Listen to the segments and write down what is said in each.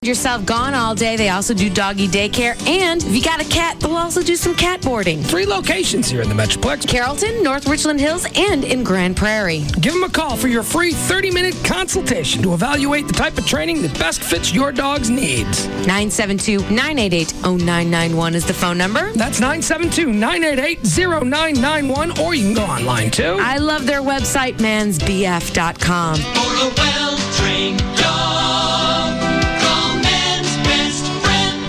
Yourself gone all day. They also do doggy daycare, and if you got a cat, they'll also do some cat boarding. 3 locations here in the Metroplex: Carrollton, North Richland Hills, and in Grand Prairie. Give them a call for your free 30-minute consultation to evaluate the type of training that best fits your dog's needs. 972-988-0991 is the phone number. That's 972-988-0991, or you can go online too. I love their website, mansbf.com. For a well-trained dog, call Man's Best Friend.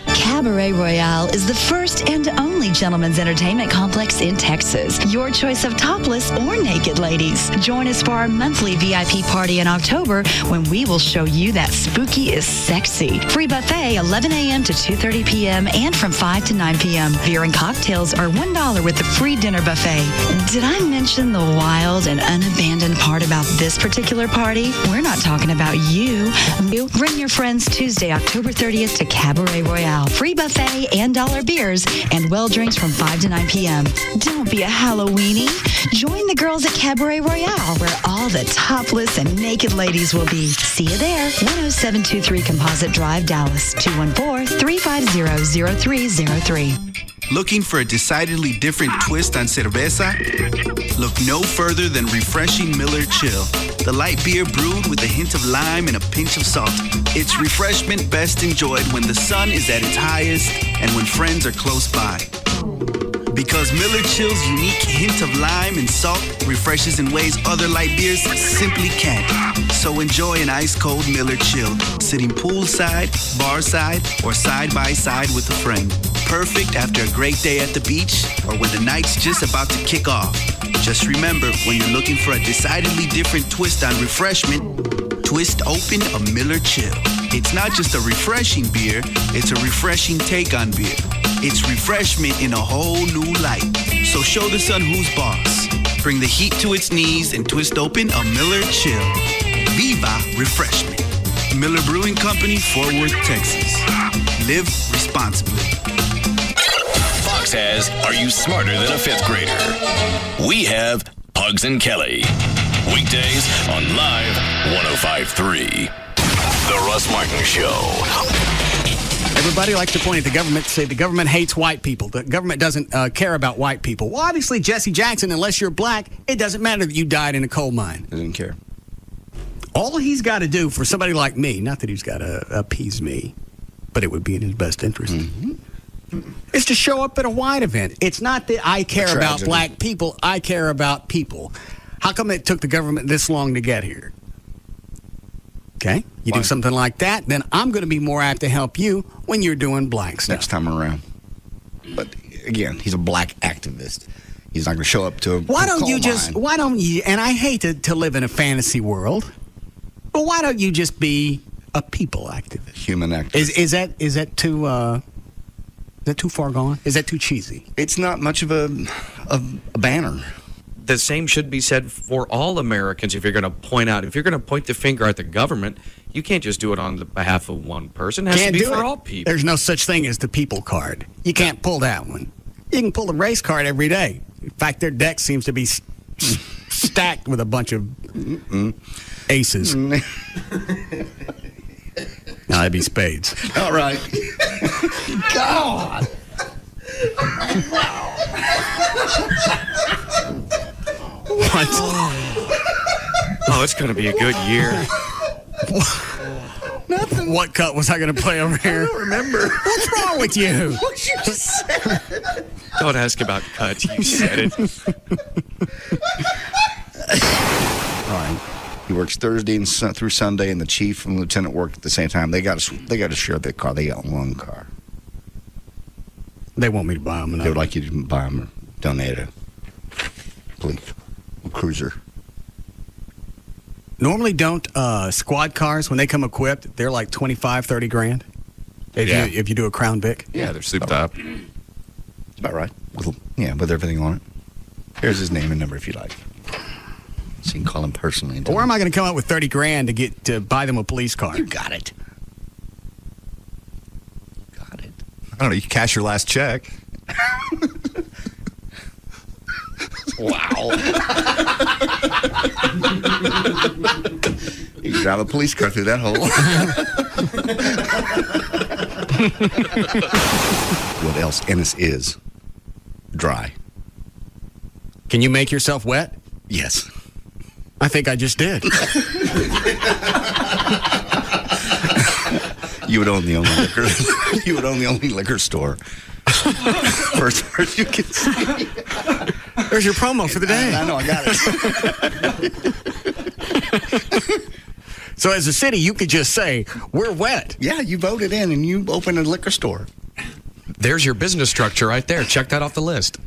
Cabaret Royale is the first and only gentlemen's entertainment complex in Texas. Your choice of topless or naked ladies. Join us for our monthly VIP party in October when we will show you that spooky is sexy. Free buffet 11 a.m. to 2:30 p.m. and from 5 to 9 p.m. Beer and cocktails are $1 with the free dinner buffet. Did I mention the wild and unabandoned part about this particular party? We're not talking about you. Bring your friends Tuesday, October 30th to Cabaret Royale. Free buffet and dollar beers and well drinks from 5 to 9 p.m. Don't be a Halloweenie. Join the girls at Cabaret Royale, where all the topless and naked ladies will be. See you there. 10723 Composite Drive, Dallas. 214-350-0303. Looking for a decidedly different twist on cerveza? Look no further than refreshing Miller Chill. The light beer brewed with a hint of lime and a pinch of salt. It's refreshment best enjoyed when the sun is at its highest and when friends are close by. Because Miller Chill's unique hint of lime and salt refreshes in ways other light beers simply can't. So enjoy an ice-cold Miller Chill, sitting poolside, barside, or side-by-side with a friend. Perfect after a great day at the beach or when the night's just about to kick off. Just remember, when you're looking for a decidedly different twist on refreshment, twist open a Miller Chill. It's not just a refreshing beer, it's a refreshing take on beer. It's refreshment in a whole new light. So show the sun who's boss. Bring the heat to its knees and twist open a Miller Chill. Viva Refreshment. Miller Brewing Company, Fort Worth, Texas. Live responsibly. Fox has Are You Smarter Than a Fifth Grader? We have Pugs and Kelly. Weekdays on Live 105.3. The Russ Martin Show. Everybody likes to point at the government, say the government hates white people. The government doesn't care about white people. Well, obviously, Jesse Jackson, unless you're black, it doesn't matter that you died in a coal mine. Doesn't care. All he's got to do for somebody like me, not that he's got to appease me, but it would be in his best interest, is to show up at a white event. It's not that I care about black people. I care about people. How come it took the government this long to get here? Okay? You do something like that, then I'm going to be more apt to help you when you're doing black stuff. Next time around. But again, he's a black activist. He's not going to show up to a Why don't you mine. and I hate to live in a fantasy world, but why don't you just be a people activist? Human activist. Is that too far gone? Is that too cheesy? It's not much of a banner. The same should be said for all Americans. If you're going to point the finger at the government, you can't just do it on the behalf of one person. It has to be for all people. There's no such thing as the people card. You can't pull that one. You can pull the race card every day. In fact, their deck seems to be stacked with a bunch of aces. No, that'd be spades. All right. God. What? Oh, it's going to be a good year. Nothing. What cut was I going to play over here? I don't remember. What's wrong with you? What you just said? Don't ask about cuts. You said it. All right. He works Thursday and through Sunday, and the chief and lieutenant work at the same time. They got to share their car. They got one car. They want me to buy them. They would like you to buy them or donate a police cruiser. Normally don't squad cars, when they come equipped, they're like 25, 30 grand. If you do a Crown Vic. Yeah, they're souped up. It's about right. With everything on it. Here's his name and number if you like. So you can call him personally. Where am I going to come up with 30 grand to buy them a police car? You got it. I don't know. You can cash your last check. Wow. You can drive a police car through that hole. What else? Ennis is dry. Can you make yourself wet? Yes. I think I just did. You would own the only liquor. You would own the only liquor store. First person you can see. There's your promo for the day. I know, I got it. So as a city, you could just say, we're wet. Yeah, you voted in and you opened a liquor store. There's your business structure right there. Check that off the list.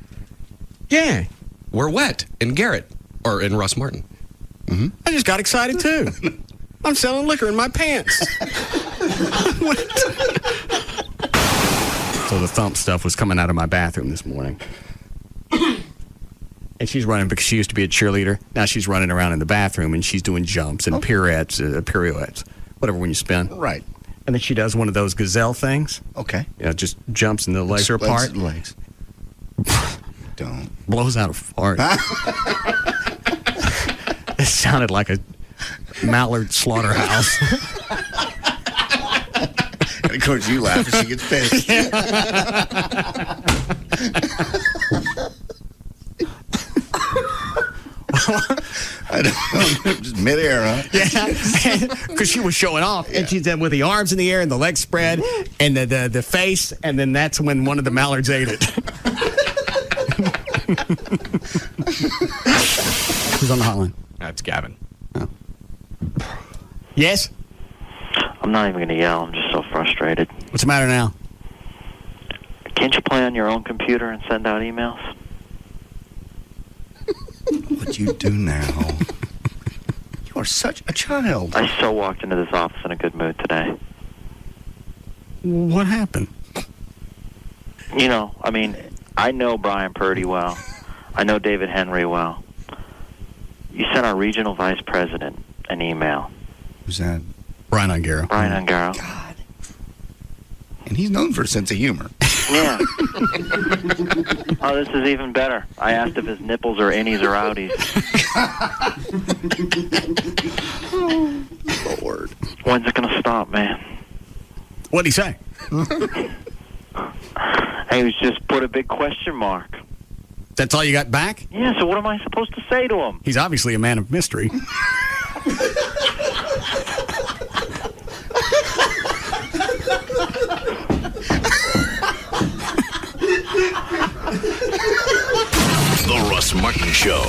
Yeah. We're wet in Garrett or in Russ Martin. Mm-hmm. I just got excited, too. I'm selling liquor in my pants. So the thump stuff was coming out of my bathroom this morning. And she's running because she used to be a cheerleader. Now she's running around in the bathroom and she's doing jumps and pirouettes, whatever when you spin. Right. And then she does one of those gazelle things. Okay. You know, just jumps and the legs are apart. Legs. Don't. Blows out a fart. It sounded like a mallard slaughterhouse. And of course you laugh and she gets pissed. I don't know, just midair, huh? Yeah, because she was showing off, and she did with the arms in the air and the legs spread, and the face, and then that's when one of the mallards ate it. Who's on the hotline? That's Gavin. Oh. Yes? I'm not even going to yell. I'm just so frustrated. What's the matter now? Can't you play on your own computer and send out emails? What you do now? You are such a child. I so walked into this office in a good mood today. What happened? You know, I mean, I know Brian Purdy well. I know David Henry well. You sent our regional vice president an email. Who's that? Brian Ungaro. Brian Ungaro. God. And he's known for a sense of humor. Yeah. Oh, this is even better. I asked if his nipples are innies or outies. Oh, Lord. When's it going to stop, man? What'd he say? He was just put a big question mark. That's all you got back? Yeah, so what am I supposed to say to him? He's obviously a man of mystery. The Russ Martin Show.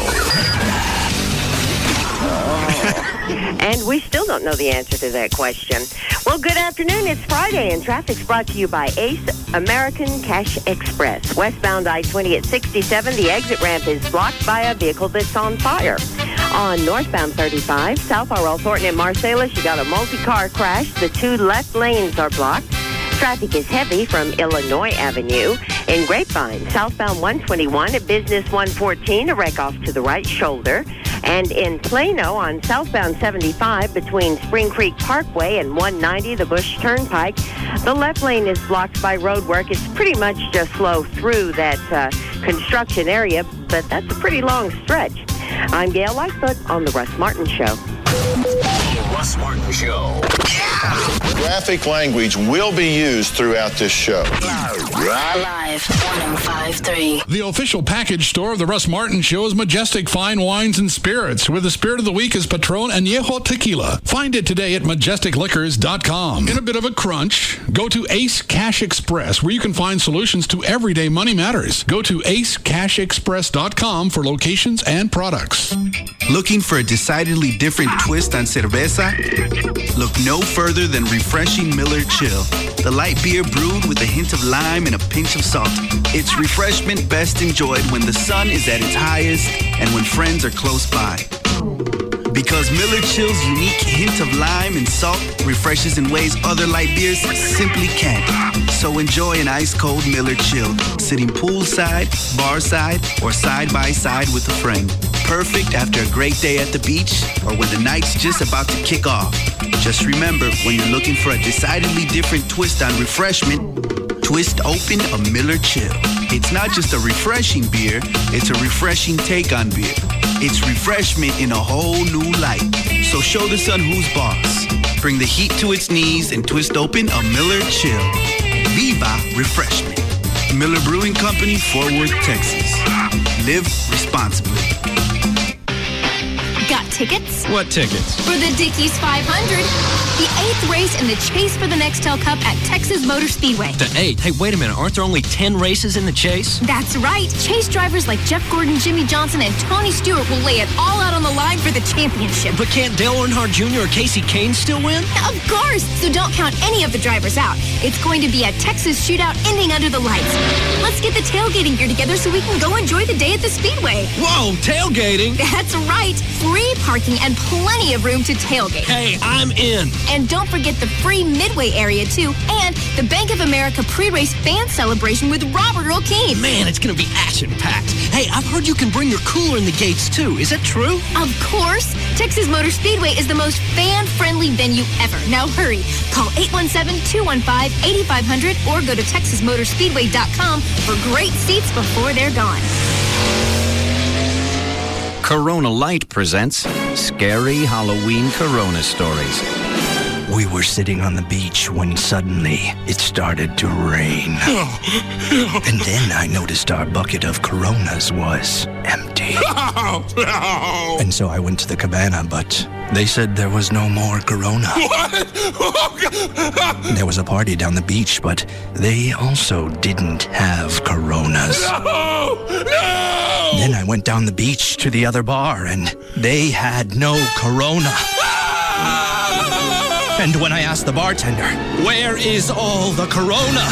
And we still don't know the answer to that question. Well, good afternoon. It's Friday, and traffic's brought to you by Ace American Cash Express. Westbound I-20 at 67, the exit ramp is blocked by a vehicle that's on fire. On northbound 35, South Arroyo Thornton and Marsalis, you got a multi-car crash. The two left lanes are blocked. Traffic is heavy from Illinois Avenue. In Grapevine, southbound 121 at Business 114, a wreck off to the right shoulder. And in Plano on southbound 75 between Spring Creek Parkway and 190, the Bush Turnpike, the left lane is blocked by road work. It's pretty much just slow through that construction area, but that's a pretty long stretch. I'm Gail Lightfoot on The Russ Martin Show. The Russ Martin Show. Graphic language will be used throughout this show. Live 105.3. The official package store of the Russ Martin Show is Majestic Fine Wines and Spirits, where the spirit of the week is Patron Añejo Tequila. Find it today at majesticliquors.com. In a bit of a crunch, go to Ace Cash Express, where you can find solutions to everyday money matters. Go to acecashexpress.com for locations and products. Looking for a decidedly different twist on cerveza? Look no further than Refreshing Miller Chill, the light beer brewed with a hint of lime and a pinch of salt. It's refreshment best enjoyed when the sun is at its highest and when friends are close by. Because Miller Chill's unique hint of lime and salt refreshes in ways other light beers simply can't. So enjoy an ice-cold Miller Chill, sitting poolside, barside, or side by side with a friend. Perfect after a great day at the beach or when the night's just about to kick off. Just remember, when you're looking for a decidedly different twist on refreshment, twist open a Miller Chill. It's not just a refreshing beer, it's a refreshing take on beer. It's refreshment in a whole new light. So show the sun who's boss. Bring the heat to its knees and twist open a Miller Chill. Viva Refreshment. Miller Brewing Company, Fort Worth, Texas. Live responsibly. Got tickets? What tickets? For the Dickies 500. The 8th race in the Chase for the Nextel Cup at Texas Motor Speedway. The 8th? Hey, wait a minute. Aren't there only 10 races in the Chase? That's right. Chase drivers like Jeff Gordon, Jimmy Johnson, and Tony Stewart will lay it all out on the line for the championship. But can't Dale Earnhardt Jr. or Casey Kane still win? Of course. So don't count any of the drivers out. It's going to be a Texas shootout ending under the lights. Let's get the tailgating gear together so we can go enjoy the day at the Speedway. Whoa, tailgating? That's right. Free parking and plenty of room to tailgate. Hey, I'm in. And don't forget the free Midway area, too, and the Bank of America pre-race fan celebration with Robert Earl Keen. Man, it's going to be action-packed. Hey, I've heard you can bring your cooler in the gates, too. Is that true? Of course. Texas Motor Speedway is the most fan-friendly venue ever. Now hurry. Call 817-215-8500 or go to TexasMotorspeedway.com for great seats before they're gone. Corona Light presents Scary Halloween Corona Stories. We were sitting on the beach when suddenly it started to rain. And then I noticed our bucket of Coronas was empty. And so I went to the cabana, but they said there was no more Corona. There was a party down the beach, but they also didn't have Coronas. Then I went down the beach to the other bar, and they had no Corona. And when I asked the bartender, where is all the Corona?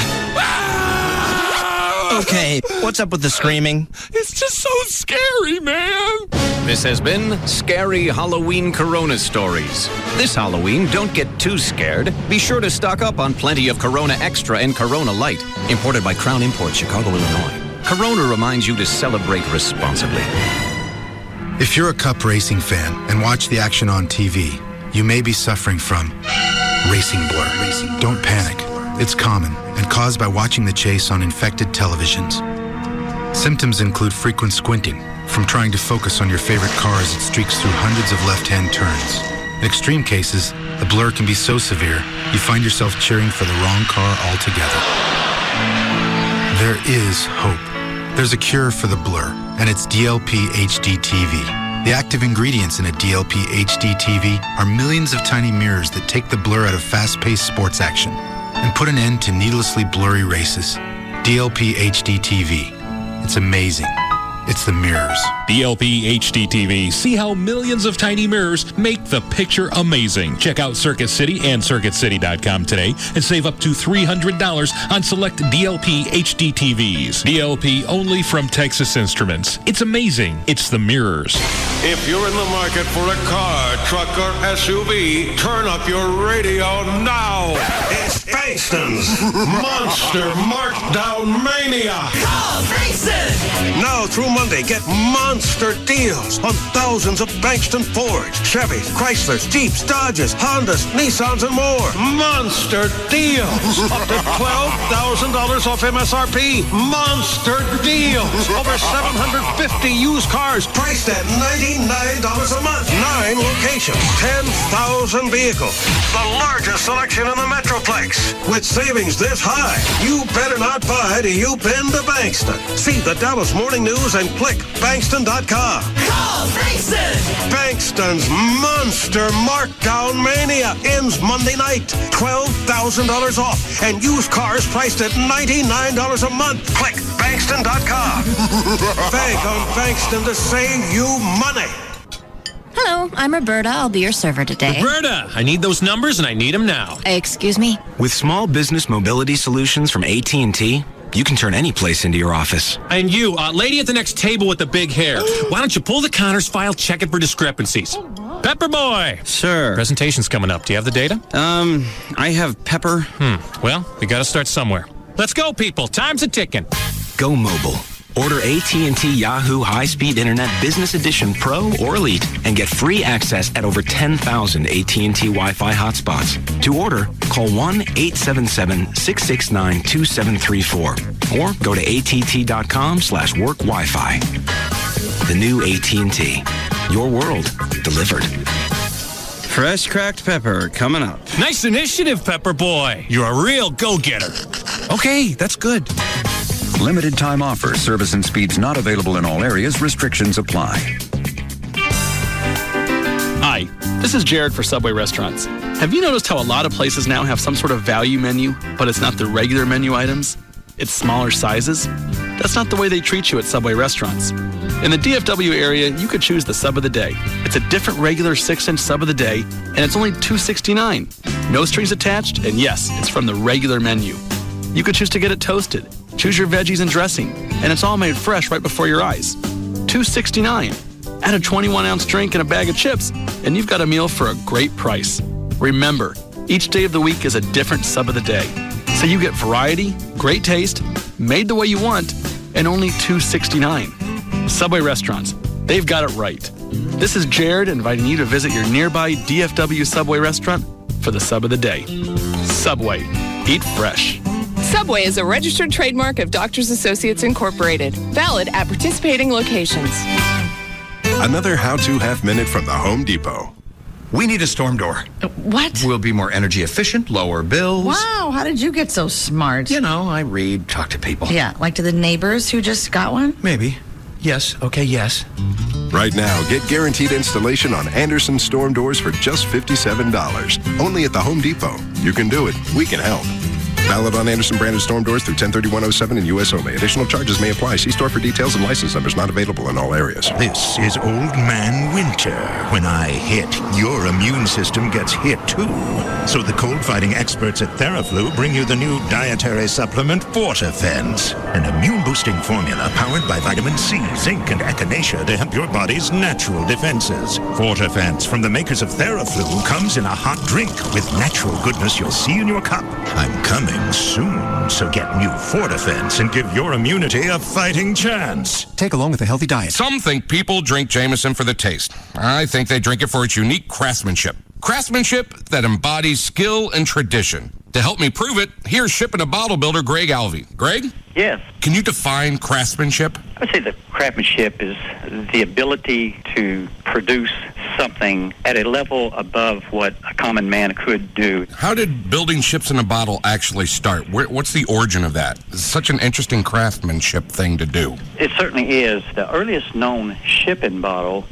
Okay, what's up with the screaming? It's just so scary, man. This has been Scary Halloween Corona Stories. This Halloween, don't get too scared. Be sure to stock up on plenty of Corona Extra and Corona Light. Imported by Crown Imports, Chicago, Illinois. Corona reminds you to celebrate responsibly. If you're a Cup racing fan and watch the action on TV, you may be suffering from racing blur. Don't panic. It's common and caused by watching the chase on infected televisions. Symptoms include frequent squinting from trying to focus on your favorite car as it streaks through hundreds of left-hand turns. In extreme cases, the blur can be so severe, you find yourself cheering for the wrong car altogether. There is hope. There's a cure for the blur, and it's DLP HD TV. The active ingredients in a DLP HD TV are millions of tiny mirrors that take the blur out of fast-paced sports action and put an end to needlessly blurry races. DLP HD TV. It's amazing. It's the mirrors. DLP HD TV. See how millions of tiny mirrors make the picture amazing. Check out Circuit City and CircuitCity.com today and save up to $300 on select DLP HD TVs. DLP only from Texas Instruments. It's amazing. It's the mirrors. If you're in the market for a car, truck, or SUV, turn up your radio now. It's Bankston's Monster Markdown Mania. Call Bankston. Now through Monday, get monster deals on thousands of Bankston Fords, Chevys, Chryslers, Jeeps, Dodges, Hondas, Nissans, and more. Monster deals. Up to $12,000 off MSRP. Monster deals. Over 750 used cars priced at $99 a month. 9 locations. 10,000 vehicles. The largest selection in the Metroplex. With savings this high, you better not buy till you've been to Bankston. See the Dallas Morning News and click Bankston.com. Call Bankston. Bankston's Monster Markdown Mania ends Monday night. $12,000 off and used cars priced at $99 a month. Click Bankston.com. Bank on Bankston to save you money. Hello, I'm Roberta. I'll be your server today. Roberta, I need those numbers and I need them now. Excuse me? With small business mobility solutions from AT&T, you can turn any place into your office. And you, lady at the next table with the big hair, why don't you pull the Connors file, check it for discrepancies? Pepper Boy! Sir. Presentation's coming up. Do you have the data? I have Pepper. Well, we gotta start somewhere. Let's go, people. Time's a-ticking. Go mobile. Order AT&T Yahoo High-Speed Internet Business Edition Pro or Elite and get free access at over 10,000 AT&T Wi-Fi hotspots. To order, call 1-877-669-2734 or go to att.com/work-Wi-Fi. The new AT&T. Your world delivered. Fresh cracked pepper coming up. Nice initiative, Pepper Boy. You're a real go-getter. Okay, that's good. Limited time offer. Service and speeds not available in all areas. Restrictions apply. Hi, this is Jared for Subway Restaurants. Have you noticed how a lot of places now have some sort of value menu, but it's not the regular menu items? It's smaller sizes? That's not the way they treat you at Subway Restaurants. In the DFW area, you could choose the sub of the day. It's a different regular 6-inch sub of the day, and it's only $2.69. No strings attached, and yes, it's from the regular menu. You could choose to get it toasted. Choose your veggies and dressing, and it's all made fresh right before your eyes. $2.69. Add a 21-ounce drink and a bag of chips, and you've got a meal for a great price. Remember, each day of the week is a different sub of the day. So you get variety, great taste, made the way you want, and only $2.69. Subway Restaurants, they've got it right. This is Jared inviting you to visit your nearby DFW Subway restaurant for the sub of the day. Subway, eat fresh. Subway is a registered trademark of Doctors Associates Incorporated, valid at participating locations. Another how-to half-minute from the Home Depot. We need a storm door. What? We'll be more energy efficient, lower bills. Wow, how did you get so smart? You know, I read, talk to people. Yeah, like to the neighbors who just got one? Maybe. Yes, okay, yes. Right now, get guaranteed installation on Anderson storm doors for just $57. Only at the Home Depot. You can do it. We can help. Valid on Anderson branded storm doors through 10/31/07 in U.S. only. Additional charges may apply. See store for details and license numbers not available in all areas. This is Old Man Winter. When I hit, your immune system gets hit too. So the cold-fighting experts at Theraflu bring you the new dietary supplement Fortifense, an immune-boosting formula powered by vitamin C, zinc, and echinacea to help your body's natural defenses. Fortifense from the makers of Theraflu comes in a hot drink with natural goodness you'll see in your cup. I'm coming soon, so get new Fortifense and give your immunity a fighting chance. Take along with a healthy diet. Some think people drink Jameson for the taste. I think they drink it for its unique craftsmanship. Craftsmanship that embodies skill and tradition. To help me prove it, here's ship and a bottle builder Greg Alvey. Greg? Yes. Can you define craftsmanship? I would say that craftsmanship is the ability to produce something at a level above what a common man could do. How did building ships in a bottle actually start? What's the origin of that? It's such an interesting craftsmanship thing to do. It certainly is. The earliest known ship in bottle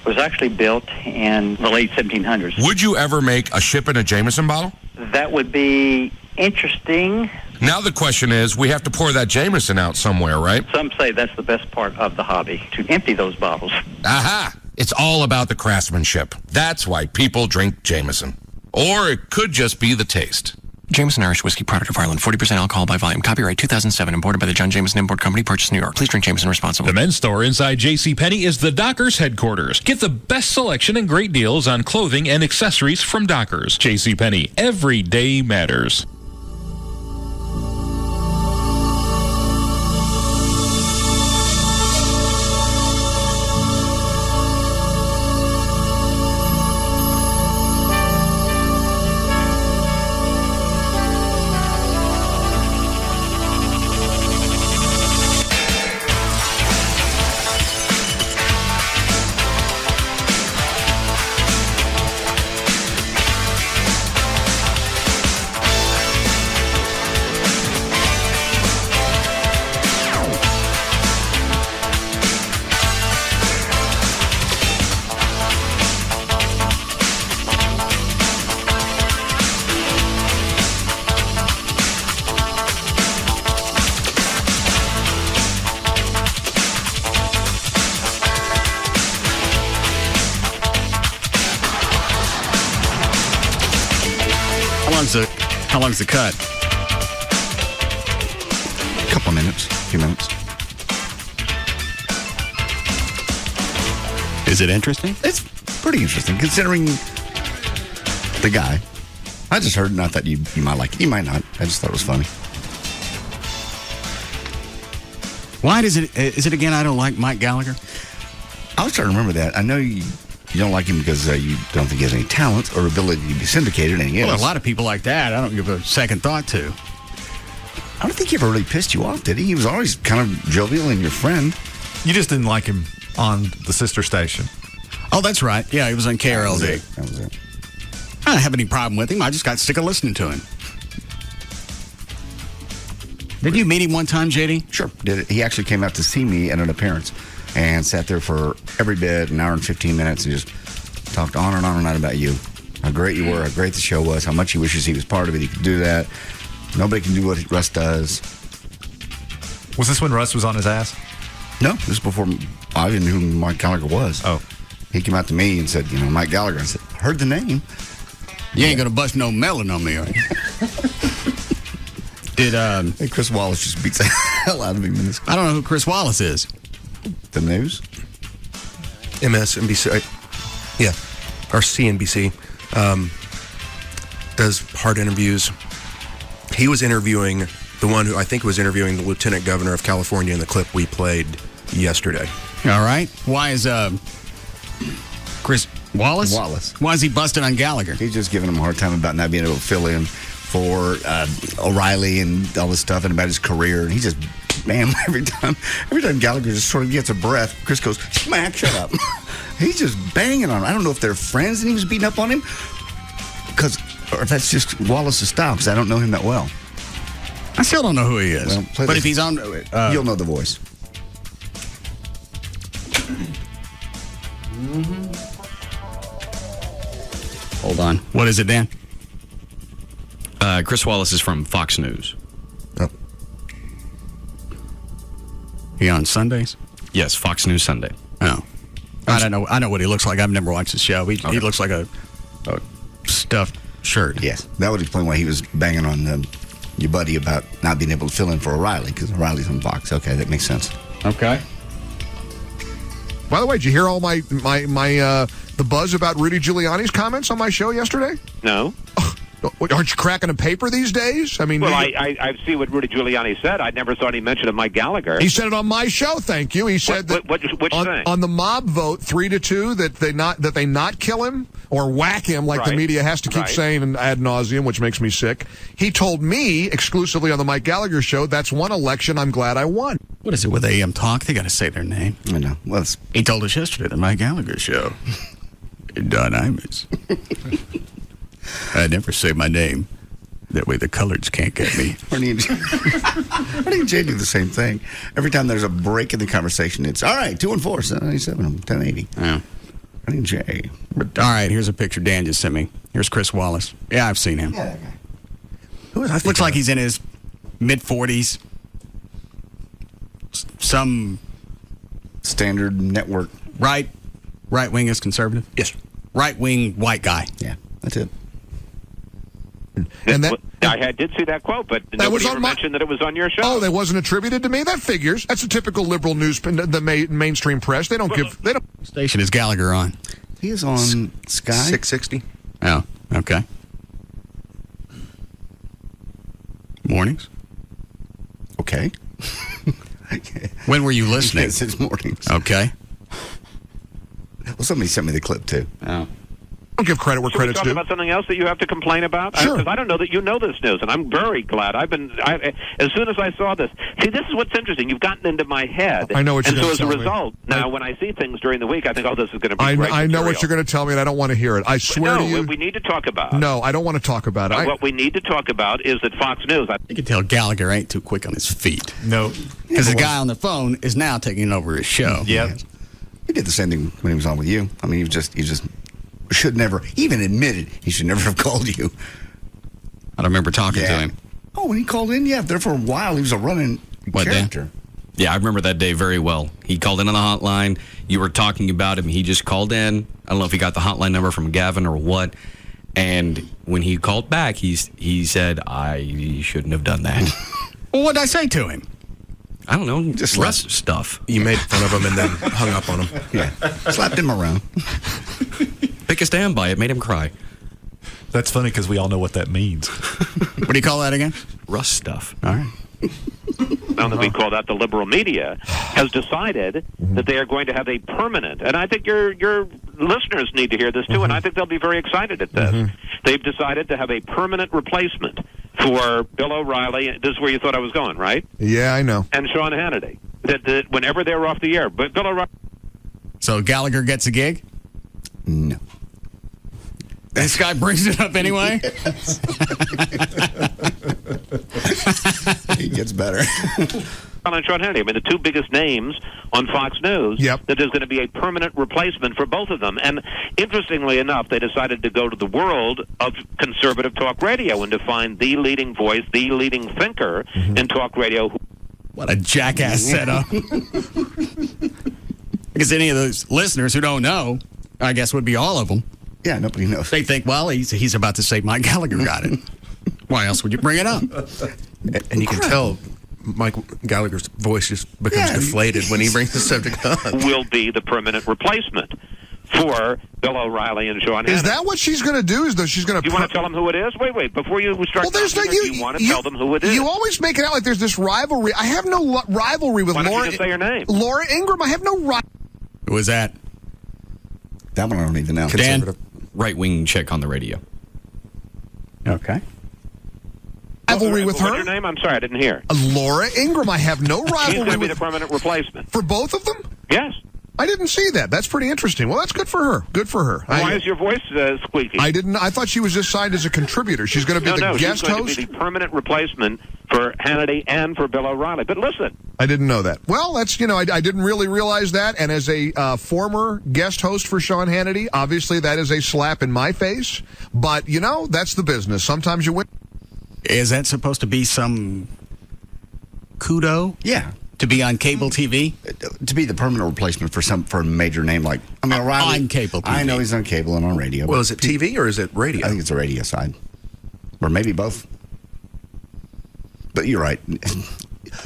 was actually built in the late 1700s. Would you ever make a ship in a Jameson bottle? That would be interesting. Now the question is, we have to pour that Jameson out somewhere, right? Some say that's the best part of the hobby, to empty those bottles. Aha! It's all about the craftsmanship. That's why people drink Jameson. Or it could just be the taste. Jameson Irish Whiskey, product of Ireland, 40% alcohol by volume. Copyright 2007, imported by the John Jameson Import Company, purchased New York. Please drink Jameson responsibly. The men's store inside JCPenney is the Dockers headquarters. Get the best selection and great deals on clothing and accessories from Dockers. JCPenney, every day matters. How long's the cut? A couple minutes, a few minutes. Is it interesting? It's pretty interesting, considering the guy. I just heard, not that you might like it. You might not. I just thought it was funny. Why is it again, I don't like Mike Gallagher? I was trying to remember that. I know you don't like him because you don't think he has any talent or ability to be syndicated, and he is. Well, a lot of people like that, I don't give a second thought to. I don't think he ever really pissed you off, did he? He was always kind of jovial and your friend. You just didn't like him on the sister station. Oh, that's right. Yeah, he was on KLLI. That was it. I don't have any problem with him. I just got sick of listening to him. Did you meet him one time, JD? Sure. Did it. He actually came out to see me at an appearance and sat there for every bit, an hour and 15 minutes, and just talked on and on about you. How great you were, how great the show was, how much he wishes he was part of it. He could do that. Nobody can do what Russ does. Was this when Russ was on his ass? No, this is before I even knew who Mike Gallagher was. Oh. He came out to me and said, Mike Gallagher. I said, heard the name. You ain't going to bust no melon on me, are you? Hey, Chris Wallace just beats the hell out of him in this. I don't know who Chris Wallace is. The news? MSNBC. Yeah. Or CNBC. Does hard interviews. He was interviewing the one who I think was interviewing the Lieutenant Governor of California in the clip we played yesterday. All right. Why is Chris Wallace? Why is he busting on Gallagher? He's just giving him a hard time about not being able to fill in for O'Reilly and all this stuff and about his career. And he just, man, every time Gallagher just sort of gets a breath, Chris goes, smack, shut up. He's just banging on him. I don't know if they're friends and he was beating up on him, or if that's just Wallace's style, because I don't know him that well. I still don't know who he is. Well, but if he's on... you'll know the voice. Hold on. What is it, Dan? Chris Wallace is from Fox News. Oh. He on Sundays? Yes, Fox News Sunday. Oh. I don't know. I know what he looks like. I've never watched his show. He looks like a stuffed shirt. Yes. That would explain why he was banging on your buddy about not being able to fill in for O'Reilly, because O'Reilly's on Fox. Okay, that makes sense. Okay. By the way, did you hear all my the buzz about Rudy Giuliani's comments on my show yesterday? No. Aren't you cracking a paper these days? I mean, well, I see what Rudy Giuliani said. I never thought he mentioned of Mike Gallagher. He said it on my show. Thank you. He said which thing? On the mob vote 3-2 that they not kill him or whack him like the media has to keep saying and ad nauseum, which makes me sick. He told me exclusively on the Mike Gallagher show, that's one election I'm glad I won. What is it with AM Talk? They got to say their name. I know. Well, he told us yesterday the Mike Gallagher show. Don Imus. I never say my name. That way the coloreds can't get me. I think Jay do the same thing. Every time there's a break in the conversation, it's, all right, 2 and 4, 797, 1080. Yeah. I think Jay. But, all right, here's a picture Dan just sent me. Here's Chris Wallace. Yeah, I've seen him. Yeah. Looks like he's in his mid-40s. Some standard network. Right wing is conservative? Yes. Right wing white guy. Yeah, that's it. And that I did see that quote, but nobody ever mentioned that it was on your show. Oh, that wasn't attributed to me? That figures. That's a typical liberal news, the mainstream press. They don't give... They don't. Station is Gallagher on? He is on Sky. 660. Oh, okay. Mornings? Okay. When were you listening? Yes, it's mornings. Okay. Well, somebody sent me the clip, too. Oh. Don't give credit where credit's Should we talk about something else that you have to complain about? Sure. Because I don't know that you know this news, and I'm very glad. As soon as I saw this. See, this is what's interesting. You've gotten into my head. I know what you're going to tell me. And so as a tell result, now when I see things during the week, I think, oh, this is going to be great I know material. what you're going to tell me, and I don't want to hear it. I swear to you. We need to talk about. No, I don't want to talk about it. What we need to talk about is that Fox News. You can tell Gallagher ain't too quick on his feet. No. Because the guy on the phone is now taking over his show. Yep. He did the same thing when he was on with you. I mean, he just should never, even admitted he should never have called you. I don't remember talking to him. Oh, when he called in, there for a while, he was a running character. Dan? Yeah, I remember that day very well. He called in on the hotline. You were talking about him. He just called in. I don't know if he got the hotline number from Gavin or what. And when he called back, he said, I shouldn't have done that. Well, what did I say to him? I don't know. Just Russ stuff. You made fun of him and then hung up on him. Yeah. Slapped him around. Pick a stand by it. Made him cry. That's funny because we all know what that means. What do you call that again? Russ stuff. All right. Now that we call that the liberal media, has decided that they are going to have a permanent, and I think your listeners need to hear this too, and I think they'll be very excited at this. They've decided to have a permanent replacement for Bill O'Reilly. This is where you thought I was going, right? Yeah, I know. And Sean Hannity. That whenever they're off the air, but Bill O'Reilly. So Gallagher gets a gig? No. This guy brings it up anyway? He gets better. And Sean Hannity. I mean, the two biggest names on Fox News, that there's going to be a permanent replacement for both of them. And interestingly enough, they decided to go to the world of conservative talk radio and to find the leading voice, the leading thinker in talk radio. What a jackass setup. Because any of those listeners who don't know, I guess would be all of them. Yeah, nobody knows. They think, well, he's about to say Mike Gallagher got it. Why else would you bring it up? And you can tell Mike Gallagher's voice just becomes deflated when he brings the subject up. Will be the permanent replacement for Bill O'Reilly and Sean Hannity. Is that what she's going to do? Is that she's going to? You want to tell them who it is? Wait. Before you start, you want to tell them who it is. You always make it out like there's this rivalry. I have no rivalry with Why don't Laura. you just say her name? Laura Ingraham. I have no rivalry. Who is that? That one I don't even know. Dan? Right-wing chick on the radio. Okay. Rivalry with her? What's her name? I'm sorry, I didn't hear. Laura Ingraham. I have no She's rivalry going to be with the permanent replacement. For both of them? Yes. I didn't see that. That's pretty interesting. Well, that's good for her. Good for her. Why is your voice squeaky? I didn't. I thought she was just signed as a contributor. She's going to be the guest she's going host. to be the permanent replacement for Hannity and for Bill O'Reilly. But listen, I didn't know that. Well, that's I didn't really realize that. And as a former guest host for Sean Hannity, obviously that is a slap in my face. But that's the business. Sometimes you win. Is that supposed to be some kudo? Yeah. To be on cable TV? To be the permanent replacement for a major name like O'Reilly. On cable TV. I know he's on cable and on radio. Well, is it TV or is it radio? I think it's the radio side. Or maybe both. But you're right.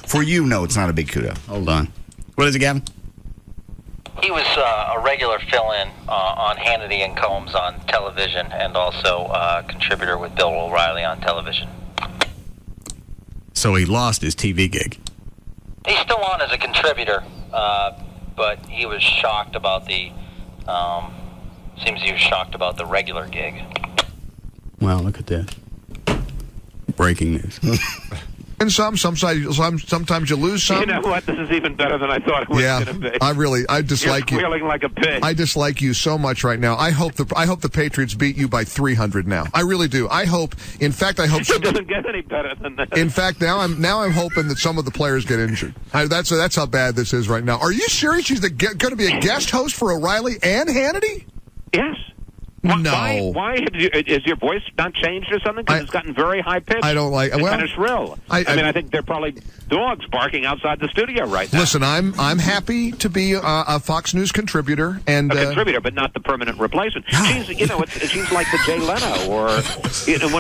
For it's not a big kudo. Hold on. What is it, Gavin? He was a regular fill-in on Hannity and Combs on television and also a contributor with Bill O'Reilly on television. So he lost his TV gig. He's still on as a contributor, but he was shocked about the regular gig. Well, look at this. Breaking news. And sometimes you lose some. You know what? This is even better than I thought it was going to be. I dislike you. You're squealing like a pig. I dislike you so much right now. I hope the Patriots beat you by 300 now. I really do. I hope. In fact, I hope. It doesn't get any better than that. In fact, now I'm hoping that some of the players get injured. That's how bad this is right now. Are you serious? She's going to be a guest host for O'Reilly and Hannity? Yes. No. Why is your voice not changed or something? Because it's gotten very high pitched. I don't like. It's Well, kind of shrill. I think they're probably dogs barking outside the studio right now. Listen, I'm happy to be a Fox News contributor and a contributor, but not the permanent replacement. She's she's like the Jay Leno or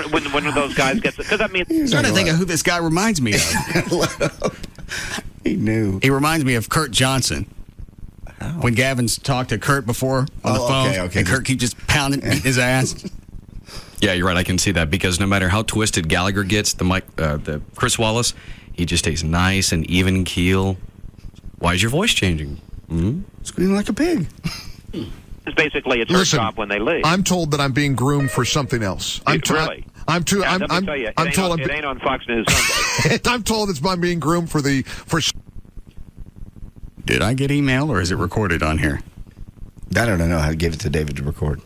when one of those guys gets. Because I'm trying to think of who this guy reminds me of. He knew. He reminds me of Kurt Johnson. When Gavin's talked to Kurt before on the phone, and Kurt keeps just pounding his ass. Yeah, you're right. I can see that because no matter how twisted Gallagher gets, the Chris Wallace, he just stays nice and even keel. Why is your voice changing? Squealing like a pig. It's basically it's her job when they leave. I'm told that I'm being groomed for something else. Really? I'm told it ain't on Fox News Sunday. I'm told I'm being groomed for. Did I get email or is it recorded on here? I don't know how to give it to David to record.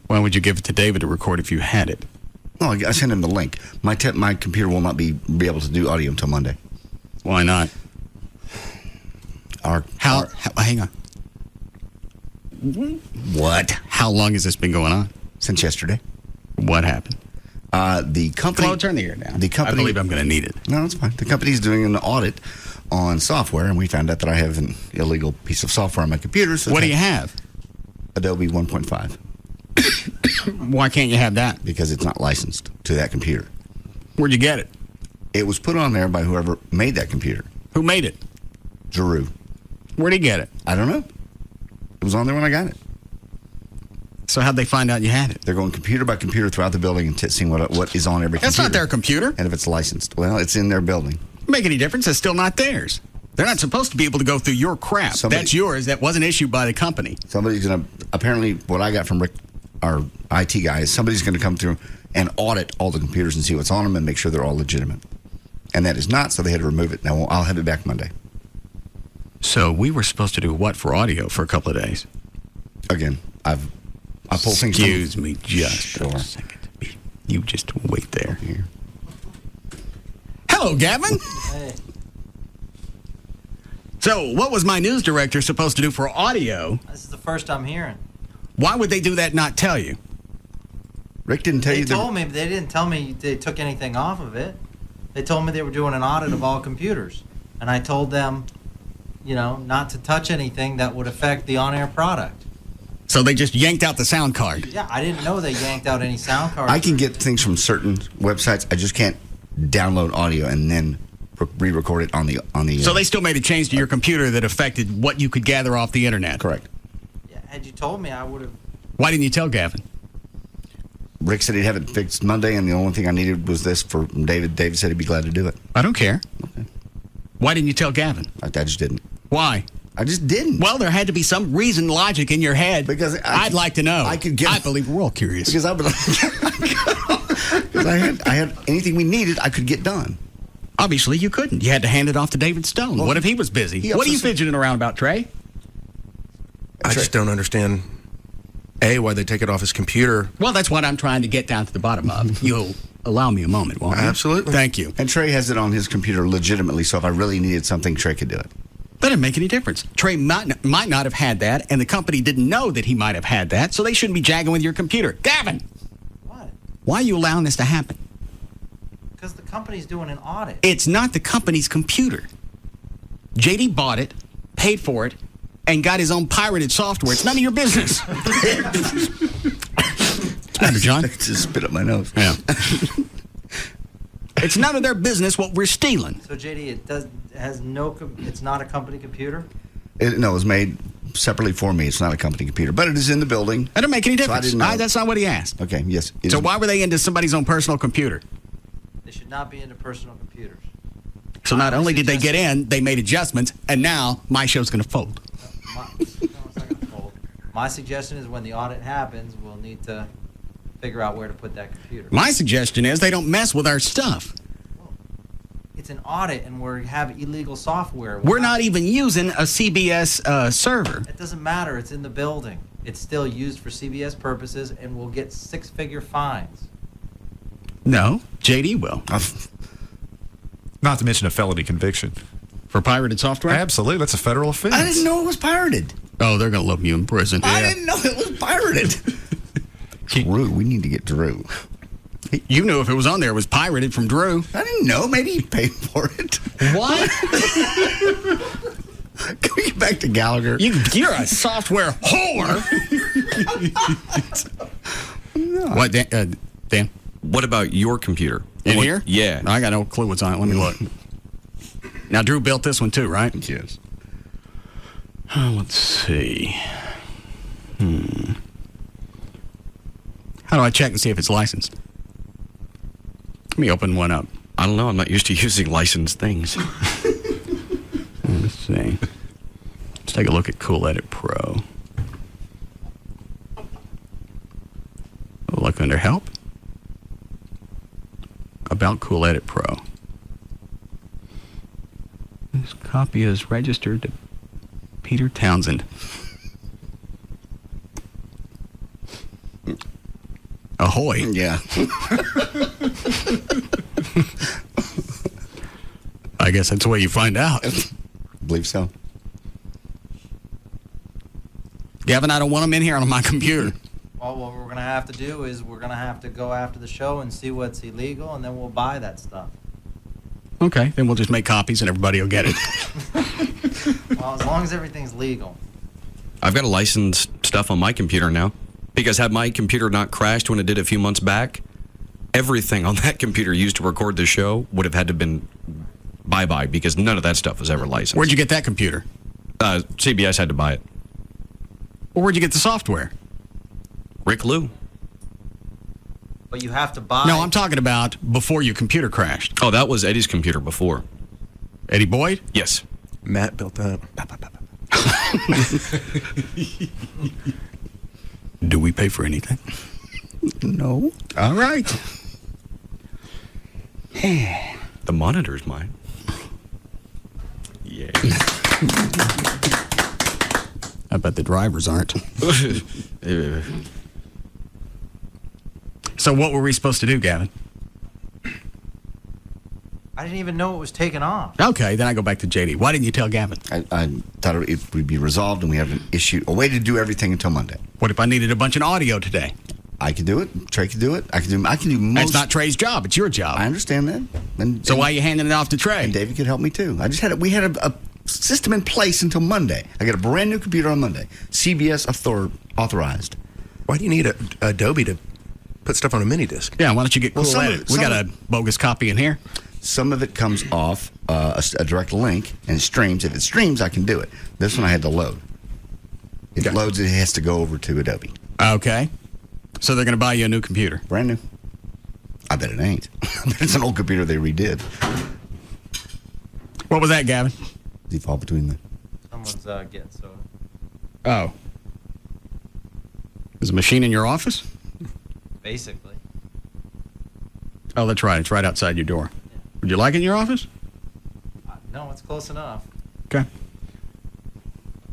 Why would you give it to David to record if you had it? Well, I sent him the link. My computer will not be able to do audio until Monday. Why not? Hang on. What? How long has this been going on? Since yesterday. What happened? The company. Flo, turn the air down. The company. I believe I'm going to need it. No, it's fine. The company's doing an audit on software, and we found out that I have an illegal piece of software on my computer. So what do you have? Adobe 1.5. Why can't you have that? Because it's not licensed to that computer. Where'd you get it? It was put on there by whoever made that computer. Who made it? Giroux. Where'd he get it? I don't know. It was on there when I got it. So how'd they find out you had it? They're going computer by computer throughout the building and seeing what is on every computer. That's not their computer. And if it's licensed. Well, it's in their building. Make any difference? It's still not theirs. They're not supposed to be able to go through your crap. That's yours. That wasn't issued by the company. Somebody's going to, apparently what I got from Rick, our IT guy, is somebody's going to come through and audit all the computers and see what's on them and make sure they're all legitimate. And that is not, so they had to remove it. Now, I'll have it back Monday. So we were supposed to do what for audio for a couple of days? Again, I pull things. Excuse me, just a second. You just wait there. Here. Hello, Gavin. Hey. So, what was my news director supposed to do for audio? This is the first I'm hearing. Why would they do that and not tell you? Rick didn't tell you. They told me, but they didn't tell me they took anything off of it. They told me they were doing an audit of all computers. And I told them, not to touch anything that would affect the on-air product. So they just yanked out the sound card. Yeah, I didn't know they yanked out any sound cards. I can get things from certain websites. I just can't download audio and then re-record it on the. So they still made a change to your computer that affected what you could gather off the internet. Correct. Yeah, had you told me, I would have. Why didn't you tell Gavin? Rick said he'd have it fixed Monday, and the only thing I needed was this from David. David said he'd be glad to do it. I don't care. Okay. Why didn't you tell Gavin? I just didn't. Why? I just didn't. Well, there had to be some reason, logic in your head. Because I'd like to know. I believe we're all curious. Because I had anything we needed, I could get done. Obviously, you couldn't. You had to hand it off to David Stone. Well, what if he was busy? What are you fidgeting around about, Trey? I just don't understand, why they take it off his computer. Well, that's what I'm trying to get down to the bottom of. You'll allow me a moment, won't you? Absolutely. Thank you. And Trey has it on his computer legitimately, so if I really needed something, Trey could do it. That didn't make any difference. Trey might not have had that, and the company didn't know that he might have had that, so they shouldn't be jagging with your computer. Gavin! What? Why are you allowing this to happen? Because the company's doing an audit. It's not the company's computer. JD bought it, paid for it, and got his own pirated software. It's none of your business. What's the matter, John? I just spit up my nose. Yeah. It's none of their business what we're stealing. So JD, it's not a company computer? No, it was made separately for me. It's not a company computer, but it is in the building. That doesn't make any difference. So I didn't know. That's not what he asked. Okay, yes. So why were they into somebody's own personal computer? They should not be into personal computers. So not only did they get in, they made adjustments, and now my show's going to fold. It's not going to fold. My suggestion is when the audit happens, we'll need to figure out where to put that computer. My suggestion is they don't mess with our stuff. Well, it's an audit, and we have illegal software. We're not even using a CBS server. It doesn't matter. It's in the building. It's still used for CBS purposes, and we'll get six-figure fines. No, JD will. Not to mention a felony conviction. For pirated software? Absolutely. That's a federal offense. I didn't know it was pirated. Oh, they're going to look you in prison. I didn't know it was pirated. Drew, we need to get Drew. You knew if it was on there, it was pirated from Drew. I didn't know. Maybe he paid for it. What? Can we get back to Gallagher? You're a software whore. No. What, Dan? What about your computer? In here? Yeah. I got no clue what's on it. Let me look. Now, Drew built this one too, right? Yes. Let's see. How do I check and see if it's licensed? Let me open one up. I don't know. I'm not used to using licensed things. Let's see. Let's take a look at Cool Edit Pro. Look under Help. About Cool Edit Pro. This copy is registered to Peter Townsend. Ahoy. Yeah. I guess that's the way you find out. I believe so. Gavin, I don't want them in here on my computer. Well, what we're going to have to do is we're going to have to go after the show and see what's illegal, and then we'll buy that stuff. Okay, then we'll just make copies and everybody will get it. Well, as long as everything's legal. I've got a licensed stuff on my computer now. Because had my computer not crashed when it did a few months back, everything on that computer used to record the show would have had to been bye-bye because none of that stuff was ever licensed. Where'd you get that computer? CBS had to buy it. Well, where'd you get the software? Rick Lou. But you have to buy... No, I'm talking about before your computer crashed. Oh, that was Eddie's computer before. Eddie Boyd? Yes. Matt built that. Do we pay for anything? No. All right. The monitor's mine. Yeah. I bet the drivers aren't. So what were we supposed to do, Gavin? I didn't even know it was taken off. Okay, then I go back to JD. Why didn't you tell Gavin? I thought it would be resolved and we have an issue, a way to do everything until Monday. What if I needed a bunch of audio today? I could do it. Trey could do it. I can do most. That's not Trey's job. It's your job. I understand that. So why are you handing it off to Trey? And David could help me too. We had a system in place until Monday. I got a brand new computer on Monday. CBS authorized. Why do you need Adobe to put stuff on a mini disc? Yeah, why don't you get cool at it? We got a bogus copy in here. Some of it comes off a direct link and it streams. If it streams, I can do it. This one I had to load. If it loads, it has to go over to Adobe. Okay. So they're going to buy you a new computer. Brand new. I bet it ain't. It's an old computer they redid. What was that, Gavin? Default between them. Someone's getting soda. Oh. Is a machine in your office? Basically. Oh, that's right. It's right outside your door. Yeah. Would you like it in your office? No, it's close enough. Okay.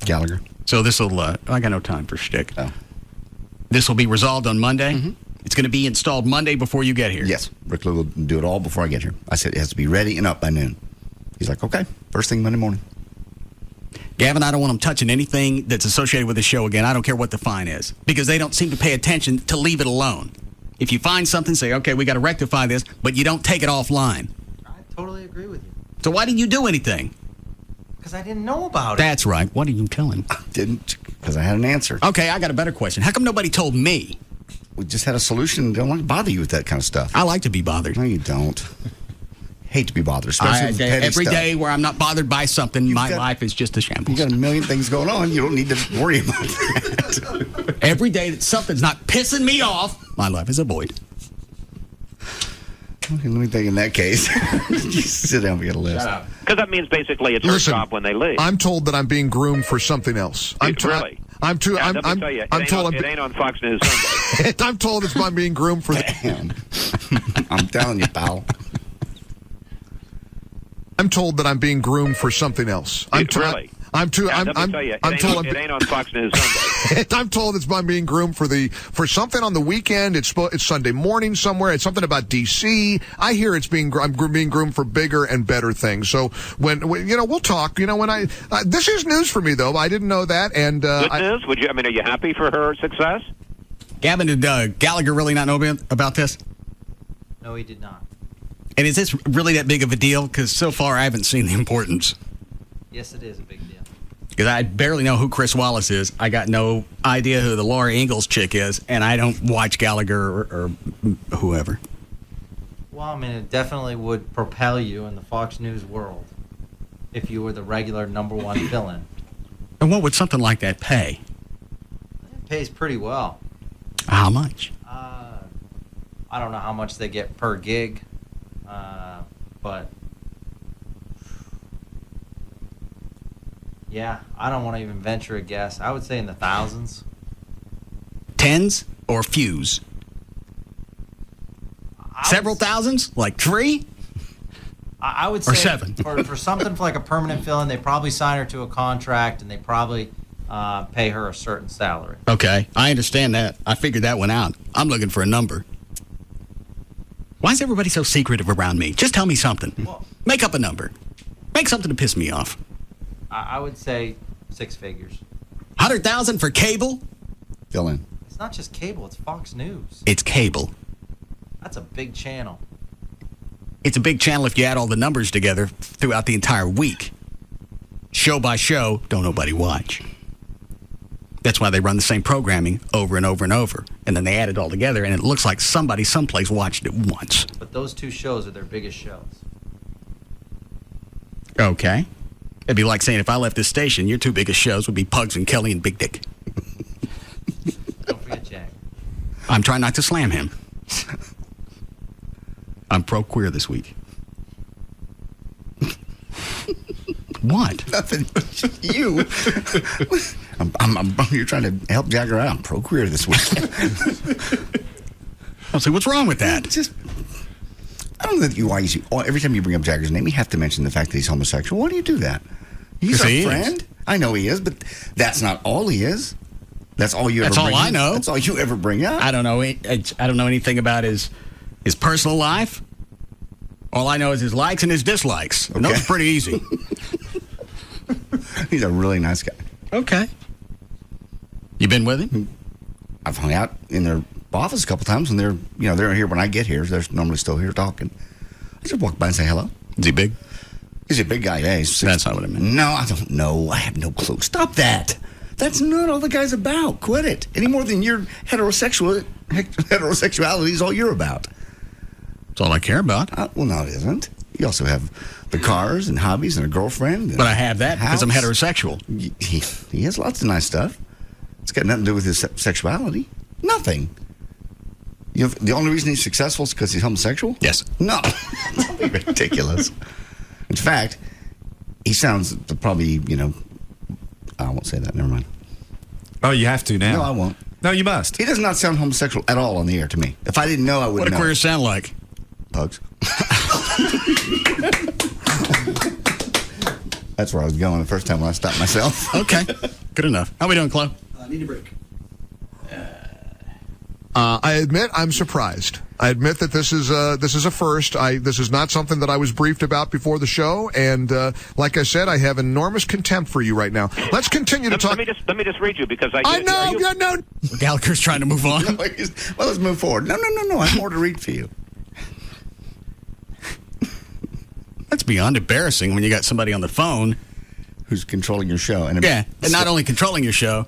Gallagher. So this will, I got no time for shtick. Oh. This will be resolved on Monday? Mm-hmm. It's going to be installed Monday before you get here? Yes. Rick Lou will do it all before I get here. I said it has to be ready and up by noon. He's like, okay, first thing Monday morning. Gavin, I don't want them touching anything that's associated with the show again. I don't care what the fine is, because they don't seem to pay attention to leave it alone. If you find something, say, okay, we got to rectify this, but you don't take it offline. I totally agree with you. So why didn't you do anything? Because I didn't know about it. That's right. What did you tell him? I didn't, because I had an answer. Okay, I got a better question. How come nobody told me? We just had a solution. Don't want to bother you with that kind of stuff. I like to be bothered. No, you don't. Hate to be bothered, especially with petty every stuff. day where I'm not bothered by something, my life is just a shambles. You got a million things going on. You don't need to worry about that. Every day that something's not pissing me off, my life is a void. Okay, let me think in that case. Just sit down, we got a list. Because that means basically it's her job when they leave. I'm told that I'm being groomed for something else. Really? I'm told it ain't on Fox News Sunday. I'm told I'm being groomed for Damn. I'm telling you, pal. I'm told that I'm being groomed for something else. Really? I'm told it ain't on Fox News Sunday. I'm told I'm being groomed for something on the weekend. It's Sunday morning somewhere. It's something about DC. I hear I'm being groomed for bigger and better things. So when we'll talk. When this is news for me though. I didn't know that. And good news. Are you happy for her success? Gavin, did Gallagher really not know about this? No, he did not. And is this really that big of a deal? Because so far I haven't seen the importance. Yes, it is a big deal. Because I barely know who Chris Wallace is. I got no idea who the Laura Ingalls chick is, and I don't watch Gallagher or whoever. Well, I mean, it definitely would propel you in the Fox News world if you were the regular #1 villain. And what would something like that pay? It pays pretty well. How much? I don't know how much they get per gig, but yeah, I don't want to even venture a guess. I would say in the thousands. Tens or fews? Several thousands? Like 3? I would say or 7. for something like a permanent fill-in, they probably sign her to a contract and they probably pay her a certain salary. Okay, I understand that. I figured that one out. I'm looking for a number. Why is everybody so secretive around me? Just tell me something. Well, make up a number. Make something to piss me off. I would say 6 figures. 100,000 for cable? Fill in. It's not just cable, it's Fox News. It's cable. That's a big channel. It's a big channel if you add all the numbers together throughout the entire week. Show by show, don't nobody watch. That's why they run the same programming over and over and over. And then they add it all together, and it looks like somebody someplace watched it once. But those 2 shows are their biggest shows. Okay. It'd be like saying if I left this station, your 2 biggest shows would be Pugs and Kelly and Big Dick. Don't forget Jack. I'm trying not to slam him. I'm pro-queer this week. What? Nothing. You. You're trying to help Jagger out. I'm pro-queer this week. I'll say, what's wrong with that? I don't know that every time you bring up Jagger's name, you have to mention the fact that he's homosexual. Why do you do that? He's He our is. friend. I know he is, but that's not all he is. That's all you ever That's all bring I up. know. That's all you ever bring up. I don't know. I don't know anything about his personal life. All I know is his likes and his dislikes. And those are pretty easy. He's a really nice guy. Okay. You been with him? I've hung out in their office a couple times, and they're here when I get here. They're normally still here talking. I just walk by and say hello. Is he big? He's a big guy. Yeah, he's That's not what I meant. No, I don't know. I have no clue. Stop that. That's not all the guy's about. Quit it. Any more than your heterosexuality is all you're about. That's all I care about. Well, no, it isn't. You also have the cars and hobbies and a girlfriend. But I have that because I'm heterosexual. He has lots of nice stuff. It's got nothing to do with his sexuality. Nothing. The only reason he's successful is because he's homosexual? Yes. No. Don't be ridiculous. In fact, he sounds probably, I won't say that. Never mind. Oh, you have to now. No, I won't. No, you must. He does not sound homosexual at all on the air to me. If I didn't know, I would know. What do queers sound like? Pugs. That's where I was going the first time when I stopped myself. Okay. Good enough. How we doing, Chloe? Need a break. I admit I'm surprised. I admit that this is a first. This is not something that I was briefed about before the show, and like I said, I have enormous contempt for you right now. Let's continue to talk. Let me just read you because I know. Gallagher's trying to move on. Well, let's move forward. No. I have more to read for you. That's beyond embarrassing when you got somebody on the phone who's controlling your show. And not only controlling your show,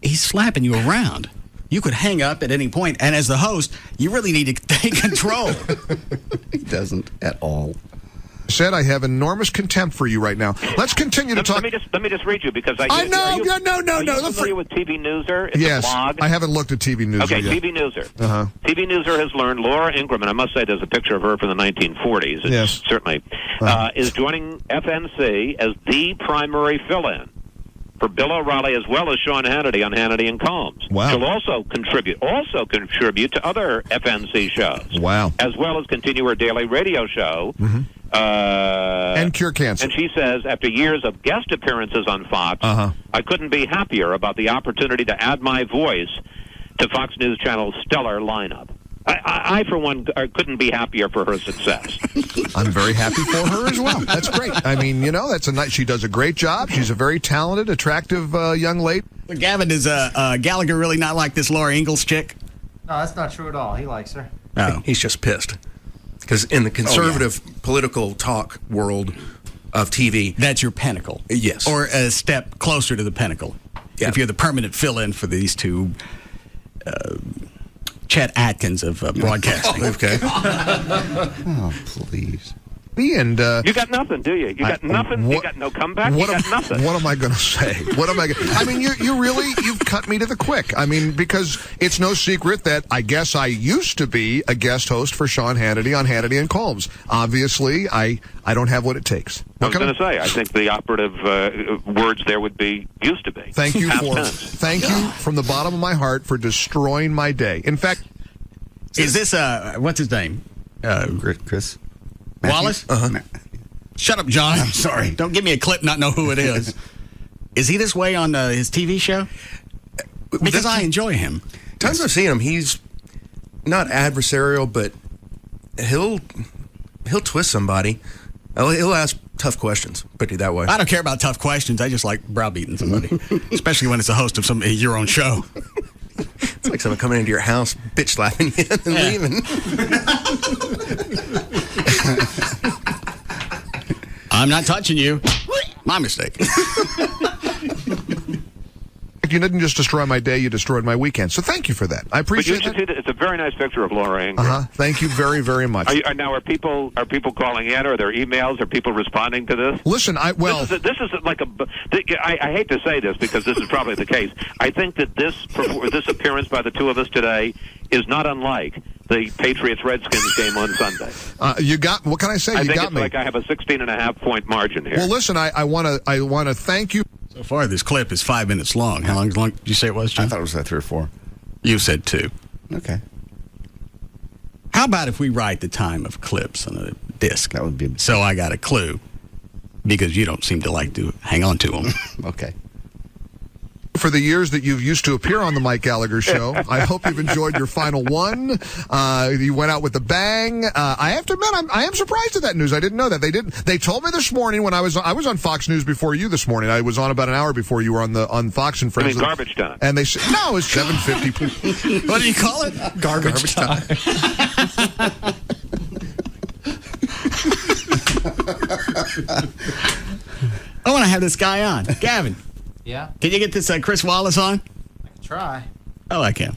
he's slapping you around. You could hang up at any point, and as the host, you really need to take control. He doesn't at all. Said I have enormous contempt for you right now. Let's continue to talk. Let me just read you because I know. Are you familiar with TV Newser? It's a blog. I haven't looked at TV Newser Okay, yet. TV Newser. Uh-huh. TV Newser has learned Laura Ingraham, and I must say there's a picture of her from the 1940s. Yes. Certainly. Is joining FNC as the primary fill-in for Bill O'Reilly as well as Sean Hannity on Hannity and Combs. Wow. She'll also contribute to other FNC shows. Wow. As well as continue her daily radio show. Mm-hmm. And cure cancer. And she says, after years of guest appearances on Fox, I couldn't be happier about the opportunity to add my voice to Fox News Channel's stellar lineup. I for one, couldn't be happier for her success. I'm very happy for her as well. That's great. I mean, that's a nice. She does a great job. She's a very talented, attractive young lady. But Gavin, does Gallagher really not like this Laura Ingalls chick? No, that's not true at all. He likes her. Oh. He's just pissed. Because in the conservative political talk world of TV... That's your pinnacle. Yes. Or a step closer to the pinnacle. Yeah. If you're the permanent fill-in for these two... Chet Atkins of broadcasting. Okay. Oh, please. And you got nothing, do you? You got nothing. You got no comeback. You got nothing. What am I going to say? I mean, you've cut me to the quick. I mean, because it's no secret that I guess I used to be a guest host for Sean Hannity on Hannity and Combs. Obviously, I don't have what it takes. I was going to say, I think the operative words there would be used to be. Thank you Thank you from the bottom of my heart for destroying my day. In fact, is this what's his name? Chris Wallace? Shut up, John. I'm sorry. Don't give me a clip, not know who it is. Is he this way on his TV show? Because I enjoy him. Times I've seen him, he's not adversarial, but he'll twist somebody. He'll ask tough questions. Put it that way. I don't care about tough questions. I just like browbeating somebody, especially when it's a host of your own show. It's like someone coming into your house, bitch slapping you, and leaving. I'm not touching you. My mistake. You didn't just destroy my day, you destroyed my weekend. So thank you for that. I appreciate it. It's a very nice picture of Laura Ingraham. Thank you very, very much. Are people calling in? Are there emails? Are people responding to this? Listen, this is like I hate to say this because this is probably the case. I think that this appearance by the two of us today is not unlike the Patriots-Redskins game on Sunday. What can I say? I think got it's me. like I have a 16.5-point margin here. Well, listen, I want to thank you. So far, this clip is 5 minutes long. How long did you say it was, John? I thought it was 3 or 4. You said 2. Okay. How about if we write the time of clips on a disc? That would be... So I got a clue. Because you don't seem to like to hang on to them. Okay. For the years that you've used to appear on the Mike Gallagher Show, I hope you've enjoyed your final one. You went out with a bang. I have to admit, I am surprised at that news. I didn't know that. They told me this morning when I was on Fox News before you this morning. I was on about an hour before you were on Fox and Friends. I mean, garbage time. And they said, no, it's 7:50. What do you call it? Garbage time. I want to have this guy on. Gavin. Yeah? Can you get this Chris Wallace on? I can try. Oh, I can.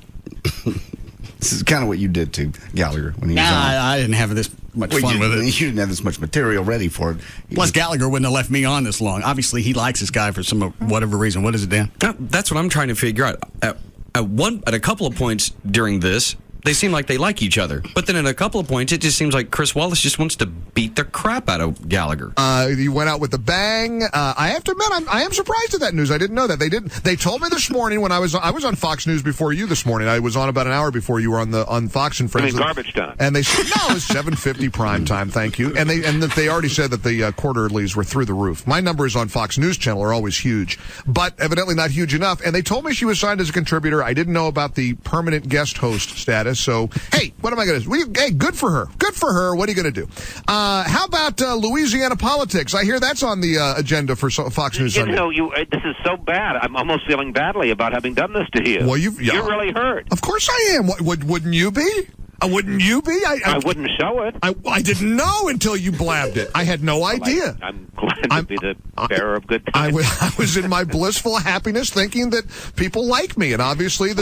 This is kind of what you did to Gallagher when he was on. I didn't have this much fun with it. You didn't have this much material ready for it. Plus, Gallagher wouldn't have left me on this long. Obviously, he likes this guy for whatever reason. What is it, Dan? That's what I'm trying to figure out. At a couple of points during this, they seem like they like each other. But then at a couple of points, it just seems like Chris Wallace just wants to beat the crap out of Gallagher. You went out with a bang. I have to admit, I am surprised at that news. I didn't know that. They told me this morning when I was on Fox News before you this morning. I was on about an hour before you were on Fox and Friends. I mean, garbage time. And they said, no, it's 7:50 prime time, thank you. And they already said that the quarterlies were through the roof. My numbers on Fox News Channel are always huge, but evidently not huge enough. And they told me she was signed as a contributor. I didn't know about the permanent guest host status. So, hey, what am I going to do? Hey, good for her. Good for her. What are you going to do? How about Louisiana politics? I hear that's on the agenda for Fox News Sunday. This is so bad. I'm almost feeling badly about having done this to you. Well, you're really hurt. Of course I am. Wouldn't you be? Wouldn't you be? I wouldn't show it. I didn't know until you blabbed it. I had no idea. I'm glad to be the bearer of good tidings. I was in my blissful happiness thinking that people like me, and obviously I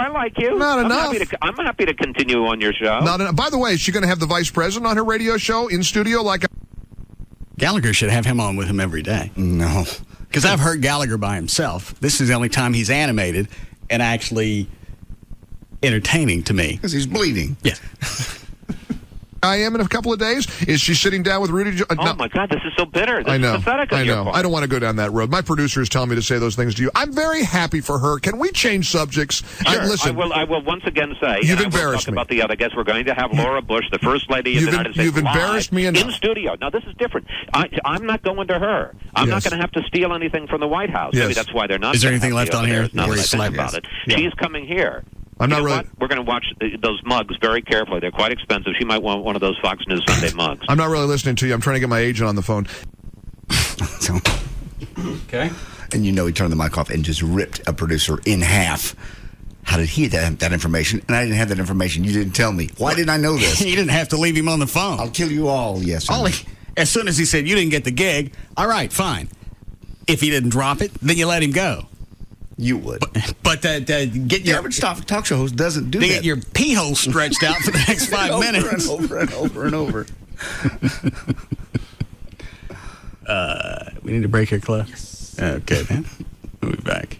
like you. Not enough. I'm happy to continue on your show. Not enough. By the way, is she going to have the vice president on her radio show in studio like Gallagher should have him on with him every day. No. Because I've heard Gallagher by himself. This is the only time he's animated and actually entertaining to me. Because he's bleeding. Yes. I am in a couple of days. Is she sitting down with Rudy? Oh, my God, this is so bitter. This I know. is pathetic on I your know. part. I don't want to go down that road. My producer is telling me to say those things to you. I'm very happy for her. Can we change subjects? Sure. Listen. I will once again say, You've and I will embarrassed talk me. about the other guests. We're going to have Laura Bush, the First Lady of the United States, You've embarrassed me enough. in studio. Now, this is different. I'm not going to her. I'm not going to have to steal anything from the White House. Yes. Maybe that's why they're not. Is there anything left on here? Now Where that I he's think slapped? about it. Yeah. She's coming here. I'm not You know really. what? We're going to watch those mugs very carefully. They're quite expensive. She might want one of those Fox News Sunday mugs. I'm not really listening to you. I'm trying to get my agent on the phone. Okay. And you know he turned the mic off and just ripped a producer in half. How did he have that information? And I didn't have that information. You didn't tell me. Why didn't I know this? You didn't have to leave him on the phone. I'll kill you all. Yes. As soon as he said you didn't get the gig, all right, fine. If he didn't drop it, then you let him go. You would. But get The your average talk show host doesn't do that. get your pee hole stretched out for the next 5 minutes. Over and over and over. We need to break here, Cliff. Yes. Okay, man. We'll be back.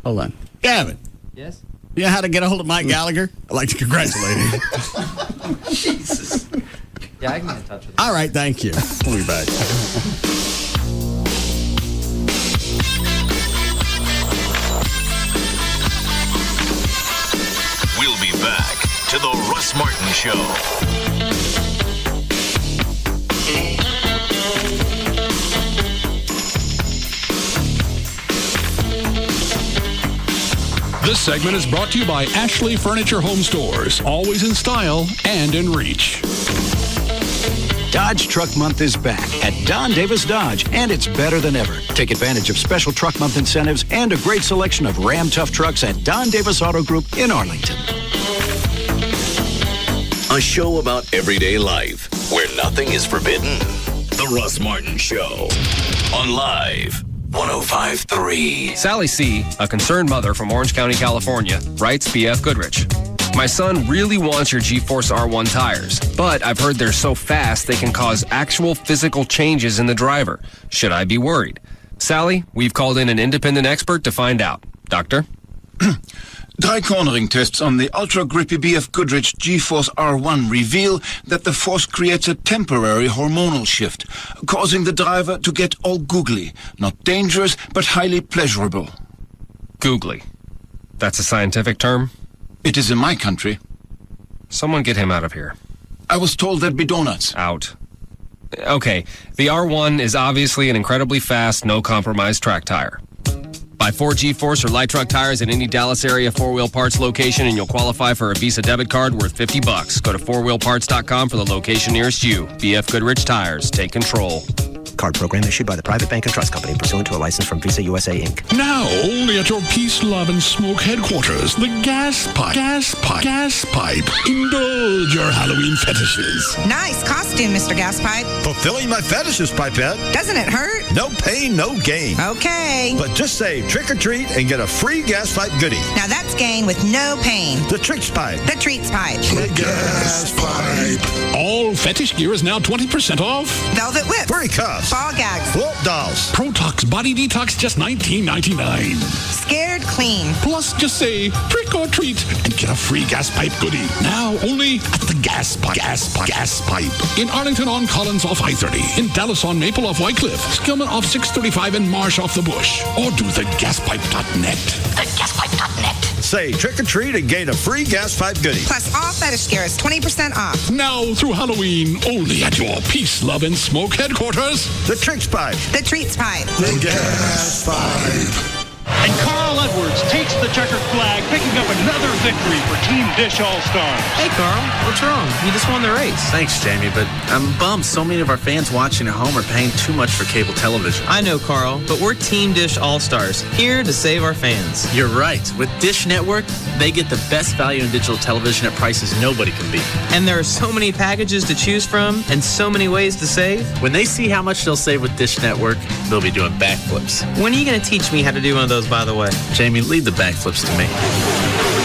Hold on. Gavin. Yes? You know how to get a hold of Mike Gallagher? I'd like to congratulate him. Jesus. Yeah, I can get in touch with him. All right, thank you. We'll be back. We'll be back to the Russ Martin Show. This segment is brought to you by Ashley Furniture Home Stores. Always in style and in reach. Dodge Truck Month is back at Don Davis Dodge, and it's better than ever. Take advantage of special Truck Month incentives and a great selection of Ram Tough trucks at Don Davis Auto Group in Arlington. A show about everyday life where nothing is forbidden. The Russ Martin Show on Live 105.3. Sally C., a concerned mother from Orange County, California, writes BF Goodrich. My son really wants your G-Force R1 tires, but I've heard they're so fast they can cause actual physical changes in the driver. Should I be worried? Sally, we've called in an independent expert to find out. Doctor? Dry cornering tests on the ultra-grippy BF Goodrich G-Force R1 reveal that the force creates a temporary hormonal shift, causing the driver to get all googly. Not dangerous, but highly pleasurable. Googly. That's a scientific term? It is in my country. Someone get him out of here. I was told there'd be donuts. Out. Okay, the R1 is obviously an incredibly fast, no-compromise track tire. Buy 4 G-Force or light truck tires at any Dallas area 4-wheel parts location and you'll qualify for a Visa debit card worth $50. Go to 4wheelparts.com for the location nearest you. BF Goodrich Tires. Take control. Card program issued by the Private Bank and Trust Company pursuant to a license from Visa USA, Inc. Now, only at your Peace, Love, and Smoke headquarters, the gas pipe. Indulge your Halloween fetishes. Nice costume, Mr. Gas Pipe. Fulfilling my fetishes, Pipette. Doesn't it hurt? No pain, no gain. Okay. But just say trick or treat and get a free gas pipe goodie. Now that's gain with no pain. The Treats Pipe. The Treats Pipe. The gas pipe. All fetish gear is now 20% off. Velvet whip. Free cuffs. Ball gags. Float dolls. Protox Body Detox, just $19.99. Scared clean. Plus, just say trick or treat and get a free gas pipe goodie. Now only at the gas pipe. Gas pipe. In Arlington on Collins off I-30. In Dallas on Maple off Wycliffe. Skillman off 635 and Marsh off the Bush. Or do thegaspipe.net. Thegaspipe.net. Say trick or treat and gain a free gas pipe goodie. Plus all fetish gear is 20% off. Now through Halloween, only at your Peace, Love, and Smoke headquarters. The Treats Pipe. The Treats Pipe. The Gas Pipe. And Carl Edwards takes the checkered flag, picking up another victory for Team Dish All-Stars. Hey, Carl, what's wrong? You just won the race. Thanks, Jamie, but I'm bummed so many of our fans watching at home are paying too much for cable television. I know, Carl, but we're Team Dish All-Stars, here to save our fans. You're right. With Dish Network, they get the best value in digital television at prices nobody can beat. And there are so many packages to choose from and so many ways to save. When they see how much they'll save with Dish Network, they'll be doing backflips. When are you going to teach me how to do one of those, by the way? Jamie, lead the backflips to me.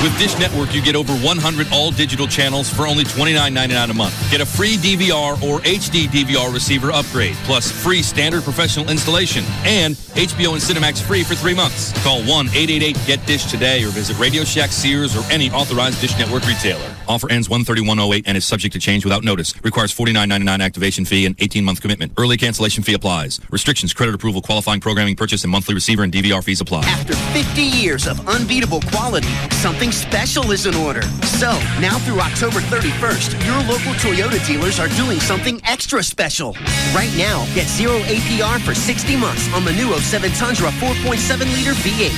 With Dish Network, you get over 100 all-digital channels for only $29.99 a month. Get a free DVR or HD DVR receiver upgrade, plus free standard professional installation, and HBO and Cinemax free for 3 months. Call 1-888-GET-DISH today or visit Radio Shack, Sears, or any authorized Dish Network retailer. Offer ends 1/31/08 and is subject to change without notice. Requires $49.99 activation fee and 18-month commitment. Early cancellation fee applies. Restrictions, credit approval, qualifying programming purchase, and monthly receiver and DVR fees apply. After 50 years of unbeatable quality, something special is in order. So, now through October 31st, your local Toyota dealers are doing something extra special. Right now, get 0 APR for 60 months on the new 07 Tundra 4.7-liter V8.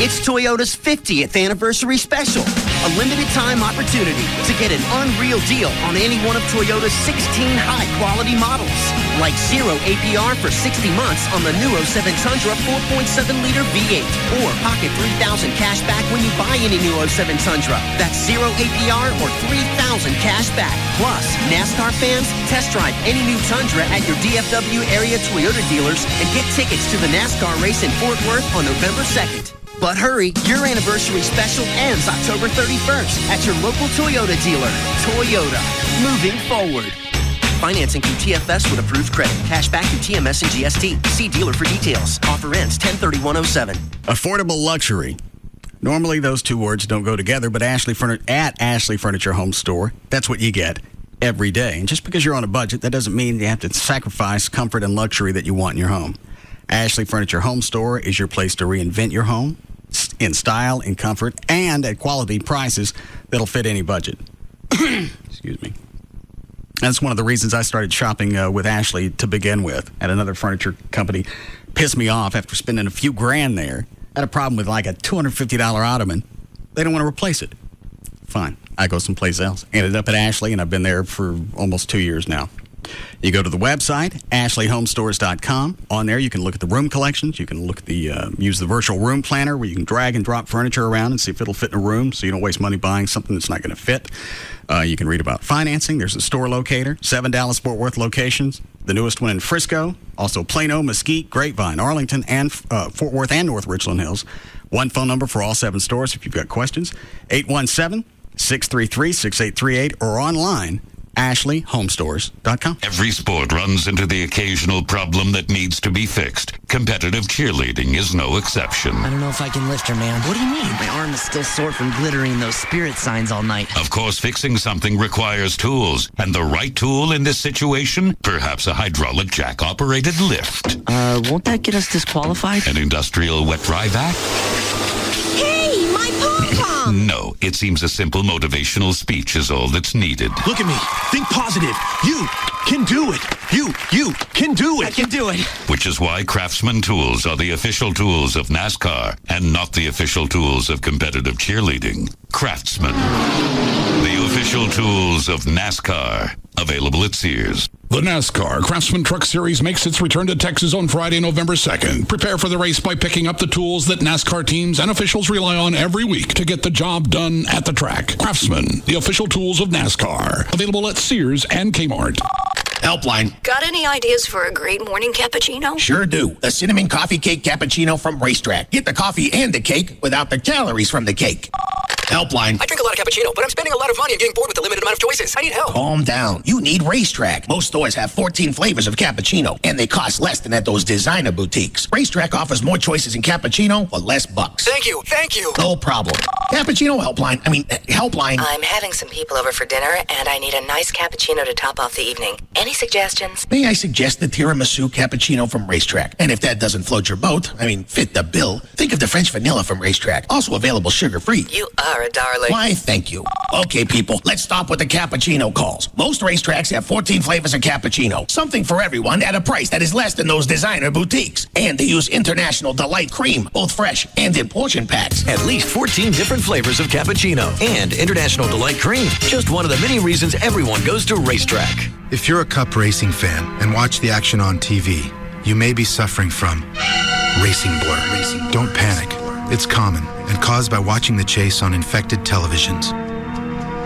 It's Toyota's 50th anniversary special. A limited time opportunity to get an unreal deal on any one of Toyota's 16 high-quality models. Like 0 APR for 60 months on the new 07 Tundra 4.7-liter V8. Or pocket $3,000 cash back when you buy any new 07 Tundra. That's 0 APR or $3,000 cash back. Plus, NASCAR fans, test drive any new Tundra at your DFW area Toyota dealers and get tickets to the NASCAR race in Fort Worth on November 2nd. But hurry, your anniversary special ends October 31st at your local Toyota dealer. Toyota, moving forward. Financing through TFS with approved credit. Cash back through TMS and GST. See dealer for details. Offer ends 10/31/07. Affordable luxury. Normally those two words don't go together, but at Ashley Furniture Home Store, that's what you get every day. And just because you're on a budget, that doesn't mean you have to sacrifice comfort and luxury that you want in your home. Ashley Furniture Home Store is your place to reinvent your home in style, in comfort, and at quality prices that'll fit any budget. Excuse me. That's one of the reasons I started shopping with Ashley to begin with. At another furniture company pissed me off after spending a few grand there. I had a problem with like a $250 ottoman. They don't want to replace it. Fine. I go someplace else. Ended up at Ashley, and I've been there for almost 2 years now. You go to the website, ashleyhomestores.com. On there, you can look at the room collections. You can look at use the virtual room planner where you can drag and drop furniture around and see if it'll fit in a room so you don't waste money buying something that's not going to fit. You can read about financing. There's a store locator, 7 Dallas-Fort Worth locations, the newest one in Frisco, also Plano, Mesquite, Grapevine, Arlington, and Fort Worth and North Richland Hills. One phone number for all 7 stores if you've got questions, 817-633-6838, or online, ashleyhomestores.com. Every sport runs into the occasional problem that needs to be fixed. Competitive cheerleading is no exception. I don't know if I can lift her, man. What do you mean? My arm is still sore from glittering those spirit signs all night. Of course, fixing something requires tools. And the right tool in this situation? Perhaps a hydraulic jack-operated lift. Won't that get us disqualified? An industrial wet-dry vac? Hey, my pom-pom! No, it seems a simple motivational speech is all that's needed. Look at me. Think positive. You can do it. You can do it. I can do it. Which is why Craftsman tools are the official tools of NASCAR and not the official tools of competitive cheerleading. Craftsman, the official tools of NASCAR. Available at Sears. The NASCAR Craftsman Truck Series makes its return to Texas on Friday, November 2nd. Prepare for the race by picking up the tools that NASCAR teams and officials rely on every week to get the job done at the track. Craftsman, the official tools of NASCAR. Available at Sears and Kmart. Helpline. Got any ideas for a great morning cappuccino? Sure do. The cinnamon coffee cake cappuccino from Racetrack. Get the coffee and the cake without the calories from the cake. Helpline. I drink a lot of cappuccino, but I'm spending a lot of money and getting bored with the limited amount of choices. I need help. Calm down. You need Racetrack. Most stores have 14 flavors of cappuccino, and they cost less than at those designer boutiques. Racetrack offers more choices in cappuccino for less bucks. Thank you. No problem. Cappuccino helpline. I'm having some people over for dinner, and I need a nice cappuccino to top off the evening. Any suggestions? May I suggest the tiramisu cappuccino from Racetrack? And if that doesn't float your boat, fit the bill, think of the French vanilla from Racetrack. Also available sugar-free. You are a darling. Why, thank you. Okay, people, let's stop with the cappuccino calls. Most Racetracks have 14 flavors of cappuccino. Something for everyone at a price that is less than those designer boutiques. And they use International Delight Cream, both fresh and in portion packs. At least 14 different flavors of cappuccino and International Delight Cream. Just one of the many reasons everyone goes to Racetrack. If you're a Cup racing fan and watch the action on TV, you may be suffering from racing blur. Don't panic. It's common and caused by watching the chase on infected televisions.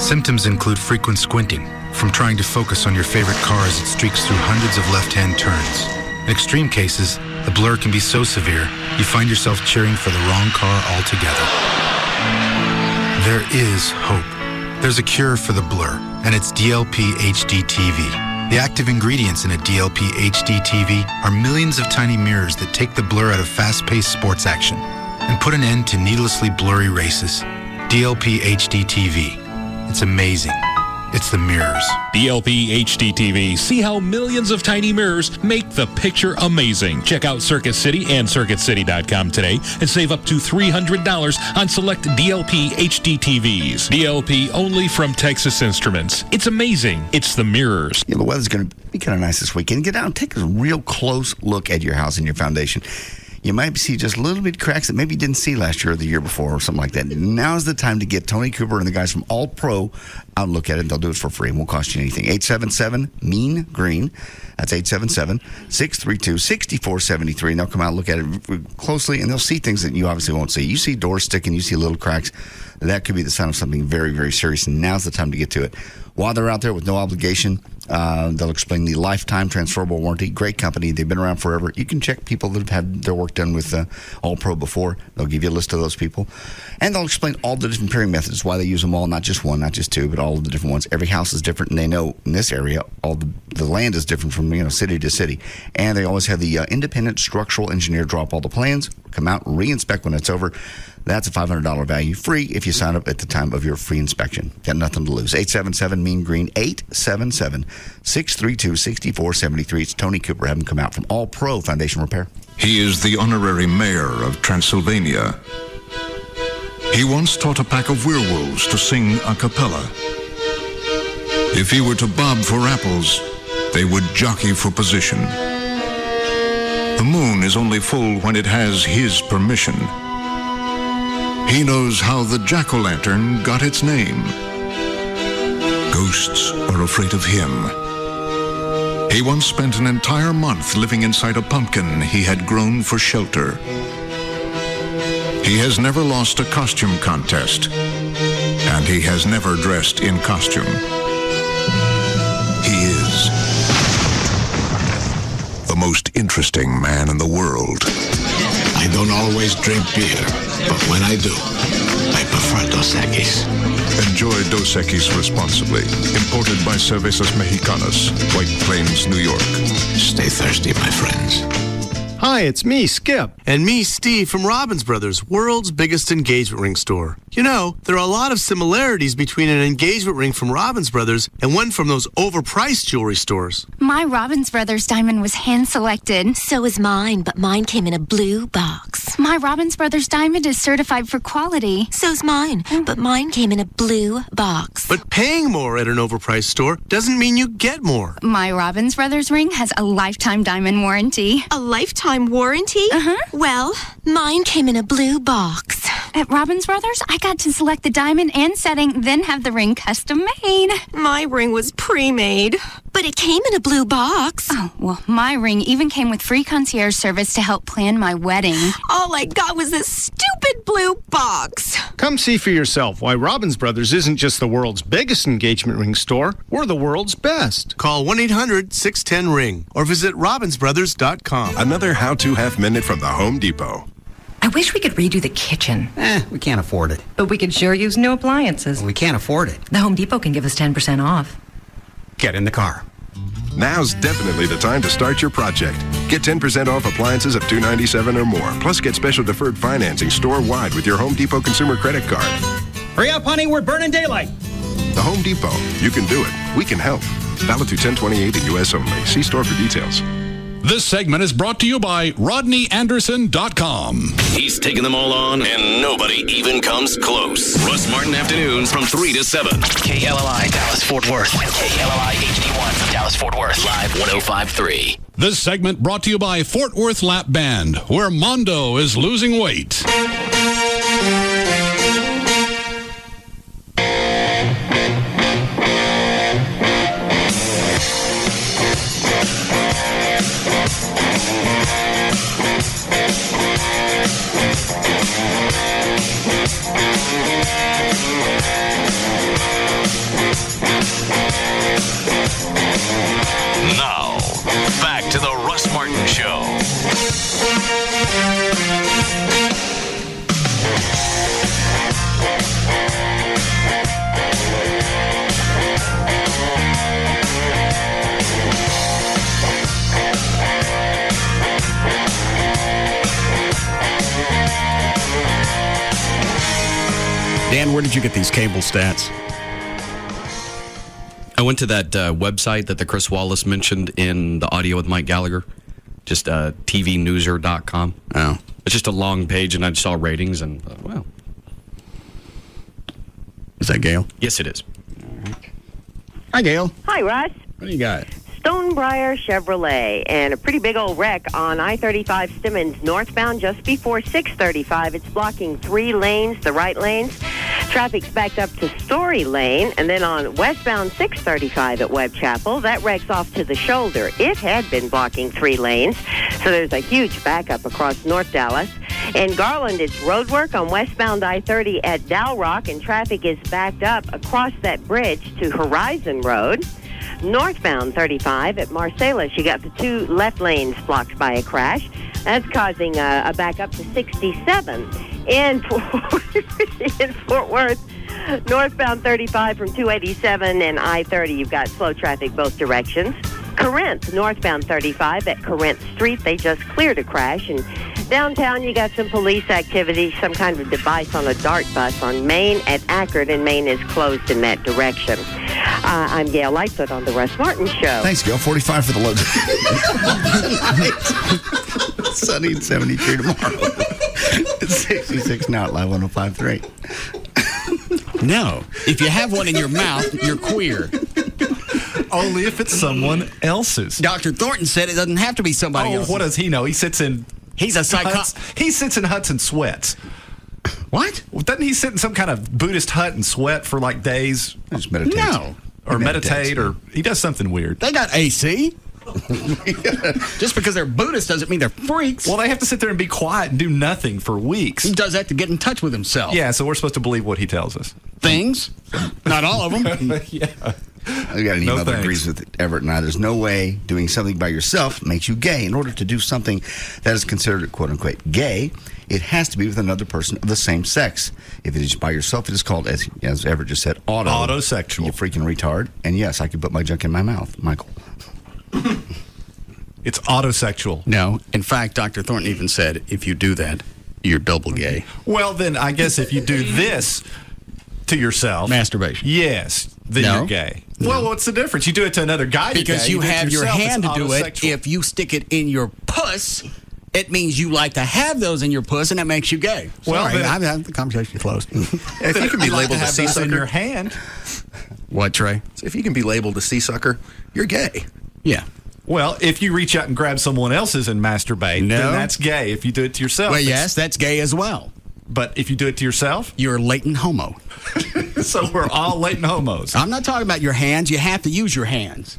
Symptoms include frequent squinting from trying to focus on your favorite car as it streaks through hundreds of left-hand turns. In extreme cases, the blur can be so severe, you find yourself cheering for the wrong car altogether. There is hope. There's a cure for the blur, and it's DLP HD TV. The active ingredients in a DLP HD TV are millions of tiny mirrors that take the blur out of fast-paced sports action and put an end to needlessly blurry races. DLP HD TV. It's amazing. It's the mirrors. DLP HD TV. See how millions of tiny mirrors make the picture amazing. Check out Circuit City and CircuitCity.com today and save up to $300 on select DLP HD TVs. DLP only from Texas Instruments. It's amazing. It's the mirrors. The weather's going to be kind of nice this weekend. Get out and take a real close look at your house and your foundation. You might see just a little bit of cracks that maybe you didn't see last year or the year before or something like that. Now's the time to get Tony Cooper and the guys from All Pro out and look at it. They'll do it for free. It won't cost you anything. 877-MEAN-GREEN. That's 877-632-6473. And they'll come out and look at it closely, and they'll see things that you obviously won't see. You see doors sticking, you see little cracks. That could be the sign of something very, very serious, and now's the time to get to it. While they're out there with no obligation, they'll explain the lifetime transferable warranty. Great company. They've been around forever. You can check people that have had their work done with All Pro before. They'll give you a list of those people. And they'll explain all the different pairing methods, why they use them all, not just one, not just two, but all of the different ones. Every house is different, and they know in this area, all the land is different from city to city. And they always have the independent structural engineer draw up all the plans, come out, re-inspect when it's over. That's a $500 value, free if you sign up at the time of your free inspection. Got nothing to lose. 877-MEAN-GREEN, 877-632-6473. It's Tony Cooper. Have him come out from All Pro Foundation Repair. He is the honorary mayor of Transylvania. He once taught a pack of werewolves to sing a cappella. If he were to bob for apples, they would jockey for position. The moon is only full when it has his permission. He knows how the jack-o'-lantern got its name. Ghosts are afraid of him. He once spent an entire month living inside a pumpkin he had grown for shelter. He has never lost a costume contest, and he has never dressed in costume. He is the most interesting man in the world. I don't always drink beer, but when I do, I prefer Dos Equis. Enjoy Dos Equis responsibly. Imported by Cervezas Mexicanas, White Plains, New York. Stay thirsty, my friends. Hi, it's me, Skip. And me, Steve, from Robbins Brothers, world's biggest engagement ring store. You know, there are a lot of similarities between an engagement ring from Robbins Brothers and one from those overpriced jewelry stores. My Robbins Brothers diamond was hand-selected. So is mine, but mine came in a blue box. My Robbins Brothers diamond is certified for quality. So's mine, but mine came in a blue box. But paying more at an overpriced store doesn't mean you get more. My Robbins Brothers ring has a lifetime diamond warranty. A lifetime warranty? Uh-huh. Well, mine came in a blue box. At Robbins Brothers, I got to select the diamond and setting, then have the ring custom made. My ring was pre-made, but it came in a blue box. Oh, well, my ring even came with free concierge service to help plan my wedding. All I got was this stupid blue box. Come see for yourself why Robbins Brothers isn't just the world's biggest engagement ring store. We're the world's best. Call 1-800-610-RING or visit robbinsbrothers.com. Another how-to half-minute from the Home Depot. I wish we could redo the kitchen. We can't afford it. But we could sure use new appliances. We can't afford it. The Home Depot can give us 10% off. Get in the car. Now's definitely the time to start your project. Get 10% off appliances of $297 or more. Plus, get special deferred financing store-wide with your Home Depot consumer credit card. Hurry up, honey. We're burning daylight. The Home Depot. You can do it. We can help. Valid through 10/28 in U.S. only. See store for details. This segment is brought to you by RodneyAnderson.com. He's taking them all on, and nobody even comes close. Russ Martin Afternoons from 3 to 7. KLLI, Dallas-Fort Worth. And KLLI HD1 from Dallas-Fort Worth. Live 105.3. This segment brought to you by Fort Worth Lap Band, where Mondo is losing weight. Now, back to the Russ Martin Show. Dan, where did you get these cable stats? I went to that website that the Chris Wallace mentioned in the audio with Mike Gallagher, just tvnewser.com. Oh. It's just a long page, and I saw ratings, and well. Is that Gail? Yes, it is. Hi, Gail. Hi, Russ. What do you got? Stonebriar Chevrolet and a pretty big old wreck on I-35 Simmons northbound just before 635. It's blocking 3 lanes, the right lanes. Traffic's backed up to Story Lane, and then on westbound 635 at Webb Chapel, that wreck's off to the shoulder. It had been blocking 3 lanes, so there's a huge backup across North Dallas. In Garland, it's road work on westbound I-30 at Dow Rock, and traffic is backed up across that bridge to Horizon Road. Northbound 35 at Marcellus, you got the 2 left lanes blocked by a crash. That's causing a backup to 67. In Fort Worth, northbound 35 from 287 and I-30, you've got slow traffic both directions. Corinth, northbound 35 at Corinth Street, they just cleared a crash. And downtown, you got some police activity, some kind of device on a DART bus on Main at Ackerd, and Main is closed in that direction. I'm Gail Lightfoot on the Russ Martin Show. Thanks, Gail. 45 for the load. Sunny and 73 tomorrow. It's 66 now at Live 105.3. No. If you have one in your mouth, you're queer. Only if it's someone else's. Dr. Thornton said it doesn't have to be somebody else's. What does he know? He sits in... He's a He sits in huts and sweats. What? Well, doesn't he sit in some kind of Buddhist hut and sweat for like days? Just meditate. No. Or meditate, or he does something weird. They got AC. Just because they're Buddhists doesn't mean they're freaks. Well, they have to sit there and be quiet and do nothing for weeks. He does that to get in touch with himself. Yeah, so we're supposed to believe what he tells us. Things. Not all of them. Yeah. I got an email that agrees with Everett and I. There's no way doing something by yourself makes you gay. In order to do something that is considered, quote unquote, gay, it has to be with another person of the same sex. If it is by yourself, it is called, as Everett just said, autosexual. You freaking retard. And yes, I could put my junk in my mouth, Michael. It's autosexual. No. In fact, Dr. Thornton even said, if you do that, You're double gay. Well, then I guess if you do this to yourself, masturbation. Yes, then No. you're gay. No. Well, what's the difference? You do it to another guy, Because you're you gay. have do it your yourself, hand to it's do it. autosexual. If you stick it in your puss, it means you like to have those in your puss, and that makes you gay. Well, Sorry, then- I've had the conversation closed. If you can be labeled a sea sucker in your hand. What, Trey? So if you can be labeled a sea sucker, you're gay. Yeah. Well, if you reach out and grab someone else's and masturbate, No. then that's gay. If you do it to yourself, Well, it's- yes, that's gay as well. But if you do it to yourself, you're a latent homo. So we're all latent homos. I'm not talking about your hands. You have to use your hands.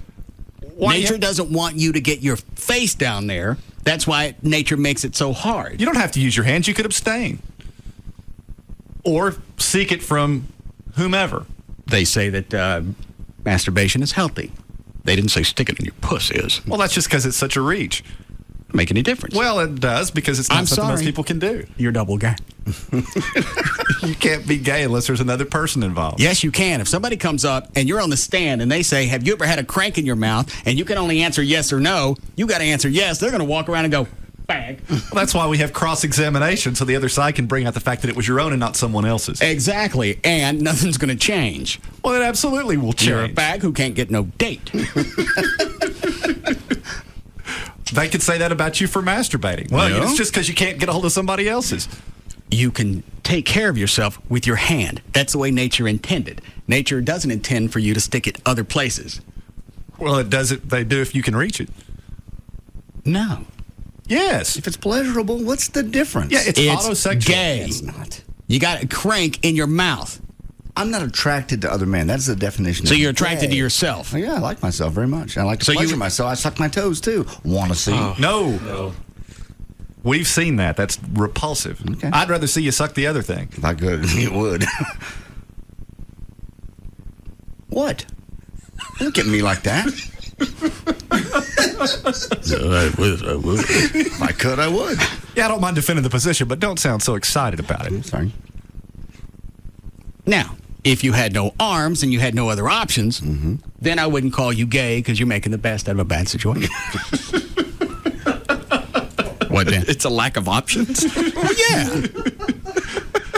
Nature doesn't want you to get your face down there. That's why nature makes it so hard. You don't have to use your hands. You could abstain. Or seek it from whomever. They say that masturbation is healthy. They didn't say stick it in your puss is. Well, that's just because it's such a reach. Make any difference? Well, it does because it's not I'm something most sorry. people can do. You're double gay. You can't be gay unless there's another person involved. Yes, you can. If somebody comes up and you're on the stand and they say, have you ever had a crank in your mouth? And you can only answer yes or no. You got to answer yes. They're going to walk around and go, bag. Well, that's why we have cross-examination, so the other side can bring out the fact that it was your own and not someone else's. Exactly. And nothing's going to change. Well, it absolutely will change. You're a bag who can't get no date. They could say that about you for masturbating. Well, No. it's just because you can't get a hold of somebody else's. You can take care of yourself with your hand. That's the way nature intended. Nature doesn't intend for you to stick it other places. Well, it does it. They do if you can reach it. No. Yes. If it's pleasurable, what's the difference? Yeah, it's autosexual. Gay. It's not. You got a crank in your mouth. I'm not attracted to other men. That's the definition. So of you're attracted to gay. yourself. Oh, yeah, I like myself very much. I like to pleasure myself. I suck my toes too. Want to see? No. We've seen that. That's repulsive. Okay. I'd rather see you suck the other thing. If I could, it would. What? Don't look at me like that. I would. If I could, I would. Yeah, I don't mind defending the position, but don't sound so excited about it. I'm sorry. Now, if you had no arms and you had no other options, then I wouldn't call you gay because you're making the best out of a bad situation. What, Dan? It's a lack of options. Well, yeah.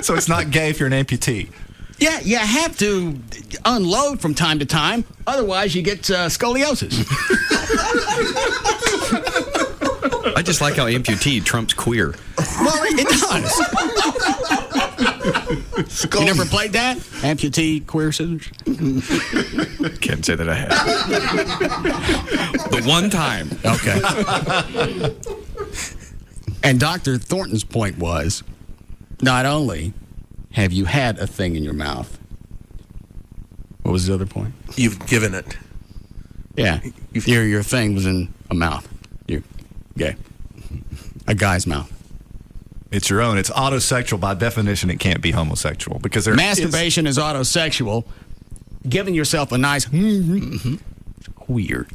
So it's not gay if you're an amputee. Yeah, you have to unload from time to time. Otherwise, you get scoliosis. I just like how amputee trumps queer. Well, it does. You never played that? Amputee queer scissors? Can't say that I have. The one time. Okay. And Dr. Thornton's point was, not only have you had a thing in your mouth, what was the other point? You've given it. Yeah. Your thing was in a mouth. You're gay. A guy's mouth. It's your own. It's autosexual. By definition, it can't be homosexual because there Masturbation is autosexual. Giving yourself a nice weird.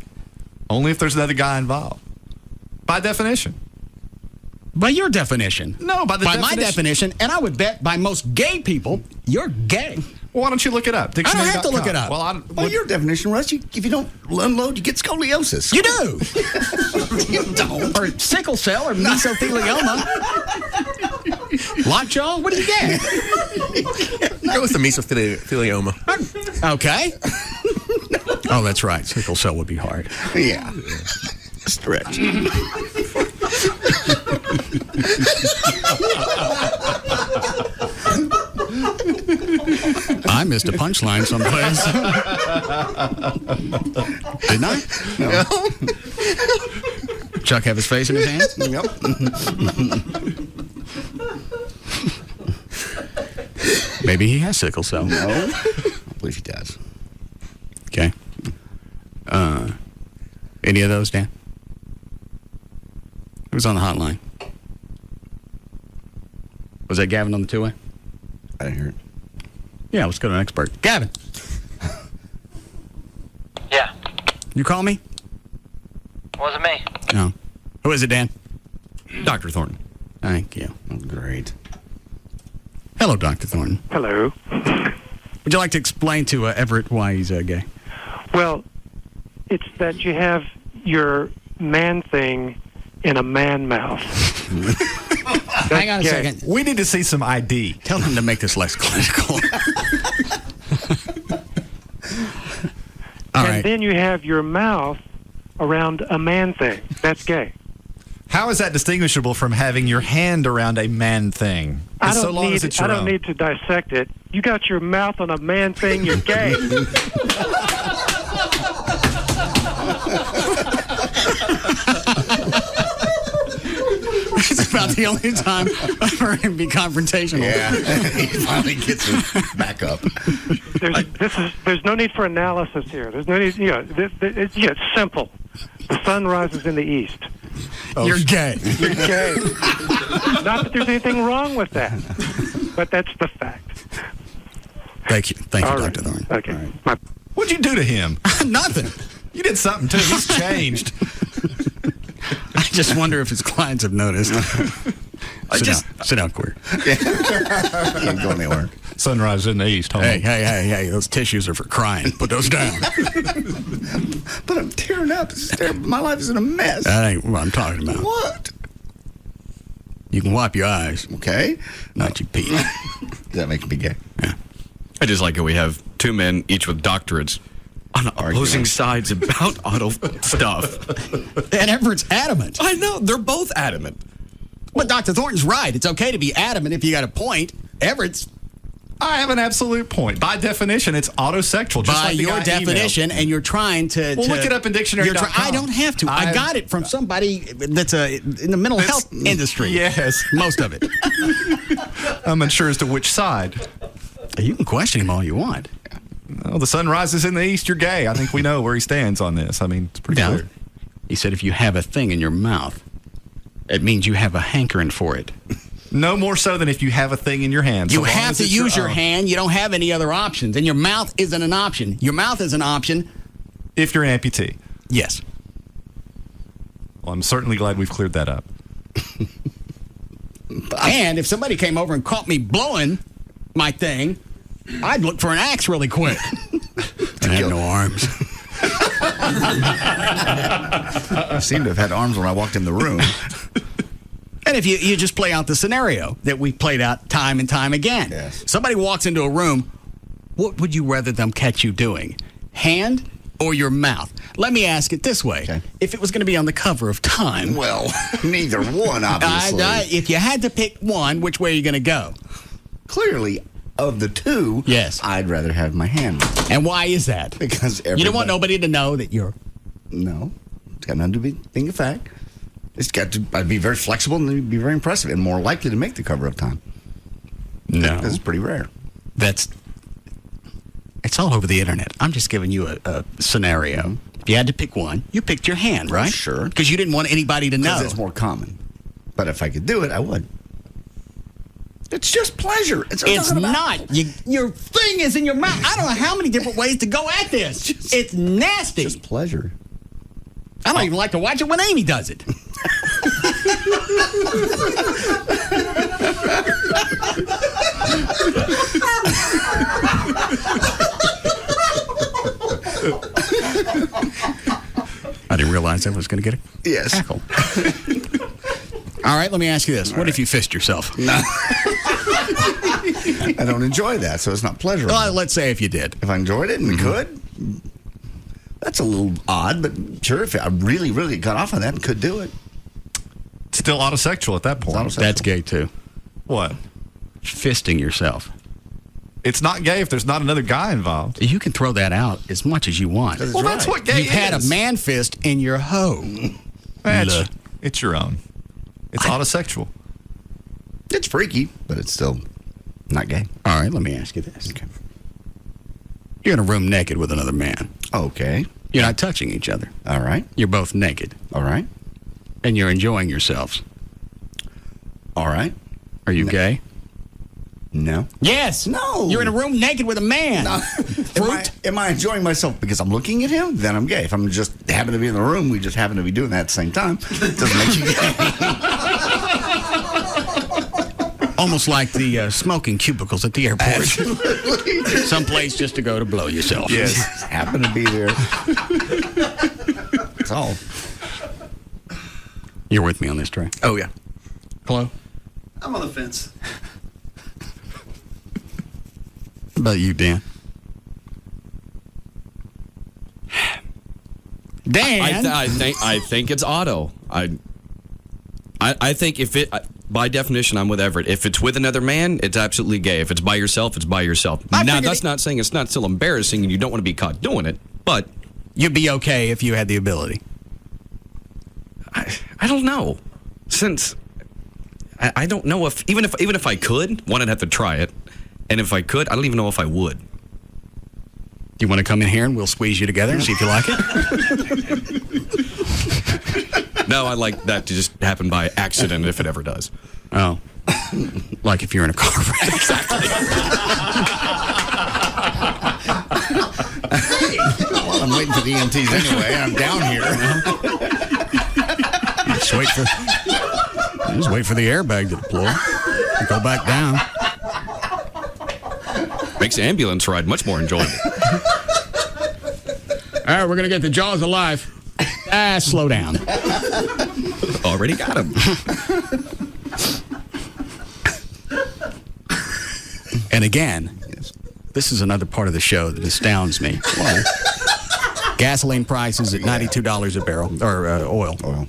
only if there's another guy involved. By definition. By your definition. No, by my definition, and I would bet by most gay people, you're gay. Well, why don't you look it up? I don't have to look it up. Well, your definition, Russ, if you don't unload, you get scoliosis. You do. You don't. Or sickle cell or mesothelioma. Lockjaw? What do you get? Go with the mesothelioma. Okay. Oh, that's right. Sickle cell would be hard. Yeah. Stretch. I missed a punchline someplace. Didn't I? No. Chuck have his face in his hands? Yep. Maybe he has sickle cell. No. I believe he does. Okay. Any of those, Dan? Who's on the hotline? Was that Gavin on the two-way? I didn't hear it. Yeah, let's go to an expert. Gavin. Yeah. You call me? Wasn't me. No. Who is it, Dan? Dr. Thornton. Thank you. Oh, great. Hello, Dr. Thornton. Hello. Would you like to explain to Everett why he's gay? Well, it's that you have your man thing in a man mouth. Hang on a second. We need to see some ID. Tell him to make this less clinical. All right. Then you have your mouth around a man thing. That's gay. How is that distinguishable from having your hand around a man thing? I So don't long need. as it's your I don't own. need to dissect it. You got your mouth on a man thing. You're gay. It's about the only time I've heard him be confrontational. Yeah, he finally gets it back up. There's no need for analysis here. There's no need. It's simple. The sun rises in the east. You're gay. You're gay. Not that there's anything wrong with that, but that's the fact. Thank you. Thank you, All Dr. right. Thorne. Okay. All right. What'd you do to him? Nothing. You did something too. He's changed. I just wonder if his clients have noticed. Sit down, queer. Can't go anywhere. Sunrise in the east. Hey, those tissues are for crying. Put those down. But I'm tearing up. It's terrible. My life is in a mess. That ain't what I'm talking about. What? You can wipe your eyes. Okay. Not you pee. Does that make me gay? Yeah. I just like how we have two men, each with doctorates, on opposing sides about auto stuff. And Everett's adamant. I know. They're both adamant. But Dr. Thornton's right. It's okay to be adamant if you got a point. Everett's. I have an absolute point. By definition, it's autosexual. Just By like the your guy definition, emailed. and you're trying to... Well, look it up in dictionary.com. I don't have to. I got it from somebody that's in the mental health industry. Yes. Most of it. I'm unsure as to which side. You can question him all you want. Well, the sun rises in the east, you're gay. I think we know where he stands on this. I mean, it's pretty clear. He said if you have a thing in your mouth, it means you have a hankering for it. No more so than if you have a thing in your hand. You have to use your hand. You don't have any other options. And your mouth isn't an option. Your mouth is an option. If you're an amputee. Yes. Well, I'm certainly glad we've cleared that up. And if somebody came over and caught me blowing my thing, I'd look for an axe really quick. I have no arms. I seem to have had arms when I walked in the room. And if you just play out the scenario that we played out time and time again. Yes. Somebody walks into a room, what would you rather them catch you doing? Hand or your mouth? Let me ask it this way. Okay. If it was going to be on the cover of Time. Well, neither one, obviously. If you had to pick one, which way are you going to go? Clearly, of the two, yes, I'd rather have my hand. And why is that? Because you don't want nobody to know that you're... No. It's got nothing to be being a fact. I'd be very flexible and it'd be very impressive and more likely to make the cover of Time. No. That's pretty rare. It's all over the internet. I'm just giving you a scenario. Mm-hmm. If you had to pick one, you picked your hand, right? Sure. Because you didn't want anybody to know. Because it's more common. But if I could do it, I would. It's just pleasure. It's not. Your thing is in your mouth. I don't know how many different ways to go at this. It's nasty. Just pleasure. I don't even like to watch it when Amy does it. I didn't realize I was going to get a tackle. All right, let me ask you this. What if you fist yourself? No. I don't enjoy that, so it's not pleasurable. Well, let's say if you did. If I enjoyed it and could, that's a little odd, but sure, if I really, really got off on that and could do it. Still autosexual at that point. That's gay, too. What? Fisting yourself. It's not gay if there's not another guy involved. You can throw that out as much as you want. Well, that's what gay is. You've had a man fist in your hoe. It's your own. It's autosexual. It's freaky, but it's still not gay. All right, let me ask you this. Okay. You're in a room naked with another man. Okay. You're not touching each other. All right. You're both naked. All right. And you're enjoying yourselves. All right. Are you gay? No. Yes. No. You're in a room naked with a man. No. Am I enjoying myself because I'm looking at him? Then I'm gay. If I'm just happen to be in the room, we just happen to be doing that at the same time, it doesn't make you gay. Almost like the smoking cubicles at the airport. Absolutely. Someplace just to go to blow yourself. Yes. Just happen to be there. That's all. You're with me on this, Trey? Oh, yeah. Hello? I'm on the fence. What about you, Dan? Dan? I think it's auto. I think if it, by definition, I'm with Everett. If it's with another man, it's absolutely gay. If it's by yourself, it's by yourself. Now, that's not saying it's not still embarrassing and you don't want to be caught doing it, but you'd be okay if you had the ability. I don't know. Since I don't know if even if I could, one, I'd have to try it, and if I could, I don't even know if I would. You want to come in here and we'll squeeze you together and see if you like it? No, I like that to just happen by accident if it ever does. Oh. Like if you're in a car wreck. Exactly. Well, I'm waiting for the EMTs anyway. I'm down here. Just wait for the airbag to deploy. And go back down. Makes the ambulance ride much more enjoyable. All right, we're going to get the jaws of life. Slow down. Already got him. And again, this is another part of the show that astounds me. Why? Gasoline prices at $92 a barrel, or oil.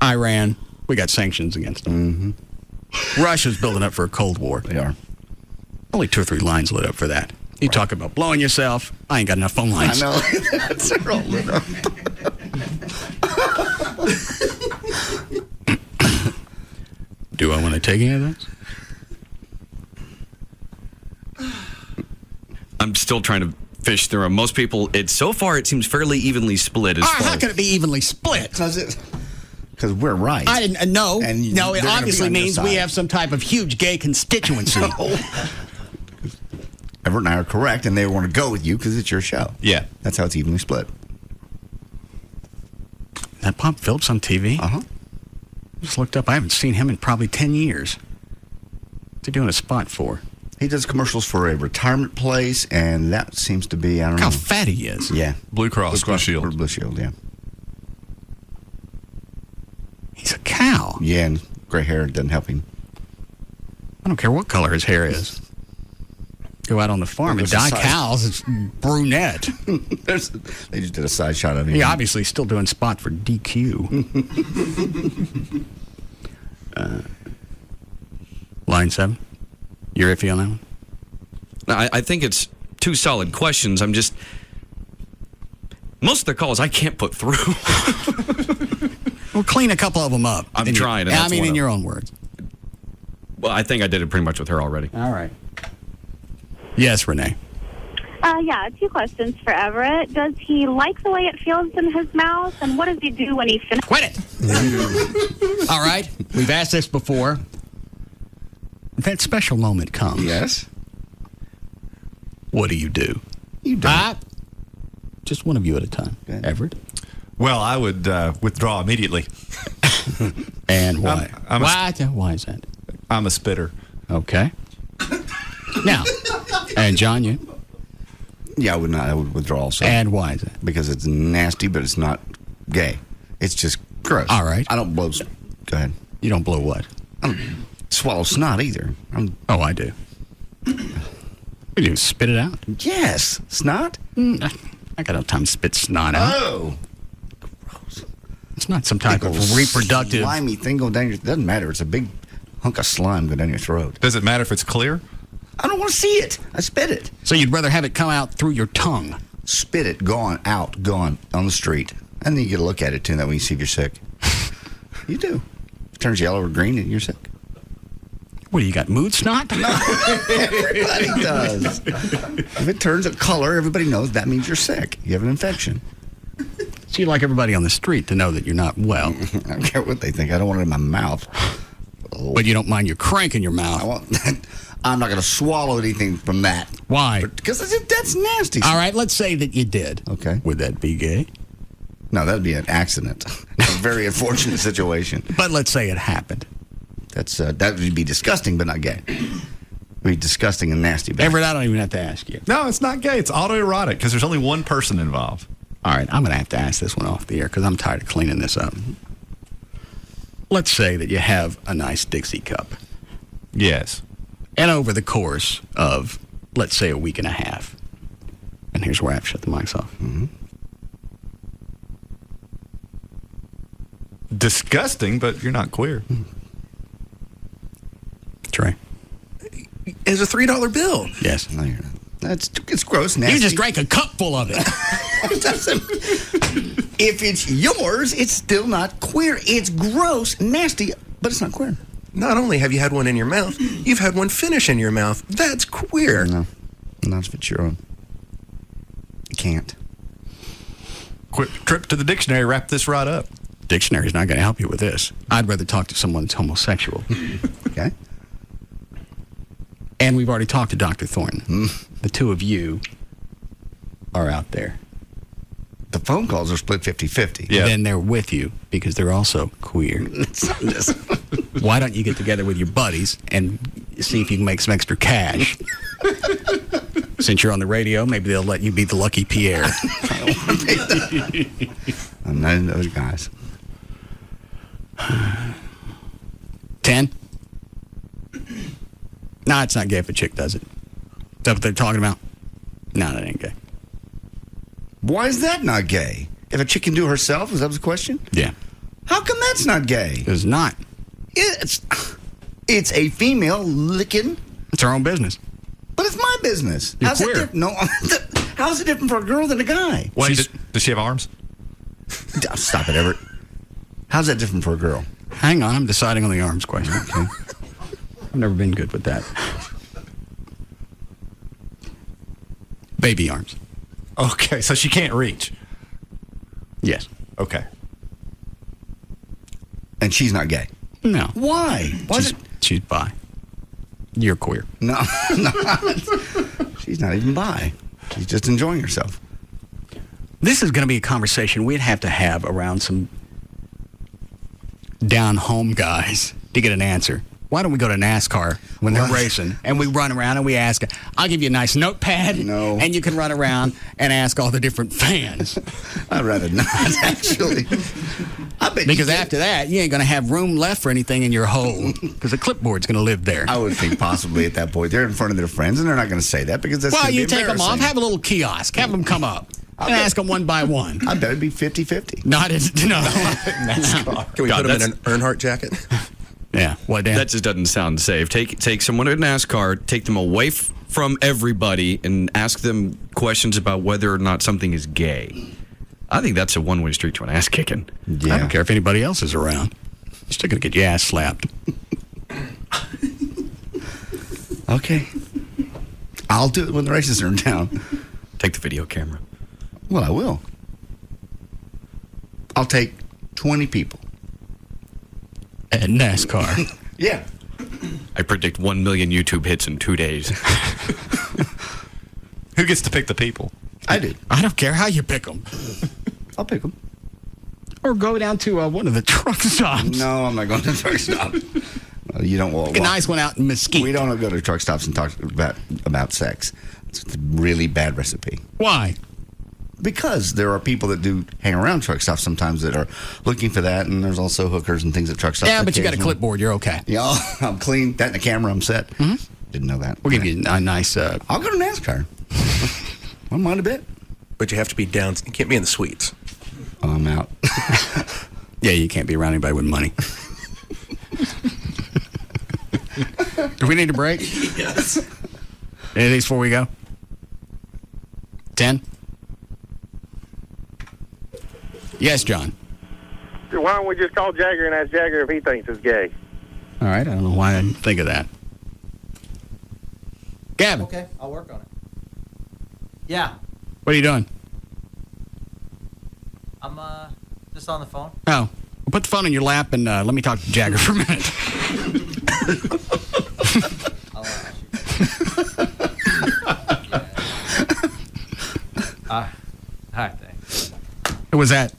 Iran, we got sanctions against them. Mm-hmm. Russia's building up for a Cold War. They are. Only 2 or 3 lines lit up for that. You talk about blowing yourself. I ain't got enough phone lines. I know. That's all lit up. Do I want to take any of those? I'm still trying to fish through them. Most people, so far it seems fairly evenly split. How can it be evenly split? Because we're right. I didn't know. And no, it they're gonna obviously be on your means side. we have some type of huge gay constituency. No. Everett and I are correct, and they want to go with you because it's your show. Yeah. That's how it's evenly split. That Bob Phillips on TV? Uh-huh. Just looked up. I haven't seen him in probably 10 years. What's he doing a spot for? He does commercials for a retirement place, and that seems to be, I don't Look know. how fat he is. Yeah. Blue Cross Blue Shield. Blue Shield, yeah. He's a cow. Yeah, and gray hair doesn't help him. I don't care what color his hair is. Go out on the farm and There's a dye size. cows. It's brunette. They just did a side shot of him. He obviously still doing spot for DQ. Line 7. You're iffy on that one? I think it's 2 solid questions. I'm just... Most of the calls I can't put through. Well, clean a couple of them up. I'm trying. And that's one in of your them. own words. Well, I think I did it pretty much with her already. All right. Yes, Renee. Yeah, 2 questions for Everett. Does he like the way it feels in his mouth? And what does he do when he finishes? Quit it! All right. We've asked this before. That special moment comes. Yes. What do? You don't. Just one of you at a time. Okay. Everett? Well, I would withdraw immediately. And why? Why is that? I'm a spitter. Okay. Now, and John, you? Yeah, I would not. I would withdraw also. And why is that? Because it's nasty, but it's not gay. It's just gross. All right. I don't blow. Go ahead. You don't blow what? I don't swallow snot either. Oh, I do. What do you spit it out? Yes. Snot? I got no time to spit snot out. Oh. Gross. It's not some type of reproductive... slimy thing going down your... Doesn't matter. It's a big hunk of slime going down your throat. Does it matter if it's clear? I don't want to see it. I spit it. So you'd rather have it come out through your tongue? Spit it, gone, out, gone, on the street. And then you get a look at it, too, that way you see if you're sick. You do. It turns yellow or green and you're sick. What, you got mood snot? No, everybody does. If it turns a color, everybody knows that means you're sick. You have an infection. So you like everybody on the street to know that you're not well. I don't care what they think. I don't want it in my mouth. Oh. But you don't mind your crank in your mouth. I'm not going to swallow anything from that. Why? Because that's nasty. All right, let's say that you did. Okay. Would that be gay? No, that'd be an accident. A very unfortunate situation. But let's say it happened. That would be disgusting, but not gay. It would be disgusting and nasty. Everett, I don't even have to ask you. No, it's not gay. It's autoerotic because there's only one person involved. All right, I'm going to have to ask this one off the air because I'm tired of cleaning this up. let's say that you have a nice Dixie cup. Yes. And over the course of, let's say, a week and a half, and here's where I have to shut the mics off. Mm-hmm. Disgusting, but you're not queer. Trey. It's a $3 bill. Yes. No, you're not. It's gross, nasty. You just drank a cup full of it. If it's yours, it's still not queer. It's gross, nasty, but it's not queer. Not only have you had one in your mouth, you've had one finish in your mouth. That's queer. No, not if it's your own. You can't. Quick trip to the dictionary. Wrap this right up. Dictionary's not going to help you with this. I'd rather talk to someone that's homosexual. Okay. And we've already talked to Dr. Thornton. The two of you are out there. The phone calls are split 50-50. Yeah. Then they're with you because they're also queer. Why don't you get together with your buddies and see if you can make some extra cash? Since you're on the radio, maybe they'll let you be the lucky Pierre. I'm not into those guys. 10? No, it's not gay if a chick does it. Is that what they're talking about? No, that ain't gay. Why is that not gay? If a chick can do it herself, is that the question? Yeah. How come that's not gay? It's not. It's a female licking. It's her own business. But it's my business. You're How's queer. It no, how's it different for a girl than a guy? Wait, does she have arms? Stop it, Everett. How's that different for a girl? Hang on, I'm deciding on the arms question. Okay. I've never been good with that. Baby arms. Okay, so she can't reach. Yes. Okay. And she's not gay? No. Why? She's bi. You're queer. No, she's not even bi. She's just enjoying herself. This is going to be a conversation we'd have to have around some down-home guys to get an answer. Why don't we go to NASCAR when they're racing and we run around and we ask, I'll give you a nice notepad and you can run around and ask all the different fans. I'd rather not, actually. Because after that, you ain't going to have room left for anything in your hole because the clipboard's going to live there. I would think possibly at that point they're in front of their friends and they're not going to say that because that's well, going to be you take them off, embarrassing. have a little kiosk, have them come up and ask them one by one. I bet it'd be 50-50. No. Can we put them in an Earnhardt jacket? Yeah. What, Dan? That just doesn't sound safe. Take someone to NASCAR, take them away from everybody, and ask them questions about whether or not something is gay. I think that's a one-way street to an ass kicking. Yeah. I don't care if anybody else is around. You're still going to get your ass slapped. Okay. I'll do it when the races are in town. Take the video camera. Well, I will. I'll take 20 people. At NASCAR. Yeah. I predict 1 million YouTube hits in 2 days. Who gets to pick the people? I do. I don't care how you pick them. I'll pick them. Or go down to one of the truck stops. No, I'm not going to the truck stop. You don't want a nice one out in Mesquite. We don't go to truck stops and talk about sex. It's a really bad recipe. Why? Because there are people that do hang around truck stops sometimes that are looking for that, and there's also hookers and things at truck stops. Yeah, but you got a clipboard. You're okay. Yeah, I'm clean. That and the camera, I'm set. Mm-hmm. Didn't know that. We'll give you a nice... I'll go to NASCAR. I don't mind a bit. But you have to be down. You can't be in the suites. Oh, I'm out. Yeah, you can't be around anybody with money. Do we need a break? Yes. Any of these before we go? 10? Yes, John. Why don't we just call Jagger and ask Jagger if he thinks it's gay? All right, I don't know why I didn't think of that. Gavin. Okay, I'll work on it. Yeah. What are you doing? I'm just on the phone. Oh, well, put the phone in your lap and let me talk to Jagger for a minute. I'll all right, thanks. Who was that?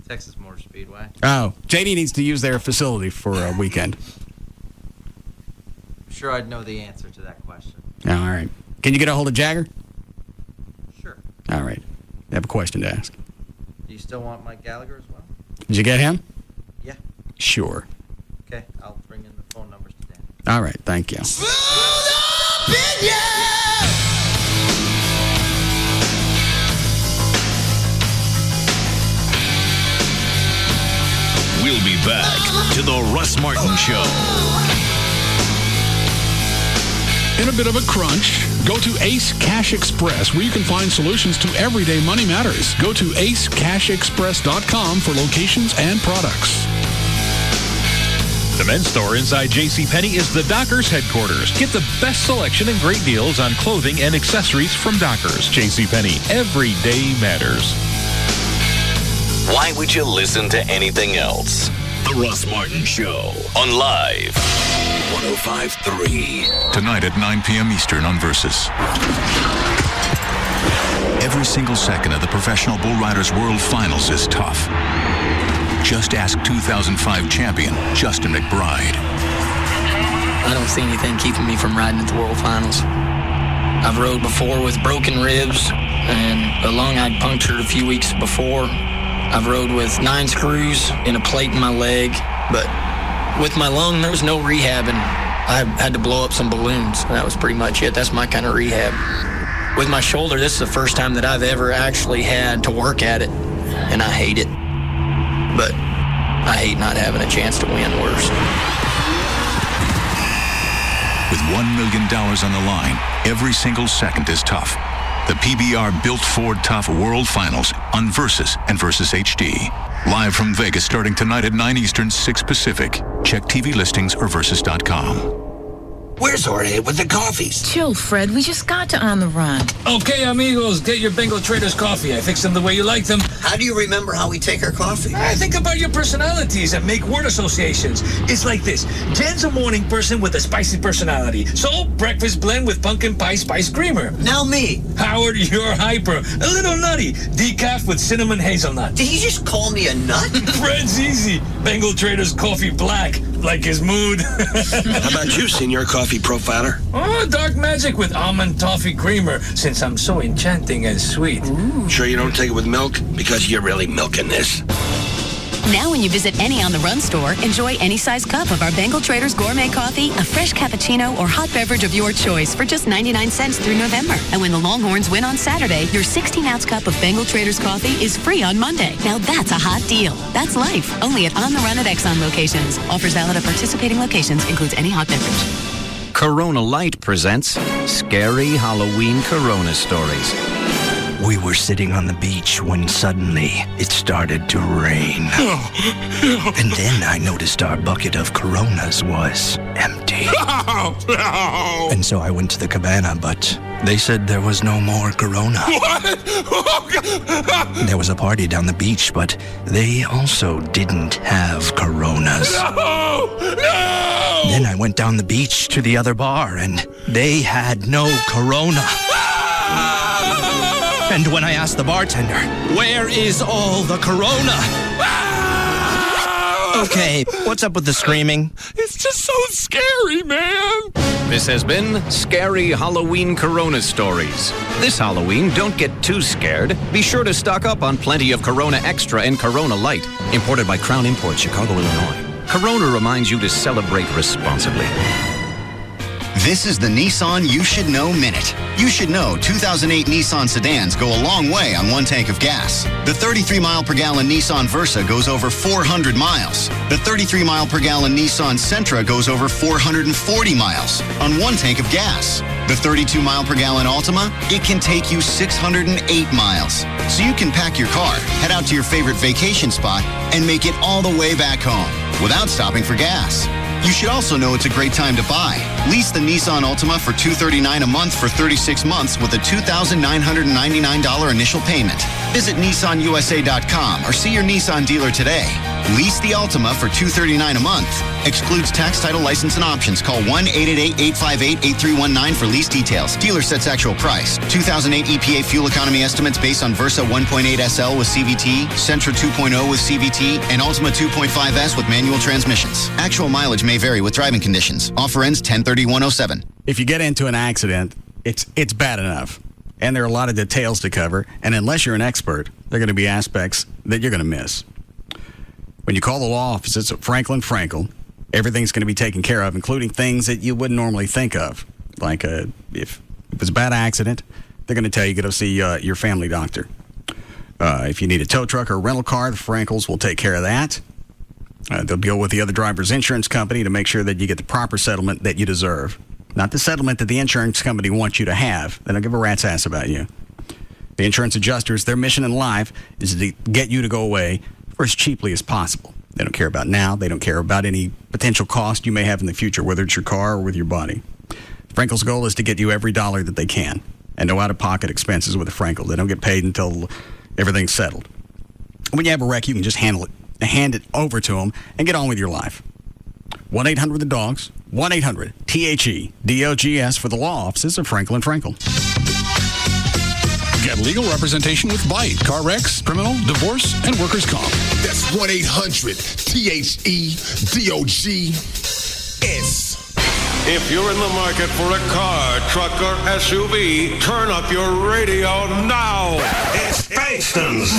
Texas Motor Speedway. Oh, JD needs to use their facility for a weekend. I'm sure I'd know the answer to that question. All right. Can you get a hold of Jagger? Sure. All right. I have a question to ask. Do you still want Mike Gallagher as well? Did you get him? Yeah. Sure. Okay, I'll bring in the phone numbers to Dan. All right, thank you. We'll be back to the Russ Martin Show. In a bit of a crunch, go to Ace Cash Express, where you can find solutions to everyday money matters. Go to acecashexpress.com for locations and products. The men's store inside JCPenney is the Dockers headquarters. Get the best selection and great deals on clothing and accessories from Dockers. JCPenney, every day matters. Why would you listen to anything else? The Russ Martin Show on Live 105.3. Tonight at 9 p.m. Eastern on Versus. Every single second of the Professional Bull Riders World Finals is tough. Just ask 2005 champion Justin McBride. I don't see anything keeping me from riding at the World Finals. I've rode before with broken ribs and a lung I'd punctured a few weeks before. I've rode with 9 screws and a plate in my leg, but with my lung, there was no rehabbing. I had to blow up some balloons, and that was pretty much it. That's my kind of rehab. With my shoulder, this is the first time that I've ever actually had to work at it, and I hate it. But I hate not having a chance to win worse. With $1 million on the line, every single second is tough. The PBR Built Ford Tough World Finals on Versus and Versus HD. Live from Vegas starting tonight at 9 Eastern, 6 Pacific. Check TV listings or Versus.com. Where's Jorge with the coffees? Chill, Fred. We just got to On the Run. Okay, amigos, get your Bengal Traders coffee. I fix them the way you like them. How do you remember how we take our coffee? I think about your personalities and make word associations. It's like this. Jen's a morning person with a spicy personality. So, breakfast blend with pumpkin pie spice creamer. Now me. Howard, you're hyper. A little nutty. Decaf with cinnamon hazelnut. Did he just call me a nut? Fred's easy. Bengal Traders coffee black, like his mood. How about you, Senior Coffee Profiler? Oh, dark magic with almond toffee creamer, since I'm so enchanting and sweet. Ooh. Sure you don't take it with milk? Because you're really milking this. Now when you visit any On the Run store, enjoy any size cup of our Bengal Traders Gourmet Coffee, a fresh cappuccino, or hot beverage of your choice for just 99 cents through November. And when the Longhorns win on Saturday, your 16-ounce cup of Bengal Traders Coffee is free on Monday. Now that's a hot deal. That's life. Only at On the Run at Exxon locations. Offers valid at participating locations. Includes any hot beverage. Corona Light presents Scary Halloween Corona Stories. We were sitting on the beach when suddenly it started to rain. And then I noticed our bucket of Coronas was empty. And so I went to the cabana, but they said there was no more Corona. What? There was a party down the beach, but they also didn't have Coronas. No! Then I went down the beach to the other bar, and they had no Corona. And when I asked the bartender, where is all the Corona? Okay, what's up with the screaming? It's just so scary, man. This has been Scary Halloween Corona Stories. This Halloween, don't get too scared. Be sure to stock up on plenty of Corona Extra and Corona Light. Imported by Crown Imports, Chicago, Illinois. Corona reminds you to celebrate responsibly. This is the Nissan You Should Know Minute. You should know 2008 Nissan sedans go a long way on one tank of gas. The 33-mile-per-gallon Nissan Versa goes over 400 miles. The 33-mile-per-gallon Nissan Sentra goes over 440 miles on one tank of gas. The 32-mile-per-gallon Altima, it can take you 608 miles. So you can pack your car, head out to your favorite vacation spot, and make it all the way back home without stopping for gas. You should also know it's a great time to buy. Lease the Nissan Altima for $239 a month for 36 months with a $2,999 initial payment. Visit NissanUSA.com or see your Nissan dealer today. Lease the Altima for $239 a month. Excludes tax, title, license, and options. Call 1-888-858-8319 for lease details. Dealer sets actual price. 2008 EPA fuel economy estimates based on Versa 1.8 SL with CVT, Sentra 2.0 with CVT, and Altima 2.5S with manual transmissions. Actual mileage may vary with driving conditions. Offer ends 10/31/07. If you get into an accident, it's bad enough. And there are a lot of details to cover. And unless you're an expert, there are going to be aspects that you're going to miss. When you call the law offices at Franklin Frankel, everything's going to be taken care of, including things that you wouldn't normally think of. Like if it was a bad accident, they're going to tell you to go see your family doctor. If you need a tow truck or a rental car, the Frankels will take care of that. They'll deal with the other driver's insurance company to make sure that you get the proper settlement that you deserve. Not the settlement that the insurance company wants you to have. They don't give a rat's ass about you. The insurance adjusters, their mission in life is to get you to go away for as cheaply as possible. They don't care about now. They don't care about any potential cost you may have in the future, whether it's your car or with your body. Frankel's goal is to get you every dollar that they can, and no out-of-pocket expenses with the Frankel. They don't get paid until everything's settled. When you have a wreck, you can just hand it over to them and get on with your life. 1-800-THE-DOGS, 1-800-THE-DOGS for the law offices of Franklin Frankel. Get legal representation with Bite, car wrecks, criminal, divorce, and workers' comp. That's 1-800-THE-DOGS. If you're in the market for a car, truck, or SUV, turn up your radio now. It's Bankston's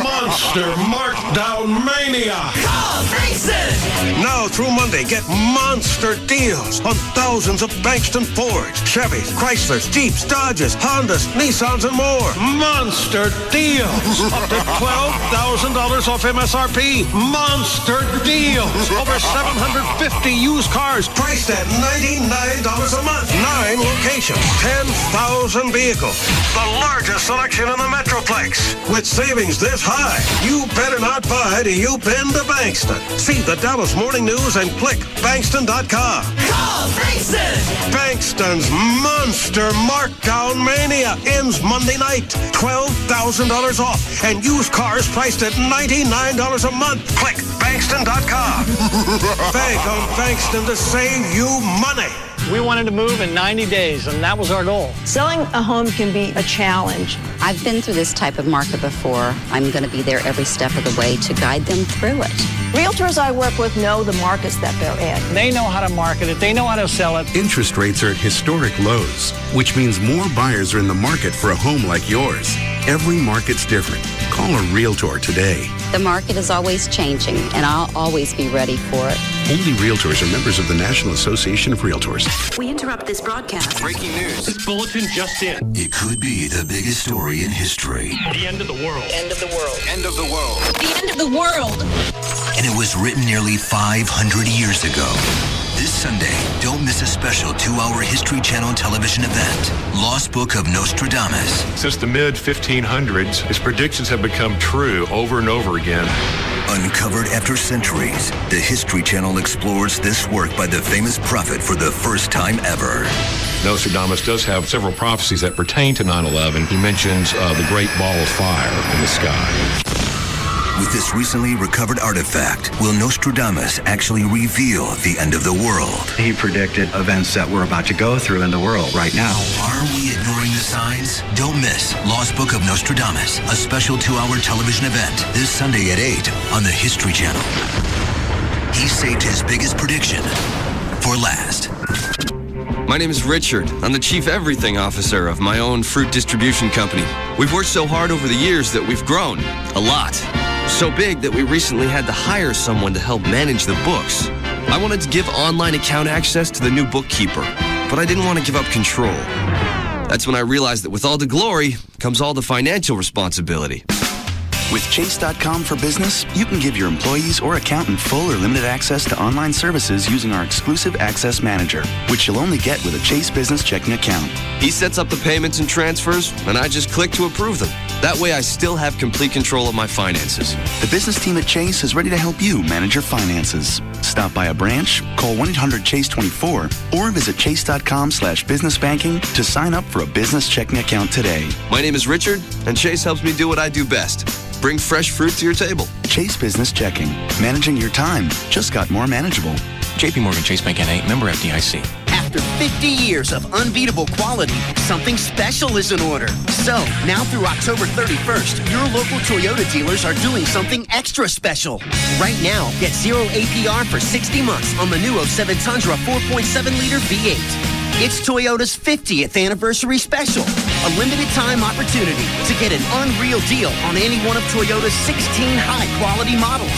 Monster Markdown Mania. Call Bankston! Now through Monday, get monster deals on thousands of Bankston Fords, Chevys, Chryslers, Jeeps, Dodges, Hondas, Nissans, and more. Monster deals. Up to $12,000 off MSRP. Monster deals. Over 750 used cars priced at $99 a month. 9 locations, 10,000 vehicles. The largest selection in the Metroplex. With savings this high, you better not buy till you've been to Bankston. See the Dallas Morning News and click Bankston.com. Call Bankston! Bankston's Monster Markdown Mania ends Monday night. $12,000 off and used cars priced at $99 a month. Click Bankston.com. Bank on Bankston to save you money. We wanted to move in 90 days, and that was our goal. Selling a home can be a challenge. I've been through this type of market before. I'm going to be there every step of the way to guide them through it. Realtors I work with know the markets that they're in. They know how to market it. They know how to sell it. Interest rates are at historic lows, which means more buyers are in the market for a home like yours. Every market's different. Call a Realtor today. The market is always changing, and I'll always be ready for it. Only Realtors are members of the National Association of Realtors. We interrupt this broadcast. Breaking news. This bulletin just in. It could be the biggest story in history. The end of the world. End of the world. End of the world. The end of the world. And it was written nearly 500 years ago. This Sunday, don't miss a special 2-hour History Channel television event, Lost Book of Nostradamus. Since the mid-1500s, his predictions have become true over and over again. Uncovered after centuries, the History Channel explores this work by the famous prophet for the first time ever. Nostradamus does have several prophecies that pertain to 9/11. He mentions the great ball of fire in the sky. With this recently recovered artifact, will Nostradamus actually reveal the end of the world? He predicted events that we're about to go through in the world right now. Are we ignoring the signs? Don't miss Lost Book of Nostradamus, a special 2-hour television event this Sunday at 8 on the History Channel. He saved his biggest prediction for last. My name is Richard. I'm the Chief Everything Officer of my own fruit distribution company. We've worked so hard over the years that we've grown a lot. So big that we recently had to hire someone to help manage the books. I wanted to give online account access to the new bookkeeper, but I didn't want to give up control. That's when I realized that with all the glory comes all the financial responsibility. With Chase.com for Business, you can give your employees or accountant full or limited access to online services using our exclusive Access Manager, which you'll only get with a Chase Business checking account. He sets up the payments and transfers, and I just click to approve them. That way I still have complete control of my finances. The business team at Chase is ready to help you manage your finances. Stop by a branch, call 1-800-CHASE-24, or visit chase.com/businessbanking to sign up for a business checking account today. My name is Richard, and Chase helps me do what I do best. Bring fresh fruit to your table. Chase Business Checking. Managing your time just got more manageable. JP Morgan Chase Bank N.A., member FDIC. After 50 years of unbeatable quality, something special is in order. So, now through October 31st, your local Toyota dealers are doing something extra special. Right now, get 0 APR for 60 months on the new 07 Tundra 4.7-liter V8. It's Toyota's 50th anniversary special. a limited time opportunity to get an unreal deal on any one of Toyota's 16 high-quality models.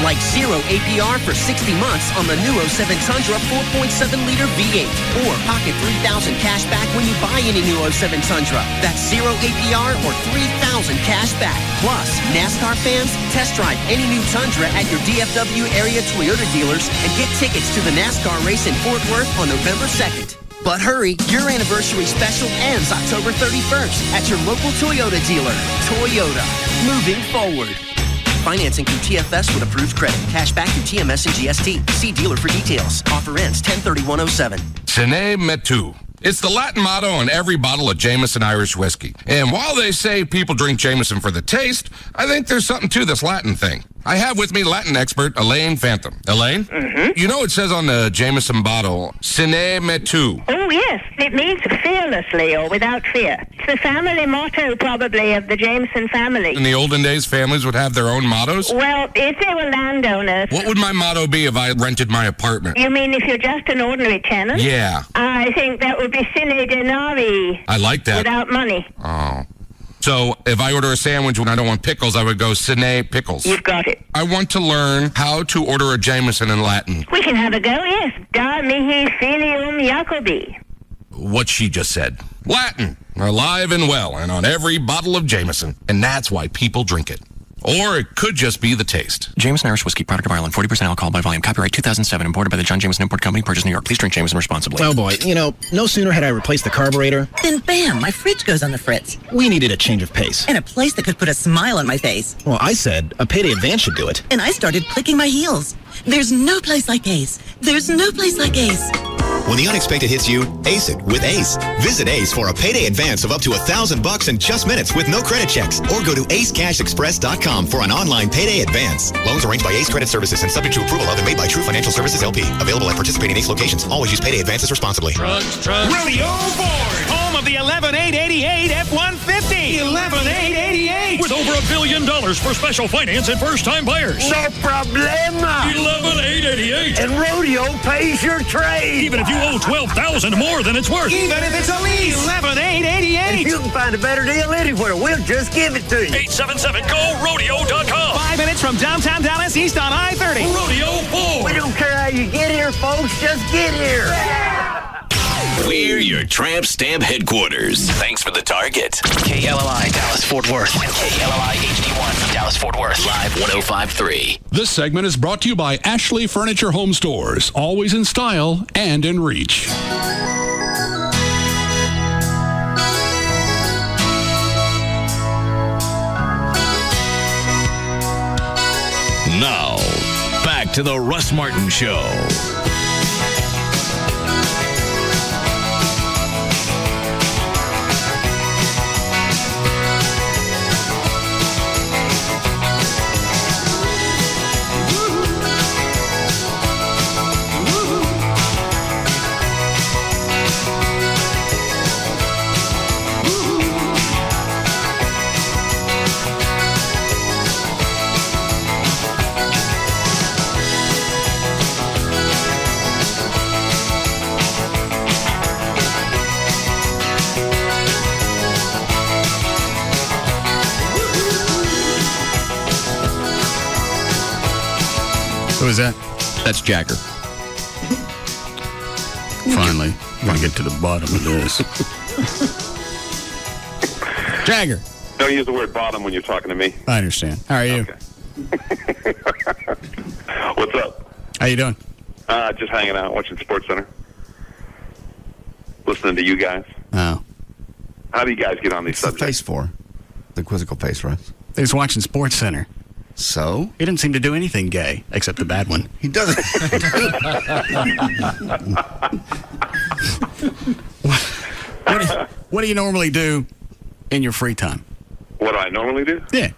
Like 0 APR for 60 months on the new 07 Tundra 4.7-liter V8. Or pocket $3,000 cash back when you buy any new 07 Tundra. That's 0 APR or $3,000 cash back. Plus, NASCAR fans, test drive any new Tundra at your DFW area Toyota dealers and get tickets to the NASCAR race in Fort Worth on November 2nd. But hurry, your anniversary special ends October 31st at your local Toyota dealer. Toyota, moving forward. Financing through TFS with approved credit. Cash back through TMS and GST. See dealer for details. Offer ends 10/31/07. Sine metu. It's the Latin motto on every bottle of Jameson Irish whiskey. And while they say people drink Jameson for the taste, I think there's something to this Latin thing. I have with me Latin expert Elaine Phantom. Elaine? Mm-hmm. You know it says on the Jameson bottle, sine metu. Oh, yes. It means fearlessly or without fear. It's the family motto, probably, of the Jameson family. In the olden days, families would have their own mottos? Well, if they were landowners... What would my motto be if I rented my apartment? You mean if you're just an ordinary tenant? Yeah. I think that would be sine denari. I like that. Without money. Oh. So if I order a sandwich when I don't want pickles, I would go sine pickles. You've got it. I want to learn how to order a Jameson in Latin. We can have a go, yes. Da mihi filium Jacobi. What she just said. Latin, alive and well, and on every bottle of Jameson. And that's why people drink it. Or it could just be the taste. Jameson Irish Whiskey, product of Ireland, 40% alcohol by volume. Copyright 2007, imported by the John Jameson Import Company, purchased New York. Please drink Jameson responsibly. Oh boy, no sooner had I replaced the carburetor. Then bam, my fridge goes on the fritz. We needed a change of pace. And a place that could put a smile on my face. Well, I said a Payday Advance should do it. And I started clicking my heels. There's no place like Ace. There's no place like Ace. When the unexpected hits you, ace it with Ace. Visit Ace for a payday advance of up to $1,000 in just minutes with no credit checks. Or go to acecashexpress.com for an online payday advance. Loans arranged by Ace Credit Services and subject to approval of and made by True Financial Services LP. Available at participating Ace locations. Always use payday advances responsibly. Trucks. Rodeo Ford, home of the 11888 F-150. 11888. With over $1 billion for special finance and first-time buyers. No problema. 11888. And Rodeo pays your trade. Even if you owe $12,000 more than it's worth. Even if it's a lease. 11888. If you can find a better deal anywhere, we'll just give it to you. 877-GO-RODEO.com. 5 minutes from downtown Dallas, east on I-30. Rodeo Ford. We don't care how you get here, folks. Just get here. We're your Tramp Stamp headquarters. Thanks for the target. KLLI, Dallas-Fort Worth. KLLI HD1, Dallas-Fort Worth. Live 105.3. This segment is brought to you by Ashley Furniture Home Stores. Always in style and in reach. Now, back to the Russ Martin Show. Who is that? That's Jagger. Finally, I'm going to get to the bottom of this. Jagger. Don't use the word bottom when you're talking to me. I understand. How are you? Okay. What's up? How you doing? Just hanging out, watching SportsCenter. Listening to you guys. Oh. How do you guys get on these subjects? The face for? The quizzical face, Russ. He was watching SportsCenter. So? He didn't seem to do anything gay, except the bad one. He doesn't. What do you normally do in your free time? What do I normally do? Yeah.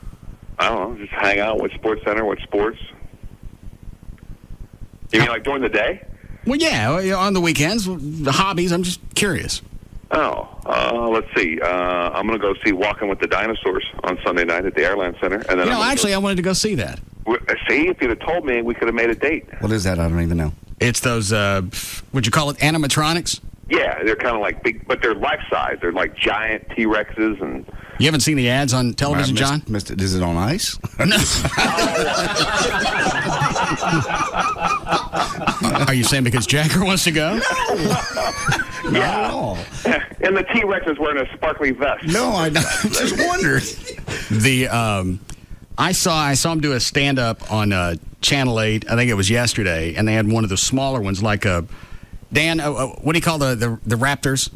I don't know. Just hang out with SportsCenter, watch sports. You mean like during the day? Well, yeah, on the weekends, the hobbies. I'm just curious. Let's see. I'm going to go see Walking with the Dinosaurs on Sunday night at the Airline Center. And then I wanted to go see that. See, if you'd have told me, we could have made a date. What is that? I don't even know. It's those, would you call it animatronics? Yeah, they're kind of like big, but they're life-size. They're like giant T-Rexes and... You haven't seen the ads on television, John? Missed it. Is it on ice? Are you saying because Jagger wants to go? Yeah. And the T-Rex is wearing a sparkly vest. No, I just wondered. I saw him do a stand-up on Channel 8. I think it was yesterday, and they had one of the smaller ones, like a Dan. What do you call the Raptors?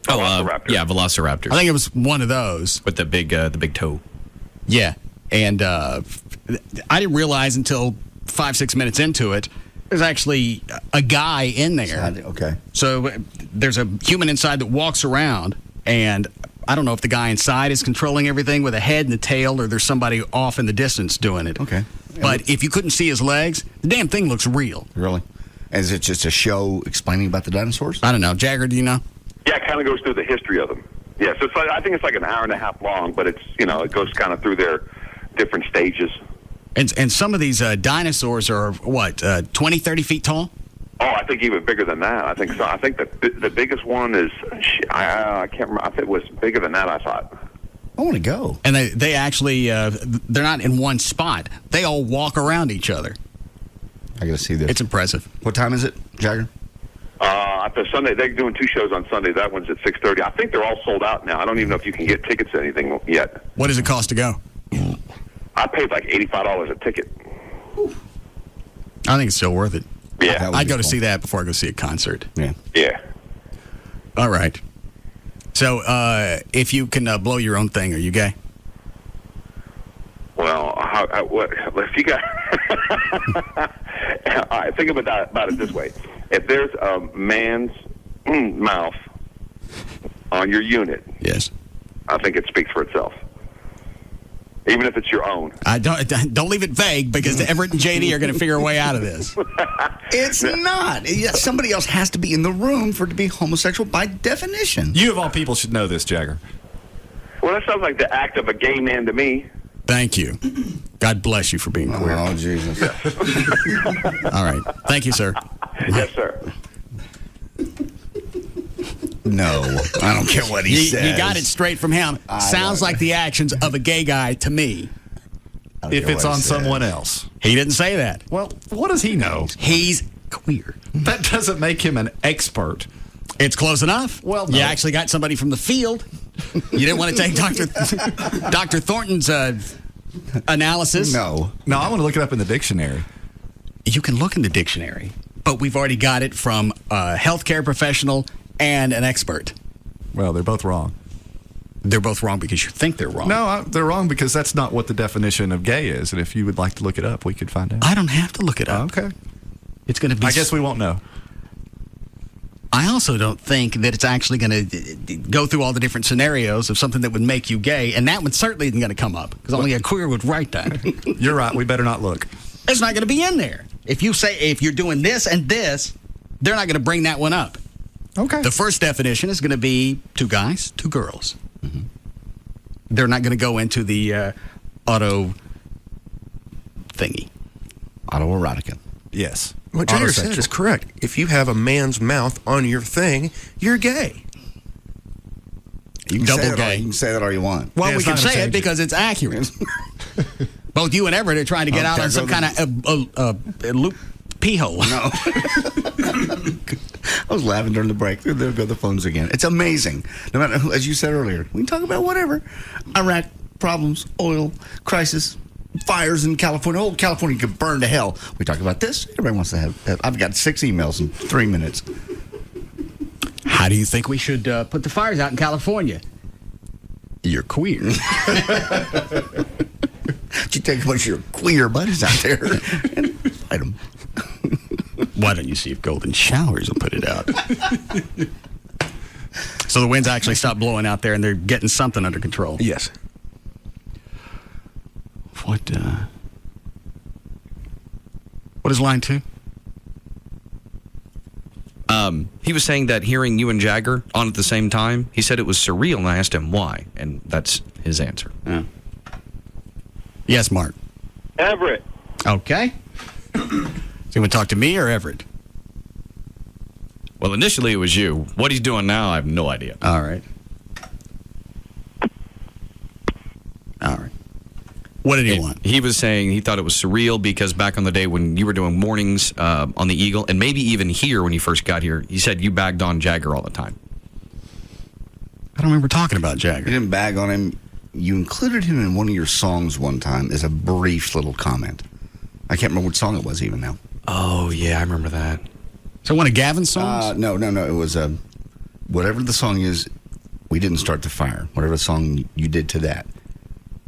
Yeah, Velociraptors. I think it was one of those with the big toe. Yeah, and I didn't realize until 5-6 minutes into it, there's actually a guy in there. Okay. So there's a human inside that walks around, and I don't know if the guy inside is controlling everything with a head and a tail, or there's somebody off in the distance doing it. Okay. But if you couldn't see his legs, the damn thing looks real. Really? Is it just a show explaining about the dinosaurs? I don't know. Jagger, do you know? Yeah, it kind of goes through the history of them. Yeah, so it's like, I think it's like an hour and a half long, but it's, it goes kind of through their different stages. And some of these dinosaurs are, what, 20, 30 feet tall? Oh, I think even bigger than that. I think so. I think the biggest one is, I can't remember. I think it was bigger than that, I thought. I want to go. And they actually, they're not in one spot. They all walk around each other. I got to see this. It's impressive. What time is it, Jagger? After Sunday, they're doing 2 shows on Sunday. That one's at 6:30. I think they're all sold out now. I don't even know if you can get tickets or anything yet. What does it cost to go? I paid like $85 a ticket. I think it's still worth it. Yeah. I'd go to see that before I go see a concert. Yeah. Yeah. All right. So, if you can blow your own thing, are you gay? Well, if you got... All right, think about it this way. If there's a man's mouth on your unit, yes, I think it speaks for itself. Even if it's your own. Don't leave it vague, because Everett and JD are going to figure a way out of this. It's not. Somebody else has to be in the room for it to be homosexual by definition. You of all people should know this, Jagger. Well, that sounds like the act of a gay man to me. Thank you. God bless you for being queer. Oh, Jesus. All right. Thank you, sir. Yes, sir. No, I don't care what he says. You got it straight from him. Sounds like the actions of a gay guy to me. If it's on someone else. He didn't say that. Well, what does he know? He's queer. That doesn't make him an expert. It's close enough. Well, no. You actually got somebody from the field. You didn't want to take Dr. Thornton's analysis. No, I want to look it up in the dictionary. You can look in the dictionary, but we've already got it from a healthcare professional and an expert. Well, they're both wrong. They're both wrong because you think they're wrong. No, they're wrong because that's not what the definition of gay is. And if you would like to look it up, we could find out. I don't have to look it up. Okay. It's going to be... I guess we won't know. I also don't think that it's actually going to go through all the different scenarios of something that would make you gay, and that one certainly isn't going to come up, because only a queer would write that. You're right. We better not look. It's not going to be in there. If you say, if you're doing this and this, they're not going to bring that one up. Okay. The first definition is going to be 2 guys, 2 girls. Mm-hmm. They're not going to go into the auto thingy. Autoerotica. Yes. What Jagger said is correct. If you have a man's mouth on your thing, you're gay. You can Double say gay. You can say that all you want. Well, Yeah, we can say it because it's accurate. Both you and Everett are trying to get out on some kind of loop pee hole. No. I was laughing during the break. There go the phones again. It's amazing. No matter who, as you said earlier, we can talk about whatever. Iraq problems, oil crisis, fires in California. Whole California could burn to hell. We talk about this. Everybody wants to have. I've got 6 emails in 3 minutes. How do you think we should put the fires out in California? You're queer. You take a bunch of your queer buddies out there and fight them. Why don't you see if Golden Showers will put it out? So the winds actually stopped blowing out there, and they're getting something under control. Yes. What is line 2? He was saying that hearing you and Jagger on at the same time, he said it was surreal, and I asked him why, and that's his answer. Yeah. Yes, Mark. Everett. Okay. So you want to talk to me or Everett? Well, initially it was you. What he's doing now, I have no idea. All right. All right. What did he want? He was saying he thought it was surreal because back on the day when you were doing mornings on the Eagle, and maybe even here when you first got here, he said you bagged on Jagger all the time. I don't remember talking about Jagger. You didn't bag on him. You included him in one of your songs one time as a brief little comment. I can't remember what song it was even now. Oh, yeah, I remember that. So one of Gavin's songs? No. It was whatever the song is, we didn't start the fire. Whatever song you did to that.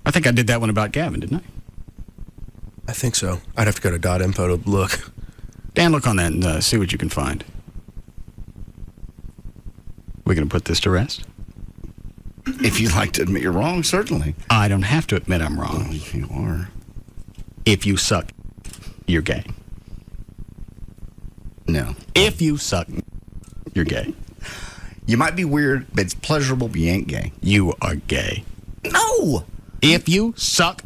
I think I did that one about Gavin, didn't I? I think so. I'd have to go to .info to look. Dan, look on that and see what you can find. We're going to put this to rest? If you'd like to admit you're wrong, certainly. I don't have to admit I'm wrong. Well, you are. If you suck, you're gay. No. If you suck, you're gay. You might be weird, but it's pleasurable, but you ain't gay. You are gay. No! If you suck,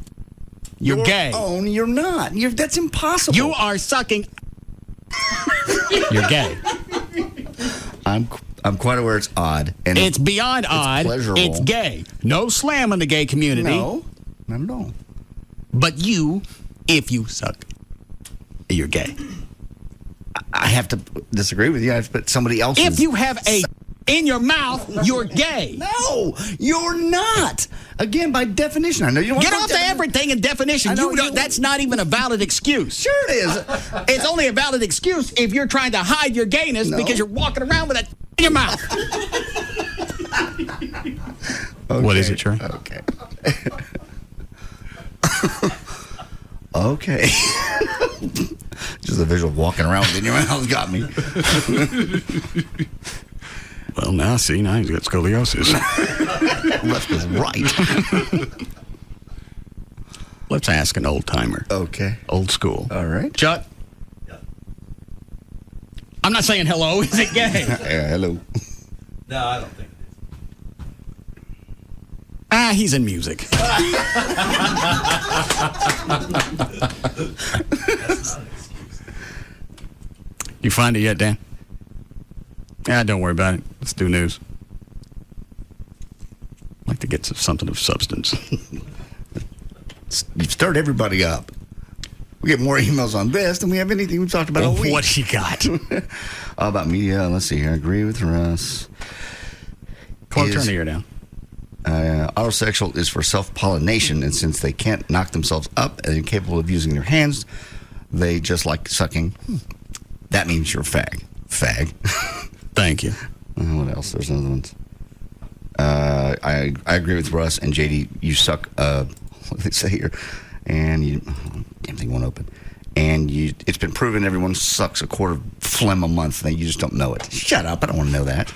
you're gay. Oh, you're not. That's impossible. You are sucking. You're gay. I'm quite aware it's odd. And it's beyond odd. Pleasurable. It's gay. No slam in the gay community. No, not at all. But you, if you suck, you're gay. I have to disagree with you. I have to put somebody else. If you have a in your mouth, you're gay. No, you're not. Again, by definition, I know you don't get off everything in definition. That's not even a valid excuse. Sure it is. It's only a valid excuse if you're trying to hide your gayness because you're walking around with that in your mouth. Okay. What is it, Trey? Okay. Okay. Just the visual of walking around with your mouth got me. Well, now he's got scoliosis. Left is right. Let's ask an old timer. Okay. Old school. All right. Chuck? I'm not saying hello. Is it gay? Yeah, hello. No, I don't think it is. He's in music. You find it yet, Dan? Yeah, don't worry about it. Let's do news. I'd like to get to something of substance. You've stirred everybody up. We get more emails on this than we have anything we've talked about all week. What you got? About media. Let's see here. I agree with Russ. Turn the ear down. Autosexual is for self-pollination, and since they can't knock themselves up and are incapable of using their hands, they just like sucking. That means you're a fag. Fag. Thank you. What else? There's other ones. I agree with Russ and JD. You suck. What do they say here? And you, damn thing won't open. And it's been proven everyone sucks a quart of phlegm a month, and you just don't know it. Shut up! I don't want to know that.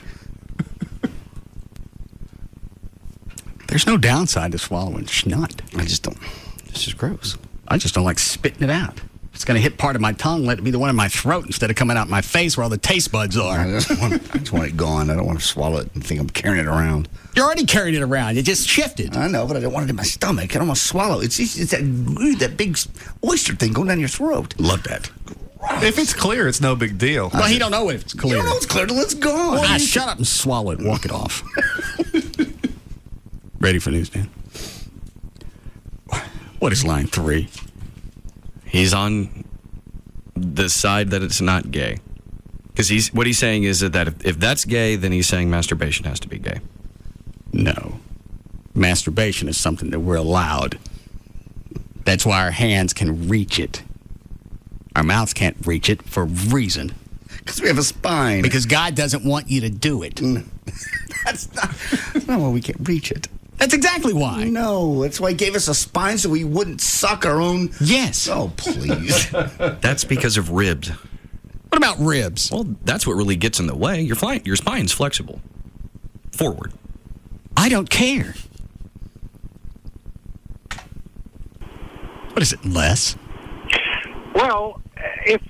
There's no downside to swallowing schnut. I just don't. It's just gross. I just don't like spitting it out. If it's going to hit part of my tongue, let it be the one in my throat instead of coming out my face where all the taste buds are. I just want it gone. I don't want to swallow it and think I'm carrying it around. You're already carrying it around. It just shifted. I know, but I don't want it in my stomach. I don't want to swallow. It's that big oyster thing going down your throat. Look at that. If it's clear, it's no big deal. Well, he don't know if it's clear. You don't know it's clear till it's gone. Well, shut up and swallow it. Walk it off. Ready for news, Dan? What is line 3? He's on the side that it's not gay. Because what he's saying is that if that's gay, then he's saying masturbation has to be gay. No. Masturbation is something that we're allowed. That's why our hands can reach it. Our mouths can't reach it for a reason. Because we have a spine. Because God doesn't want you to do it. That's not why we can't reach it. That's exactly why. No, that's why he gave us a spine so we wouldn't suck our own. Yes. Oh, please. That's because of ribs. What about ribs? Well, that's what really gets in the way. Your spine's flexible. Forward. I don't care. What is it, Les? Well, if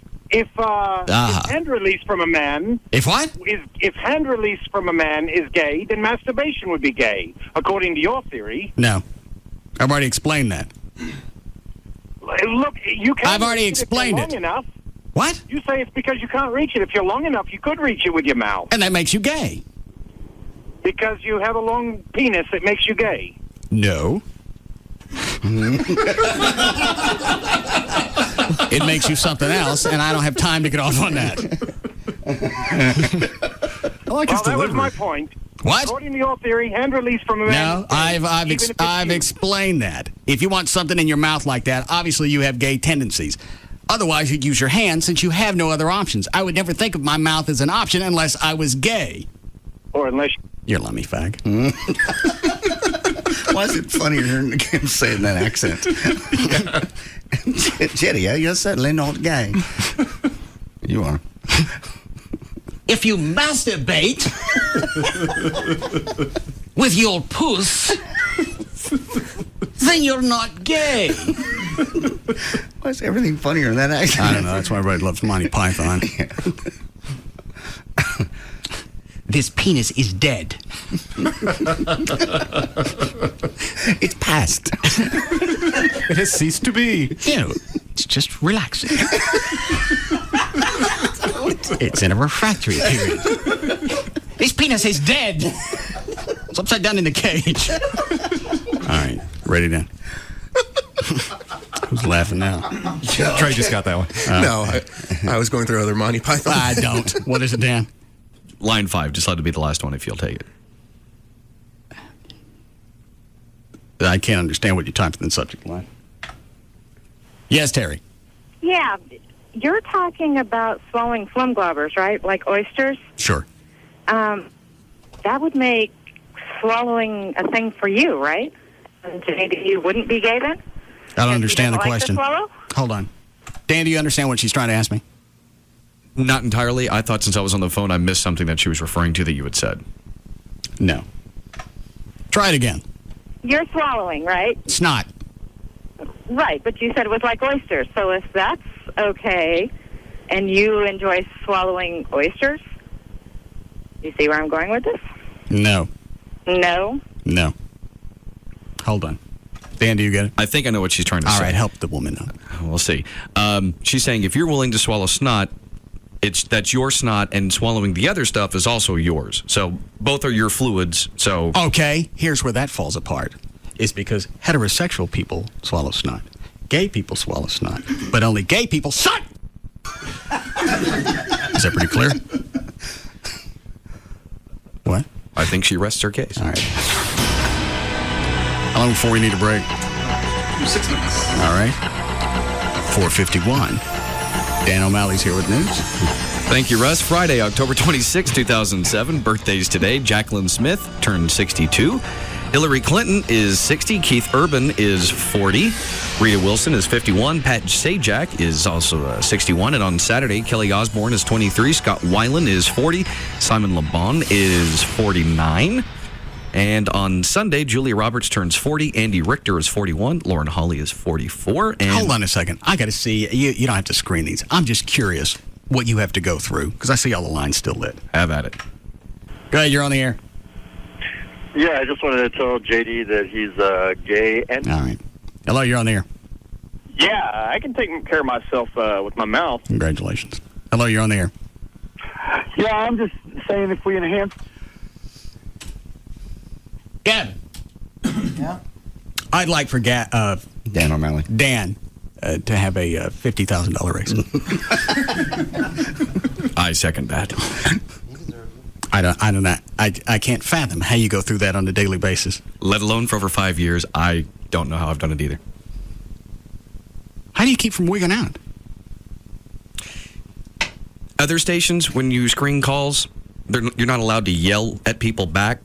hand release from a man... If what? If hand release from a man is gay, then masturbation would be gay, according to your theory. No. I've already explained that. Look, you can't... I've already explained it. Long enough. What? You say it's because you can't reach it. If you're long enough, you could reach it with your mouth. And that makes you gay. Because you have a long penis, it makes you gay. No. It makes you something else, and I don't have time to get off on that. I like his that was delivery. my point. What? According to your theory, hand release from a man. No, I've explained that. If you want something in your mouth like that, obviously you have gay tendencies. Otherwise, you'd use your hand since you have no other options. I would never think of my mouth as an option unless I was gay. Or unless you're a lummy fag. Why is it funnier hearing him say it in that accent? Jerry, you're certainly not gay. You are. If you masturbate with your puss, then you're not gay. Why is everything funnier in that accent? I don't know. That's why everybody loves Monty Python. This penis is dead. It's past. It has ceased to be. You know, it's just relaxing. It's in a refractory period. This penis is dead. It's upside down in the cage. All right, ready then. Who's laughing now? Trey just got that one. No, I was going through other Monty Python. I don't. What is it, Dan? Line 5, just let it be the last one if you'll take it. I can't understand what you typed in the subject line. Yes, Terry. Yeah, you're talking about swallowing phlegm globbers, right? Like oysters? Sure. That would make swallowing a thing for you, right? And maybe you wouldn't be gay then? I don't understand the like to question. swallow? Hold on. Dan, do you understand what she's trying to ask me? Not entirely. I thought since I was on the phone, I missed something that she was referring to that you had said. No. Try it again. You're swallowing, right? Snot. Right, but you said it was like oysters. So if that's okay, and you enjoy swallowing oysters, you see where I'm going with this? No. No? No. Hold on. Dan, do you get it? I think I know what she's trying to say. All right, help the woman out. We'll see. She's saying if you're willing to swallow snot, that's your snot, and swallowing the other stuff is also yours. So both are your fluids. So okay, here's where that falls apart. It's because heterosexual people swallow snot. Gay people swallow snot. But only gay people suck! Is that pretty clear? What? I think she rests her case. All right. How long before we need a break? 6 minutes. All right. 4:51. Dan O'Malley's here with news. Thank you, Russ. Friday, October 26, 2007. Birthdays today. Jacqueline Smith turned 62. Hillary Clinton is 60. Keith Urban is 40. Rita Wilson is 51. Pat Sajak is also 61. And on Saturday, Kelly Osbourne is 23. Scott Weiland is 40. Simon Le Bon is 49. And on Sunday, Julia Roberts turns 40. Andy Richter is 41. Lauren Hawley is 44. And hold on a second. I got to see. You don't have to screen these. I'm just curious what you have to go through because I see all the lines still lit. Have at it. Go ahead. You're on the air. Yeah, I just wanted to tell JD that he's gay. And all right. Hello, you're on the air. Yeah, I can take care of myself with my mouth. Congratulations. Hello, you're on the air. Yeah, I'm just saying if we enhance. Gavin. Yeah. I'd like for Dan O'Malley. Dan to have a $50,000 raise. I second that. I don't know. I can't fathom how you go through that on a daily basis. Let alone for over 5 years. I don't know how I've done it either. How do you keep from wigging out? Other stations, when you screen calls, you're not allowed to yell at people back.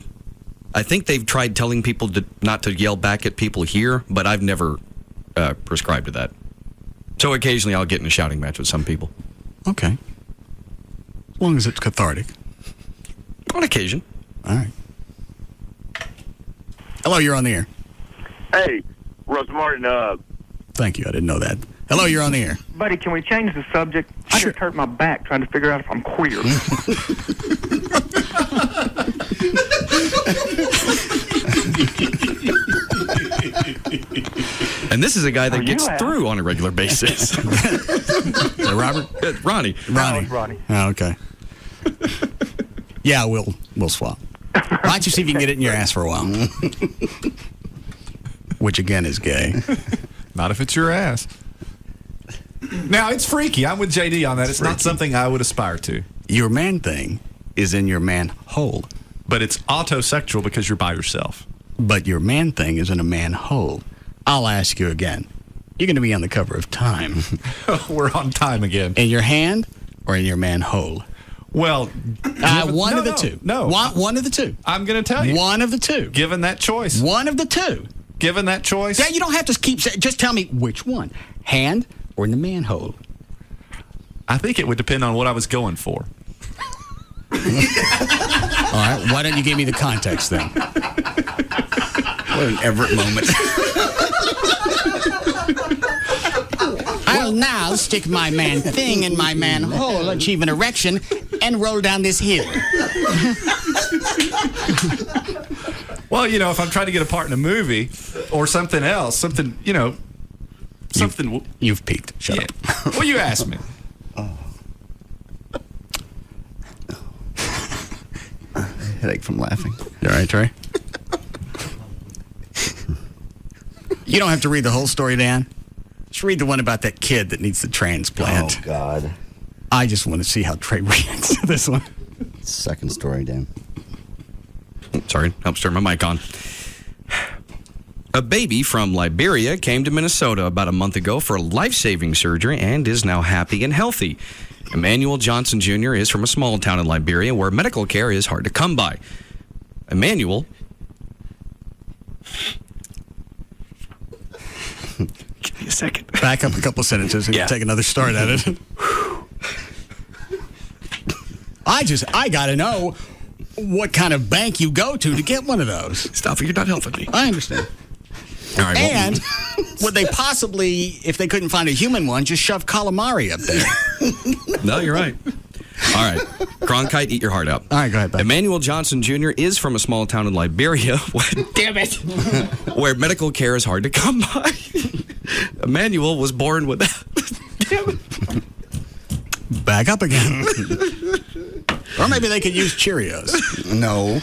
I think they've tried telling people not to yell back at people here, but I've never prescribed to that. So occasionally I'll get in a shouting match with some people. Okay. As long as it's cathartic. On occasion. All right. Hello, you're on the air. Hey, Russ Martin. Thank you. I didn't know that. Hello, you're on the air. Buddy, can we change the subject? I just hurt my back trying to figure out if I'm queer. And this is a guy that you gets asked. through on a regular basis. Robert? Ronnie. Ronnie. Oh, okay. Yeah, we'll swap. Why don't you see if you can get it in your ass for a while? Which, again, is gay. Not if it's your ass. Now, it's freaky. I'm with JD on that. It's not something I would aspire to. Your man thing is in your man hole. But it's autosexual because you're by yourself. But your man thing is in a man hole. I'll ask you again. You're going to be on the cover of Time. We're on Time again. In your hand or in your man hole? Well, one of the two. No. One of the two. I'm going to tell you. One of the two. Given that choice. One of the two. Given that choice. Yeah, you don't have to keep saying, just tell me which one. Hand or in the manhole? I think it would depend on what I was going for. All right, why don't you give me the context then? What an Everett moment. I'll now stick my man thing in my man hole, achieve an erection, and roll down this hill. Well, if I'm trying to get a part in a movie or something else, something. You've peaked. Shut up. Well, you asked me. Headache from laughing. You all right, Trey? You don't have to read the whole story, Dan. Just read the one about that kid that needs the transplant. Oh, God. I just want to see how Trey reacts to this one. Second story, Dan. Sorry, helps turn my mic on. A baby from Liberia came to Minnesota about a month ago for life-saving surgery and is now happy and healthy. Emmanuel Johnson Jr. is from a small town in Liberia where medical care is hard to come by. Emmanuel... Give me a second. Back up a couple sentences and take another start at it. I got to know what kind of bank you go to get one of those. Stop it, you're not helping me. I understand. All right, and would they possibly, if they couldn't find a human one, just shove calamari up there? No, you're right. All right. Cronkite, eat your heart out. All right, go ahead, buddy. Emmanuel Johnson Jr. is from a small town in Liberia. Damn it. Where medical care is hard to come by. Emmanuel was born with... Damn it. Back up again. Or maybe they could use Cheerios. No.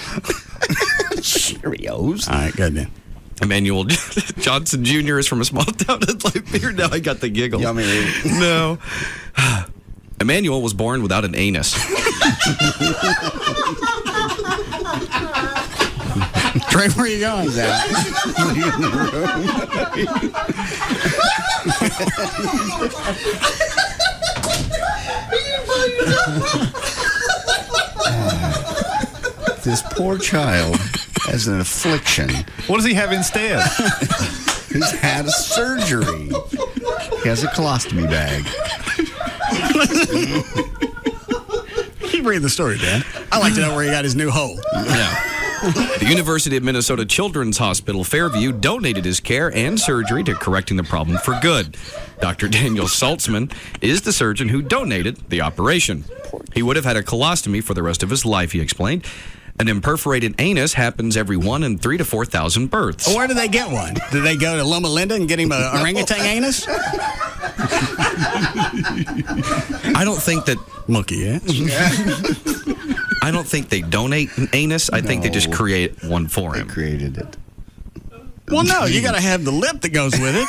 Cheerios? All right, good then. Emmanuel Johnson Jr. is from a small town in Liberia. Now I got the giggles. Yummy. No. Emmanuel was born without an anus. Trey, where are you going? This poor child has an affliction. What does he have instead? He's had a surgery. He has a colostomy bag. Keep reading the story, Dan. I'd like to know where he got his new hole. Yeah. The University of Minnesota Children's Hospital Fairview donated his care and surgery to correcting the problem for good. Dr. Daniel Saltzman is the surgeon who donated the operation. He would have had a colostomy for the rest of his life, he explained. An imperforated anus happens every 1 in 3,000 to 4,000 births. Where do they get one? Do they go to Loma Linda and get him a orangutan anus? I don't think that... Monkey ants? I don't think they donate an anus. I think they just create one for him. They created it. Well, no, you got to have the lip that goes with it.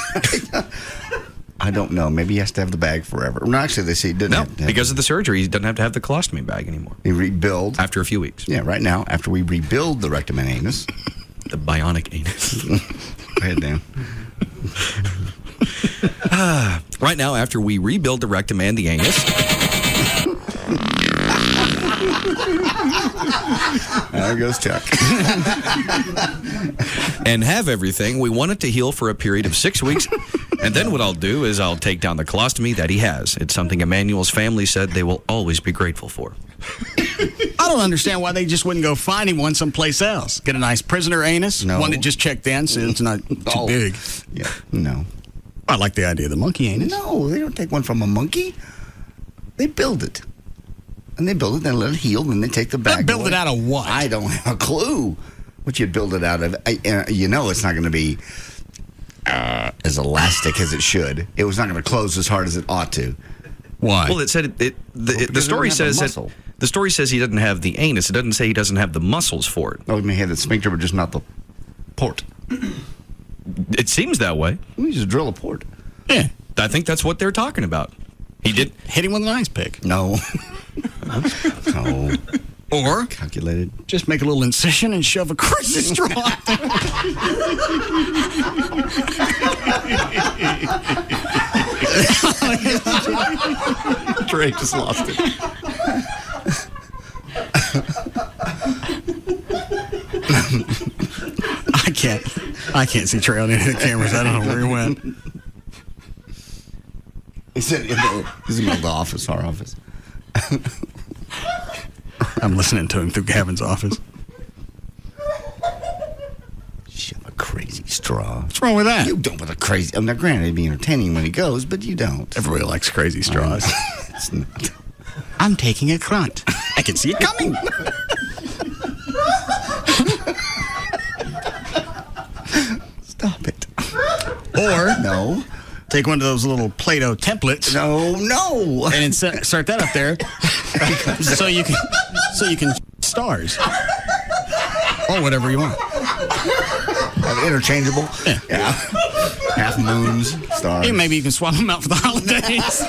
I don't know. Maybe he has to have the bag forever. No, actually, they say he didn't. No, have to have because of the surgery, he doesn't have to have the colostomy bag anymore. He rebuild. After a few weeks. Yeah, right now, after we rebuild the rectum and anus. The bionic anus. Go ahead, Dan. Right now, after we rebuild the rectum and the anus... There goes Chuck. And have everything, we want it to heal for a period of 6 weeks. And then what I'll do is I'll take down the colostomy that he has. It's something Emmanuel's family said they will always be grateful for. I don't understand why they just wouldn't go find him one someplace else. Get a nice prisoner anus, one that just checked in, so it's not too big. Yeah, no. I like the idea of the monkey anus. No, they don't take one from a monkey. They build it. And they build it, then let it heal, and then they take the bag. Build it out of what? I don't have a clue what you build it out of. You know it's not going to be as elastic as it should. It was not going to close as hard as it ought to. Why? Well, it said the story says that the story says he doesn't have the anus. It doesn't say he doesn't have the muscles for it. Oh, he may have the sphincter, but just not the port. It seems that way. You just drill a port. Yeah, I think that's what they're talking about. He did hit him with an ice pick. No. No. Or calculated. Just make a little incision and shove a crazy straw out there. Trey just lost it. I can't see Trey on any of the cameras. I don't know where he went. He's in the office, our office. I'm listening to him through Gavin's office. Shove a crazy straw. What's wrong with that? You don't with a crazy. Now, granted, it'd be entertaining when he goes, but you don't. Everybody likes crazy straws. It's not. I'm taking a grunt. I can see it coming. Stop it. Or no. Take one of those little Play-Doh templates. No. And start that up there, so you can stars or whatever you want. Interchangeable. Yeah. Half moons, stars. Yeah, maybe you can swap them out for the holidays.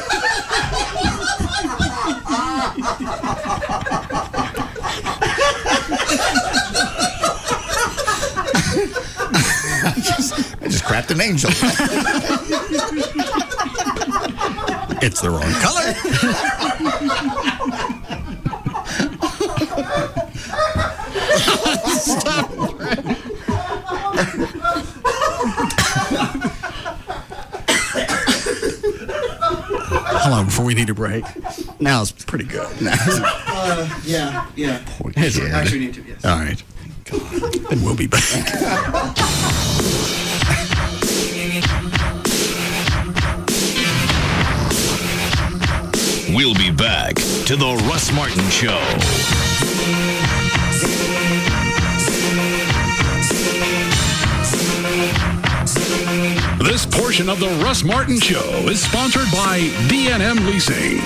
I just crapped an angel. It's the wrong color. Stop. How long before we need a break? Now it's pretty good. Yeah. Is it? Actually, need to, yes. All right. Then we'll be back. We'll be back to the Russ Martin Show. This portion of the Russ Martin Show is sponsored by D&M Leasing.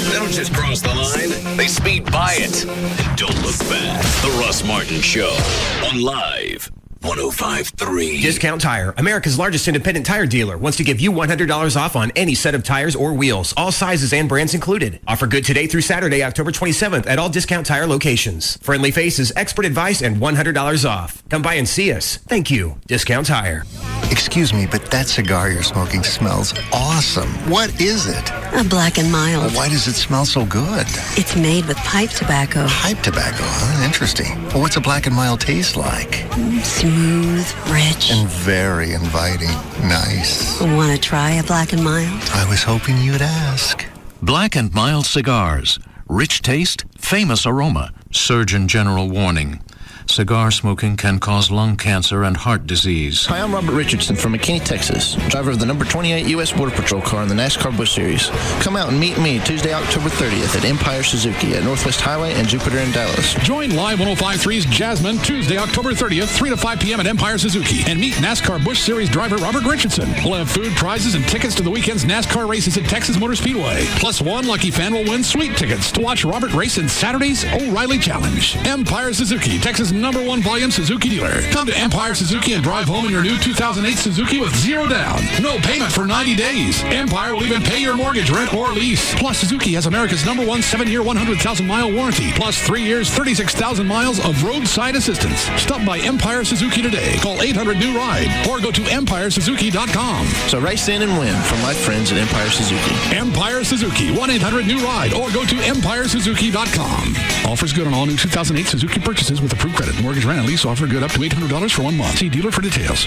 They don't just cross the line, they speed by it. And don't look back. The Russ Martin Show on Live 105.3. Discount Tire, America's largest independent tire dealer, wants to give you $100 off on any set of tires or wheels, all sizes and brands included. Offer good today through Saturday, October 27th at all Discount Tire locations. Friendly faces, expert advice, and $100 off. Come by and see us. Thank you. Discount Tire. Excuse me, but that cigar you're smoking smells awesome. What is it? A Black and Mild. Well, why does it smell so good? It's made with pipe tobacco. Pipe tobacco, huh? Interesting. Well, what's a Black and Mild taste like? Smooth, rich. And very inviting. Nice. Want to try a Black and Mild? I was hoping you'd ask. Black and Mild cigars. Rich taste, famous aroma. Surgeon General warning. Cigar smoking can cause lung cancer and heart disease. Hi, I'm Robert Richardson from McKinney, Texas, driver of the number 28 U.S. Border Patrol car in the NASCAR Busch Series. Come out and meet me Tuesday, October 30th at Empire Suzuki at Northwest Highway and Jupiter in Dallas. Join Live 105.3's Jasmine Tuesday, October 30th, 3 to 5 p.m. at Empire Suzuki. And meet NASCAR Busch Series driver Robert Richardson. We'll have food, prizes, and tickets to the weekend's NASCAR races at Texas Motor Speedway. Plus, one lucky fan will win sweet tickets to watch Robert race in Saturday's O'Reilly Challenge. Empire Suzuki, Texas' #1 volume Suzuki dealer. Come to Empire Suzuki and drive home in your new 2008 Suzuki with zero down. No payment for 90 days. Empire will even pay your mortgage, rent, or lease. Plus, Suzuki has America's #1 7-year, 100,000-mile warranty. Plus, 3 years, 36,000 miles of roadside assistance. Stop by Empire Suzuki today. Call 800-NEW-RIDE or go to EmpireSuzuki.com. So race in and win from my friends at Empire Suzuki. Empire Suzuki, 1-800-NEW-RIDE or go to EmpireSuzuki.com. Offers good on all new 2008 Suzuki purchases with approved credit. Mortgage, rent, and lease offer good up to $800 for 1 month. See dealer for details.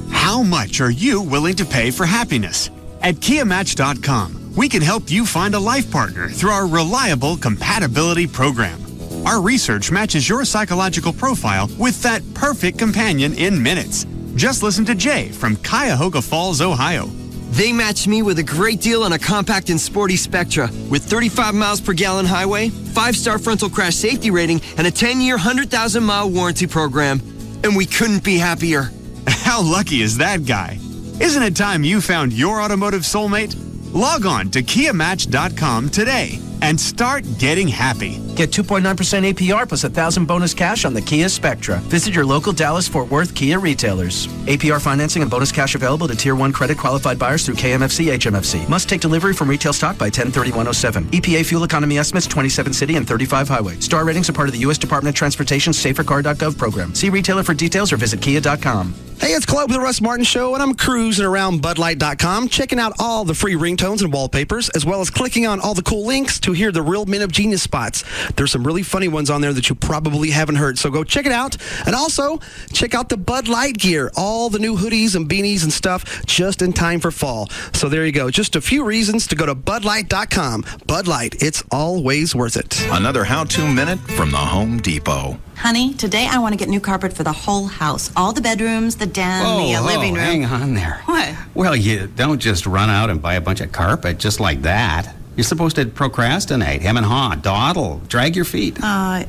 How much are you willing to pay for happiness? At KiaMatch.com, we can help you find a life partner through our reliable compatibility program. Our research matches your psychological profile with that perfect companion in minutes. Just listen to Jay from Cuyahoga Falls, Ohio. They matched me with a great deal on a compact and sporty Spectra with 35 miles per gallon highway, 5-star frontal crash safety rating, and a 10-year, 100,000-mile warranty program. and we couldn't be happier. How lucky is that guy? Isn't it time you found your automotive soulmate? Log on to KiaMatch.com today and start getting happy. Get 2.9% APR plus $1,000 bonus cash on the Kia Spectra. Visit your local Dallas-Fort Worth Kia retailers. APR financing and bonus cash available to Tier 1 credit qualified buyers through KMFC HMFC. Must take delivery from retail stock by 10/31/07. EPA fuel economy estimates 27 city and 35 highway. Star ratings are part of the U.S. Department of Transportation's SaferCar.gov program. See retailer for details or visit Kia.com. Hey, it's Club with the Russ Martin Show, and I'm cruising around BudLight.com, checking out all the free ringtones and wallpapers, as well as clicking on all the cool links to hear the real Men of Genius spots. There's some really funny ones on there that you probably haven't heard, so go check it out. And also, check out the Bud Light gear, all the new hoodies and beanies and stuff just in time for fall. So there you go. Just a few reasons to go to BudLight.com. Bud Light, it's always worth it. Another how-to minute from the Home Depot. Honey, today I want to get new carpet for the whole house. All the bedrooms, the den, the living room. Hang on there. What? Well, you don't just run out and buy a bunch of carpet just like that. You're supposed to procrastinate, hem and haw, dawdle, drag your feet. I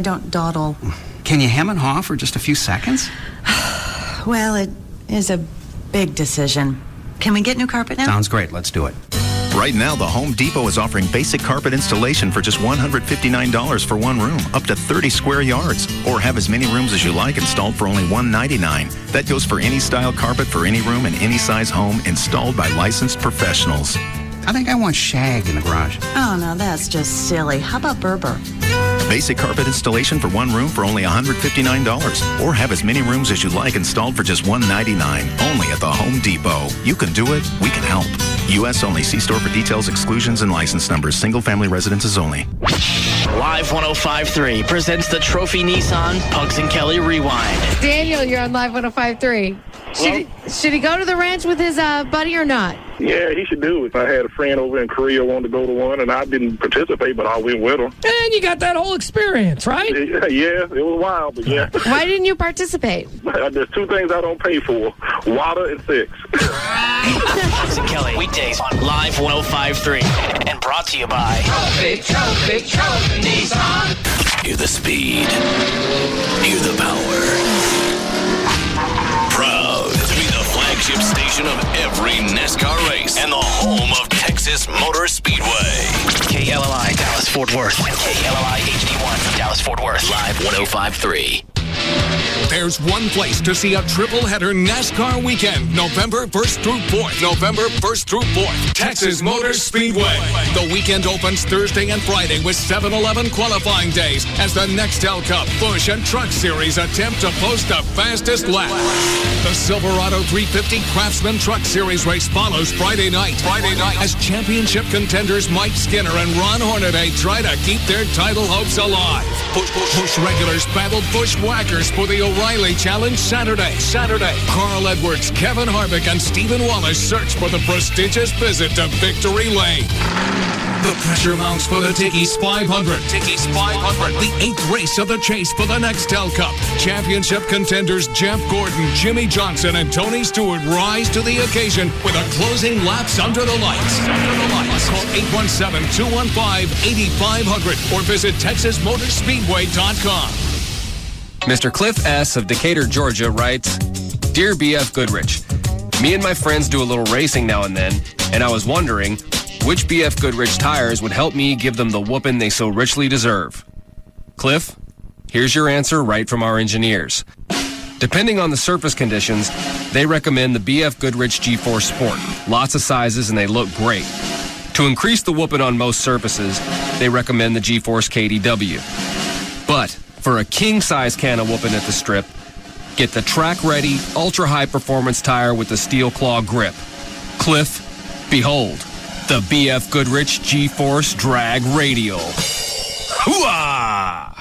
don't dawdle. Can you hem and haw for just a few seconds? Well, it is a big decision. Can we get new carpet now? Sounds great. Let's do it. Right now, the Home Depot is offering basic carpet installation for just $159 for one room, up to 30 square yards. Or have as many rooms as you like installed for only $199. That goes for any style carpet for any room in any size home, installed by licensed professionals. I think I want shag in the garage. Oh, no, that's just silly. How about Berber? Basic carpet installation for one room for only $159. Or have as many rooms as you like installed for just $199. Only at the Home Depot. You can do it. We can help. U.S. only. See store for details, exclusions, and license numbers. Single-family residences only. Live 105.3 presents the Trophy Nissan Pugs and Kelly Rewind. Daniel, you're on Live 105.3. Should he go to the ranch with his buddy or not? Yeah, he should do it. I had a friend over in Korea wanted to go to one, and I didn't participate, but I went with him. And you got that whole experience, right? Yeah, it was wild, but yeah. Why didn't you participate? There's two things I don't pay for, water and sex. Pugs and Kelly, weekdays on Live 105.3. And brought to you by Trophy Nissan. Hear the speed. Hear the power. Proud to be the flagship station of every NASCAR race and the home of Texas Motor Speedway. KLLI Dallas Fort Worth. KLLI HD1 Dallas Fort Worth. Live 105.3. There's one place to see a triple-header NASCAR weekend, November 1st through 4th. November 1st through 4th, Texas Motor Speedway. The weekend opens Thursday and Friday with 7-11 qualifying days as the Nextel Cup, Busch, and Truck Series attempt to post the fastest lap. The Silverado 350 Craftsman Truck Series race follows Friday night as championship contenders Mike Skinner and Ron Hornaday try to keep their title hopes alive. Busch regulars battle bushwhackers for the O'Reilly Challenge Saturday. Carl Edwards, Kevin Harvick, and Stephen Wallace search for the prestigious visit to Victory Lane. The pressure mounts for the Tickies 500. The 8th race of the chase for the Nextel Cup. Championship contenders Jeff Gordon, Jimmy Johnson, and Tony Stewart rise to the occasion with a closing laps under the lights. Call 817-215-8500 or visit TexasMotorspeedway.com. Mr. Cliff S. of Decatur, Georgia writes, Dear BF Goodrich, me and my friends do a little racing now and then, and I was wondering which BF Goodrich tires would help me give them the whooping they so richly deserve. Cliff, here's your answer right from our engineers. Depending on the surface conditions, they recommend the BF Goodrich G-Force Sport. Lots of sizes and they look great. To increase the whooping on most surfaces, they recommend the G-Force KDW. But for a king-size can of whooping at the strip, get the track-ready, ultra-high performance tire with the steel claw grip. Cliff, behold, the BF Goodrich G-Force Drag Radial. Hooah!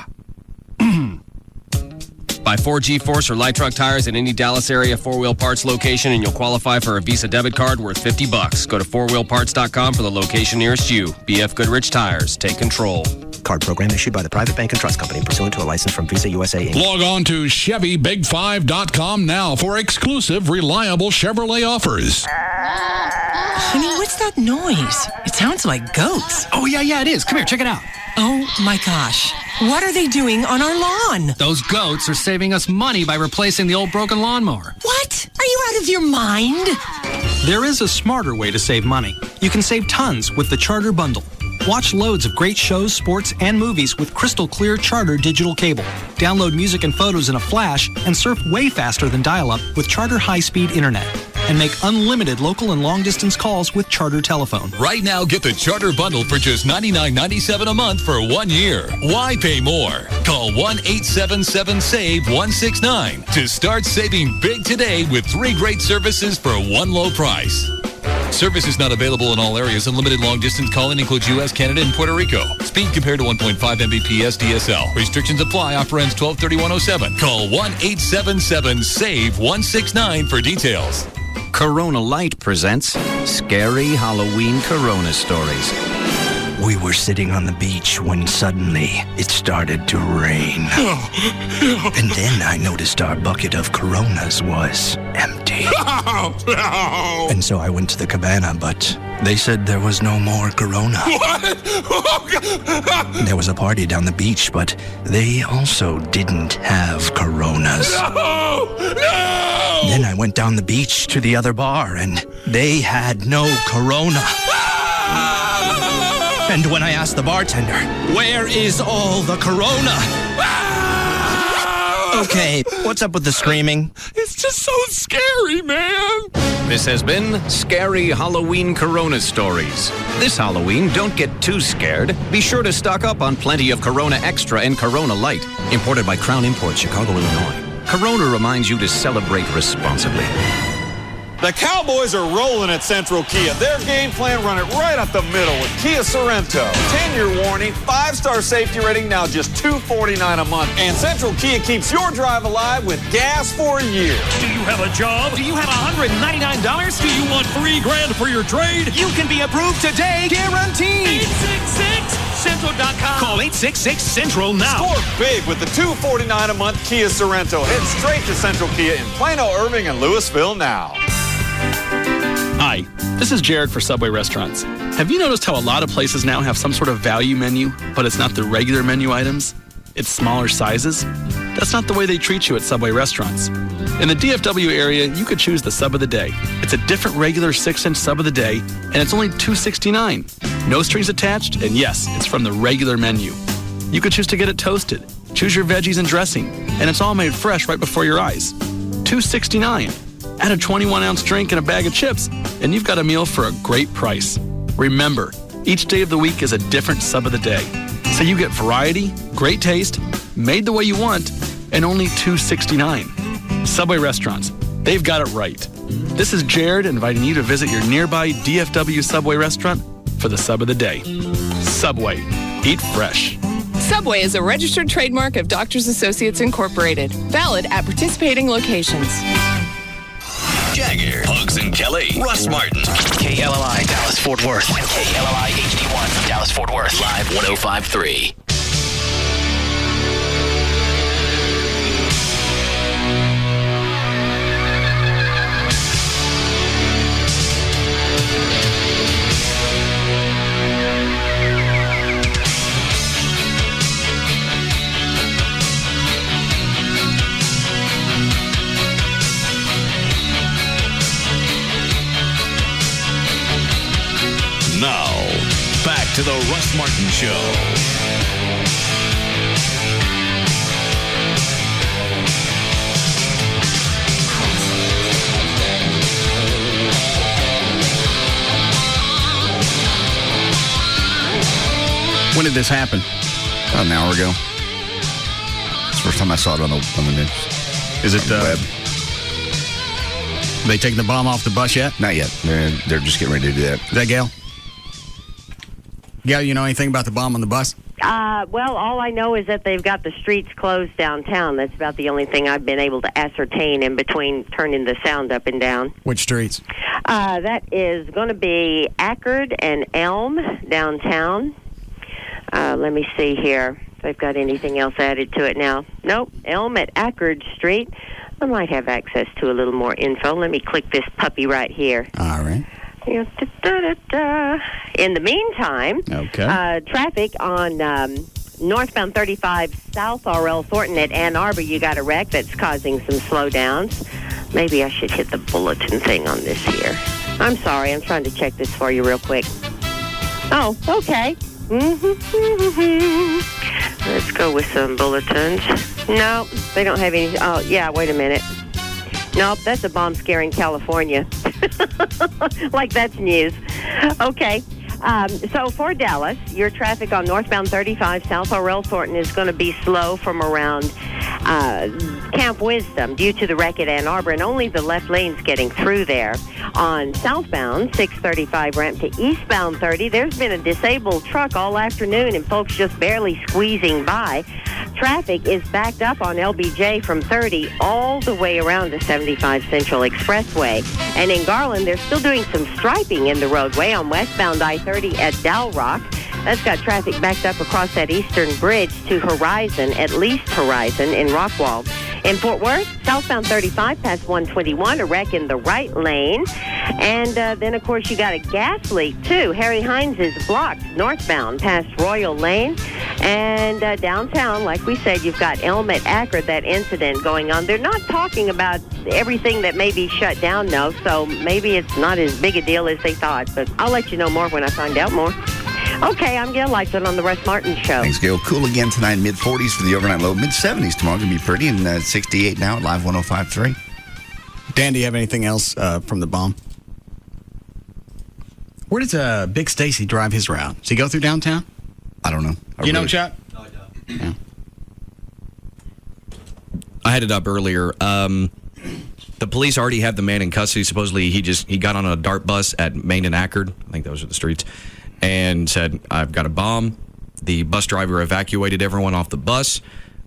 Buy 4 G-Force or light truck tires at any Dallas area 4-wheel parts location and you'll qualify for a Visa debit card worth $50. Go to 4wheelparts.com for the location nearest you. BF Goodrich Tires. Take control. Card program issued by the Private Bank and Trust Company pursuant to a license from Visa USA Inc. Log on to ChevyBig5.com now for exclusive, reliable Chevrolet offers. Honey, What's that noise? It sounds like goats. Oh, yeah, it is. Come here, check it out. Oh, my gosh. What are they doing on our lawn? Those goats are saving us money by replacing the old broken lawnmower. What? Are you out of your mind? There is a smarter way to save money. You can save tons with the Charter Bundle. Watch loads of great shows, sports, and movies with crystal clear Charter digital cable. Download music and photos in a flash and surf way faster than dial-up with Charter high-speed internet. And make unlimited local and long-distance calls with Charter telephone. Right now, get the Charter Bundle for just $99.97 a month for 1 year. Why pay more? Call 1-877-SAVE-169 to start saving big today with 3 great services for one low price. Service is not available in all areas. Unlimited long-distance calling includes U.S., Canada, and Puerto Rico. Speed compared to 1.5 Mbps DSL. Restrictions apply. Offer ends 12/31/07. Call 1-877-SAVE-169 for details. Corona Light presents Scary Halloween Corona Stories. We were sitting on the beach when suddenly it started to rain. And then I noticed our bucket of Coronas was empty. And so I went to the cabana, but they said there was no more Corona. What? There was a party down the beach, but they also didn't have Coronas. No! Then I went down the beach to the other bar, and they had no Corona. And when I asked the bartender, where is all the Corona? Okay, what's up with the screaming? It's just so scary, man. This has been Scary Halloween Corona Stories. This Halloween, don't get too scared. Be sure to stock up on plenty of Corona Extra and Corona Light. Imported by Crown Imports, Chicago, Illinois. Corona reminds you to celebrate responsibly. The Cowboys are rolling at Central Kia. Their game plan, run it right up the middle with Kia Sorento. 10-year warranty, 5-star safety rating, now just $249 a month. And Central Kia keeps your drive alive with gas for a year. Do you have a job? Do you have $199? Do you want $3,000 for your trade? You can be approved today, guaranteed. 866-Central.com. Call 866-Central now. Score big with the $249 a month Kia Sorento. Head straight to Central Kia in Plano, Irving, and Louisville now. Hi, this is Jared for Subway Restaurants. Have you noticed how a lot of places now have some sort of value menu, but it's not the regular menu items? It's smaller sizes? That's not the way they treat you at Subway Restaurants. In the DFW area, you could choose the sub of the day. It's a different regular 6-inch sub of the day, and it's only $2.69. No strings attached, and yes, it's from the regular menu. You could choose to get it toasted, choose your veggies and dressing, and it's all made fresh right before your eyes. $2.69. Add a 21-ounce drink and a bag of chips, and you've got a meal for a great price. Remember, each day of the week is a different sub of the day. So you get variety, great taste, made the way you want, and only $2.69. Subway Restaurants, they've got it right. This is Jared inviting you to visit your nearby DFW Subway restaurant for the sub of the day. Subway, eat fresh. Subway is a registered trademark of Doctors Associates Incorporated. Valid at participating locations. Jagger, Hugs and Kelly, Russ Martin. KLLI, Dallas, Fort Worth. KLLI HD1, Dallas, Fort Worth. Live 105.3. Now, back to the Russ Martin Show. When did this happen? About an hour ago. It's the first time I saw it on the news. Is it web? They taking the bomb off the bus yet? Not yet. They're just getting ready to do that. Is that Gail? Gail, you know anything about the bomb on the bus? Well, all I know is that they've got the streets closed downtown. That's about the only thing I've been able to ascertain in between turning the sound up and down. Which streets? That is going to be Ackerd and Elm downtown. Let me see here if I've got anything else added to it now. Nope, Elm at Ackerd Street. I might have access to a little more info. Let me click this puppy right here. All right. In the meantime, traffic on northbound 35 South R.L. Thornton at Ann Arbor, you got a wreck that's causing some slowdowns. Maybe I should hit the bulletin thing on this here. I'm sorry, I'm trying to check this for you real quick. Oh, okay. Let's go with some bulletins. No, they don't have any. Oh, yeah, wait a minute. Nope, that's a bomb scare in California. Like that's news. Okay. So for Dallas, your traffic on northbound 35 South R.L. Thornton is going to be slow from around Camp Wisdom due to the wreck at Ann Arbor, and only the left lane's getting through there. On southbound 635 ramp to eastbound 30, there's been a disabled truck all afternoon and folks just barely squeezing by. Traffic is backed up on LBJ from 30 all the way around to 75 Central Expressway. And in Garland, they're still doing some striping in the roadway on westbound I-30 at Dow Rock. That's got traffic backed up across that eastern bridge to Horizon, at least Horizon, in Rockwall. In Fort Worth, southbound 35 past 121, a wreck in the right lane. And then, of course, you got a gas leak, too. Harry Hines is blocked northbound past Royal Lane. And downtown, like we said, you've got Elm at Akron, that incident going on. They're not talking about everything that may be shut down, though, so maybe it's not as big a deal as they thought. But I'll let you know more when I find out more. Okay, I'm Gail Lightfoot on the Russ Martin Show. Thanks, Gail. Cool again tonight, mid-40s for the overnight low. Mid-70s tomorrow. Going to be pretty, and 68 now at Live 105.3. Dan, do you have anything else from the bomb? Where does Big Stacy drive his route? Does he go through downtown? I don't know. You know, Chuck? No, I don't. Yeah. I had it up earlier. The police already have the man in custody. Supposedly, he got on a DART bus at Main and Akron. I think those are the streets. And said, I've got a bomb. The bus driver evacuated everyone off the bus.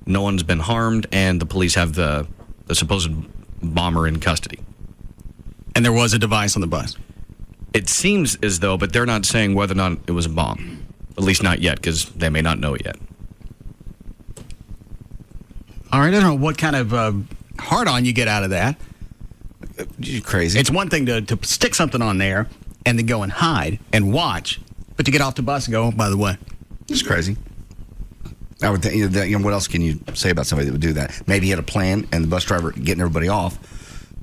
No one's been harmed, and the police have the supposed bomber in custody. And there was a device on the bus? It seems as though, but they're not saying whether or not it was a bomb. At least not yet, because they may not know it yet. All right, I don't know what kind of hard-on you get out of that. You're crazy. It's one thing to stick something on there and then go and hide and watch, but to get off the bus and go, oh, by the way. It's crazy. I would think, what else can you say about somebody that would do that? Maybe he had a plan, and the bus driver getting everybody off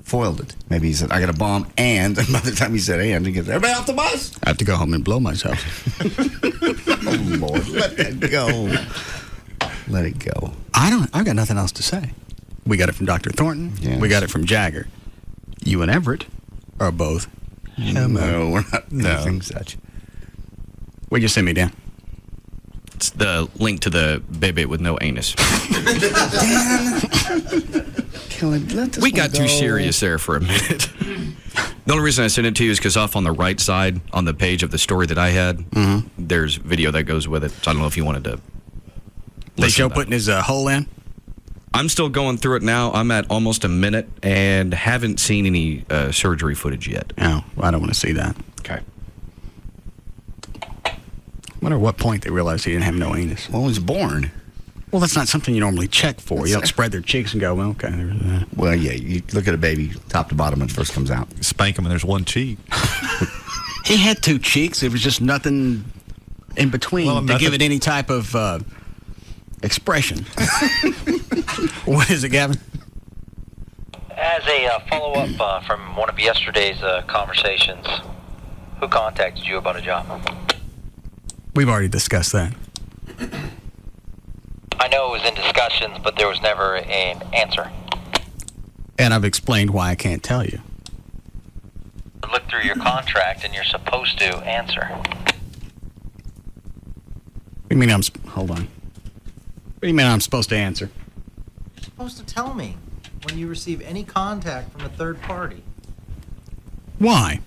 foiled it. Maybe he said, I got a bomb, and by the time he said, and he gets everybody off the bus. I have to go home and blow myself. Oh, Lord, let that go. Let it go. I've got nothing else to say. We got it from Dr. Thornton. Yes. We got it from Jagger. You and Everett are both. No, we're not nothing such. What'd you send me, Dan? It's the link to the baby with no anus. Dan. We got too serious there for a minute. The only reason I sent it to you is because off on the right side, on the page of the story that I had, there's video that goes with it. So I don't know if you wanted to. They show putting his hole in? I'm still going through it now. I'm at almost a minute and haven't seen any surgery footage yet. Oh, well, I don't want to see that. Okay. I wonder at what point they realized he didn't have no anus. Well, he was born. Well, that's not something you normally check for. You don't spread their cheeks and go, well, okay. Well, yeah, you look at a baby top to bottom when it first comes out. Spank him and there's one cheek. He had two cheeks. There was just nothing in between to give it any type of expression. What is it, Gavin? As a follow-up from one of yesterday's conversations, who contacted you about a job? We've already discussed that. I know it was in discussions, but there was never an answer. And I've explained why I can't tell you. Look through your contract, and you're supposed to answer. What do you mean hold on. What do you mean I'm supposed to answer? You're supposed to tell me when you receive any contact from a third party. Why?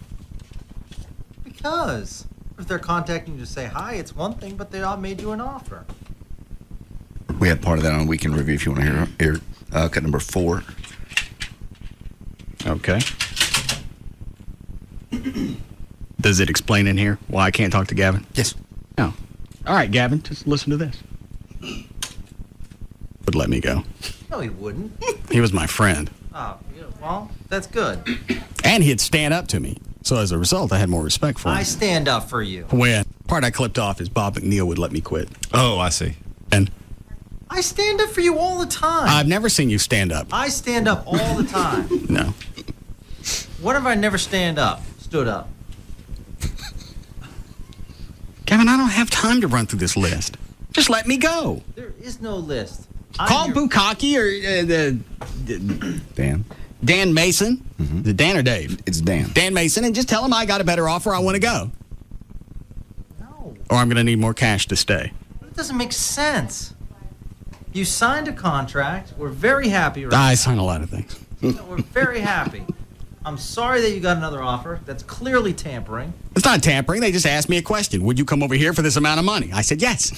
Because if they're contacting you to say hi, it's one thing, but they all made you an offer. We had part of that on Weekend Review if you want to hear cut number 4. Okay. Does it explain in here why I can't talk to Gavin? Yes. No. All right, Gavin, just listen to this. Would let me go. No, he wouldn't. He was my friend. Oh, yeah, well, that's good. And he'd stand up to me. So as a result, I had more respect for him. I stand up for you. When part I clipped off is Bob McNeil would let me quit. Oh, I see. And I stand up for you all the time. I've never seen you stand up. I stand up all the time. No. When have I never stood up? Kevin, I don't have time to run through this list. Just let me go. There is no list. Call Bukaki or Dan Mason. Mm-hmm. Is it Dan or Dave? It's Dan. Dan Mason, and just tell him I got a better offer. I want to go. No. Or I'm going to need more cash to stay. That doesn't make sense. You signed a contract. We're very happy right I sign a lot of things. now. We're very happy. I'm sorry that you got another offer. That's clearly tampering. It's not tampering. They just asked me a question. Would you come over here for this amount of money? I said yes.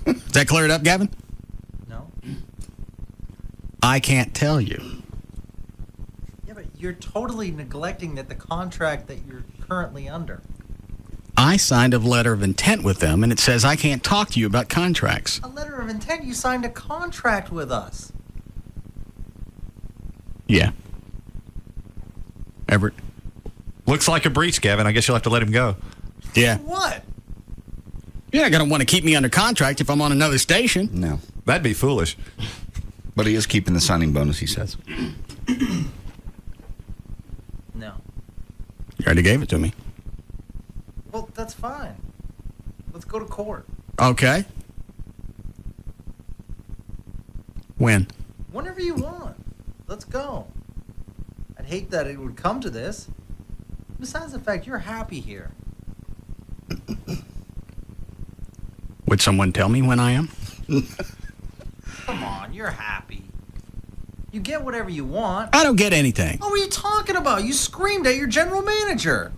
Is that cleared up, Gavin? No. I can't tell you. Yeah, but you're totally neglecting that the contract that you're currently under. I signed a letter of intent with them, and it says I can't talk to you about contracts. A letter of intent? You signed a contract with us. Yeah. Everett? Looks like a breach, Gavin. I guess you'll have to let him go. Yeah. What? You're not going to want to keep me under contract if I'm on another station. No. That'd be foolish. But he is keeping the signing bonus, he says. No. You already gave it to me. Well, that's fine. Let's go to court. Okay. When? Whenever you want. Let's go. I'd hate that it would come to this. Besides the fact you're happy here. Would someone tell me when I am? Come on, you're happy. You get whatever you want. I don't get anything. What were you talking about? You screamed at your general manager.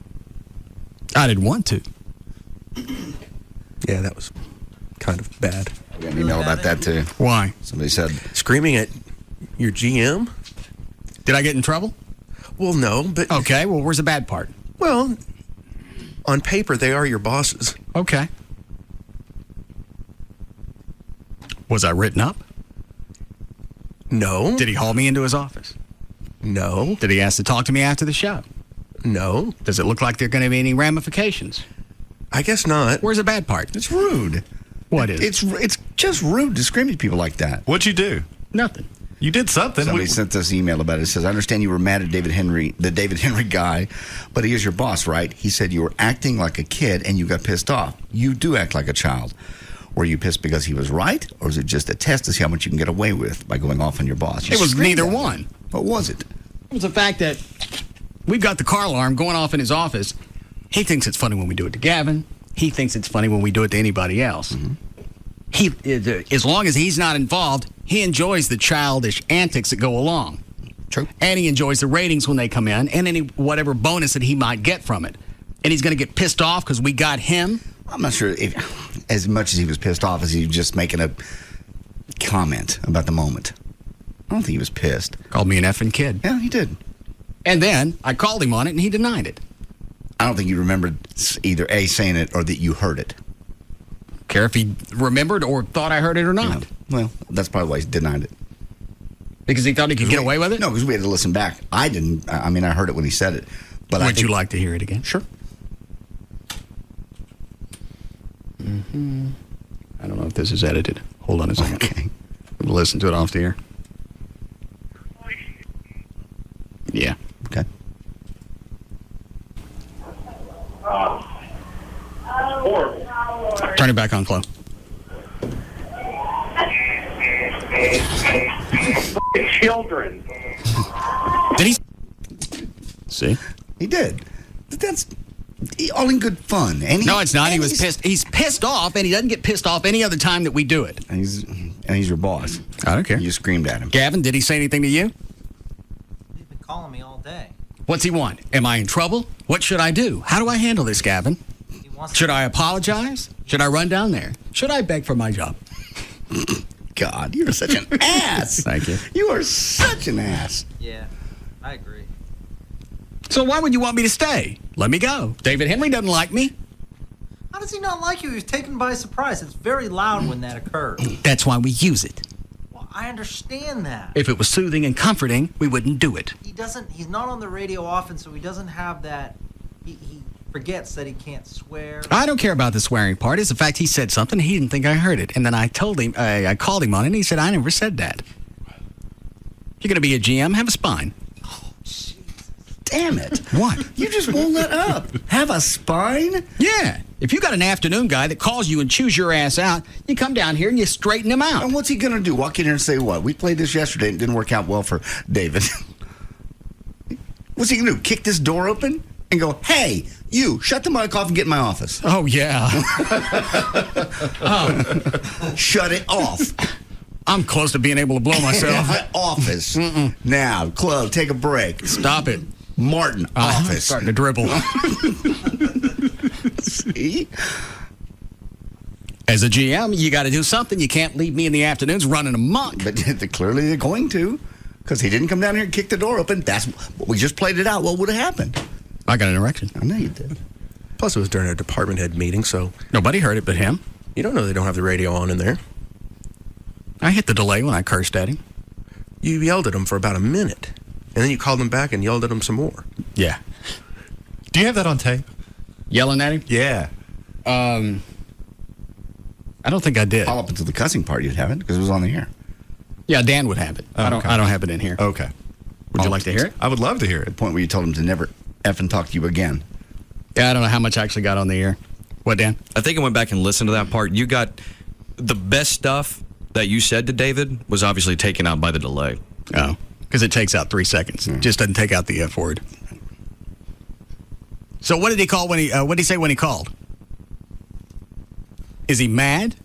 I didn't want to. Yeah, that was kind of bad. I got an email about that, too. Why? Somebody said... Screaming at your GM? Did I get in trouble? Well, no, but... Okay, well, where's the bad part? Well, on paper, they are your bosses. Okay. Was I written up? No. Did he haul me into his office? No. Did he ask to talk to me after the show? No. Does it look like there are going to be any ramifications? I guess not. Where's the bad part? It's rude. What is? It's just rude to scream at people like that. What'd you do? Nothing. You did something. Somebody sent us an email about it. It says, I understand you were mad at David Henry, the David Henry guy, but he is your boss, right? He said you were acting like a kid and you got pissed off. You do act like a child. Were you pissed because he was right, or is it just a test to see how much you can get away with by going off on your boss? It was neither one. What was it? It was the fact that we've got the car alarm going off in his office. He thinks it's funny when we do it to Gavin. He thinks it's funny when we do it to anybody else. Mm-hmm. He, as long as he's not involved, he enjoys the childish antics that go along. True. And he enjoys the ratings when they come in and any whatever bonus that he might get from it. And he's going to get pissed off because we got him. I'm not sure if, as much as he was pissed off, as he was just making a comment about the moment. I don't think he was pissed. Called me an effing kid. Yeah, he did. And then I called him on it and he denied it. I don't think you remembered either A, saying it, or that you heard it. Care if he remembered or thought I heard it or not. Yeah. Well, that's probably why he denied it. Because he thought he could get away with it? No, because we had to listen back. I didn't. I mean, I heard it when he said it. But Would you like to hear it again? Sure. Mm-hmm. I don't know if this is edited. Hold on a second. Okay. We'll listen to it off the air. Yeah. Okay. Turn it back on, Chloe. Children. Did he? See? He did. But that's all in good fun. And no, it's not. He was pissed. He's pissed off, and he doesn't get pissed off any other time that we do it. And he's your boss. I don't care. You screamed at him. Gavin, did he say anything to you? He's been calling me all day. What's he want? Am I in trouble? What should I do? How do I handle this, Gavin? Should I apologize? Should I run down there? Should I beg for my job? God, you're such an ass. Thank you. You are such an ass. Yeah, I agree. So why would you want me to stay? Let me go. David Henry doesn't like me. How does he not like you? He was taken by surprise. It's very loud when that occurs. That's why we use it. Well, I understand that. If it was soothing and comforting, we wouldn't do it. He's not on the radio often, so he doesn't have that. He forgets that he can't swear. I don't care about the swearing part. It's the fact he said something, he didn't think I heard it. And then I told him, I called him on it, and he said, I never said that. You're going to be a GM, have a spine. Oh, Jesus. Damn it. What? You just won't let up. Have a spine? Yeah. If you got an afternoon guy that calls you and chews your ass out, you come down here and you straighten him out. And what's he going to do? Walk in here and say what? We played this yesterday and it didn't work out well for David. What's he going to do? Kick this door open and go, hey, you, shut the mic off and get in my office. Oh, yeah. Shut it off. I'm close to being able to blow myself. Office. Now, Chloe, take a break. Stop it. Martin, office. Starting to dribble. See? As a GM, you got to do something. You can't leave me in the afternoons running amok. But clearly they're going to, because he didn't come down here and kick the door open. We just played it out. What would have happened? I got an erection. I know you did. Plus, it was during a department head meeting, so nobody heard it but him. You don't know they don't have the radio on in there. I hit the delay when I cursed at him. You yelled at him for about a minute, and then you called him back and yelled at him some more. Yeah. Do you have that on tape? Yelling at him? Yeah. I don't think I did. All up until the cussing part, you'd have it because it was on the air. Yeah, Dan would have it. Oh, I don't have it in here. Okay. Would you like to hear it? I would love to hear it. The point where you told him to never effing talk to you again. Yeah, I don't know how much I actually got on the air. What, Dan? I think I went back and listened to that part. You got the best stuff that you said to David was obviously taken out by the delay. Oh, because it takes out 3 seconds. It just doesn't take out the F word. So what did he call when he? What did he say when he called? Is he mad?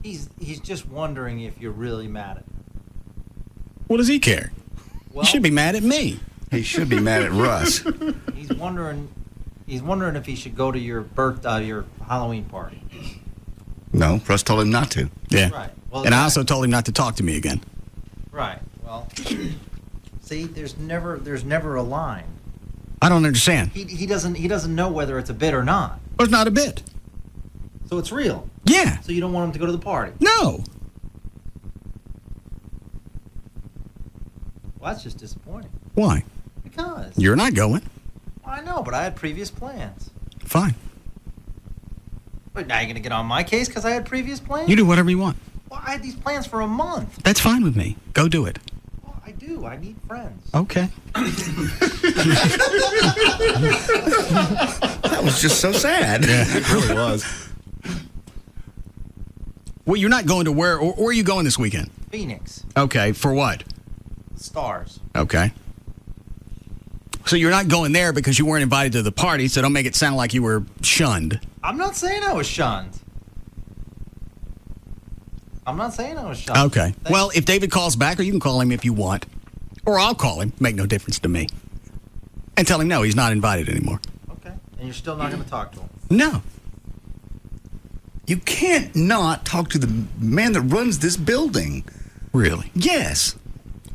He's just wondering if you're really mad at him. What does he care? Well, he should be mad at me. He should be mad at Russ. He's wondering if he should go to your your Halloween party. No, Russ told him not to. Yeah. Right. Well, and I also told him not to talk to me again. Right. Well, see, there's never a line. I don't understand. He doesn't know whether it's a bit or not. Well, it's not a bit. So it's real. Yeah. So you don't want him to go to the party. No. Well, that's just disappointing. Why? Because you're not going. I know, but I had previous plans. Fine. But now you're going to get on my case because I had previous plans? You do whatever you want. Well, I had these plans for a month. That's fine with me. Go do it. Well, I do. I need friends. Okay. That was just so sad. Yeah, it really was. Well, you're not going to where are you going this weekend? Phoenix. Okay, for what? Stars. Okay. So you're not going there because you weren't invited to the party, so don't make it sound like you were shunned. I'm not saying I was shunned. Okay. Well, if David calls back, or you can call him if you want, or I'll call him, make no difference to me, and tell him no, he's not invited anymore. Okay. And you're still not going to talk to him? No. You can't not talk to the man that runs this building. Really? Yes.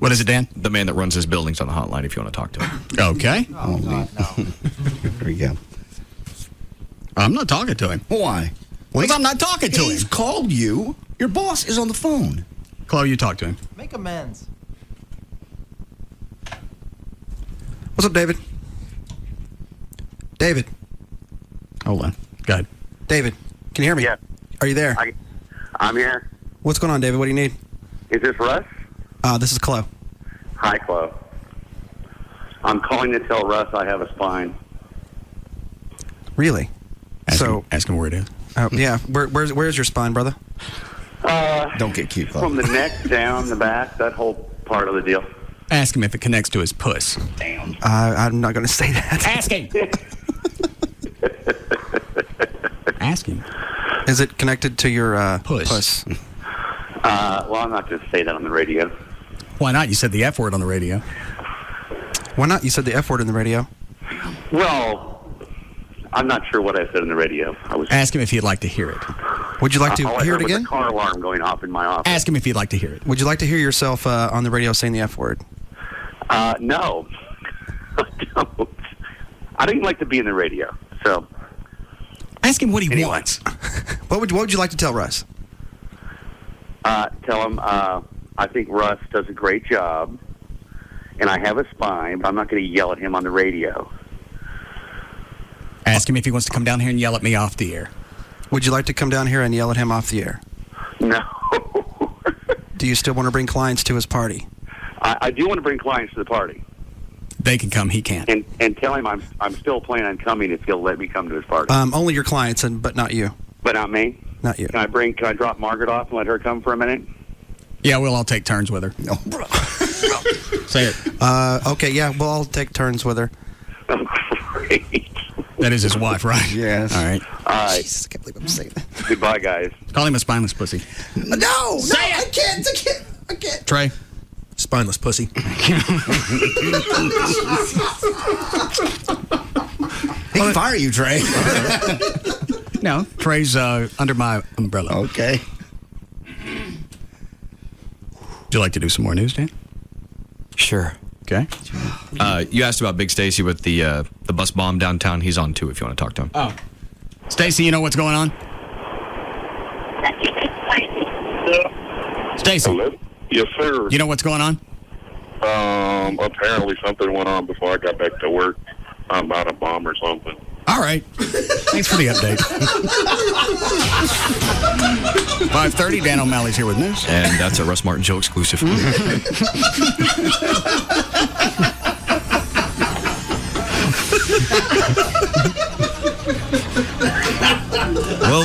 What is it, Dan? The man that runs his building's on the hotline if you want to talk to him. Okay. Oh, God, no. There we go. I'm not talking to him. Why? Because I'm not talking to him. He's called you. Your boss is on the phone. Chloe, you talk to him. Make amends. What's up, David? David. Hold on. Go ahead. David, can you hear me? Yeah. Are you there? I'm here. What's going on, David? What do you need? Is this Russ? This is Chloe. Hi, Chloe. I'm calling to tell Russ I have a spine. Really? Ask him where it is. Yeah. Where's your spine, brother? Don't get cute, Chloe. From the neck down the back, that whole part of the deal. Ask him if it connects to his puss. Damn. I'm not going to say that. Ask him. Ask him. Is it connected to your puss? Well, I'm not going to say that on the radio. Why not? You said the F word on the radio. Why not? You said the F word in the radio. Well, I'm not sure what I said in the radio. Ask him if he'd like to hear it. Would you like to hear it again? The car alarm going off in my office. Ask him if he'd like to hear it. Would you like to hear yourself on the radio saying the F word? No. I don't. I don't even like to be in the radio. So. Ask him what he wants. What would you like to tell Russ? Tell him I think Russ does a great job, and I have a spine, but I'm not going to yell at him on the radio. Ask him if he wants to come down here and yell at me off the air. Would you like to come down here and yell at him off the air? No. Do you still want to bring clients to his party? I do want to bring clients to the party. They can come, he can't. And tell him I'm still planning on coming if he'll let me come to his party. Only your clients, but not you. But not me? Not you. Can I drop Margaret off and let her come for a minute? Yeah, we'll all take turns with her. No, bro. Say it. Okay, yeah, we'll all take turns with her. Oh, great. That is his wife, right? Yes. All right. All right. Jesus, I can't believe I'm saying that. Goodbye, guys. Call him a spineless pussy. No, I can't. Trey. Spineless pussy. He can fire you, Trey. No, Trey's under my umbrella. Okay. Would you like to do some more news, Dan? Sure. Okay. You asked about Big Stacy with the bus bomb downtown. He's on too if you want to talk to him. Oh. Stacy, you know what's going on? Stacy. Hello? Yes, sir. You know what's going on? Apparently something went on before I got back to work about a bomb or something. All right. Thanks for the update. 5:30, Dan O'Malley's here with news. And that's a Russ Martin Show exclusive. Well,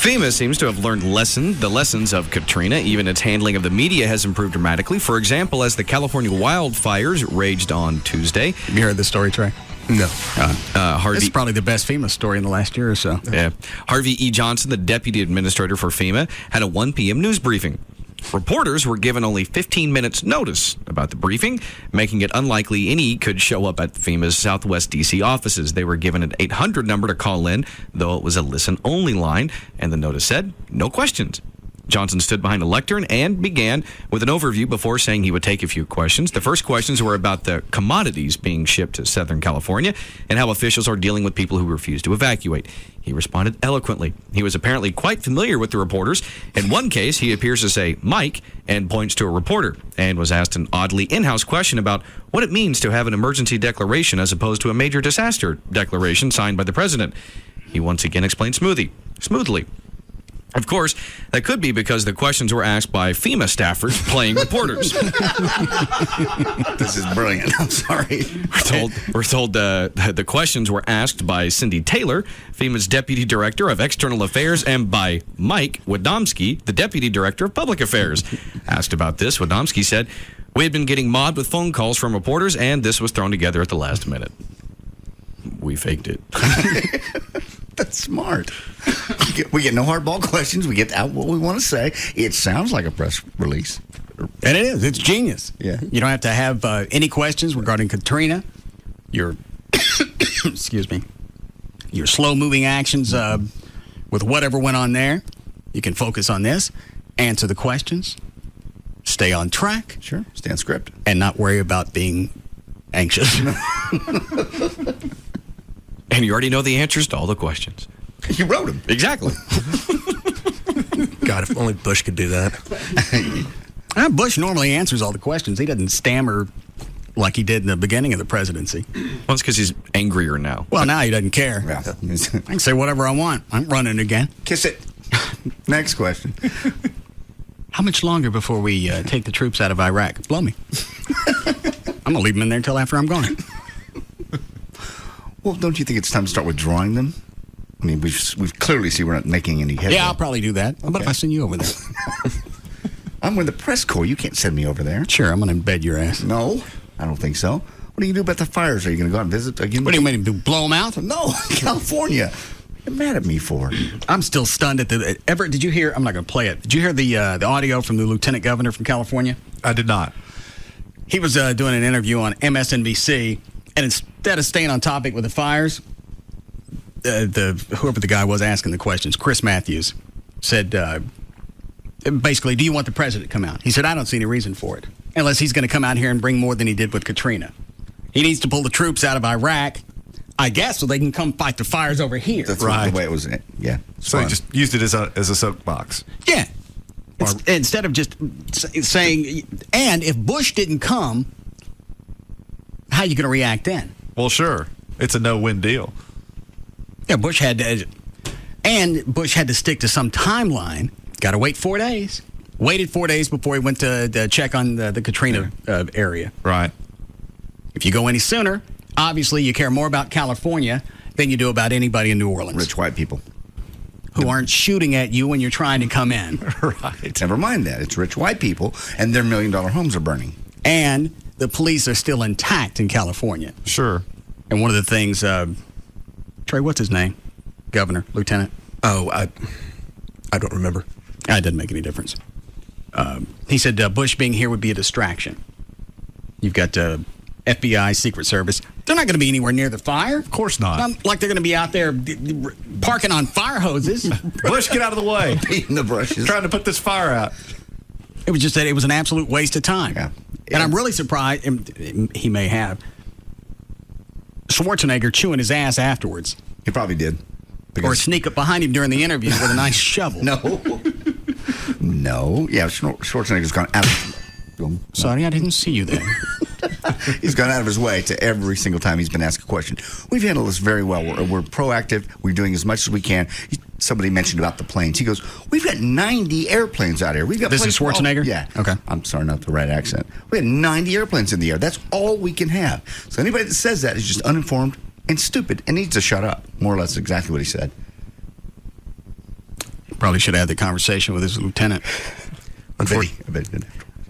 FEMA seems to have learned the lessons of Katrina. Even its handling of the media has improved dramatically. For example, as the California wildfires raged on Tuesday. You heard this story, Trey? No. Harvey. This is probably the best FEMA story in the last year or so. Yeah. Harvey E. Johnson, the deputy administrator for FEMA, had a 1 p.m. news briefing. Reporters were given only 15 minutes notice about the briefing, making it unlikely any could show up at FEMA's Southwest D.C. offices. They were given an 800 number to call in, though it was a listen-only line, and the notice said, no questions. Johnson stood behind a lectern and began with an overview before saying he would take a few questions. The first questions were about the commodities being shipped to Southern California and how officials are dealing with people who refuse to evacuate. He responded eloquently. He was apparently quite familiar with the reporters. In one case, he appears to say, Mike, and points to a reporter, and was asked an oddly in-house question about what it means to have an emergency declaration as opposed to a major disaster declaration signed by the president. He once again explained smoothly. Of course, that could be because the questions were asked by FEMA staffers playing reporters. This is brilliant. I'm sorry. We're told the questions were asked by Cindy Taylor, FEMA's Deputy Director of External Affairs, and by Mike Wadomski, the Deputy Director of Public Affairs. Asked about this, Wadomski said, we had been getting mobbed with phone calls from reporters, and this was thrown together at the last minute. We faked it. That's smart. We get no hardball questions. We get out what we want to say. It sounds like a press release. And it is. It's genius. Yeah. You don't have to have any questions regarding Katrina, your, excuse me, your slow-moving actions with whatever went on there. You can focus on this, answer the questions, stay on track. Sure. Stay on script. And not worry about being anxious. And you already know the answers to all the questions. You wrote them. Exactly. God, if only Bush could do that. Bush normally answers all the questions. He doesn't stammer like he did in the beginning of the presidency. Well, it's because he's angrier now. Well, now he doesn't care. Yeah. I can say whatever I want. I'm running again. Kiss it. Next question. How much longer before we take the troops out of Iraq? Blow me. I'm going to leave them in there until after I'm gone. Well, don't you think it's time to start withdrawing them? I mean, we've clearly see we're not making any headway. Yeah, I'll probably do that. Okay. How about if I send you over there? I'm with the press corps. You can't send me over there. Sure, I'm going to embed your ass. No, I don't think so. What are you going to do about the fires? Are you going to go out and visit again? What do you mean, do blow them out? No, California. You're mad at me for it. I'm still stunned at the... Everett, did you hear... I'm not going to play it. Did you hear the audio from the lieutenant governor from California? I did not. He was doing an interview on MSNBC, and instead of staying on topic with the fires, whoever the guy was asking the questions, Chris Matthews, said, basically, do you want the president to come out? He said, I don't see any reason for it, unless he's going to come out here and bring more than he did with Katrina. He needs to pull the troops out of Iraq I guess, so they can come fight the fires over here. That's the way it was. Yeah. So he just used it as a soapbox. Yeah. Instead of just saying, and if Bush didn't come, how are you going to react then? Well, sure. It's a no-win deal. Yeah, Bush had to stick to some timeline. Got to wait 4 days. Waited 4 days before he went to check on the Katrina area. Right. If you go any sooner, obviously you care more about California than you do about anybody in New Orleans. Rich white people. Who aren't shooting at you when you're trying to come in. Right. Never mind that. It's rich white people, and their $1 million homes are burning. And the police are still intact in California. Sure. And one of the things, Trey, what's his name? Governor, Lieutenant? Oh, I don't remember. It doesn't make any difference. He said Bush being here would be a distraction. You've got FBI, Secret Service. They're not going to be anywhere near the fire. Of course not. Not like they're going to be out there parking on fire hoses. Bush, get out of the way. Beating the brushes. Trying to put this fire out. It was just that it was an absolute waste of time. Yeah. And I'm really surprised, and he may have, Schwarzenegger chewing his ass afterwards. He probably did. Or sneak up behind him during the interview with a nice shovel. No. Yeah, Schwarzenegger's gone out of... Sorry, I didn't see you there. He's gone out of his way to every single time he's been asked a question. We've handled this very well. We're proactive. We're doing as much as we can. Somebody mentioned about the planes. He goes, we've got 90 airplanes out here. We've got This is Schwarzenegger? Yeah. Okay. I'm sorry, not the right accent. We had 90 airplanes in the air. That's all we can have. So anybody that says that is just uninformed and stupid and needs to shut up. More or less exactly what he said. Probably should have had the conversation with his lieutenant. Unfortunately,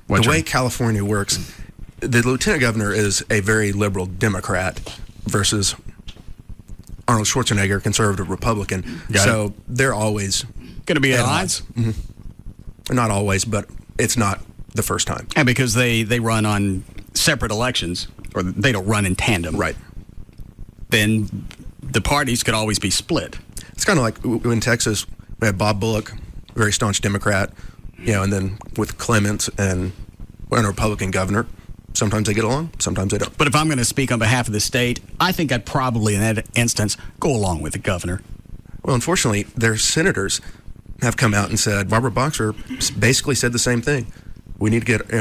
the way California works, the lieutenant governor is a very liberal Democrat versus Arnold Schwarzenegger, conservative Republican. So they're always going to be at odds. Mm-hmm. Not always, but it's not the first time. And because they run on separate elections, or they don't run in tandem. Right. Then the parties could always be split. It's kind of like in Texas, we had Bob Bullock, very staunch Democrat, and then with Clements and a Republican governor, sometimes they get along, sometimes they don't. But if I'm going to speak on behalf of the state, I think I'd probably, in that instance, go along with the governor. Well, unfortunately, their senators have come out and said, Barbara Boxer basically said the same thing. We need to get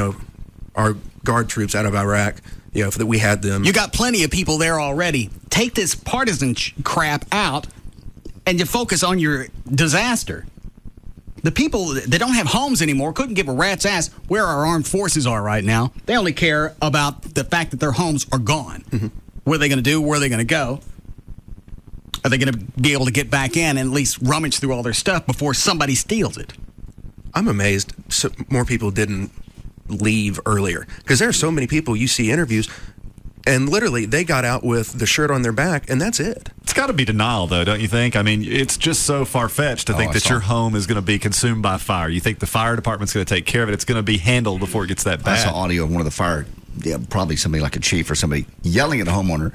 our guard troops out of Iraq, that we had them. You got plenty of people there already. Take this partisan crap out and you focus on your disaster. The people that don't have homes anymore couldn't give a rat's ass where our armed forces are right now. They only care about the fact that their homes are gone. Mm-hmm. What are they going to do? Where are they going to go? Are they going to be able to get back in and at least rummage through all their stuff before somebody steals it? I'm amazed more people didn't leave earlier, because there are so many people you see interviews and literally they got out with the shirt on their back and that's it. It's got to be denial, though, don't you think? I mean, it's just so far-fetched to think that your home is going to be consumed by fire. You think the fire department's going to take care of it. It's going to be handled before it gets that bad. I saw audio of one of the fire, probably somebody like a chief or somebody yelling at the homeowner.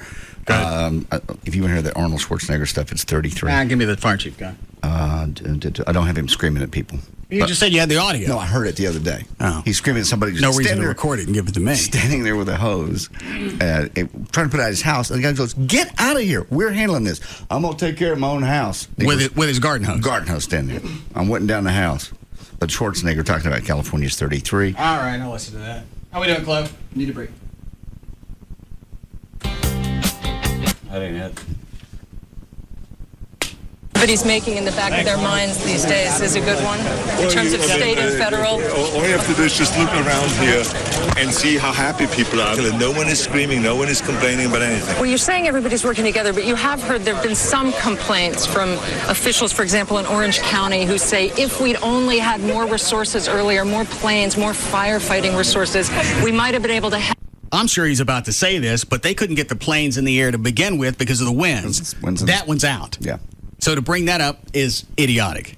If you want to hear the Arnold Schwarzenegger stuff, it's 33. Give me the fire chief guy. I don't have him screaming at people. You just said you had the audio. No, I heard it the other day. Oh. He's screaming at somebody. No reason to record it and give it to me. Standing there with a hose, trying to put it out of his house. And the guy goes, "Get out of here. We're handling this. I'm going to take care of my own house." With his garden hose. Garden hose standing there. I'm wetting down the house. But Schwarzenegger talking about California's 33. All right, I'll listen to that. How we doing, Cliff? Need a break. That ain't it. Everybody's making in the back of their minds these days is a good one in terms of state and federal. All you have to do is just look around here and see how happy people are. No one is screaming, no one is complaining about anything. Well, you're saying everybody's working together, but you have heard there have been some complaints from officials, for example, in Orange County, who say if we'd only had more resources earlier, more planes, more firefighting resources, we might have been able to I'm sure he's about to say this, but they couldn't get the planes in the air to begin with because of the winds. That one's out. Yeah. So to bring that up is idiotic.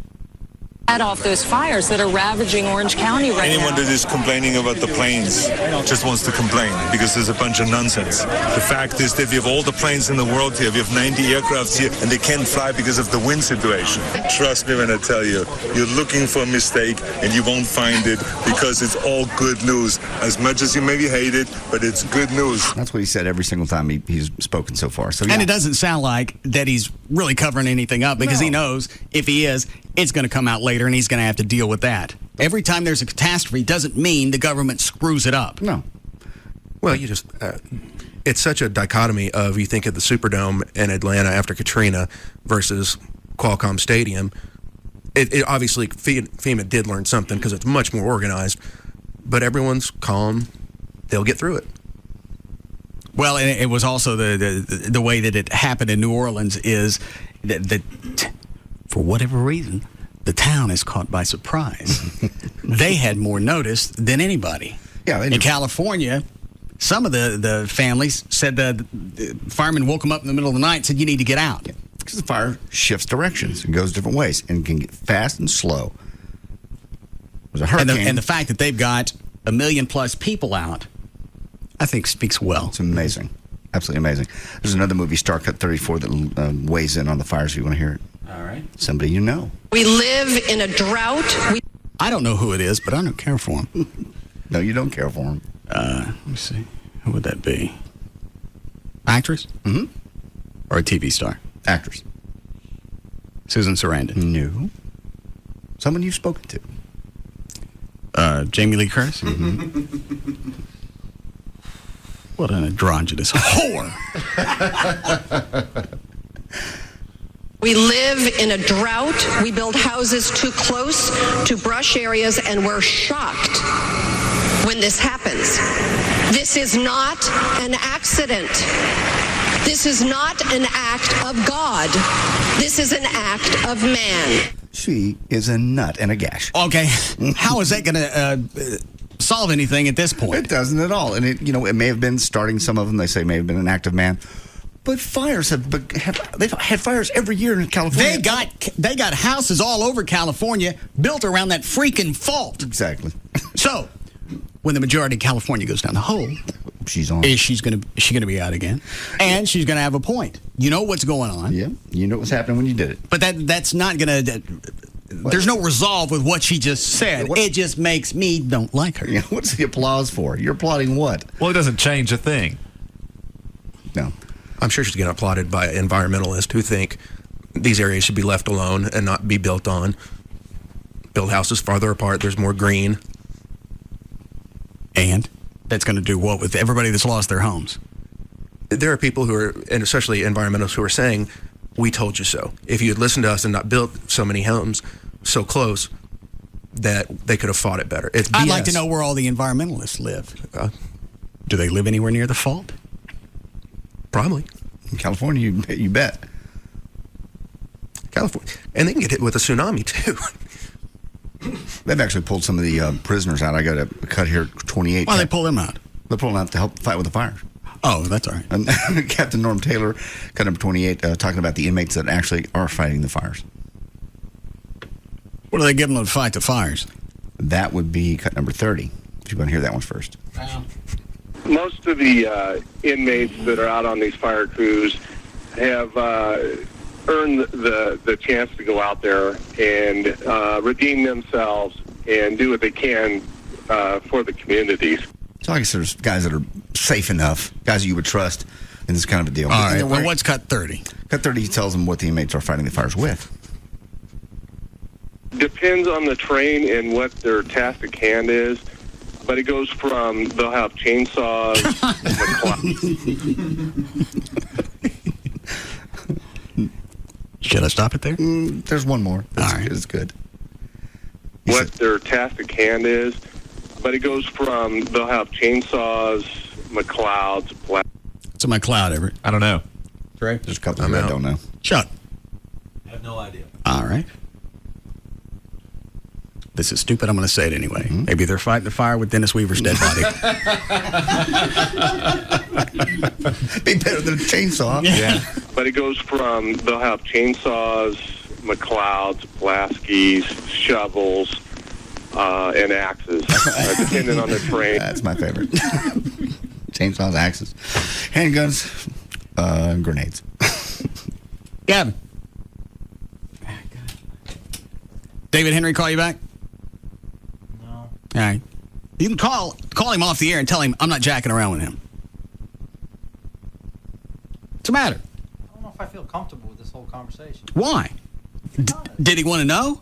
head off those fires that are ravaging Orange County right Anyone now. that is complaining about the planes just wants to complain because there's a bunch of nonsense. The fact is that we have all the planes in the world here. We have 90 aircrafts here, and they can't fly because of the wind situation. Trust me when I tell you, you're looking for a mistake, and you won't find it because it's all good news. As much as you maybe hate it, but it's good news. That's what he said every single time he's spoken so far. So, yeah. And it doesn't sound like that he's really covering anything up because he knows if he is, it's going to come out later and he's going to have to deal with that. Every time there's a catastrophe doesn't mean the government screws it up. No. Well, you just, it's such a dichotomy of, you think of the Superdome in Atlanta after Katrina versus Qualcomm Stadium. It obviously, FEMA did learn something because it's much more organized, but everyone's calm. They'll get through it. Well, and it was also the way that it happened in New Orleans is that for whatever reason, the town is caught by surprise. They had more notice than anybody. Yeah, in California, some of the families said the firemen woke them up in the middle of the night and said, you need to get out. Because the fire shifts directions and goes different ways and can get fast and slow. It was a hurricane. And the fact that they've got 1 million plus people out, I think speaks well. It's amazing. Absolutely amazing. There's another movie, Star Cut 34, that weighs in on the fires. If you want to hear it. All right. Somebody you know. We live in a drought. I don't know who it is, but I don't care for him. No, you don't care for him. Let me see. Who would that be? Actress? Mm-hmm. Or a TV star? Actress. Susan Sarandon? No. Someone you've spoken to. Jamie Lee Curtis? Mm-hmm. What an androgynous whore. We live in a drought. We build houses too close to brush areas, and we're shocked when this happens. This is not an accident. This is not an act of God. This is an act of man. She is a nut and a gash. Okay. How is that going to solve anything at this point? It doesn't at all. And it may have been starting some of them. They say may have been an act of man. But fires they've had fires every year in California. They got houses all over California built around that freaking fault. Exactly. So, when the majority of California goes down the hole, she's on. Is she going to be out again? And she's going to have a point. You know what's going on. Yeah. You know what's happening when you did it. But that's not going to. There's no resolve with what she just said. It just makes me don't like her. Yeah, what's the applause for? You're applauding what? Well, it doesn't change a thing. No. I'm sure she's getting applauded by environmentalists who think these areas should be left alone and not be built on. Build houses farther apart. There's more green. And that's going to do what with everybody that's lost their homes? There are people who are, and especially environmentalists, who are saying, we told you so. If you had listened to us and not built so many homes so close, that they could have fought it better. It's BS. I'd like to know where all the environmentalists live. Do they live anywhere near the fault? Probably. In California, you bet. California. And they can get hit with a tsunami, too. They've actually pulled some of the prisoners out. I got a cut here, 28. Why they pull them out? They're pulling out to help fight with the fires. Oh, that's all right. And Captain Norm Taylor, cut number 28, talking about the inmates that actually are fighting the fires. What are they giving them to fight the fires? That would be cut number 30. If you want to hear that one first. Most of the inmates that are out on these fire crews have earned the chance to go out there and redeem themselves and do what they can for the communities. So I guess there's guys that are safe enough, guys that you would trust in this kind of a deal. All right, well, what's cut 30? Cut 30 tells them what the inmates are fighting the fires with. Depends on the train and what their task at hand is, but it goes from they'll have chainsaws. Should I stop it there? There's one more. All right. It's good. What their task at hand is, but it goes from they'll have chainsaws, McLeods, What's a McLeod, Everett? I don't know. Trey? There's a couple that I don't know. Chuck? I have no idea. All right. This is stupid. I'm going to say it anyway. Mm-hmm. Maybe they're fighting the fire with Dennis Weaver's dead body. Be better than a chainsaw. Yeah. But it goes from they'll have chainsaws, McLeods, Blaskies, shovels, and axes, depending on the terrain. That's my favorite. Chainsaws, axes, handguns, grenades. Gavin. David Henry call you back? No. All right. You can call him off the air and tell him I'm not jacking around with him. What's the matter? I don't know if I feel comfortable with this whole conversation. Why? Did he want to know?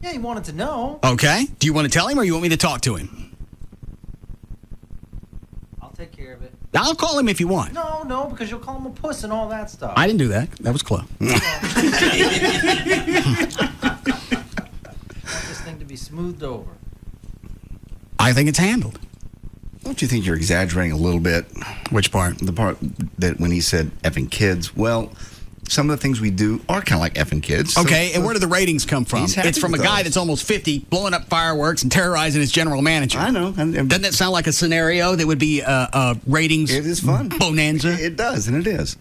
Yeah, he wanted to know. Okay. Do you want to tell him or you want me to talk to him? I'll take care of it. I'll call him if you want. No, because you'll call him a puss and all that stuff. I didn't do that. That was Chloe. I want this thing to be smoothed over. I think it's handled. Don't you think you're exaggerating a little bit? Which part? The part that when he said effing kids. Well, some of the things we do are kind of like effing kids. Okay, and where do the ratings come from? It's from a guy those. that's almost 50, blowing up fireworks and terrorizing his general manager. I know. Doesn't that sound like a scenario that would be ratings? It is fun. Bonanza. It does, and it is.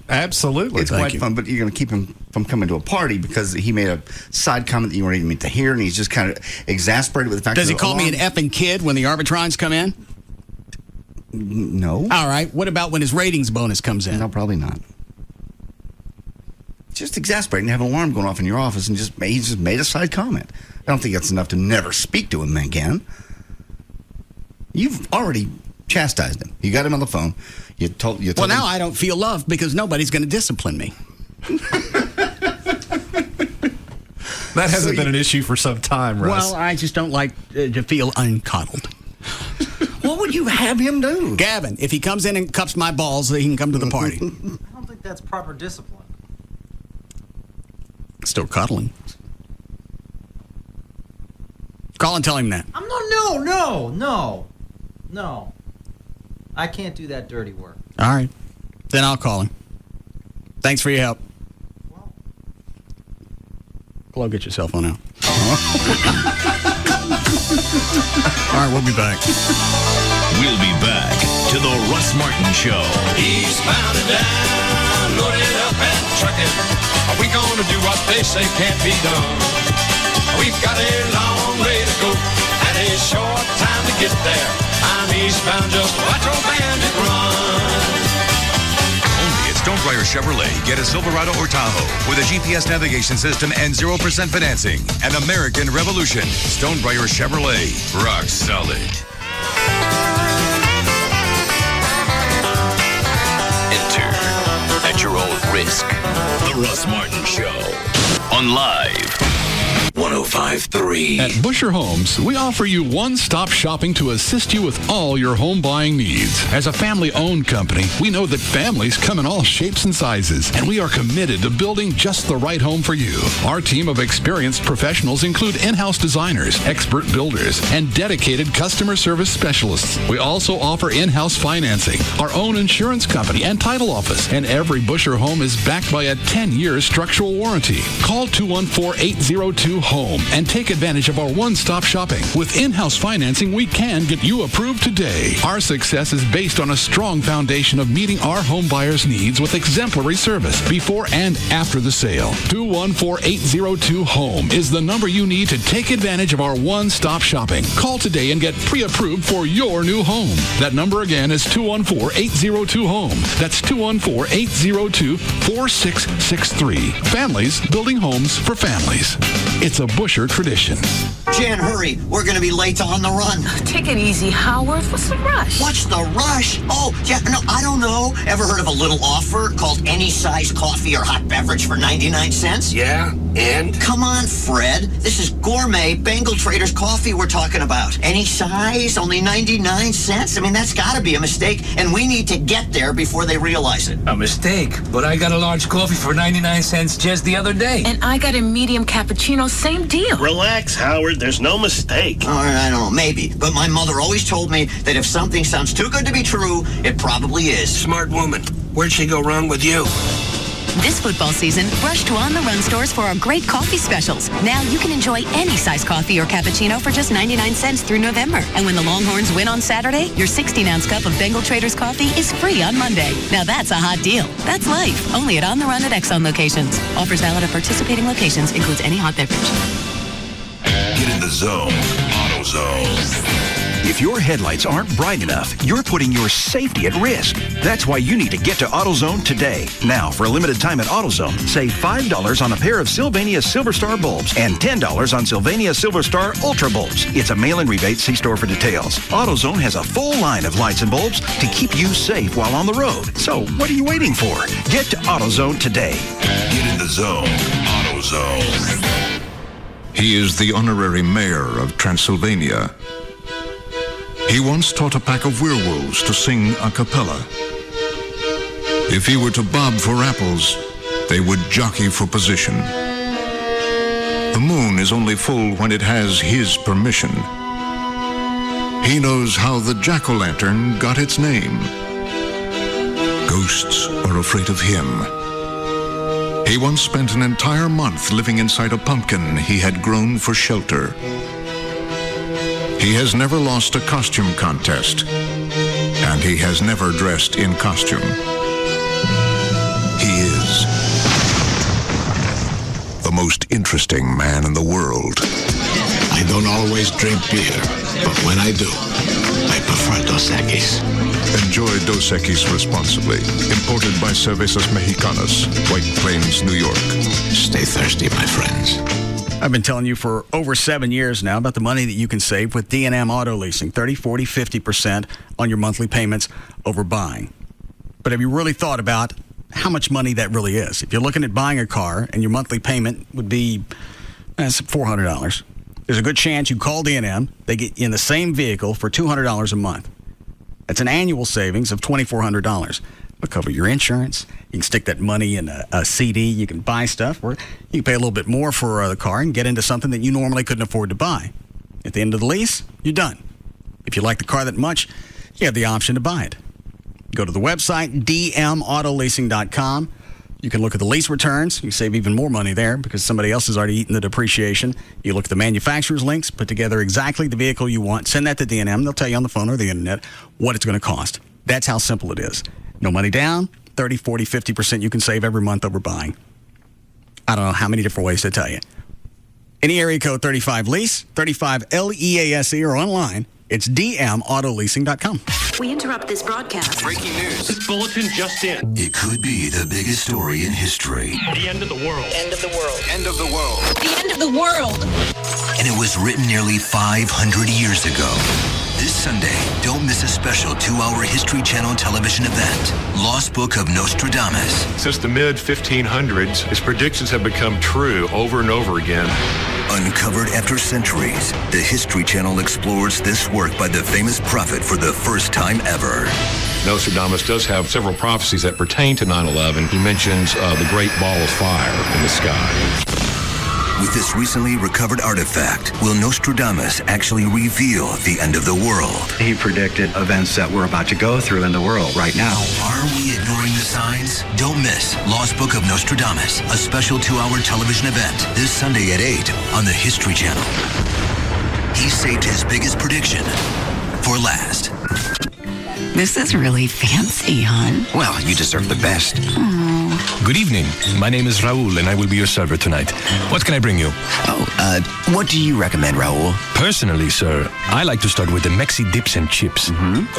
Absolutely. It's quite fun, but you're going to keep him from coming to a party because he made a side comment that you weren't even meant to hear, and he's just kind of exasperated with the fact Does that he call me an effing kid when the arbitrons come in? No. All right. What about when his ratings bonus comes in? No, probably not. Just exasperating to have an alarm going off in your office, and he just made a side comment. I don't think that's enough to never speak to him again. You've already chastised him. You got him on the phone. You told well, now him, I don't feel loved because nobody's going to discipline me. That hasn't been an issue for some time, Russ. Well, I just don't like to feel uncuddled. What would you have him do? Gavin, if he comes in and cups my balls, he can come to the party. I don't think that's proper discipline. Still cuddling. Call and tell him that. No. I can't do that dirty work. All right. Then I'll call him. Thanks for your help. Chloe, get your cell phone out. All right, we'll be back. We'll be back to the Russ Martin Show. Eastbound and down, loaded up and trucking. Are we gonna do what they say can't be done? We've got a long way to go and a short time to get there. I'm eastbound, just watch old bandit run. Only at Stonebriar Chevrolet. Get a Silverado or Tahoe with a GPS navigation system and 0% financing. An American Revolution. Stonebriar Chevrolet. Rock solid. Enter at your own risk. The Russ Martin Show on Live 105.3. At Busher Homes, we offer you one-stop shopping to assist you with all your home buying needs. As a family-owned company, we know that families come in all shapes and sizes, and we are committed to building just the right home for you. Our team of experienced professionals include in-house designers, expert builders, and dedicated customer service specialists. We also offer in-house financing, our own insurance company, and title office. And every Busher home is backed by a 10-year structural warranty. Call 214-802-HOME and take advantage of our one-stop shopping. With in-house financing, we can get you approved today. Our success is based on a strong foundation of meeting our home buyers' needs with exemplary service before and after the sale. 214-802-HOME is the number you need to take advantage of our one-stop shopping. Call today and get pre-approved for your new home. That number again is 214-802-HOME. That's 214-802-4663. Families building homes for families. It's a Busher tradition. Jan, hurry. We're going to be late on the run. Take it easy, Howard. What's the rush? What's the rush? Oh, yeah, no, I don't know. Ever heard of a little offer called any size coffee or hot beverage for 99 cents? Yeah, and? Come on, Fred. This is gourmet Bengal Traders coffee we're talking about. Any size, only 99 cents? I mean, that's got to be a mistake, and we need to get there before they realize it. A mistake, but I got a large coffee for 99 cents just the other day. And I got a medium cappuccino, same deal. Relax, Howard. There's no mistake. All right, I don't know, maybe. But my mother always told me that if something sounds too good to be true, it probably is. Smart woman. Where'd she go wrong with you? This football season, rush to On the Run stores for our great coffee specials. Now you can enjoy any size coffee or cappuccino for just 99 cents through November. And when the Longhorns win on Saturday, your 16-ounce cup of Bengal Traders coffee is free on Monday. Now that's a hot deal. That's life. Only at On the Run at Exxon locations. Offers valid at participating locations. Includes any hot beverage. Get in the zone. AutoZone. If your headlights aren't bright enough, you're putting your safety at risk. That's why you need to get to AutoZone today. Now, for a limited time at AutoZone, save $5 on a pair of Sylvania Silver Star bulbs and $10 on Sylvania Silver Star Ultra bulbs. It's a mail-in rebate. See store for details. AutoZone has a full line of lights and bulbs to keep you safe while on the road. So, what are you waiting for? Get to AutoZone today. Get in the zone. AutoZone. He is the honorary mayor of Transylvania. He once taught a pack of werewolves to sing a cappella. If he were to bob for apples, they would jockey for position. The moon is only full when it has his permission. He knows how the jack-o'-lantern got its name. Ghosts are afraid of him. He once spent an entire month living inside a pumpkin he had grown for shelter. He has never lost a costume contest, and he has never dressed in costume. He is the most interesting man in the world. I don't always drink beer, but when I do, I prefer Dos Equis. Enjoy Dos Equis responsibly. Imported by Cervezas Mexicanas, White Plains, New York. Stay thirsty, my friends. I've been telling you for over 7 years now about the money that you can save with D&M Auto Leasing, 30, 40, 50% on your monthly payments over buying. But have you really thought about how much money that really is? If you're looking at buying a car and your monthly payment would be $400, there's a good chance you call D&M, they get you in the same vehicle for $200 a month. That's an annual savings of $2,400. It'll cover your insurance. You can stick that money in a CD. You can buy stuff, or you can pay a little bit more for the car and get into something that you normally couldn't afford to buy. At the end of the lease, you're done. If you like the car that much, you have the option to buy it. Go to the website, dmautoleasing.com. You can look at the lease returns. You save even more money there because somebody else has already eaten the depreciation. You look at the manufacturer's links, put together exactly the vehicle you want, send that to D&M. They'll tell you on the phone or the internet what it's going to cost. That's how simple it is. No money down, 30, 40, 50% you can save every month over buying. I don't know how many different ways to tell you. Any area code 35LEASE, 35LEASE, or online, it's dmautoleasing.com. We interrupt this broadcast. Breaking news. This bulletin just in. It could be the biggest story in history. The end of the world. End of the world. End of the world. The end of the world. And it was written nearly 500 years ago. This Sunday, don't miss a special 2-hour History Channel television event, Lost Book of Nostradamus. Since the mid-1500s, his predictions have become true over and over again. Uncovered after centuries, the History Channel explores this work by the famous prophet for the first time ever. Nostradamus does have several prophecies that pertain to 9/11. He mentions the great ball of fire in the sky. With this recently recovered artifact, will Nostradamus actually reveal the end of the world? He predicted events that we're about to go through in the world right now. Are we ignoring the signs? Don't miss Lost Book of Nostradamus, a special 2-hour television event this Sunday at 8 on the History Channel. He saved his biggest prediction for last. This is really fancy, hon. Well, you deserve the best. Good evening. My name is Raul, and I will be your server tonight. What can I bring you? What do you recommend, Raul? Personally, sir, I like to start with the Mexi dips and chips.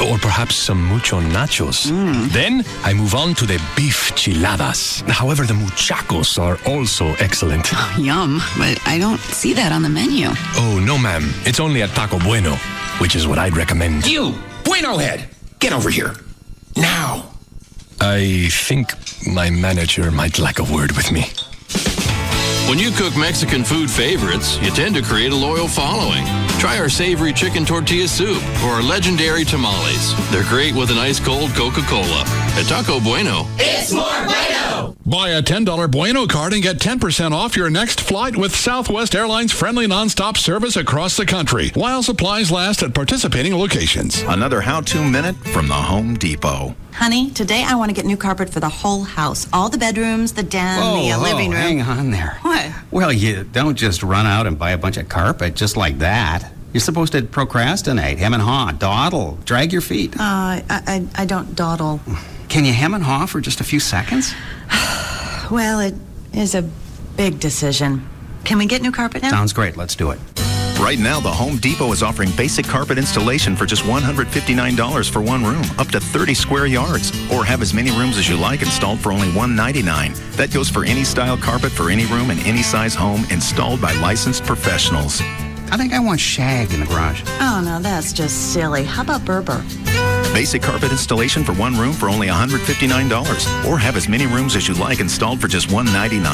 Or perhaps some mucho nachos. Then I move on to the beef chiladas. However, the muchachos are also excellent. Yum, but I don't see that on the menu. Oh, no, ma'am. It's only at Taco Bueno, which is what I'd recommend. You, Bueno Head, get over here. Now. I think my manager might like a word with me. When you cook Mexican food favorites, you tend to create a loyal following. Try our savory chicken tortilla soup or our legendary tamales. They're great with an ice cold Coca-Cola. At Taco Bueno, it's more bueno! Buy a $10 Bueno card and get 10% off your next flight with Southwest Airlines friendly nonstop service across the country while supplies last at participating locations. Another how-to minute from the Home Depot. Honey, today I want to get new carpet for the whole house. All the bedrooms, the den, the living room. Hang on there. What? Well, you don't just run out and buy a bunch of carpet just like that. You're supposed to procrastinate, hem and haw, dawdle, drag your feet. I don't dawdle. Can you hem and haw for just a few seconds? Well, it is a big decision. Can we get new carpet now? Sounds great. Let's do it. Right now, the Home Depot is offering basic carpet installation for just $159 for one room, up to 30 square yards. Or have as many rooms as you like installed for only $199. That goes for any style carpet for any room in any size home installed by licensed professionals. I think I want shag in the garage. Oh, no, that's just silly. How about Berber? Basic carpet installation for one room for only $159. Or have as many rooms as you like installed for just $199.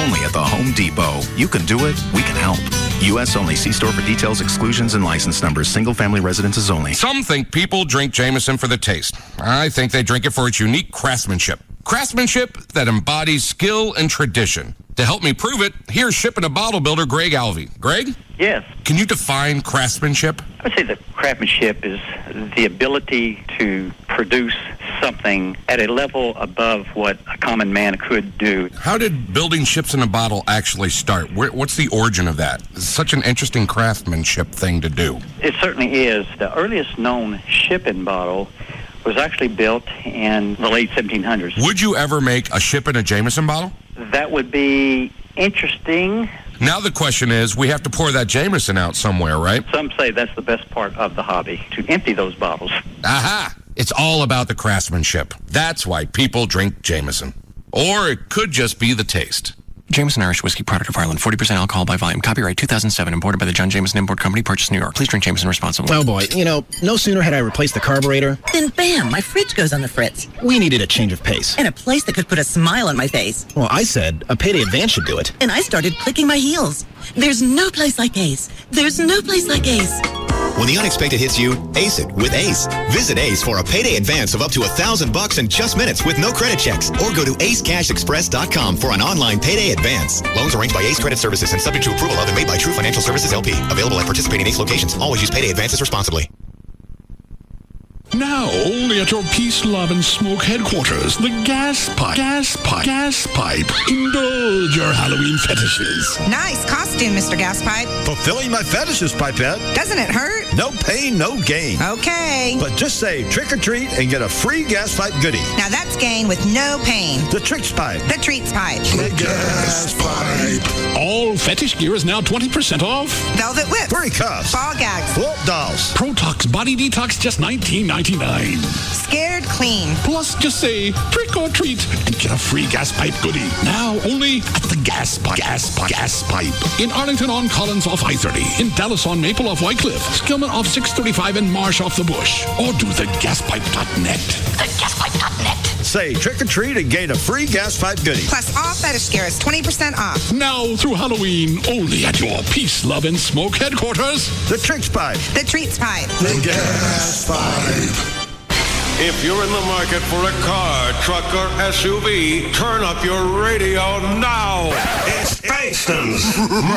Only at the Home Depot. You can do it. We can help. U.S. only. See store for details, exclusions, and license numbers. Single-family residences only. Some think people drink Jameson for the taste. I think they drink it for its unique craftsmanship. Craftsmanship that embodies skill and tradition. To help me prove it, here's Ship in a Bottle builder Greg Alvey. Greg? Yes. Can you define craftsmanship? I would say that craftsmanship is the ability to produce something at a level above what a common man could do. How did building ships in a bottle actually start? What's the origin of that? It's such an interesting craftsmanship thing to do. It certainly is. The earliest known ship in bottle was actually built in the late 1700s. Would you ever make a ship in a Jameson bottle? That would be interesting. Now the question is, we have to pour that Jameson out somewhere, right? Some say that's the best part of the hobby, to empty those bottles. Aha! It's all about the craftsmanship. That's why people drink Jameson. Or it could just be the taste. Jameson Irish Whiskey, product of Ireland, 40% alcohol by volume. Copyright 2007, imported by the John Jameson Import Company, purchased New York. Please drink Jameson responsibly. Oh boy, no sooner had I replaced the carburetor, then bam, my fridge goes on the fritz. We needed a change of pace. And a place that could put a smile on my face. Well, I said a Payday Advance should do it. And I started clicking my heels. There's no place like Ace. There's no place like Ace. When the unexpected hits you, ace it with Ace. Visit Ace for a payday advance of up to $1,000 in just minutes with no credit checks. Or go to acecashexpress.com for an online payday advance. Loans arranged by Ace Credit Services and subject to approval of and made by True Financial Services LP. Available at participating Ace locations. Always use payday advances responsibly. Now, only at your Peace, Love, and Smoke headquarters, the Gas Pipe. Gas Pipe. Indulge your Halloween fetishes. Nice costume, Mr. Gas Pipe. Fulfilling my fetishes, Pipette. Doesn't it hurt? No pain, no gain. Okay. But just say trick or treat and get a free gas pipe goodie. Now that's gain with no pain. The Tricks Pipe. The Treats Pipe. The Gas Pipe. All fetish gear is now 20% off. Velvet Whip. Free cuffs. Ball gags. Float dolls. Protox Body Detox, just $19.99. Scared Clean. Plus, just say trick or treat and get a free gas pipe goodie. Now only at the Gas Pipe. Gas Pipe. In Arlington on Collins off I-30. In Dallas on Maple off Wycliffe. Skillman off 635 and Marsh off the Bush. Or do thegaspipe.net. Thegaspipe.net. Say trick or treat and gain a free gas pipe goodie. Plus all fetish gear is 20% off. Now through Halloween, only at your Peace, Love, and Smoke headquarters. The Tricks Pipe. The Treats Pipe. The Gas Pipe. If you're in the market for a car, truck, or SUV, turn up your radio now. It's Bankston's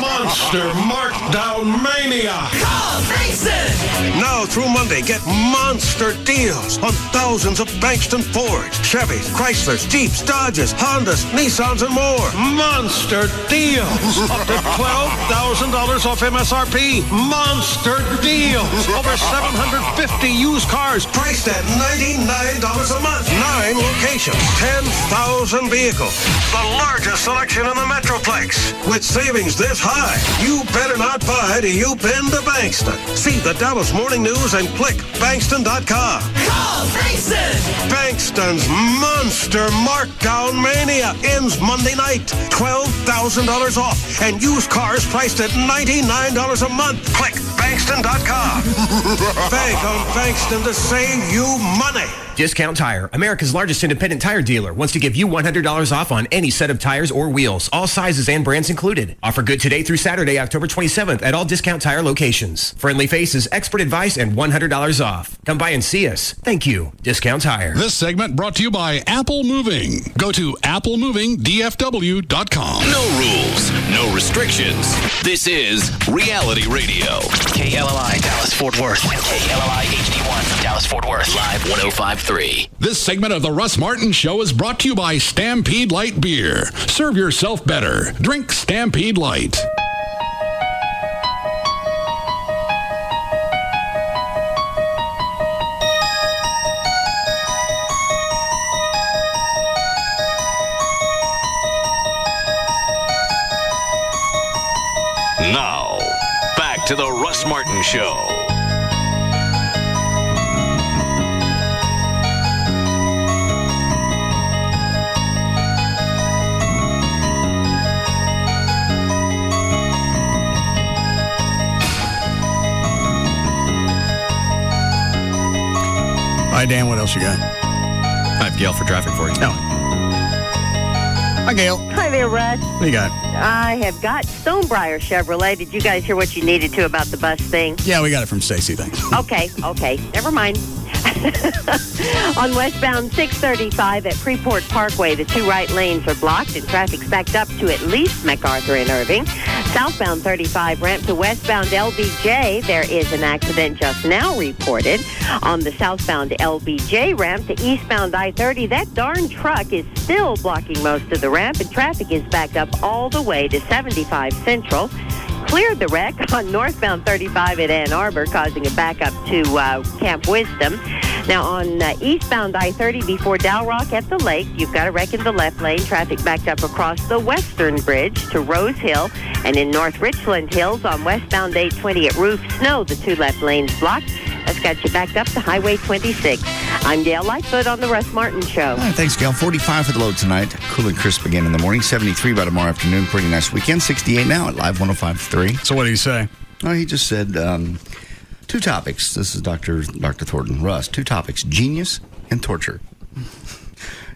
Monster Markdown Mania. Call Bankston! Now through Monday, get monster deals on thousands of Bankston Fords, Chevys, Chryslers, Jeeps, Dodges, Hondas, Nissans, and more. Monster deals. Up to $12,000 off MSRP. Monster deals. Over 750 used cars priced at $99 a month. 9 locations. 10,000 vehicles. The largest selection in the Metroplex. With savings this high, you better not buy till you've been to Bankston. See the Dallas Morning News and click Bankston.com. Call Bankston! Bankston's Monster Markdown Mania ends Monday night. $12,000 off. And used cars priced at $99 a month. Click Bankston.com. Bank on thanks them to save you money. Discount Tire, America's largest independent tire dealer, wants to give you $100 off on any set of tires or wheels, all sizes and brands included. Offer good today through Saturday, October 27th at all Discount Tire locations. Friendly faces, expert advice, and $100 off. Come by and see us. Thank you. Discount Tire. This segment brought to you by Apple Moving. Go to applemovingdfw.com. No rules, no restrictions. This is Reality Radio. KLLI, Dallas, Fort Worth. KLLI HD1, Dallas, Fort Worth. Live 105.3. This segment of the Russ Martin Show is brought to you by Stampede Light Beer. Serve yourself better. Drink Stampede Light. Now, back to the Russ Martin Show. All right, Dan, what else you got? I have Gail for traffic for you. No. Hi, Gail. Hi there, Russ. What do you got? I have got Stonebriar Chevrolet. Did you guys hear what you needed to about the bus thing? Yeah, we got it from Stacy, thanks. Okay. Never mind. On westbound 635 at Freeport Parkway, the two right lanes are blocked and traffic's backed up to at least MacArthur and Irving. Southbound 35 ramp to westbound LBJ, there is an accident just now reported. On the southbound LBJ ramp to eastbound I-30, that darn truck is still blocking most of the ramp, and traffic is backed up all the way to 75 Central. Cleared the wreck on northbound 35 at Ann Arbor, causing a backup to Camp Wisdom. Now, on eastbound I-30 before Dow Rock at the lake, you've got a wreck in the left lane. Traffic backed up across the Western Bridge to Rose Hill. And in North Richland Hills on westbound 820 at Roof Snow, the two left lanes blocked. That's got you backed up to Highway 26. I'm Gail Lightfoot on the Russ Martin Show. All right, thanks, Gail. 45 for the low tonight. Cool and crisp again in the morning. 73 by tomorrow afternoon. Pretty nice weekend. 68 now at Live 105.3. So what did he say? Oh, he just said two topics. This is Dr. Thornton. Russ, two topics, genius and torture.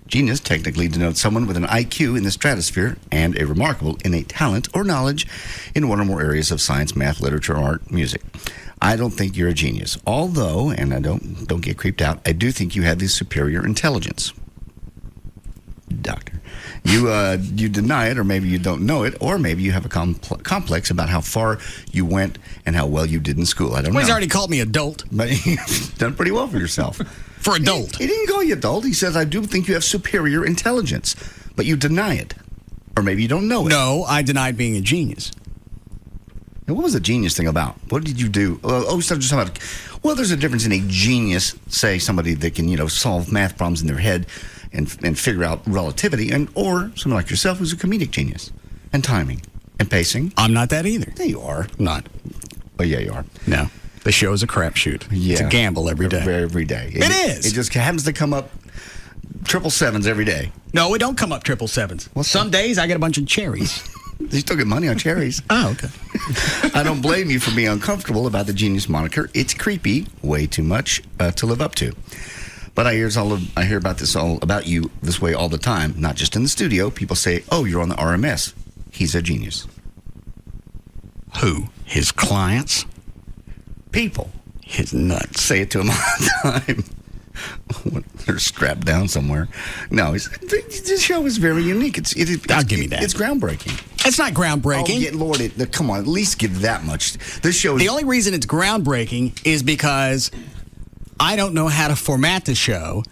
Genius technically denotes someone with an IQ in the stratosphere and a remarkable innate talent or knowledge in one or more areas of science, math, literature, art, music. I don't think you're a genius. Although, and I don't get creeped out, I do think you have this superior intelligence. Doctor. You deny it, or maybe you don't know it, or maybe you have a complex about how far you went and how well you did in school. I don't know. He's already called me adult. But you've done pretty well for yourself. For adult. He didn't call you adult. He says, I do think you have superior intelligence, but you deny it. Or maybe you don't know it. No, I denied being a genius. Now, what was the genius thing about? What did you do? Just about, well, there's a difference in a genius, say somebody that can, solve math problems in their head and figure out relativity, or someone like yourself who's a comedic genius, and timing, and pacing. I'm not that either. Yeah, you are. Not. Oh, yeah, you are. No. The show is a crapshoot. Yeah. It's a gamble every day. Every day. It is. It just happens to come up 777s every day. No, it don't come up 777s. Well, some days I get a bunch of cherries. You still get money on cherries. Oh, okay. I don't blame you for being uncomfortable about the genius moniker. It's creepy, way too much to live up to. But I hear about this all about you this way all the time, not just in the studio. People say, "Oh, you're on the RMS." He's a genius. Who? His clients? People. His nuts. Say it to him all the time. They're strapped down somewhere. No, this show is very unique. I'll give you that. It's groundbreaking. It's not groundbreaking. Oh, Lord, come on, at least give that much. This show is... The only reason it's groundbreaking is because I don't know how to format the show.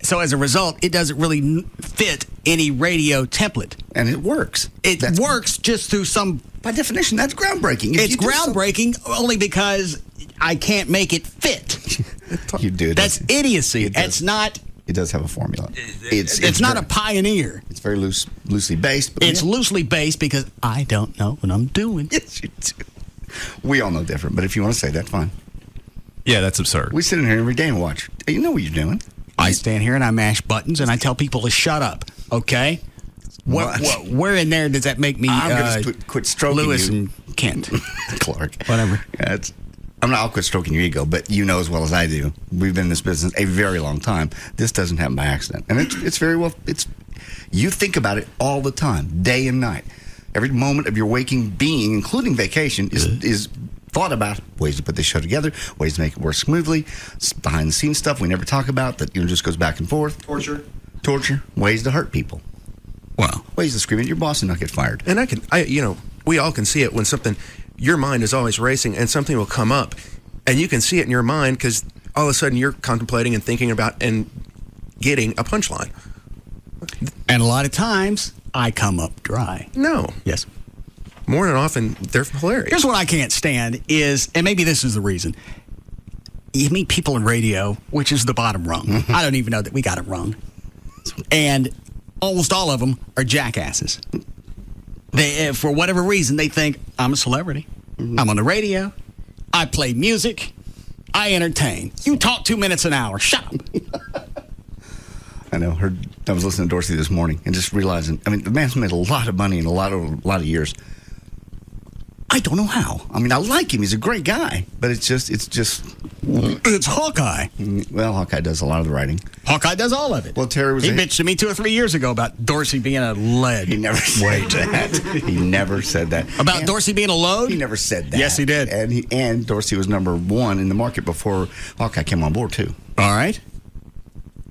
So as a result, it doesn't really fit any radio template. And it works. It works just through some... By definition, that's groundbreaking. It's groundbreaking only because I can't make it fit. You do. That's idiocy. It's not... It does have a formula. It's not a pioneer. It's very loosely based. But it's loosely based because I don't know what I'm doing. Yes, you do. We all know different, but if you want to say that, fine. Yeah, that's absurd. We sit in here every day and watch. You know what you're doing. I stand here and I mash buttons and I tell people to shut up, okay? Where in there does that make me I'm going to quit stroking Lewis you. and Kent? Clark. Whatever. Yeah, I'll quit stroking your ego, but you know as well as I do, we've been in this business a very long time. This doesn't happen by accident. And it's very well, you think about it all the time, day and night. Every moment of your waking being, including vacation, is thought about ways to put this show together, ways to make it work smoothly, behind the scenes stuff we never talk about that just goes back and forth. Torture, ways to hurt people. Wow. Ways to scream at your boss and not get fired. And we all can see it when something, your mind is always racing and something will come up and you can see it in your mind because all of a sudden you're contemplating and thinking about and getting a punchline. And a lot of times, I come up dry. No. Yes. More than often, they're hilarious. Here's what I can't stand is, and maybe this is the reason, you meet people in radio, which is the bottom rung. I don't even know that we got it wrong. And almost all of them are jackasses. They, for whatever reason, they think, I'm a celebrity. I'm on the radio. I play music. I entertain. You talk 2 minutes an hour. Shut up. I know. I was listening to Dorsey this morning and just realizing, the man's made a lot of money in a lot of years. I don't know how. I like him. He's a great guy. But it's Hawkeye. Well, Hawkeye does a lot of the writing. Hawkeye does all of it. Well, Terry was... He bitched to me 2 or 3 years ago about Dorsey being a lead. He never said that. He never said that. About Dorsey being a load? He never said that. Yes, he did. And Dorsey was number one in the market before Hawkeye came on board, too. All right.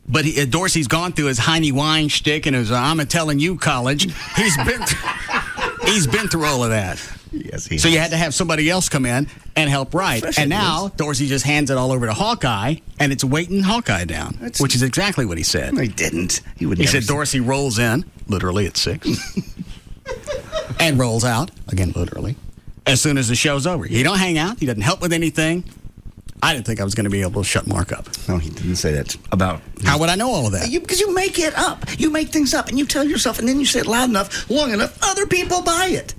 But Dorsey's gone through his Heine Wine shtick and his I'm a telling you college. He's been through all of that. Yes, so you had to have somebody else come in and help write. And now Dorsey just hands it all over to Hawkeye, and it's weighting Hawkeye down, which is exactly what he said. No, he didn't. He said Dorsey rolls in, literally at 6, and rolls out, again literally, as soon as the show's over. He don't hang out. He doesn't help with anything. I didn't think I was going to be able to shut Mark up. No, he didn't say that. About how would I know all of that? Because you make it up. You make things up, and you tell yourself, and then you say it loud enough, long enough, other people buy it.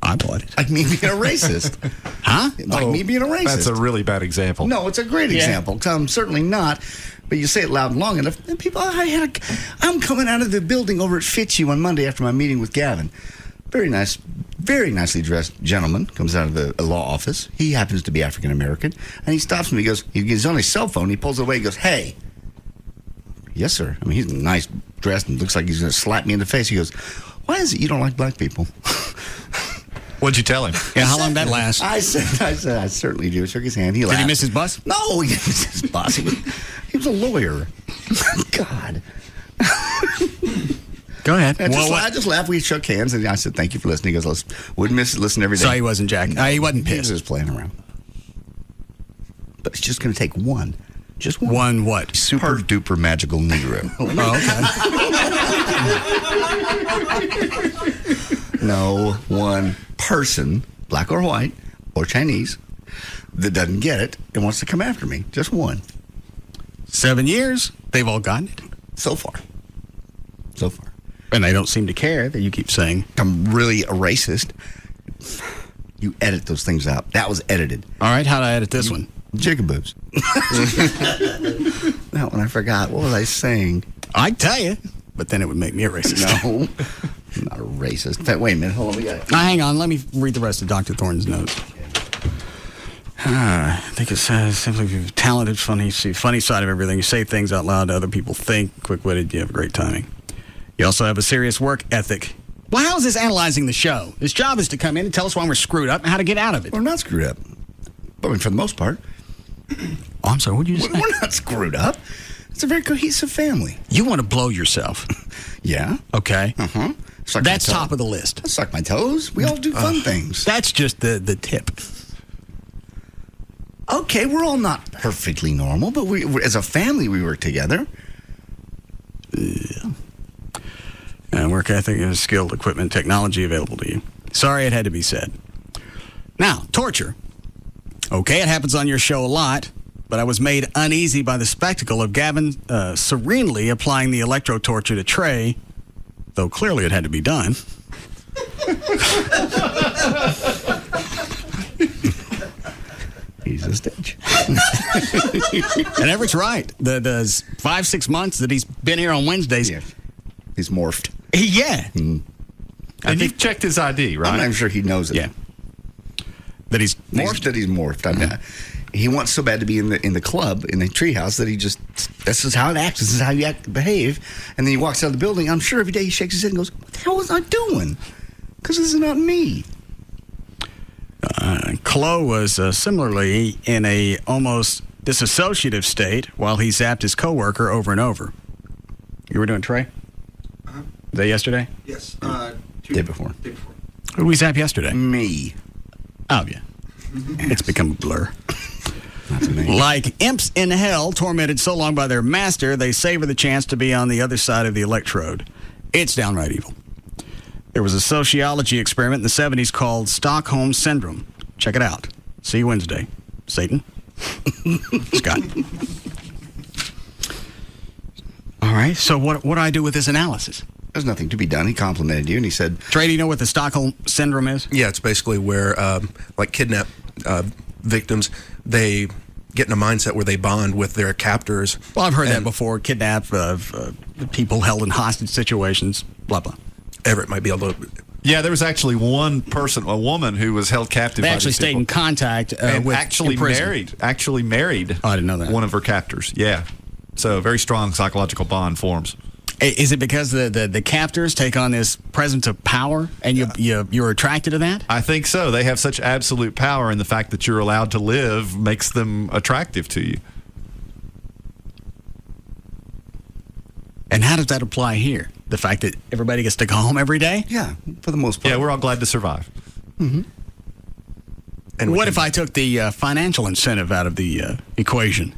I bought it. Like me being a racist. Huh? Like me being a racist. That's a really bad example. No, it's a great example. I'm certainly not. But you say it loud and long enough, and people, I'm coming out of the building over at Fitzhugh on Monday after my meeting with Gavin. Very nicely dressed gentleman comes out of the law office. He happens to be African American, and he stops me. He's on his cell phone. He pulls it away. He goes, "Hey." Yes, sir. He's nice dressed and looks like he's going to slap me in the face. He goes, "Why is it you don't like black people?" What'd you tell him? Yeah, how long that last? I said, I certainly do. Shook his hand. He laughed. Did he miss his bus? No, he didn't miss his bus. He was a lawyer. God. Go ahead. I just laughed. We shook hands, and I said, "Thank you for listening." He goes, "Wouldn't miss it. Listen every day." So he wasn't Jack. He wasn't pissed. He was just playing around. But it's just going to take one. Just one. One what? Super duper magical Negro. Okay. No one person, black or white or Chinese, that doesn't get it and wants to come after me. Just one. 7 years. They've all gotten it. So far. And they don't seem to care that you keep saying. I'm really a racist. You edit those things out. That was edited. All right, how'd I edit this one? Jigaboos. That one I forgot. What was I saying? I'd tell you, but then it would make me a racist. No, I'm not a racist. In fact, wait a minute. Hold on. We got it. Hang on. Let me read the rest of Dr. Thorne's notes. I think it says simply you're talented, funny, see funny side of everything. You say things out loud to other people think, quick-witted, you have great timing. You also have a serious work ethic. Well, how is this analyzing the show? His job is to come in and tell us why we're screwed up and how to get out of it. We're not screwed up. For the most part. Oh, I'm sorry. What did you say? We're not screwed up. It's a very cohesive family. You want to blow yourself. Yeah. Okay. Uh-huh. That's top of the list. I suck my toes. We all do fun things. That's just the tip. Okay, we're all not perfectly normal, but we as a family, we work together. Yeah. And work ethic and skilled equipment technology available to you. Sorry it had to be said. Now, torture. Okay, it happens on your show a lot, but I was made uneasy by the spectacle of Gavin serenely applying the electro-torture to Trey, though clearly it had to be done. He's a stage. And Everett's right. The 5-6 months that he's been here on Wednesdays, he's morphed. Yeah. Mm. And you've checked his ID, right? I'm sure he knows it. Yeah. That he's morphed? He wants so bad to be in the club, in the treehouse, that this is how it acts, this is how you behave. And then he walks out of the building. I'm sure every day he shakes his head and goes, what the hell was I doing? Because this is not me. Chloe was similarly in a almost disassociative state while he zapped his coworker over and over. You were doing Trey? Uh-huh. Was that yesterday? Yes. Day before. Who did we zap yesterday? Me. Oh, yeah. It's become a blur. Like imps in hell, tormented so long by their master, they savor the chance to be on the other side of the electrode. It's downright evil. There was a sociology experiment in the 70s called Stockholm Syndrome. Check it out. See you Wednesday. Satan. Scott. All right, so what do I do with this analysis? There's nothing to be done. He complimented you, and he said... Trey, do you know what the Stockholm Syndrome is? Yeah, it's basically where, like, kidnap victims, they get in a mindset where they bond with their captors. Well, I've heard that before. Kidnap people held in hostage situations, blah, blah. Everett might be able to... Yeah, there was actually one person, a woman, who was held captive. They by actually these stayed people. in contact and with actually in prison. married. Oh, I didn't know that. One of her captors. Yeah, so a very strong psychological bond forms. Is it because the captors take on this presence of power, and you're attracted to that? I think so. They have such absolute power, and the fact that you're allowed to live makes them attractive to you. And how does that apply here? The fact that everybody gets to go home every day? Yeah, for the most part. Yeah, we're all glad to survive. Mm-hmm. And what if I took the financial incentive out of the equation?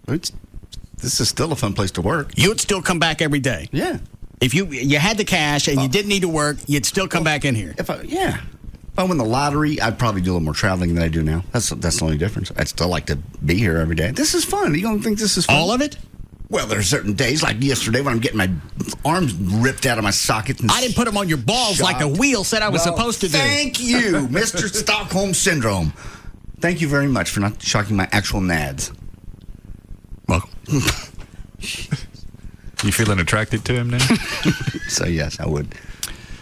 This is still a fun place to work. You would still come back every day? Yeah. If you had the cash and you didn't need to work, you'd still come back in here? If I win the lottery, I'd probably do a little more traveling than I do now. That's the only difference. I'd still like to be here every day. This is fun. You don't think this is fun? All of it? Well, there are certain days, like yesterday, when I'm getting my arms ripped out of my sockets. I didn't put them on your balls like the wheel said I was supposed to do. Thank you, Mr. Stockholm Syndrome. Thank you very much for not shocking my actual nads. Welcome. You feeling attracted to him now? So, yes, I would.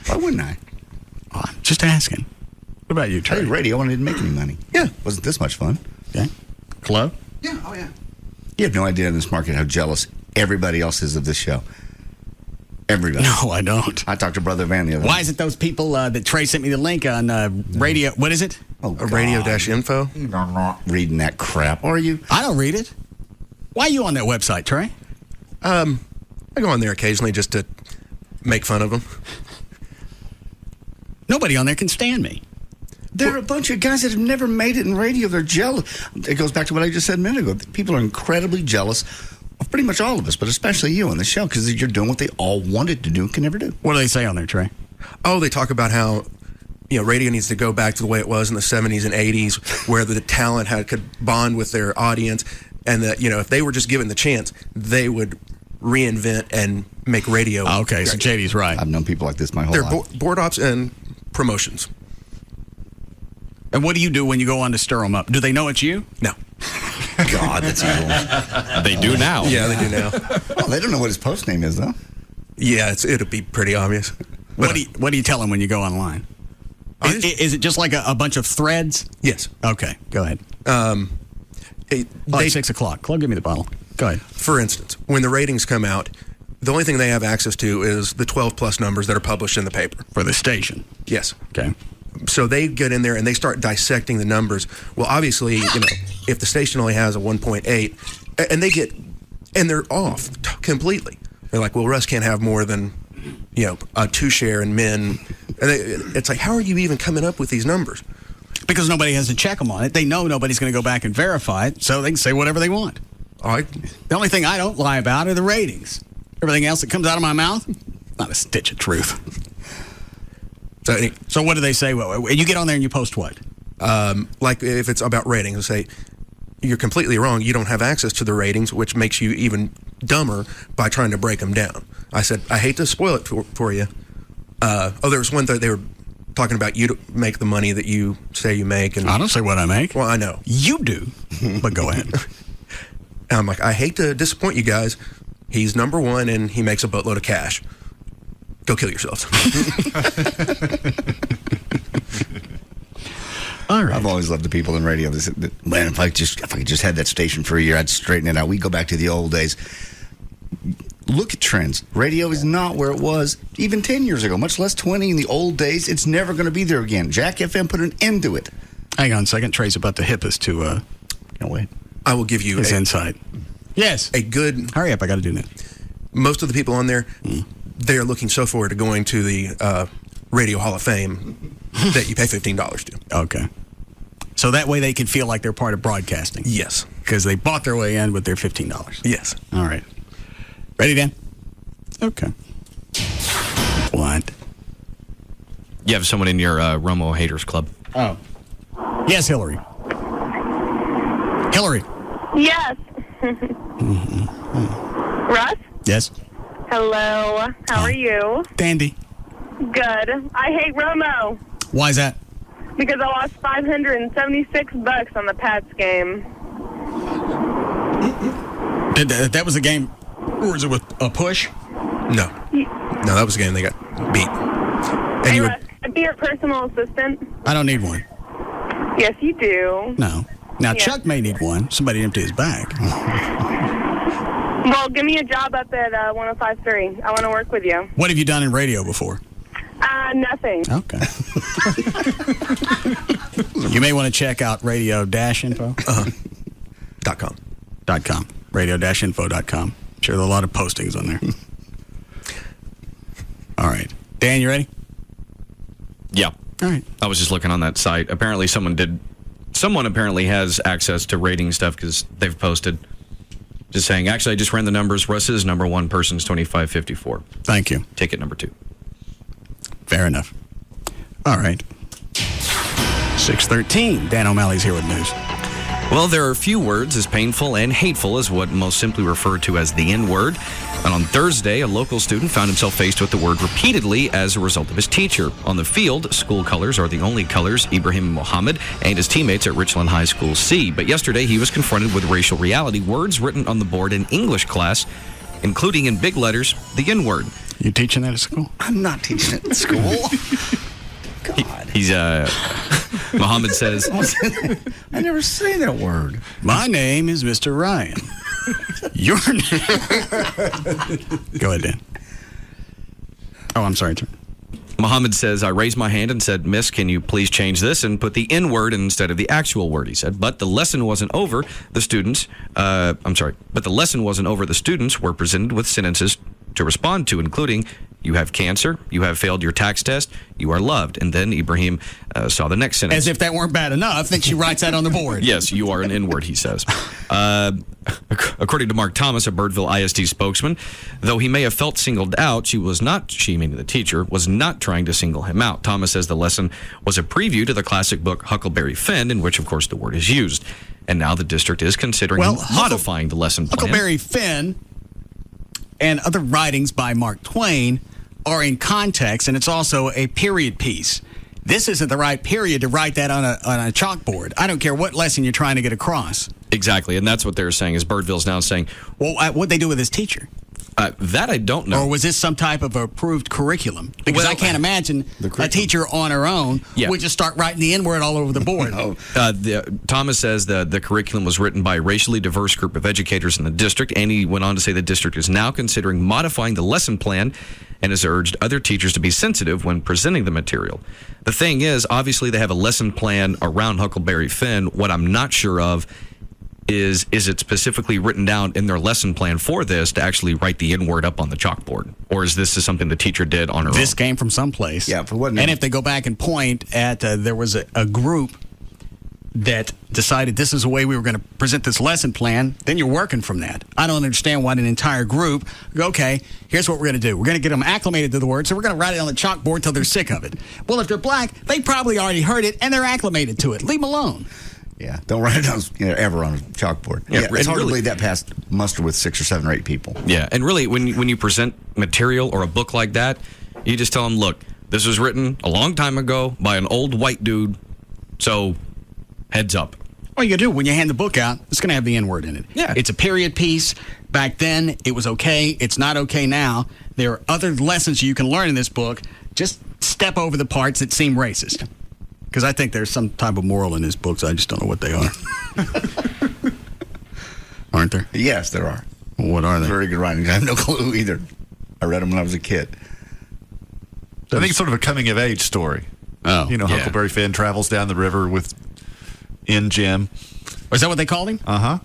Why wouldn't I? Oh, I'm just asking. What about you, Trey? Hey, radio, I didn't make any money. Yeah. Wasn't this much fun. Okay. Club? Yeah, oh yeah. You have no idea in this market how jealous everybody else is of this show. Everybody. No, I don't. I talked to Brother Van the other Why day. is it those people that Trey sent me the link on radio? What is it? Oh, radio-info? You're not reading that crap, are you? I don't read it. Why are you on that website, Trey? I go on there occasionally just to make fun of them. Nobody on there can stand me. There are a bunch of guys that have never made it in radio. They're jealous. It goes back to what I just said a minute ago. People are incredibly jealous of pretty much all of us, but especially you on the show, because you're doing what they all wanted to do and can never do. What do they say on there, Trey? Oh, they talk about how radio needs to go back to the way it was in the 70s and 80s, where the talent could bond with their audience, and that if they were just given the chance, they would reinvent and make radio. Okay, so JD's right. I've known people like this my whole They're life. board ops and promotions. And what do you do when you go on to stir them up? Do they know it's you? No. God, that's evil. They do now. Yeah, they do now. Well, they don't know what his post name is, though. Yeah, it'll be pretty obvious. What do you tell them when you go online? Is it just like a bunch of threads? Yes. Okay, go ahead. 6 o'clock. Club, give me the bottle. Go ahead. For instance, when the ratings come out, the only thing they have access to is the 12-plus numbers that are published in the paper. For the station? Yes. Okay. So they get in there and they start dissecting the numbers. Well, obviously, if the station only has a 1.8, and they're off completely. They're like, well, Russ can't have more than, a 2 share in men. And it's like, how are you even coming up with these numbers? Because nobody has to check them on it. They know nobody's going to go back and verify it, so they can say whatever they want. All right. The only thing I don't lie about are the ratings. Everything else that comes out of my mouth, not a stitch of truth. So what do they say? You get on there and you post what? Like if it's about ratings, they say, you're completely wrong. You don't have access to the ratings, which makes you even dumber by trying to break them down. I said, I hate to spoil it for you. There was one that they were talking about you to make the money that you say you make. And I don't say what I make. Well, I know. You do, but go ahead. And I'm like, I hate to disappoint you guys. He's number one and he makes a boatload of cash. Go kill yourselves. All right. I've always loved the people in radio. They said, man, if I could just had that station for a year, I'd straighten it out. We go back to the old days. Look at trends. Radio is not where it was even 10 years ago, much less 20 in the old days. It's never going to be there again. Jack FM put an end to it. Hang on a second. Trey's about to hip us to can't wait. I will give you his insight. Yes. A good... Hurry up. I got to do that. Most of the people on there, they are looking so forward to going to the Radio Hall of Fame that you pay $15 to. Okay. So that way they can feel like they're part of broadcasting. Yes. Because they bought their way in with their $15. Yes. All right. Ready, Dan? Okay. What? You have someone in your Romo Haters Club. Oh. Yes, Hillary. Hillary. Yes. Russ? Yes. Hello. How are you? Dandy. Good. I hate Romo Why is that? because I lost $576 on the Pats game. That was a game, or was it with a push? No. No, that was a game they got beat. And Hey, you were, Russ, I'd be your personal assistant. I don't need one. Yes, you do. No. Now, Yeah. Chuck may need one. Somebody empty his bag. Well, give me a job up at 105.3. I want to work with you. What have you done in radio before? Nothing. Okay. You may want to check out radio-info. .com. .com. Radio-info.com. Sure, there are a lot of postings on there. All right. Dan, you ready? Yeah. All right. I was just looking on that site. Apparently someone apparently has access to rating stuff because they've posted. Just saying, actually, I just ran the numbers. Russ's number one person's 2554. Thank you. Ticket number 2. Fair enough. All right. 6:13. Dan O'Malley's here with news. Well, there are few words as painful and hateful as what most simply refer to as the N-word. And on Thursday, a local student found himself faced with the word repeatedly as a result of his teacher. On the field, school colors are the only colors Ibrahim Mohammed and his teammates at Richland High School see. But yesterday, he was confronted with racial reality words written on the board in English class, including in big letters, the N-word. You teaching that at school? I'm not teaching it at school. God. He's, Mohammed says, I never say that word. My name is Mr. Ryan. Your name. Go ahead, Dan. Oh, I'm sorry. Mohammed says, I raised my hand and said, Miss, can you please change this and put the N-word instead of the actual word, he said. But the lesson wasn't over. The students were presented with sentences to respond to, including, you have cancer, you have failed your tax test, you are loved. And then Ibrahim saw the next sentence. As if that weren't bad enough, then she writes that on the board. Yes, you are an N-word, he says. According to Mark Thomas, a Birdville ISD spokesman, though he may have felt singled out, she, meaning the teacher, was not trying to single him out. Thomas says the lesson was a preview to the classic book Huckleberry Finn, in which, of course, the word is used. And now the district is considering modifying the lesson plan. Huckleberry Finn and other writings by Mark Twain are in context, and it's also a period piece. This isn't the right period to write that on a chalkboard. I don't care what lesson you're trying to get across. Exactly, and that's what they're saying, is Birdville's now saying... Well, what'd they do with his teacher? That I don't know. Or was this some type of approved curriculum? Because I can't imagine a teacher on her own would just start writing the N-word all over the board. Thomas says the curriculum was written by a racially diverse group of educators in the district, and he went on to say the district is now considering modifying the lesson plan and has urged other teachers to be sensitive when presenting the material. The thing is, obviously they have a lesson plan around Huckleberry Finn. What I'm not sure of is it specifically written down in their lesson plan for this to actually write the N-word up on the chalkboard? Or is this something the teacher did on her own? This came from someplace. Yeah, for what? And if they go back and point at, there was a group that decided this is the way we were going to present this lesson plan, then you're working from that. I don't understand why an entire group, okay, here's what we're going to do. We're going to get them acclimated to the word, so we're going to write it on the chalkboard till they're sick of it. Well, if they're black, they probably already heard it, and they're acclimated to it. Leave them alone. Yeah, don't write it on, ever on a chalkboard. Yeah, it's hard to believe that passed muster with 6 or 7 or 8 people. Yeah, and really, when you present material or a book like that, you just tell them, look, this was written a long time ago by an old white dude, so heads up. All you do when you hand the book out, it's going to have the N-word in it. Yeah. It's a period piece. Back then, it was okay. It's not okay now. There are other lessons you can learn in this book. Just step over the parts that seem racist. Because I think there's some type of moral in his books. I just don't know what they are. Aren't there? Yes, there are. Well, what are they? Very good writing. I have no clue either. I read them when I was a kid. I think it's sort of a coming-of-age story. Oh, You know, yeah. Huckleberry Finn travels down the river with Jim. Is that what they called him? Uh-huh.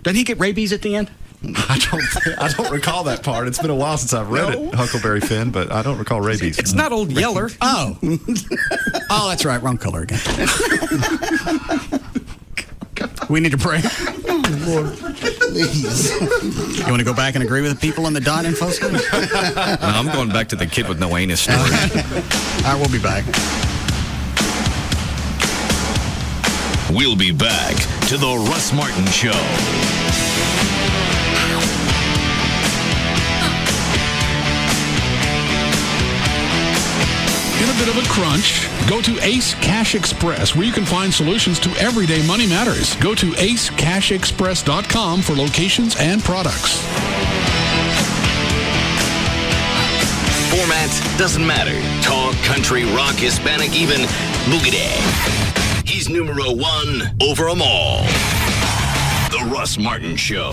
Did he get rabies at the end? I don't recall that part. It's been a while since I've read it, Huckleberry Finn, but I don't recall rabies. It's not Old Yeller. Oh. Oh, that's right. Wrong color again. We need to pray. Oh, Lord. Please. You want to go back and agree with the people on the dot info side? No, I'm going back to the kid with no anus story. All right, we'll be back. We'll be back to the Russ Martin Show. In a bit of a crunch, go to Ace Cash Express, where you can find solutions to everyday money matters. Go to acecashexpress.com for locations and products. Format doesn't matter. Talk, country, rock, Hispanic, even boogity. He's numero one over them all. The Russ Martin Show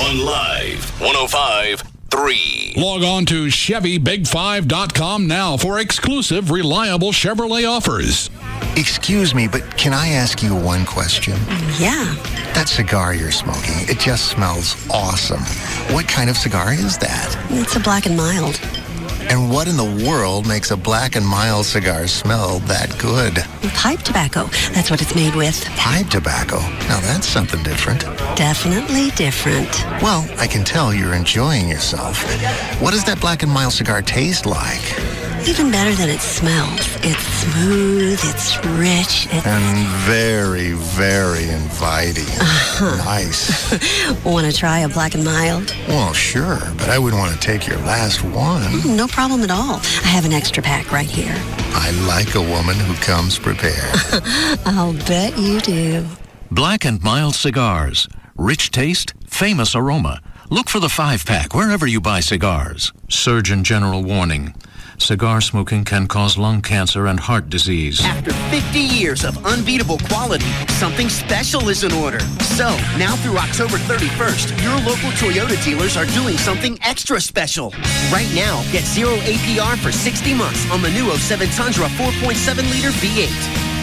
on Live 105.3. Log on to ChevyBig5.com now for exclusive, reliable Chevrolet offers. Excuse me, but can I ask you one question? Yeah. That cigar you're smoking, it just smells awesome. What kind of cigar is that? It's a Black and Mild. And what in the world makes a Black and Mild cigar smell that good? Pipe tobacco. That's what it's made with. Pipe tobacco? Now that's something different. Definitely different. Well, I can tell you're enjoying yourself. What does that Black and Mild cigar taste like? Even better than it smells. It's smooth, it's rich, And very, very inviting. Nice. Want to try a Black and Mild? Well, sure, but I wouldn't want to take your last one. No problem at all. I have an extra pack right here. I like a woman who comes prepared. I'll bet you do. Black and Mild cigars. Rich taste, famous aroma. Look for the 5-pack wherever you buy cigars. Surgeon General warning. Cigar smoking can cause lung cancer and heart disease. After 50 years of unbeatable quality, something special is in order. So, now through October 31st, your local Toyota dealers are doing something extra special. Right now, get 0 APR for 60 months on the new 07 Tundra 4.7-liter V8.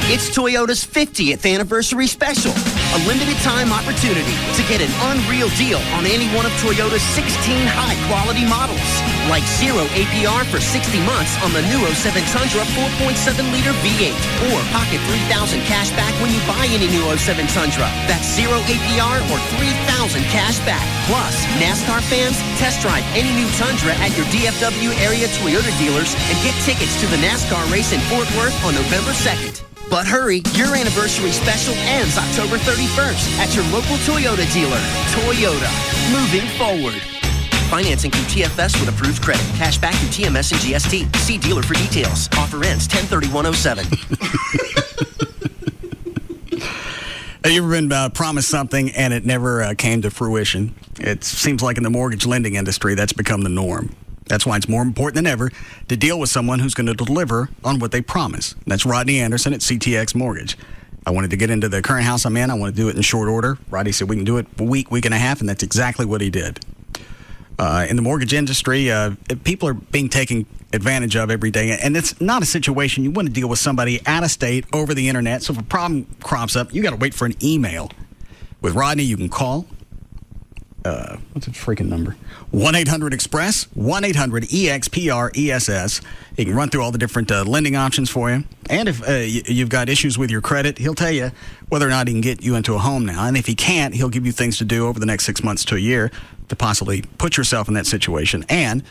It's Toyota's 50th anniversary special, a limited time opportunity to get an unreal deal on any one of Toyota's 16 high-quality models, like 0 APR for 60 months on the new 07 Tundra 4.7-liter V8, or pocket $3,000 cash back when you buy any new 07 Tundra. That's 0 APR or $3,000 cash back. Plus, NASCAR fans, test drive any new Tundra at your DFW area Toyota dealers and get tickets to the NASCAR race in Fort Worth on November 2nd. But hurry, your anniversary special ends October 31st at your local Toyota dealer. Toyota, moving forward. Financing through TFS with approved credit. Cash back through TMS and GST. See dealer for details. Offer ends 10/31/07. Have you ever been promised something and it never came to fruition? It seems like in the mortgage lending industry, that's become the norm. That's why it's more important than ever to deal with someone who's going to deliver on what they promise. That's Rodney Anderson at CTX Mortgage. I wanted to get into the current house I'm in. I want to do it in short order. Rodney said we can do it a week and a half, and that's exactly what he did. In the mortgage industry, people are being taken advantage of every day, and it's not a situation you want to deal with somebody out of state over the internet. So if a problem crops up, you got to wait for an email. With Rodney, you can call. What's its freaking number? 1-800-EXPRESS, 1-800-EXPRESS. He can run through all the different lending options for you. And if you've got issues with your credit, he'll tell you whether or not he can get you into a home now. And if he can't, he'll give you things to do over the next 6 months to a year to possibly put yourself in that situation and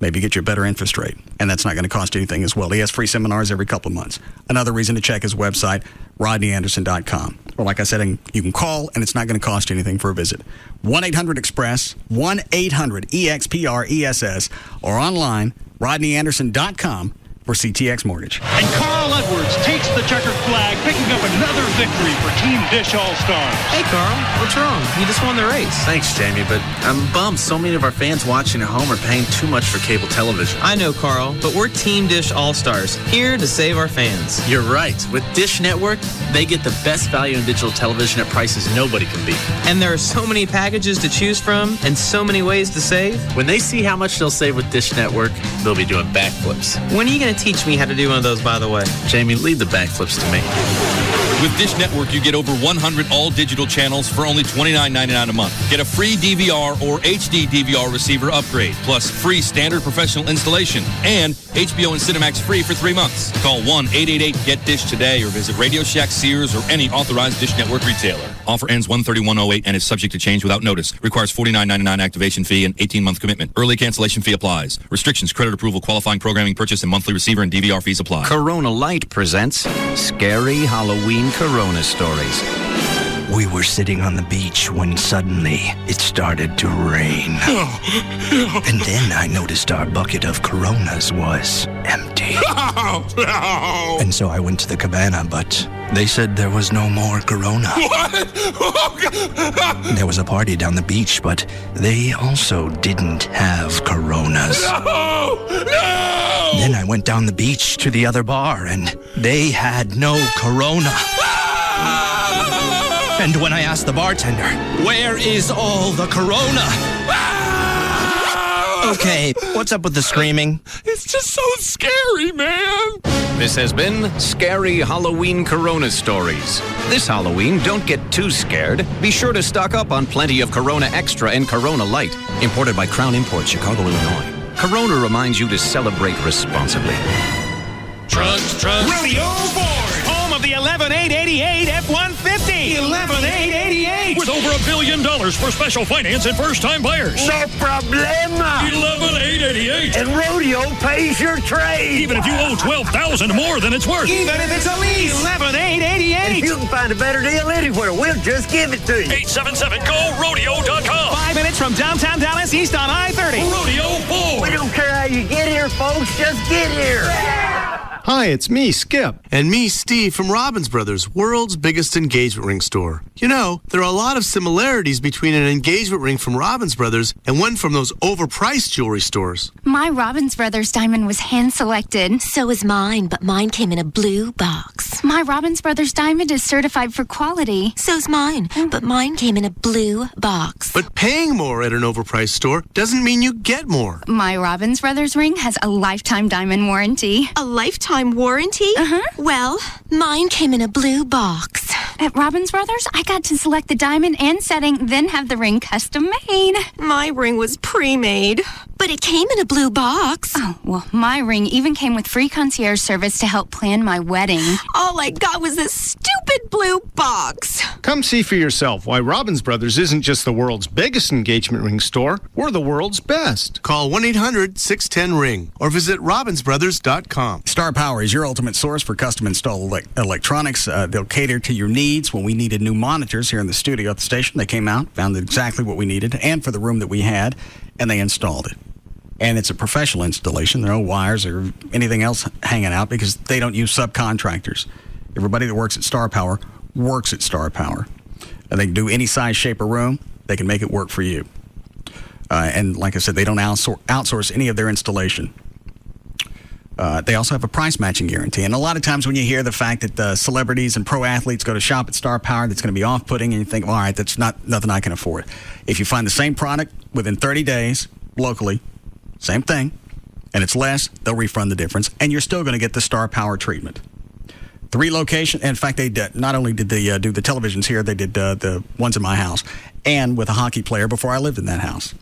maybe get you a better interest rate. And that's not going to cost you anything as well. He has free seminars every couple of months. Another reason to check his website, RodneyAnderson.com. Or like I said, you can call, and it's not going to cost you anything for a visit. 1-800-EXPRESS, 1-800-EXPRESS, or online, RodneyAnderson.com. for CTX Mortgage. And Carl Edwards takes the checkered flag, picking up another victory for Team Dish All-Stars. Hey, Carl, what's wrong? You just won the race. Thanks, Jamie, but I'm bummed so many of our fans watching at home are paying too much for cable television. I know, Carl, but we're Team Dish All-Stars, here to save our fans. You're right. With Dish Network, they get the best value in digital television at prices nobody can beat. And there are so many packages to choose from and so many ways to save. When they see how much they'll save with Dish Network, they'll be doing backflips. When are you going to teach me how to do one of those, by the way? Jamie, leave the backflips to me. With Dish Network, you get over 100 all-digital channels for only $29.99 a month. Get a free DVR or HD DVR receiver upgrade, plus free standard professional installation, and HBO and Cinemax free for 3 months. Call 1-888-GET-DISH today or visit Radio Shack, Sears, or any authorized Dish Network retailer. Offer ends 1/31/08 and is subject to change without notice. Requires $49.99 activation fee and 18-month commitment. Early cancellation fee applies. Restrictions, credit approval, qualifying programming purchase, and monthly receiver and DVR fees apply. Corona Light presents Scary Halloween Corona Stories. We were sitting on the beach when suddenly it started to rain. And then I noticed our bucket of Coronas was empty. And so I went to the cabana, but they said there was no more Corona. There was a party down the beach, but they also didn't have Coronas. Then I went down the beach to the other bar, and they had no Corona. And when I asked the bartender, where is all the Corona? Okay, what's up with the screaming? It's just so scary, man. This has been Scary Halloween Corona Stories. This Halloween, don't get too scared. Be sure to stock up on plenty of Corona Extra and Corona Light. Imported by Crown Imports, Chicago, Illinois. Corona reminds you to celebrate responsibly. Trucks. Rodeo Ford, home of the 11888 F-150. 11888. With over $1 billion for special finance and first-time buyers. No problema. 11888. And Rodeo pays your trade. Even if you owe $12,000 more than it's worth. Even if it's a lease. 11888. If you can find a better deal anywhere, we'll just give it to you. 877-GO-RODEO.com. 5 minutes from downtown Dallas, east on I-30. Rodeo Ford. We don't care how you get here, folks. Just get here. Hi, it's me, Skip. And me, Steve, from Robbins Brothers, world's biggest engagement ring store. You know, there are a lot of similarities between an engagement ring from Robbins Brothers and one from those overpriced jewelry stores. My Robbins Brothers diamond was hand-selected. So is mine, but mine came in a blue box. My Robbins Brothers diamond is certified for quality. So's mine, but mine came in a blue box. But paying more at an overpriced store doesn't mean you get more. My Robbins Brothers ring has a lifetime diamond warranty. A lifetime warranty? Well, mine came in a blue box. At Robbins Brothers, I got to select the diamond and setting, then have the ring custom made. My ring was pre-made, but it came in a blue box. Oh, well, my ring even came with free concierge service to help plan my wedding. All I got was this stupid blue box. Come see for yourself why Robbins Brothers isn't just the world's biggest engagement ring store. We're the world's best. Call 1-800-610-RING or visit robbinsbrothers.com. Star Power is your ultimate source for custom installed electronics. They'll cater to your needs. When we needed new monitors here in the studio at the station, they came out, found exactly what we needed, and for the room that we had, and they installed it. And it's a professional installation. There are no wires or anything else hanging out because they don't use subcontractors. Everybody that works at Star Power works at Star Power. And they can do any size, shape, or room. They can make it work for you. And like I said, they don't outsource any of their installation. They also have a price matching guarantee. And a lot of times when you hear the fact that celebrities and pro athletes go to shop at Star Power, that's going to be off-putting, and you think, well, all right, that's nothing I can afford. If you find the same product within 30 days locally, same thing, and it's less, they'll refund the difference, and you're still going to get the Star Power treatment. 3 locations. In fact, they not only did they do the televisions here, they did the ones in my house and with a hockey player before I lived in that house.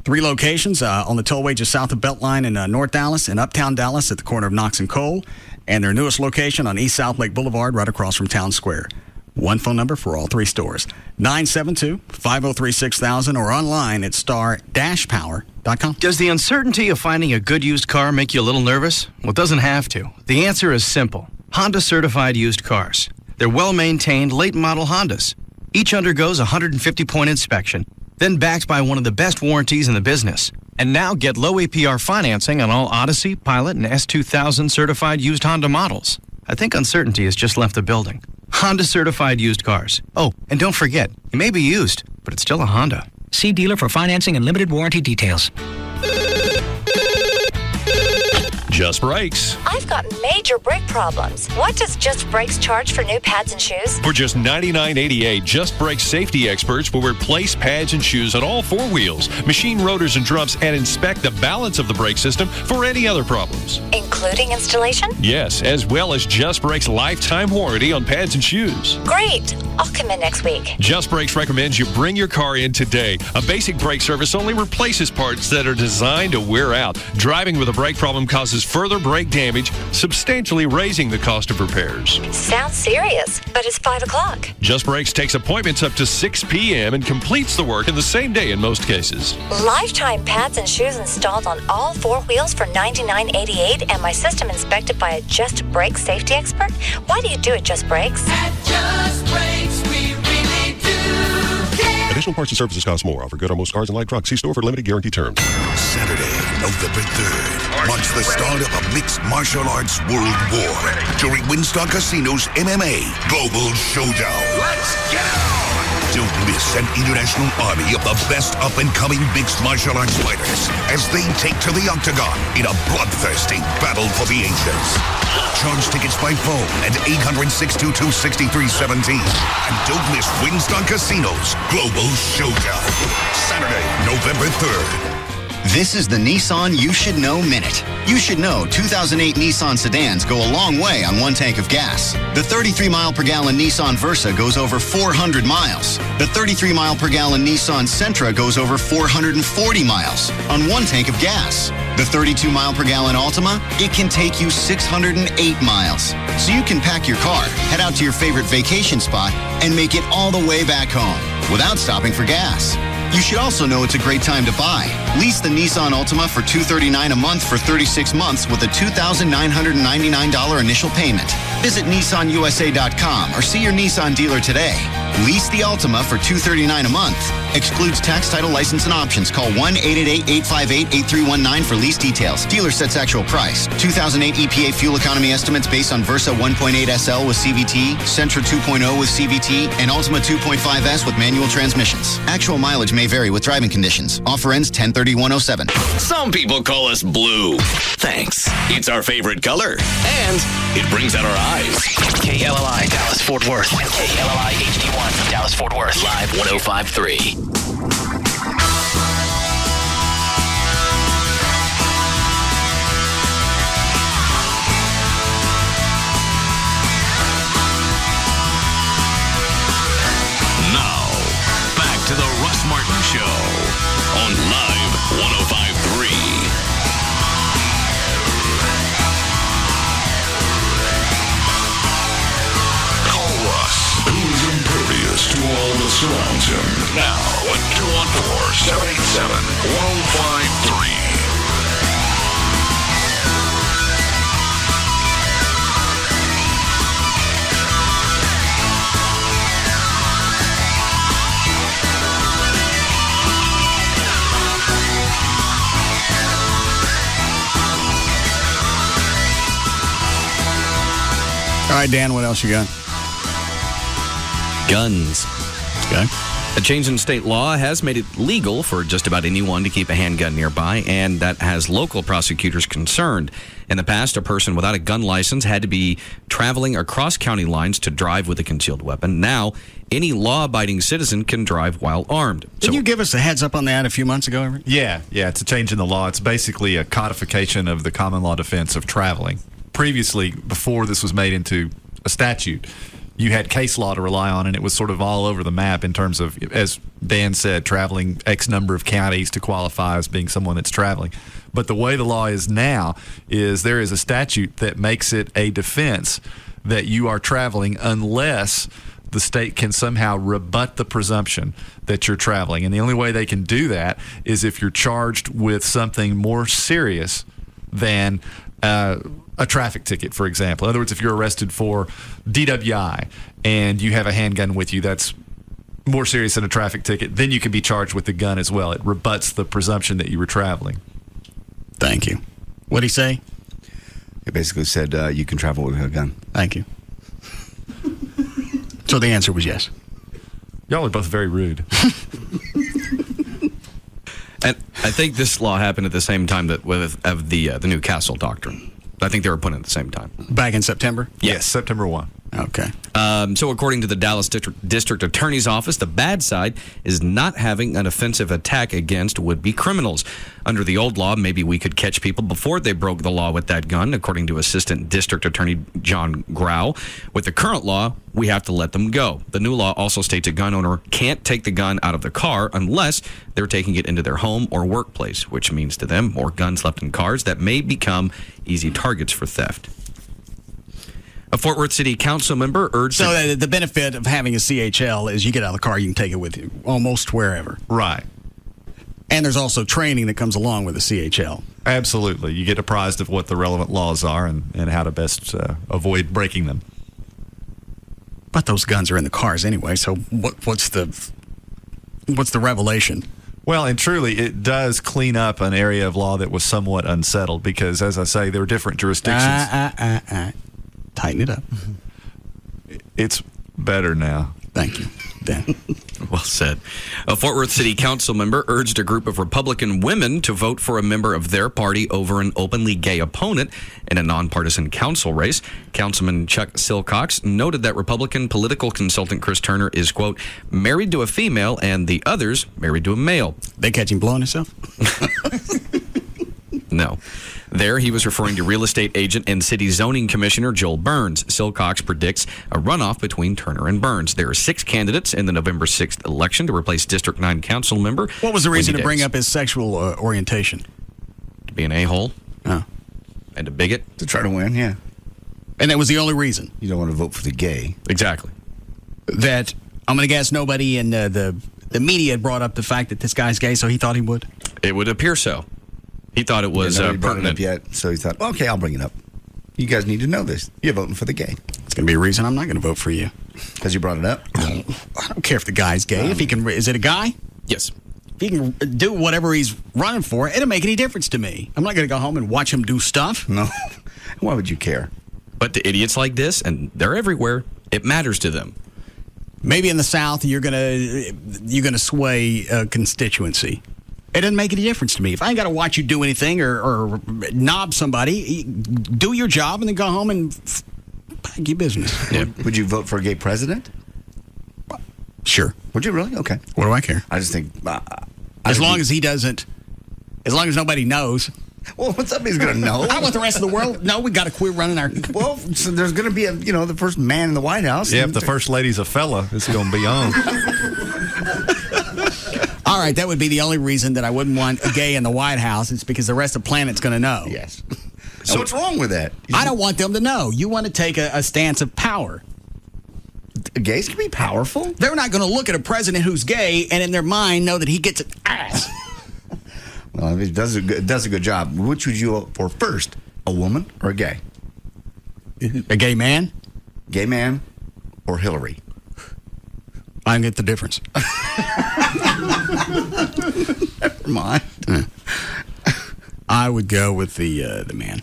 3 locations on the tollway just south of Beltline in North Dallas and Uptown Dallas at the corner of Knox and Cole, and their newest location on East South Lake Boulevard right across from Town Square. One phone number for all 3 stores, 972-503-6000 or online at star-power.com. Does the uncertainty of finding a good used car make you a little nervous? Well, it doesn't have to. The answer is simple. Honda certified used cars. They're well-maintained late model Hondas. Each undergoes a 150-point inspection, then backed by one of the best warranties in the business. And now get low APR financing on all Odyssey, Pilot, and S2000 certified used Honda models. I think uncertainty has just left the building. Honda certified used cars. Oh, and don't forget, it may be used, but it's still a Honda. See dealer for financing and limited warranty details. Just Brakes. I've got major brake problems. What does Just Brakes charge for new pads and shoes? For just $99.88, Just Brakes safety experts will replace pads and shoes on all four wheels, machine rotors and drums, and inspect the balance of the brake system for any other problems. Including installation? Yes, as well as Just Brakes lifetime warranty on pads and shoes. Great. I'll come in next week. Just Brakes recommends you bring your car in today. A basic brake service only replaces parts that are designed to wear out. Driving with a brake problem causes further brake damage, substantially raising the cost of repairs. Sounds serious, but it's 5 o'clock. Just Brakes takes appointments up to 6 p.m. and completes the work in the same day in most cases. Lifetime pads and shoes installed on all four wheels for $99.88 and my system inspected by a Just Brakes safety expert? Why do you do it, Just Brakes? At Just Brakes, we really do care. Additional parts and services cost more. Offer good on most cars and light trucks. See store for limited guarantee terms. Saturday, November 3rd, marks the start of a mixed martial arts world war during Winstar Casino's MMA Global Showdown. Let's go! Don't miss an international army of the best up-and-coming mixed martial arts fighters as they take to the octagon in a bloodthirsty battle for the ages. Charge tickets by phone at 800-622-6317. And don't miss Winstar Casino's Global Showdown. Saturday, November 3rd. This is the Nissan You Should Know Minute. You should know 2008 Nissan sedans go a long way on one tank of gas. The 33-mile-per-gallon Nissan Versa goes over 400 miles. The 33-mile-per-gallon Nissan Sentra goes over 440 miles on one tank of gas. The 32-mile-per-gallon Altima, it can take you 608 miles. So you can pack your car, head out to your favorite vacation spot, and make it all the way back home without stopping for gas. You should also know it's a great time to buy. Lease the Nissan Altima for $239 a month for 36 months with a $2,999 initial payment. Visit NissanUSA.com or see your Nissan dealer today. Lease the Altima for $239 a month. Excludes tax, title, license, and options. Call 1-888-858-8319 for lease details. Dealer sets actual price. 2008 EPA fuel economy estimates based on Versa 1.8 SL with CVT, Sentra 2.0 with CVT, and Altima 2.5S with manual transmissions. Actual mileage may vary with driving conditions. Offer ends 10/31/07. Some people call us blue. Thanks. It's our favorite color. And it brings out our eyes. KLLI Dallas Fort Worth. KLLI HD1 from Dallas Fort Worth. Live 105.3. Now, back to the Russ Martin Show on Live 105.3. Who's impervious to all that surrounds him. Now, 214-787-1053. All right, Dan, what else you got? Guns. Okay. A change in state law has made it legal for just about anyone to keep a handgun nearby, and that has local prosecutors concerned. In the past, a person without a gun license had to be traveling across county lines to drive with a concealed weapon. Now, any law-abiding citizen can drive while armed. Didn't you give us a heads up on that a few months ago? Yeah, it's a change in the law. It's basically a codification of the common law defense of traveling. Previously, before this was made into a statute, you had case law to rely on, and it was sort of all over the map in terms of, as Dan said, traveling X number of counties to qualify as being someone that's traveling. But the way the law is now is there is a statute that makes it a defense that you are traveling unless the state can somehow rebut the presumption that you're traveling. And the only way they can do that is if you're charged with something more serious than a traffic ticket, for example. In other words, if you're arrested for DWI and you have a handgun with you, that's more serious than a traffic ticket, then you can be charged with the gun as well. It rebuts the presumption that you were traveling. Thank you. What'd he say? It basically said you can travel with a gun. Thank you. So the answer was yes. Y'all are both very rude. And I think this law happened at the same time that of the Newcastle doctrine. I think they were put in at the same time. Back in September? Yes, September 1. Okay. So according to the Dallas District Attorney's Office, the bad side is not having an offensive attack against would-be criminals. Under the old law, maybe we could catch people before they broke the law with that gun, according to Assistant District Attorney John Grau. With the current law, we have to let them go. The new law also states a gun owner can't take the gun out of the car unless they're taking it into their home or workplace, which means to them more guns left in cars that may become easy targets for theft. A Fort Worth City Council member urged... So the benefit of having a CHL is you get out of the car, you can take it with you almost wherever. Right. And there's also training that comes along with a CHL. Absolutely. You get apprised of what the relevant laws are and how to best avoid breaking them. But those guns are in the cars anyway, so what's the revelation? Well, and truly, it does clean up an area of law that was somewhat unsettled because, as I say, there are different jurisdictions. Tighten it up. It's better now. Thank you, Dan. Well said. A Fort Worth City Council member urged a group of Republican women to vote for a member of their party over an openly gay opponent in a nonpartisan council race. Councilman Chuck Silcox noted that Republican political consultant Chris Turner is, quote, married to a female and the others married to a male. They catch him blowing himself? No. There, he was referring to real estate agent and city zoning commissioner Joel Burns. Silcox predicts a runoff between Turner and Burns. There are 6 candidates in the November 6th election to replace District 9 council member. What was the reason to bring up his sexual orientation? To be an a-hole. Oh. And a bigot. To try to win, yeah. And that was the only reason? You don't want to vote for the gay. Exactly. That, I'm going to guess nobody in the media had brought up the fact that this guy's gay, so he thought he would? It would appear so. He thought it was pertinent. It up yet, so he thought, well, okay, I'll bring it up. You guys need to know this. You're voting for the gay. It's going to be a reason I'm not going to vote for you. Because you brought it up? I don't care if the guy's gay. If he can, is it a guy? Yes. If he can do whatever he's running for, it don't make any difference to me. I'm not going to go home and watch him do stuff. No. Why would you care? But to idiots like this, and they're everywhere, it matters to them. Maybe in the South, you're gonna sway a constituency. It doesn't make any difference to me. If I ain't got to watch you do anything or knob somebody, do your job and then go home and pack your business. Yeah. Would you vote for a gay president? Sure. Would you really? Okay. What do I care? I just think... as long as he doesn't... As long as nobody knows... Well, what's somebody's going to know? I want the rest of the world. No, we got to quit running our... Well, so there's going to be the first man in the White House. Yeah, if the first lady's a fella, it's going to be on. All right, that would be the only reason that I wouldn't want a gay in the White House. It's because the rest of the planet's going to know. Yes. So what's wrong with that? I don't want them to know. You want to take a stance of power. Gays can be powerful? They're not going to look at a president who's gay and in their mind know that he gets an ass. Well, if he does a good job, which would you vote for first? A woman or a gay? A gay man? Gay man or Hillary? I don't get the difference. Never mind. I would go with the man.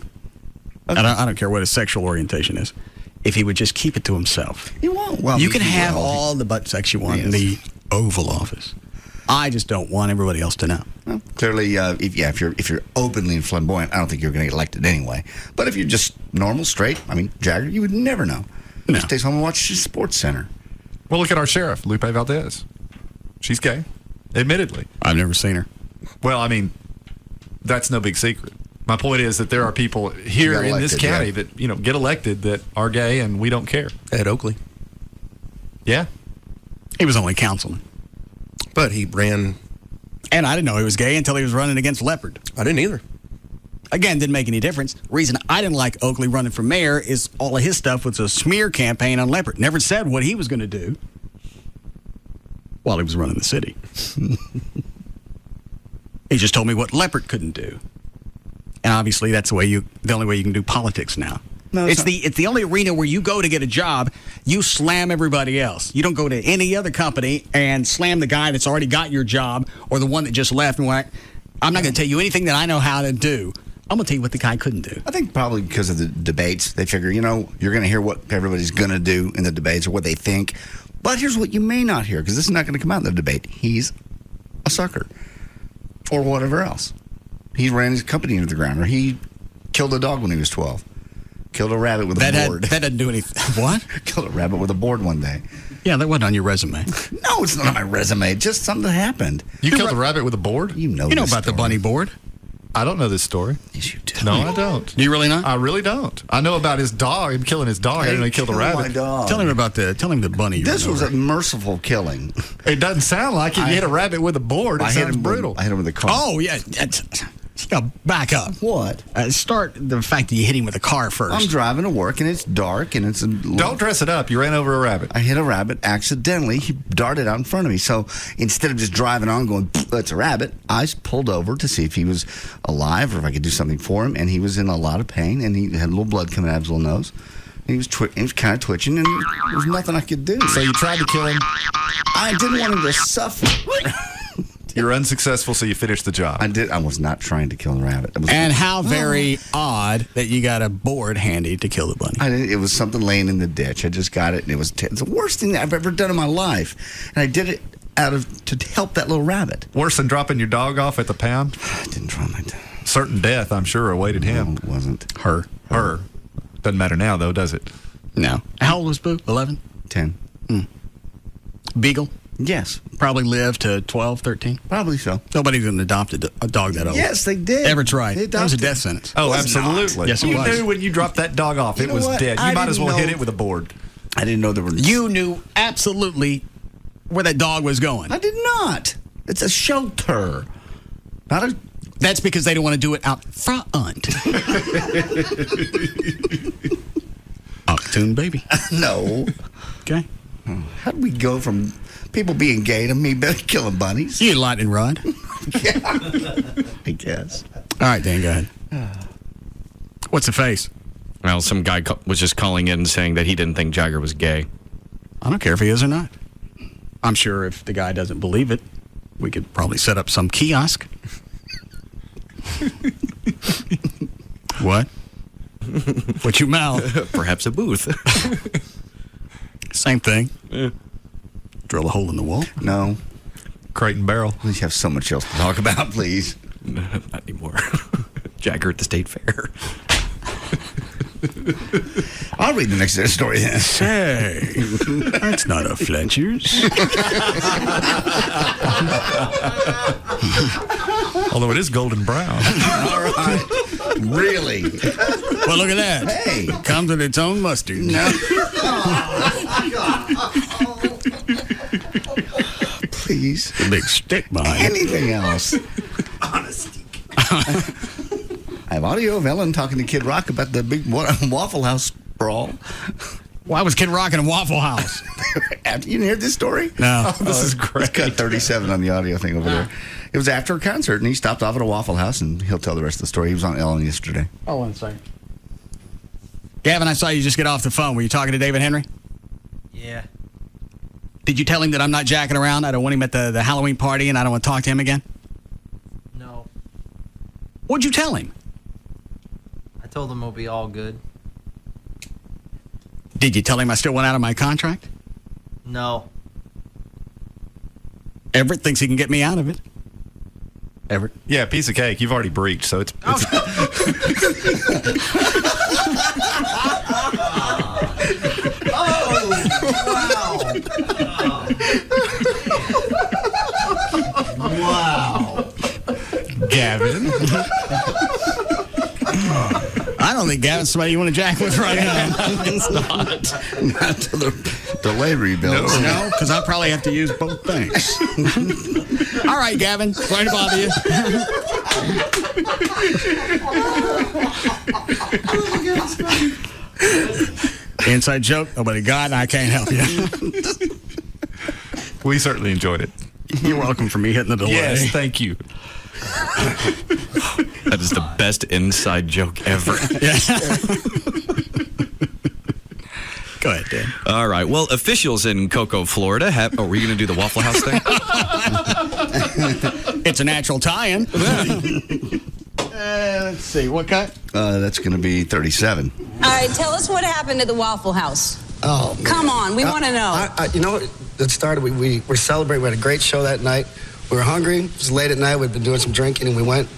Okay. I don't care what his sexual orientation is. If he would just keep it to himself. He won't. Well, you can have all the butt sex you want in the Oval Office. I just don't want everybody else to know. Well, clearly, if you're openly and flamboyant, I don't think you're going to get elected anyway. But if you're just normal, straight, Jagger, you would never know. No. Just stays home and watches Sports Center. Well, look at our sheriff, Lupe Valdez. She's gay, admittedly. I've never seen her. Well, that's no big secret. My point is that there are people here in this county that get elected that are gay, and we don't care. Ed Oakley. Yeah. He was only councilman. But he ran... And I didn't know he was gay until he was running against Leopard. I didn't either. Again, didn't make any difference. Reason I didn't like Oakley running for mayor is all of his stuff was a smear campaign on Leopard. Never said what he was going to do while he was running the city. He just told me what Leopard couldn't do. And obviously that's the only way you can do politics now. No, it's the only arena where you go to get a job, you slam everybody else. You don't go to any other company and slam the guy that's already got your job or the one that just left and went, I'm not going to tell you anything that I know how to do. I'm going to tell you what the guy couldn't do. I think probably because of the debates, they figure, you're going to hear what everybody's going to do in the debates or what they think. But here's what you may not hear, because this is not going to come out in the debate. He's a sucker. Or whatever else. He ran his company into the ground, or he killed a dog when he was 12. Killed a rabbit with a board. That doesn't do anything. What? Killed a rabbit with a board one day. Yeah, that wasn't on your resume. No, it's not on my resume. Just something that happened. You killed a rabbit with a board? You know about the bunny board. I don't know this story. Yes, you do. No, I don't. Do you really not? I really don't. I know about his dog, him killing his dog. I didn't know he killed a rabbit. My dog. Tell him the bunny. This was a merciful killing. It doesn't sound like it. You hit a rabbit with a board. It sounds brutal. I hit him with a car. Oh, yeah. You got to back up. What? Start the fact that you hit him with a car first. I'm driving to work, and it's dark, and it's Don't dress it up. You ran over a rabbit. I hit a rabbit accidentally. He darted out in front of me. So instead of just driving on going, that's a rabbit, I pulled over to see if he was alive or if I could do something for him. And he was in a lot of pain, and he had a little blood coming out of his little nose. And he was kind of twitching, and there was nothing I could do. So you tried to kill him? I didn't want him to suffer. You were unsuccessful, so you finished the job. I did. I was not trying to kill the rabbit. And how very odd that you got a board handy to kill the bunny. It was something laying in the ditch. I just got it, and it's the worst thing that I've ever done in my life. And I did it to help that little rabbit. Worse than dropping your dog off at the pound? I didn't drop my dog. Certain death, I'm sure, awaited him. No, it wasn't. Her. Doesn't matter now, though, does it? No. How old was Boo? 11? 10. Beagle? Yes. Probably lived to 12, 13? Probably so. Nobody's going to adopt a dog that old. Yes, they did. Everett's right. That was a death sentence. Oh, absolutely. Yes, it you was. knew when you dropped that dog off, it was dead. You might as well hit it with a board. I didn't know there were... You knew absolutely where that dog was going. I did not. It's a shelter. Not a... That's because they don't want to do it out front. Octoon baby. No. Okay. How did we go from people being gay to me killing bunnies? You lightning rod. Yeah. I guess. All right, Dan, go ahead. What's the face? Well, some guy was just calling in saying that he didn't think Jagger was gay. I don't care if he is or not. I'm sure if the guy doesn't believe it, we could probably set up some kiosk. What? What you mouth? Perhaps a booth. Same thing. Drill a hole in the wall? No. Crate and barrel. We have so much else to talk about, please. Not anymore. Jagger at the state fair. I'll read the next story then. Say, that's not a Fletcher's. Although it is golden brown. All right. Really? Well, look at that. Hey. It comes with its own mustard. No. Please. A big stick behind anything else. Honesty. I have audio of Ellen talking to Kid Rock about the big Waffle House brawl. Why was Kid Rock in a Waffle House? You didn't hear this story? No. Oh, this is great. It's got 37 on the audio thing over there. It was after a concert, and he stopped off at a Waffle House, and he'll tell the rest of the story. He was on Ellen yesterday. Oh, 1 second. Gavin, I saw you just get off the phone. Were you talking to David Henry? Yeah. Did you tell him that I'm not jacking around? I don't want him at the Halloween party, and I don't want to talk to him again? No. What'd you tell him? I told him it'll be all good. Did you tell him I still want out of my contract? No. Everett thinks he can get me out of it. Everett? Yeah, piece of cake. You've already breached, so it's Oh, wow. Gavin. I don't think Gavin's somebody you want to jack with right now. It's not. Not to the delay rebuilds. No, because I probably have to use both things. All right, Gavin. Sorry to bother you. Inside joke. Nobody got it. I can't help you. We certainly enjoyed it. You're welcome for me hitting the delay. Yes, thank you. That is the best inside joke ever. Yeah. Go ahead, Dan. All right. Well, officials in Cocoa, Florida have... Oh, were you going to do the Waffle House thing? It's a natural tie-in. Let's see. What cut? That's going to be 37. All right, tell us what happened at the Waffle House. Oh, man. Come on, we want to know. You know what? It started, we were celebrating. We had a great show that night. We were hungry. It was late at night. We'd been doing some drinking, and we went.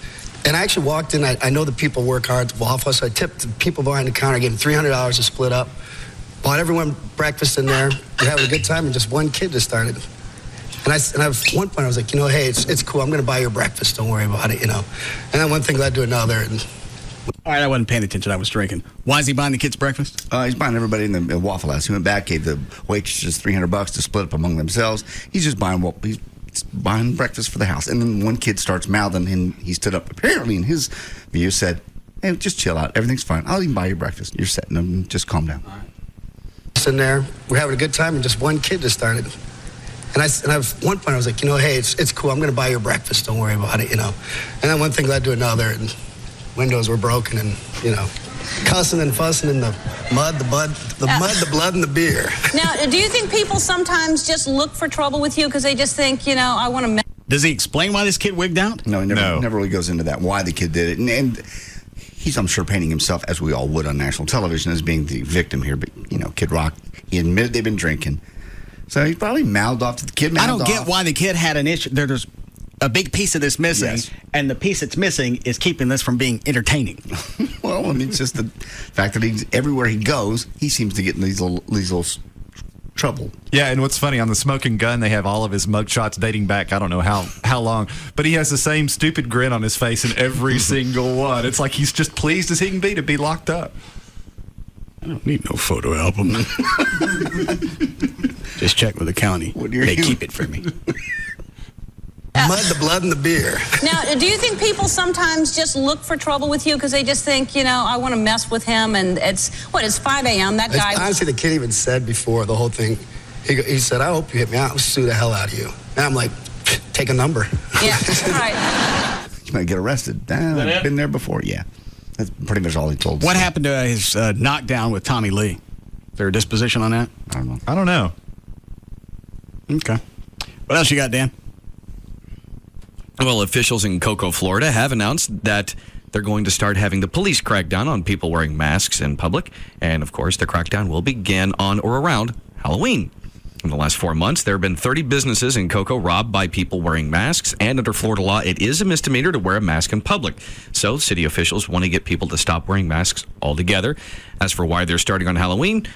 And I actually walked in. I know the people work hard at the Waffle House, so I tipped the people behind the counter, gave them $300 to split up. Bought everyone breakfast in there. We're having a good time, and just one kid just started. And at one point, I was like, hey, it's cool. I'm going to buy your breakfast. Don't worry about it, And then one thing led to another. And all right, I wasn't paying attention. I was drinking. Why is he buying the kids breakfast? He's buying everybody in the Waffle House. He went back, gave the waitresses $300 to split up among themselves. He's just buying breakfast for the house. And then one kid starts mouthing, and he stood up. Apparently, in his view, said, "Hey, just chill out. Everything's fine. I'll even buy you breakfast. You're setting them. Just calm down." in there, we're having a good time, and just one kid just started. And at one point, I was like, hey, it's cool. I'm going to buy your breakfast. Don't worry about it, And then one thing led to another, and windows were broken, and, cussing and fussing in the mud, the blood, and the beer. Now, do you think people sometimes just look for trouble with you because they just think, I want to... Does he explain why this kid wigged out? No, he never really goes into that, why the kid did it. And he's, I'm sure, painting himself, as we all would on national television, as being the victim here. But, Kid Rock, he admitted they've been drinking. So he probably mouthed off to the kid. I don't get why the kid had an issue. There's a big piece of this missing, and the piece that's missing is keeping this from being entertaining. Well, it's just the fact that he's everywhere he goes, he seems to get in these little trouble. Yeah, and what's funny, on the Smoking Gun, they have all of his mugshots dating back, I don't know how long, but he has the same stupid grin on his face in every single one. It's like he's just pleased as he can be to be locked up. I don't need no photo album. Just check with the county. They keep it for me. Mud, the blood, and the beer. Now, do you think people sometimes just look for trouble with you because they just think, I want to mess with him, and it's 5 a.m., that guy... Honestly, the kid even said before the whole thing, he said, I hope you hit me out. I'll sue the hell out of you. And I'm like, take a number. Yeah, right. You might get arrested. I've been there before, yeah. That's pretty much all he told us. What happened to his knockdown with Tommy Lee? Is there a disposition on that? I don't know. Okay. What else you got, Dan? Well, officials in Cocoa, Florida have announced that they're going to start having the police crack down on people wearing masks in public. And, of course, the crackdown will begin on or around Halloween. In the last 4 months, there have been 30 businesses in Cocoa robbed by people wearing masks. And under Florida law, it is a misdemeanor to wear a mask in public. So city officials want to get people to stop wearing masks altogether. As for why they're starting on Halloween,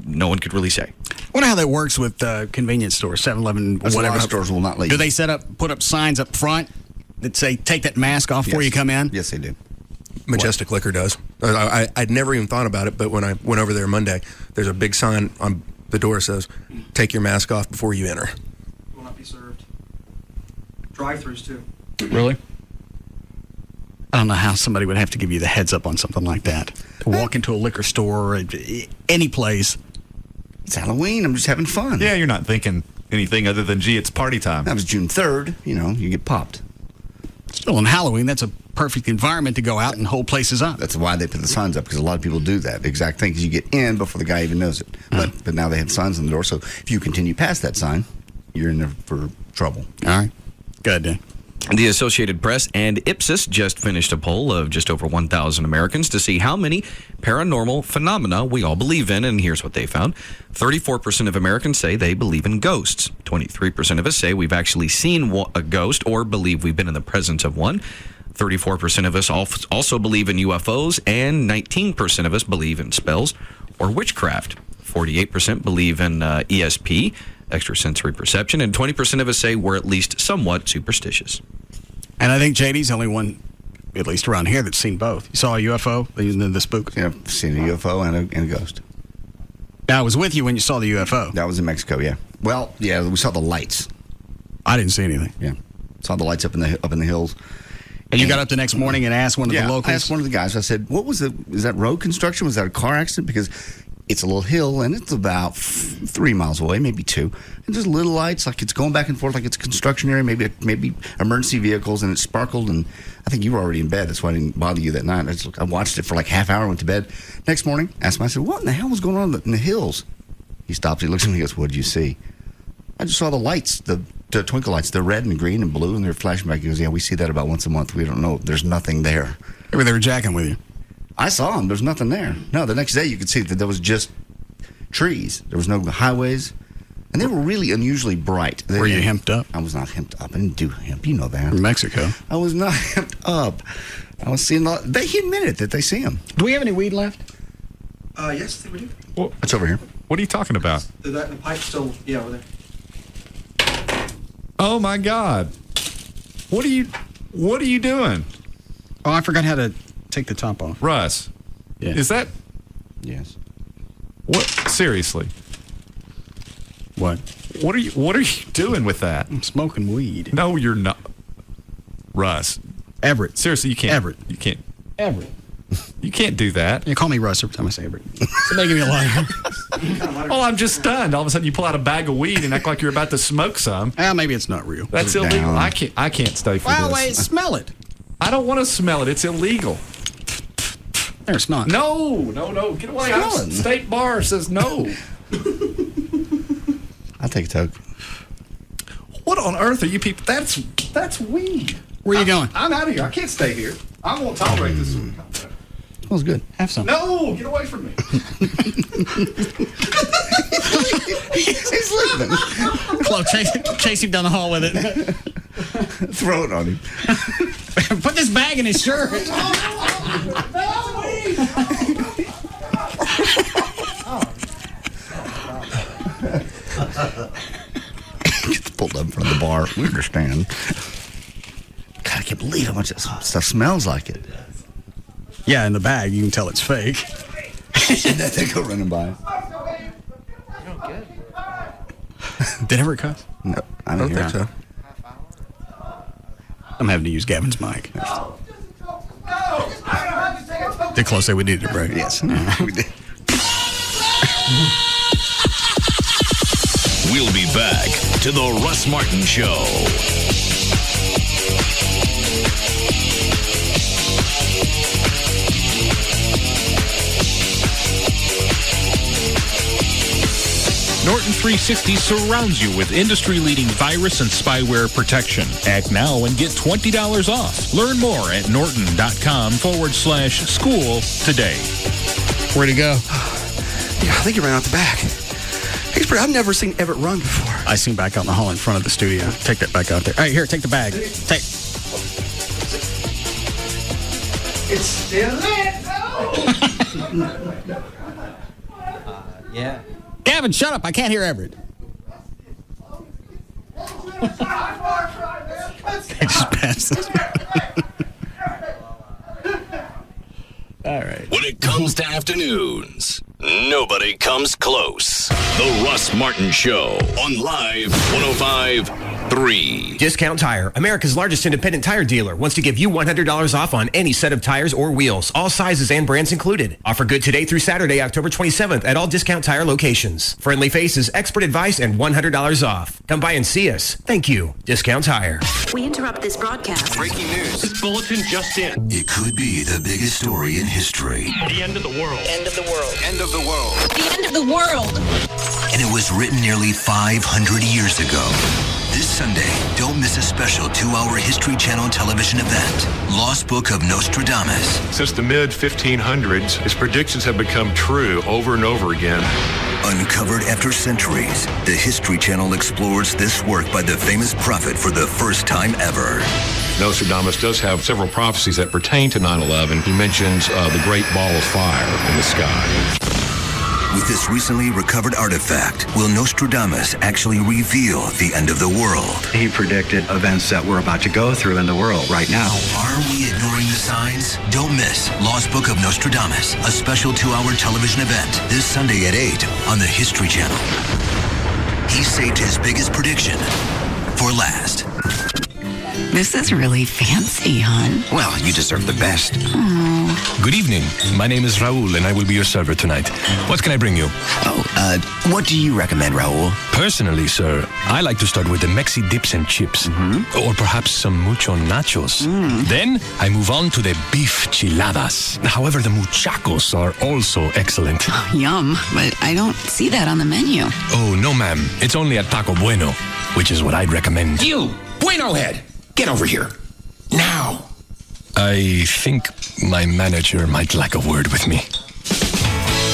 no one could really say. I wonder how that works with convenience stores, 7-Eleven, whatever. A lot of stores will not let you. Do they put up signs up front that say, take that mask off before you come in? Yes, they do. Majestic Liquor does. I'd never even thought about it, but when I went over there Monday, there's a big sign on the door that says, take your mask off before you enter. Will not be served. Drive-thrus, too. Really? I don't know how somebody would have to give you the heads up on something like that. To walk into a liquor store, or any place. It's Halloween. I'm just having fun. Yeah, you're not thinking anything other than, gee, it's party time. That was June 3rd. You get popped. Still on Halloween, that's a perfect environment to go out and hold places up. That's why they put the signs up, because a lot of people do that. The exact thing is you get in before the guy even knows it. But now they have signs on the door, so if you continue past that sign, you're in there for trouble. All right. Good, Dan. The Associated Press and Ipsos just finished a poll of just over 1,000 Americans to see how many paranormal phenomena we all believe in, and here's what they found. 34% of Americans say they believe in ghosts. 23% of us say we've actually seen a ghost or believe we've been in the presence of one. 34% of us also believe in UFOs, and 19% of us believe in spells or witchcraft. 48% believe in ESP, extrasensory perception, and 20% of us say we're at least somewhat superstitious. And I think JD's the only one, at least around here, that's seen both. You saw a UFO, the spook? Yeah, I've seen a UFO and a ghost. Now, I was with you when you saw the UFO. That was in Mexico, yeah. Well, yeah, we saw the lights. I didn't see anything. Yeah, saw the lights up in the hills. And you got up the next morning and asked one of the locals? I asked one of the guys. I said, "What was is that road construction? Was that a car accident?" Because it's a little hill, and it's about 3 miles away, maybe 2. And just little lights, like it's going back and forth, like it's a construction area, maybe emergency vehicles, and it sparkled. And I think you were already in bed. That's why I didn't bother you that night. I watched it for like half hour, went to bed. Next morning, asked him, I said, what in the hell was going on in the hills? He stops, he looks at me, he goes, what did you see? I just saw the lights, the twinkle lights. They're red and green and blue, and they're flashing back. He goes, yeah, we see that about once a month. We don't know. There's nothing there. Maybe they were jacking with you. I saw them. There's nothing there. No, the next day you could see that there was just trees. There was no highways. And they were really unusually bright. Were you hemped up? I was not hemped up. I didn't do hemp. You know that. From Mexico. I was not hemped up. I was seeing he admitted that they see them. Do we have any weed left? Yes, I think we do. Well, it's over here. What are you talking about? The pipe's still, over there. Oh my God! What are you doing? Oh, I forgot how to take the top off. Russ, yeah. Is that? Yes. What? Seriously? What? What are you doing with that? I'm smoking weed. No, you're not, Russ. Everett. Seriously, you can't. Everett. You can't. Everett. You can't do that. You call me Russ every time I say Everett. Somebody give me a line. Oh, I'm just stunned. All of a sudden, you pull out a bag of weed and act like you're about to smoke some. Maybe it's not real. That's illegal. I can't stay for this. Well, wait, smell it. I don't want to smell it. It's illegal. There, it's not. No. Get away. State bar says no. I'll take a toke. What on earth are you people? That's weed. Where are you going? I'm out of here. I can't stay here. I won't tolerate this. Smells good. Have some. No, get away from me. He's leaving. Chloe, chase him down the hall with it. Throw it on him. Put this bag in his shirt. Gets pulled up in front of the bar. We understand. God, I can't believe how much that stuff smells like it. Yeah, in the bag, you can tell it's fake. And then they go running by. Did it ever cuss? No, I don't think so. I'm having to use Gavin's mic. Did Close say we needed a break? Yes, we did. We'll be back to the Russ Martin Show. Norton 360 surrounds you with industry-leading virus and spyware protection. Act now and get $20 off. Learn more at norton.com/school today. Where'd he go? Yeah, I think he ran out the back. I've never seen Everett run before. I seen back out in the hall in front of the studio. Take that back out there. All right, here, take the bag. Take. It's still lit. Yeah. Gavin, shut up. I can't hear Everett. They just passed this. All right. When it comes to afternoons, nobody comes close. The Russ Martin Show on Live 105.3. Discount Tire, America's largest independent tire dealer, wants to give you $100 off on any set of tires or wheels, all sizes and brands included. Offer good today through Saturday, October 27th at all Discount Tire locations. Friendly faces, expert advice, and $100 off. Come by and see us. Thank you. Discount Tire. We interrupt this broadcast. Breaking news. This bulletin just in. It could be the biggest story in history. The end of the world. End of the world. End of the world. The end of the world. And it was written nearly 500 years ago. This Sunday, don't miss a special 2-hour History Channel television event, Lost Book of Nostradamus. Since the mid-1500s, his predictions have become true over and over again. Uncovered after centuries, the History Channel explores this work by the famous prophet for the first time ever. Nostradamus does have several prophecies that pertain to 9/11. He mentions the great ball of fire in the sky. With this recently recovered artifact, will Nostradamus actually reveal the end of the world? He predicted events that we're about to go through in the world right now. Are we ignoring the signs? Don't miss Lost Book of Nostradamus, a special 2-hour television event this Sunday at 8 on the History Channel. He saved his biggest prediction for last. This is really fancy, hon. Well, you deserve the best. Oh. Good evening. My name is Raul, and I will be your server tonight. What can I bring you? What do you recommend, Raul? Personally, sir, I like to start with the Mexi dips and chips. Or perhaps some mucho nachos. Then I move on to the beef chiladas. However, the muchachos are also excellent. Oh, yum, but I don't see that on the menu. Oh, no, ma'am. It's only at Taco Bueno, which is what I'd recommend. You, Bueno Head, get over here. Now. I think my manager might like a word with me.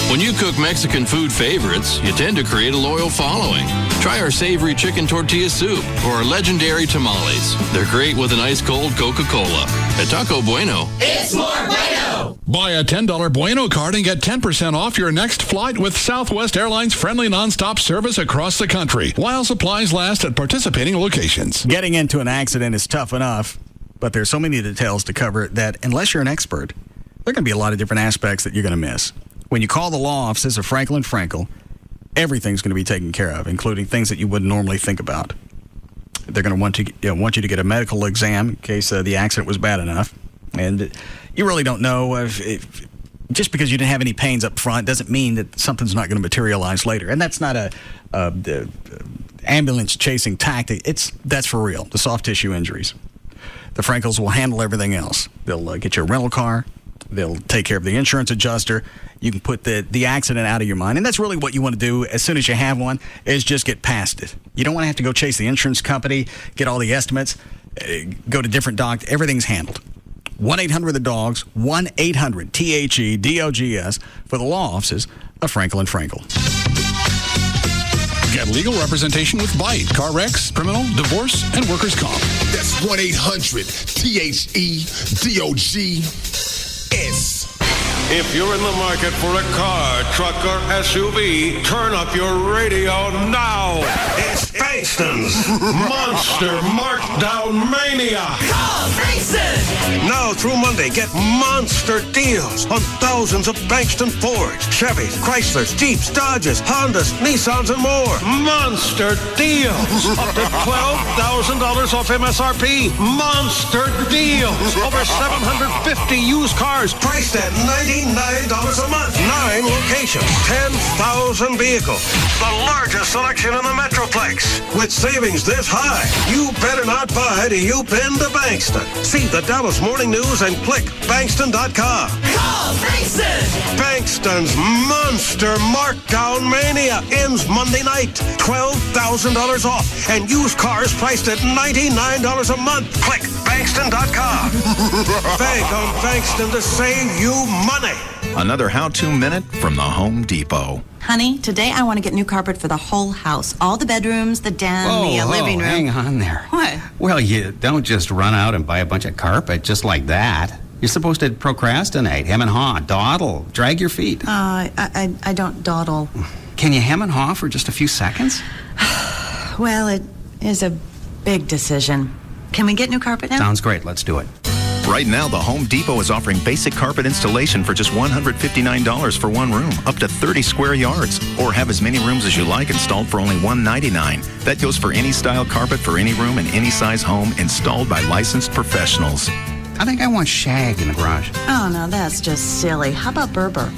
When you cook Mexican food favorites, you tend to create a loyal following. Try our savory chicken tortilla soup or our legendary tamales. They're great with an ice-cold Coca-Cola. At Taco Bueno, It's more Bueno! Buy a $10 Bueno card and get 10% off your next flight with Southwest Airlines friendly nonstop service across the country while supplies last at participating locations. Getting into an accident is tough enough, but there's so many details to cover that unless you're an expert, there are going to be a lot of different aspects that you're going to miss. When you call the law offices of Franklin Frankel, everything's going to be taken care of, including things that you wouldn't normally think about. They're going to want you to get a medical exam in case the accident was bad enough. And you really don't know if just because you didn't have any pains up front doesn't mean that something's not going to materialize later. And that's not a ambulance chasing tactic. That's for real, the soft tissue injuries. The Frankels will handle everything else. They'll get you a rental car. They'll take care of the insurance adjuster. You can put the accident out of your mind. And that's really what you want to do as soon as you have one, is just get past it. You don't want to have to go chase the insurance company, get all the estimates, go to different docs. Everything's handled. 1-800-THE-DOGS, 1-800-THE-DOGS for the law offices of Franklin Frankel. Get legal representation with Bite, car wrecks, criminal, divorce, and workers' comp. That's 1-800-THE-DOGS. If you're in the market for a car, truck, or SUV, turn up your radio now. It's Bankston's Monster Markdown Mania. Call Bankston! Now through Monday, get monster deals on thousands of Bankston Fords, Chevys, Chryslers, Jeeps, Dodges, Hondas, Nissans, and more. Monster deals. Up to $12,000 off MSRP. Monster deals. Over 750 used cars priced at $99 a month. 9 locations. 10,000 vehicles. The largest selection in the Metroplex. With savings this high, you better not buy till you've been to Bankston. See the Dallas Morning News and click Bankston.com. Call Bankston! Bankston's Monster Markdown Mania ends Monday night. $12,000 off and used cars priced at $99 a month. Click Bankston.com. Bank on Bankston to save you money. Another how-to minute from the Home Depot. Honey, today I want to get new carpet for the whole house. All the bedrooms, the den, the living room. Hang on there. What? Well, you don't just run out and buy a bunch of carpet just like that. You're supposed to procrastinate, hem and haw, dawdle, drag your feet. I don't dawdle. Can you hem and haw for just a few seconds? Well, it is a big decision. Can we get new carpet now? Sounds great. Let's do it. Right now, the Home Depot is offering basic carpet installation for just $159 for one room, up to 30 square yards. Or have as many rooms as you like installed for only $199. That goes for any style carpet for any room in any size home, installed by licensed professionals. I think I want shag in the garage. Oh, no, that's just silly. How about Berber?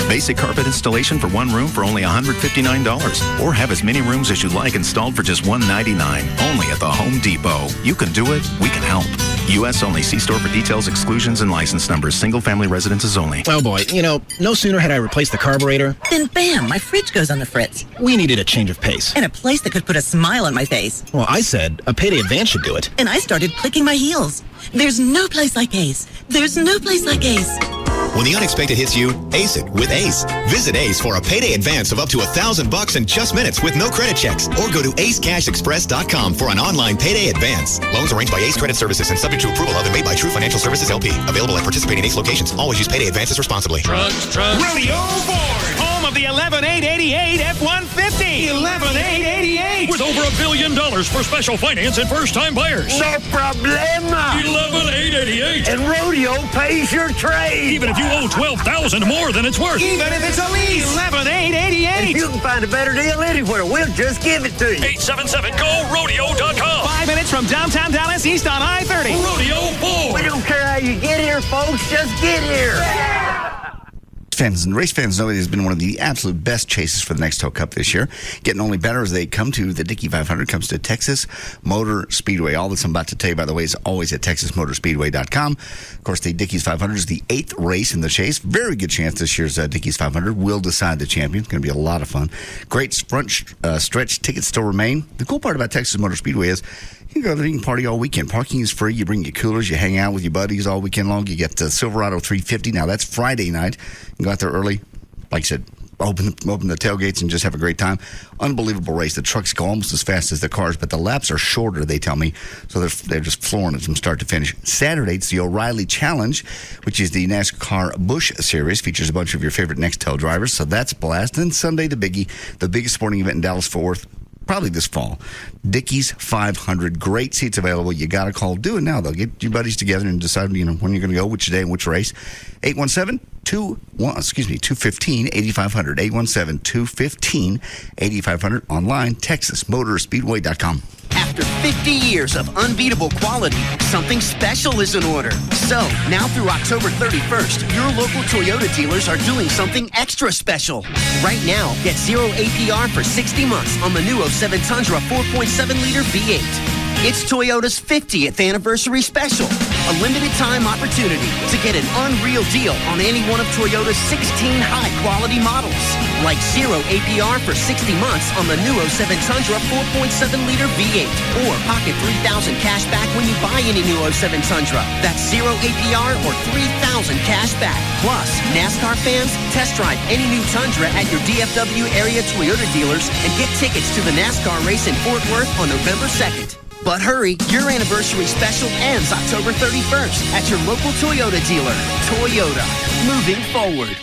Basic carpet installation for one room for only $159. Or have as many rooms as you like installed for just $199. Only at the Home Depot. You can do it. We can help. U.S. only. See store for details, exclusions, and license numbers. Single-family residences only. Oh, boy. You know, no sooner had I replaced the carburetor, then bam, my fridge goes on the fritz. we needed a change of pace. And a place that could put a smile on my face. Well, I said a Payday Advance should do it. And I started clicking my heels. There's no place like Ace. There's no place like Ace. When the unexpected hits you, ace it with Ace. Visit Ace for a payday advance of up to $1,000 in just minutes with no credit checks. Or go to acecashexpress.com for an online payday advance. Loans arranged by Ace Credit Services and subject to approval of and made by True Financial Services LP. Available at participating Ace locations. Always use payday advances responsibly. Trucks. Rodeo Ford, home of the 11888 F-150. 11888. With over $1 billion for special finance and first-time buyers. No problema. 11888. And Rodeo pays your trade. Even if you owe $12,000 more than it's worth. Even if it's a lease. 11888. If you can find a better deal anywhere, we'll just give it to you. 877-GO-RODEO.com. 5 minutes from downtown Dallas, east on I-30. folks. Just get here. Fans and race fans know it has been one of the absolute best chases for the Nextel Cup this year. Getting only better as they come to the Dickey 500 comes to Texas Motor Speedway. All this I'm about to tell you, by the way, is always at TexasMotorSpeedway.com. Of course, the Dickey's 500 is the 8th race in the chase. Very good chance this year's Dickey's 500 will decide the champion. It's going to be a lot of fun. Great front stretch tickets still remain. The cool part about Texas Motor Speedway is you can go there, you can party all weekend. Parking is free. You bring your coolers. You hang out with your buddies all weekend long. You get the Silverado 350. Now, that's Friday night. You can go out there early. Like I said, open the tailgates and just have a great time. Unbelievable race. The trucks go almost as fast as the cars, but the laps are shorter, they tell me. So they're just flooring it from start to finish. Saturday, it's the O'Reilly Challenge, which is the NASCAR Busch Series. Features a bunch of your favorite Nextel drivers, so that's a blast. And Sunday, the biggie, the biggest sporting event in Dallas-Fort Worth, probably this fall. Dickey's 500. Great seats available. You got to call. Do it now, though. Get your buddies together and decide when you're going to go, which day and which race. 817-215-8500. 817-215-8500. Online, TexasMotorspeedway.com. After 50 years of unbeatable quality, something special is in order. So, now through October 31st, your local Toyota dealers are doing something extra special. Right now, get 0 APR for 60 months on the new 07 Tundra 4.7-liter V8. It's Toyota's 50th anniversary special, a limited-time opportunity to get an unreal deal on any one of Toyota's 16 high-quality models, like 0 APR for 60 months on the new 07 Tundra 4.7-liter V8, or pocket $3,000 cash back when you buy any new 07 Tundra. That's 0 APR or $3,000 cash back. Plus, NASCAR fans, test drive any new Tundra at your DFW area Toyota dealers and get tickets to the NASCAR race in Fort Worth on November 2nd. But hurry, your anniversary special ends October 31st at your local Toyota dealer. Toyota, moving forward.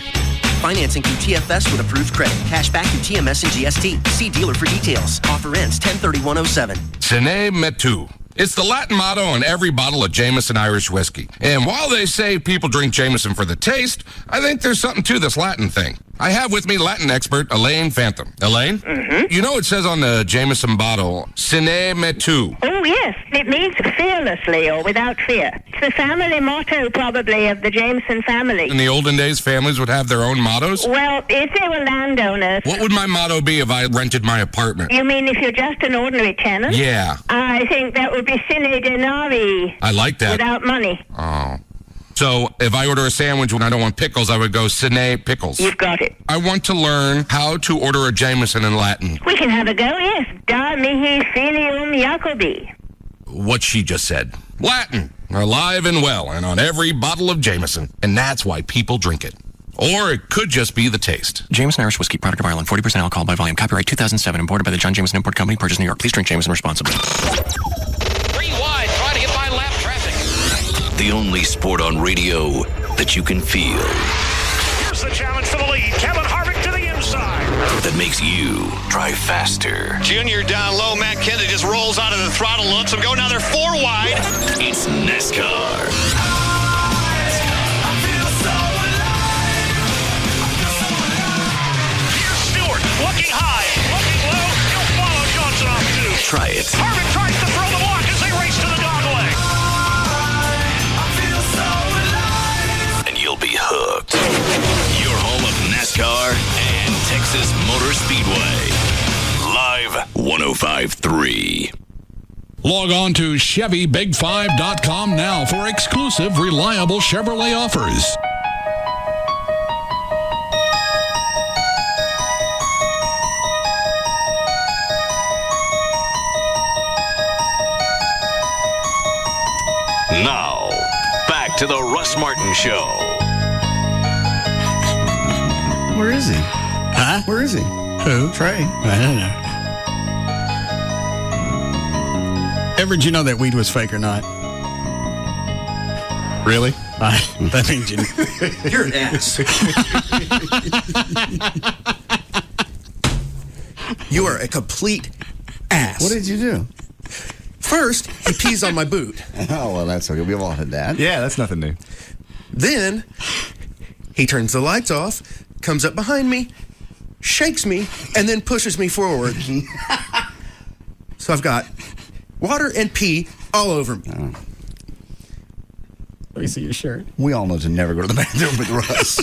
Financing through TFS with approved credit. Cash back through TMS and GST. See dealer for details. Offer ends 10/31/07. Sine metu. It's the Latin motto on every bottle of Jameson Irish whiskey. And while they say people drink Jameson for the taste, I think there's something to this Latin thing. I have with me Latin expert Elaine Phantom. Elaine? Mm-hmm. You know it says on the Jameson bottle, sine metu. Oh, yes. It means fearlessly or without fear. It's the family motto, probably, of the Jameson family. In the olden days, families would have their own mottos? Well, if they were landowners... What would my motto be if I rented my apartment? You mean if you're just an ordinary tenant? Yeah. I think that would be sine denari. I like that. Without money. Oh. So if I order a sandwich when I don't want pickles, I would go sine pickles. You've got it. I want to learn how to order a Jameson in Latin. We can have a go, yes. Da mihi filium Jacobi. What she just said. Latin. Alive and well, and on every bottle of Jameson. And that's why people drink it. Or it could just be the taste. Jameson Irish Whiskey, product of Ireland, 40% alcohol by volume. Copyright 2007, imported by the John Jameson Import Company, purchased New York. Please drink Jameson responsibly. 3 wide, trying to get by lap traffic. The only sport on radio that you can feel. Here's the challenge for the lead. Kevin Harvick to the inside. That makes you drive faster. Junior down low. Matt Kennedy just rolls out of the throttle, lets him go. Now they're 4 wide. It's NASCAR. Here's Stewart, looking high, looking low. He'll follow Johnson off too. Try it. Harvick tries to throw the walk as they race to the dog leg. And you'll be hooked. Your home of NASCAR and Texas Motor Speedway. Live 105.3. Log on to ChevyBig5.com now for exclusive, reliable Chevrolet offers. Now, back to the Russ Martin Show. Where is he? Huh? Where is he? Who? Trey. I don't know. Ever did you know that weed was fake or not? Really? That means you... You're an ass. You are a complete ass. What did you do? First, he pees on my boot. Oh, well, that's okay. We've all had that. Yeah, that's nothing new. Then, he turns the lights off, comes up behind me, shakes me, and then pushes me forward. So I've got water and pee all over me. Oh. Let me see your shirt. We all know to never go to the bathroom with Russ.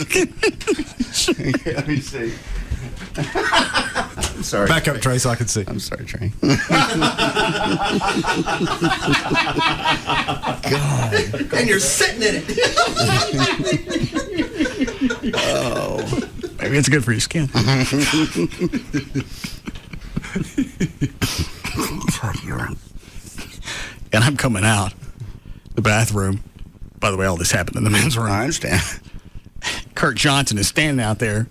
Let me see. I'm sorry. Back up, Trey, so I can see. I'm sorry, Trey. God. And you're sitting in it. Oh. Maybe it's good for your skin. And I'm coming out the bathroom. By the way, all this happened in the men's room. I understand. Kurt Johnson is standing out there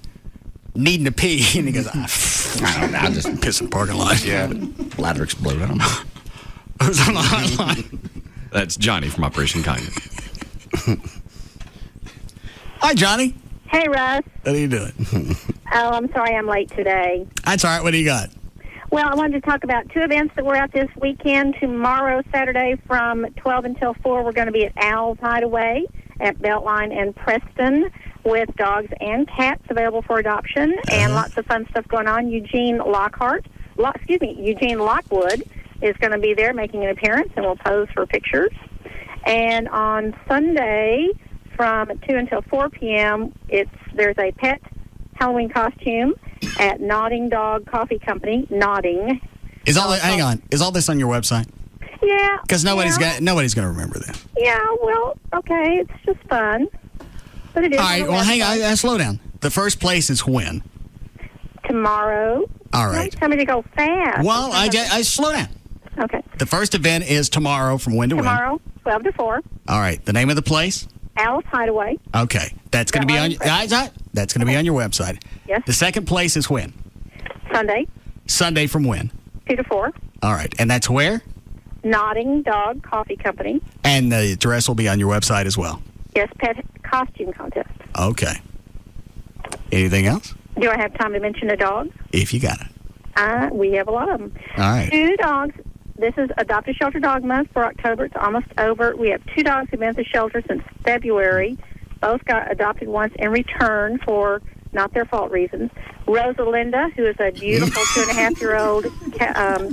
needing to pee, and he goes, I don't know, I'll just piss in the parking lot. Yeah. Bladder exploded. I don't know. I was on the hotline. That's Johnny from Operation Kindness. Hi, Johnny. Hey, Russ. What are you doing? Oh, I'm sorry I'm late today. That's all right. What do you got? Well, I wanted to talk about two events that we're out this weekend. Tomorrow, Saturday, from 12 until 4, we're going to be at Owl's Hideaway at Beltline and Preston with dogs and cats available for adoption and lots of fun stuff going on. Eugene Lockwood is going to be there making an appearance, and we'll pose for pictures. And on Sunday, from 2 until 4 p.m., there's a pet Halloween costume at Nodding Dog Coffee Company. Nodding. Hang on. Is all this on your website? Yeah. Because nobody's going to remember that. Yeah. Well, okay. It's just fun, but it is. All right. Well, hang on. Slow down. The first place is when? Tomorrow. All right. Tell me to go fast. Well, I slow down. Okay. The first event is tomorrow from when to when? Tomorrow, 12 to 4. All right. The name of the place? Owl's Hideaway. Okay. That's going to be on. That's going to be on your website. Yes. The second place is when? Sunday. Sunday from when? 2 to 4. All right. And that's where? Nodding Dog Coffee Company. And the address will be on your website as well. Yes, pet costume contest. Okay. Anything else? Do I have time to mention a dog? If you got it. We have a lot of them. All right. 2 dogs. This is Adopt a Shelter Dog Month for October. It's almost over. We have 2 dogs who've been at the shelter since February. Both got adopted once in return for not their fault reasons. Rosalinda, who is a beautiful 2.5-year-old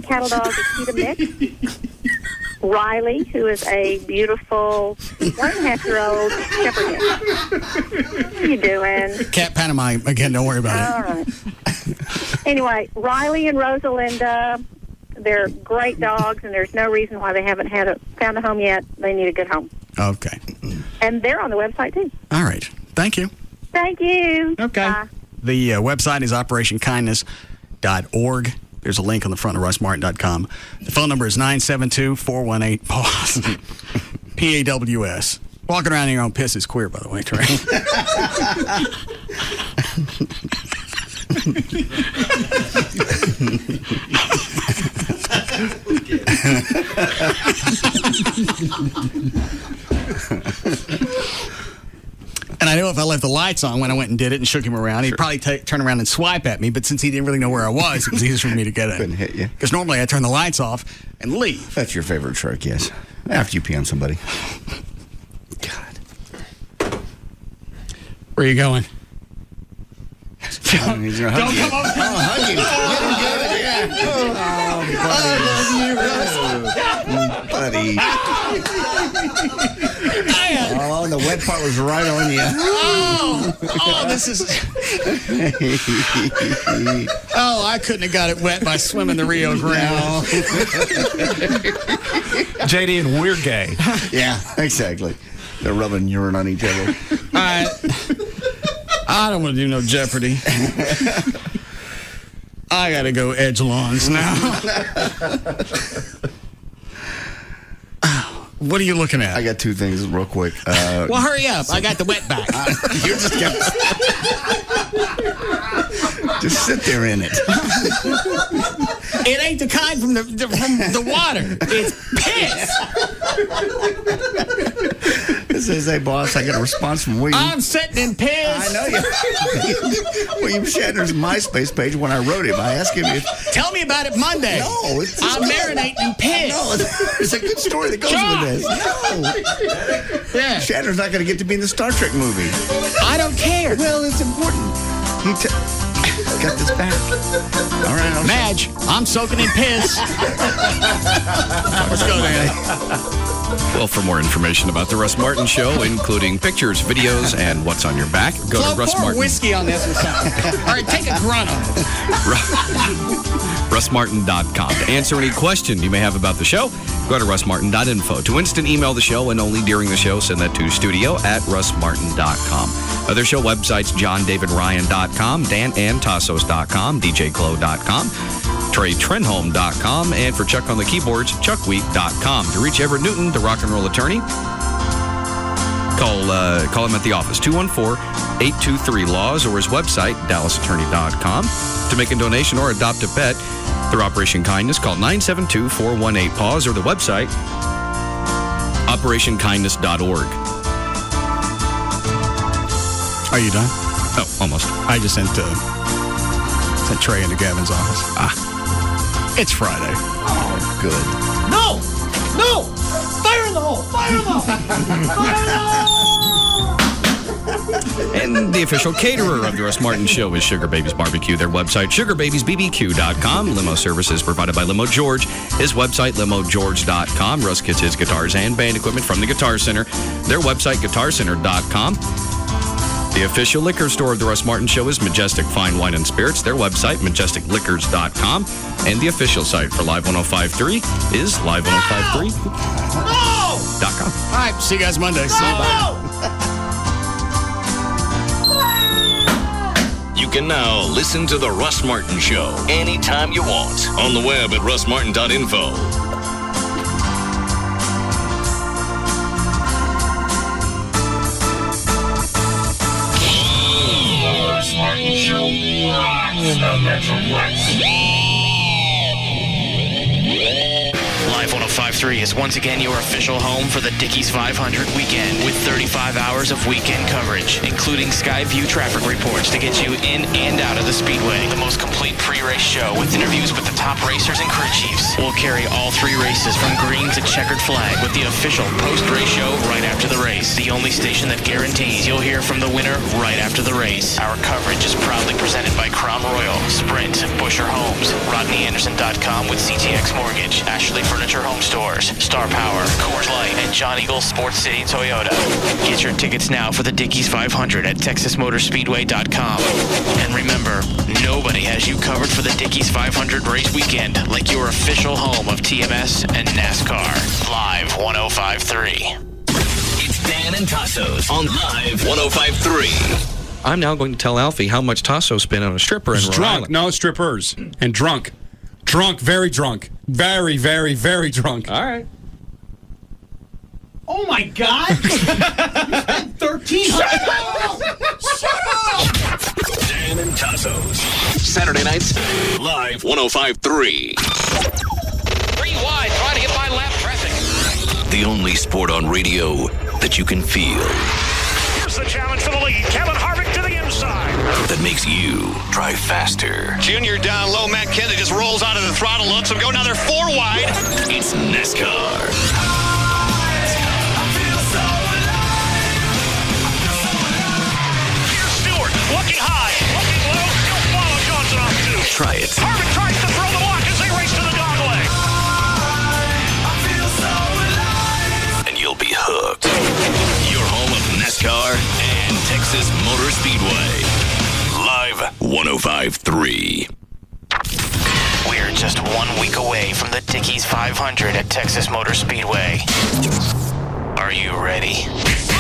cattle dog, Akita mix. Riley, who is a beautiful 1.5-year-old shepherd mix. What are you doing? Cat pantomime again. Don't worry about it. All right. Anyway, Riley and Rosalinda, they're great dogs, and there's no reason why they haven't found a home yet. They need a good home. Okay. And they're on the website, too. All right. Thank you. Thank you. Okay. Bye. The website is operationkindness.org. There's a link on the front of russmartin.com. The phone number is 972-418-PAWS. PAWS. Walking around here on piss is queer, by the way, Trey. And I know if I left the lights on when I went and did it and shook him around, he'd probably turn around and swipe at me. But since he didn't really know where I was, it was easier for me to get it. Couldn't hit you. Because normally I turn the lights off and leave. That's your favorite trick, yes. After you pee on somebody. God. Where are you going? Don't come over. Hug him. Buddy. Oh, the wet part was right on you. This is. Oh, I couldn't have got it wet by swimming the Rio Grande. JD and we're gay. Yeah, exactly. They're rubbing urine on each other. I don't want to do no Jeopardy. I got to go edge lawns now. What are you looking at? I got 2 things real quick. Well, hurry up. I got the wet back. You just sit there in it. It ain't the kind from the water. It's piss. It says, hey, boss, I got a response from William. I'm sitting in piss. I know you. William Shatner's MySpace page when I wrote him. I asked him if... Tell me about it Monday. No. I'm marinating in piss. No, there's a good story that goes with this. No. Yeah. Shatner's not going to get to be in the Star Trek movie. I don't care. Well, it's important. He got this back. All right. Madge, I'm soaking in piss. Let's go, Dan. Well, for more information about the Russ Martin Show, including pictures, videos, and what's on your back, go to Russ pour Martin. whiskey on this or something. All right, take a grunt on it. RussMartin.com. To answer any question you may have about the show, go to RussMartin.info. To instant email the show and only during the show, send that to studio@RussMartin.com. Other show websites, JohnDavidRyan.com, DanAndTassos.com, DJClo.com, TreyTrenholm.com, and for Chuck on the keyboards, ChuckWeek.com. To reach Everett Newton, the rock and roll attorney, call him at the office, 214-823-LAWS, or his website, DallasAttorney.com. To make a donation or adopt a pet through Operation Kindness, call 972-418-PAWS or the website, OperationKindness.org. Are you done? Oh, almost. I just sent Trey into Gavin's office. It's Friday. Oh, good. No! No! Fire in the hole! Fire in the hole! Fire in the hole! And the official caterer of the Russ Martin Show is Sugar Babies Barbecue. Their website, SugarBabiesBBQ.com. Limo services provided by Limo George. His website, LimoGeorge.com. Russ gets his guitars and band equipment from the Guitar Center. Their website, GuitarCenter.com. The official liquor store of the Russ Martin Show is Majestic Fine Wine and Spirits. Their website, MajesticLiquors.com. And the official site for Live 105.3 is Live105.3.com. All right, see you guys Monday. See you. Bye. You can now listen to The Russ Martin Show anytime you want on the web at russmartin.info. Russ Martin Show live from Metro West. Live 105.3 is once again your official home for the Dickies 500 weekend with 35 hours of weekend coverage, including Skyview traffic reports to get you in and out of the Speedway. The most complete pre-race show with interviews with the top racers and crew chiefs. We'll carry all three races from green to checkered flag with the official post-race show right after the race. The only station that guarantees you'll hear from the winner right after the race. Our coverage is proudly presented by Crown Royal, Sprint, Busher Homes, RodneyAnderson.com with CTX Mortgage, Ashley Furniture Home Stores, Star Power, Coors Light, and John Eagle Sports City Toyota. Get your tickets now for the Dickies 500 at TexasMotorspeedway.com. And remember, nobody has you covered for the Dickies 500 race weekend like your official home of TMS and NASCAR. Live 105.3. It's Dan and Tassos on Live 105.3. I'm now going to tell Alfie how much Tasso spent on a stripper in Rhode Drunk. Island. No, strippers. And drunk. Drunk, very drunk. Very, very, very drunk. All right. Oh my God! 13. Shut up! Dan and Tassos. Saturday nights, Live 105.3. 3 wide, trying to get by lap traffic. The only sport on radio that you can feel. Here's the challenge for the lead. Kevin Harvick to the inside. That makes you drive faster. Junior down low. Matt Kennedy just rolls out of the throttle, lets him go. Now they're 4 wide. It's NASCAR. Here's Stewart, looking high, looking low. He'll follow Johnson off too. Try it. Harvick tries to throw the block as they race to the dog leg. And you'll be hooked. Your home of NASCAR and Texas Motor Speedway. Live 105.3. We're just 1 week away from the Dickies 500 at Texas Motor Speedway. Are you ready?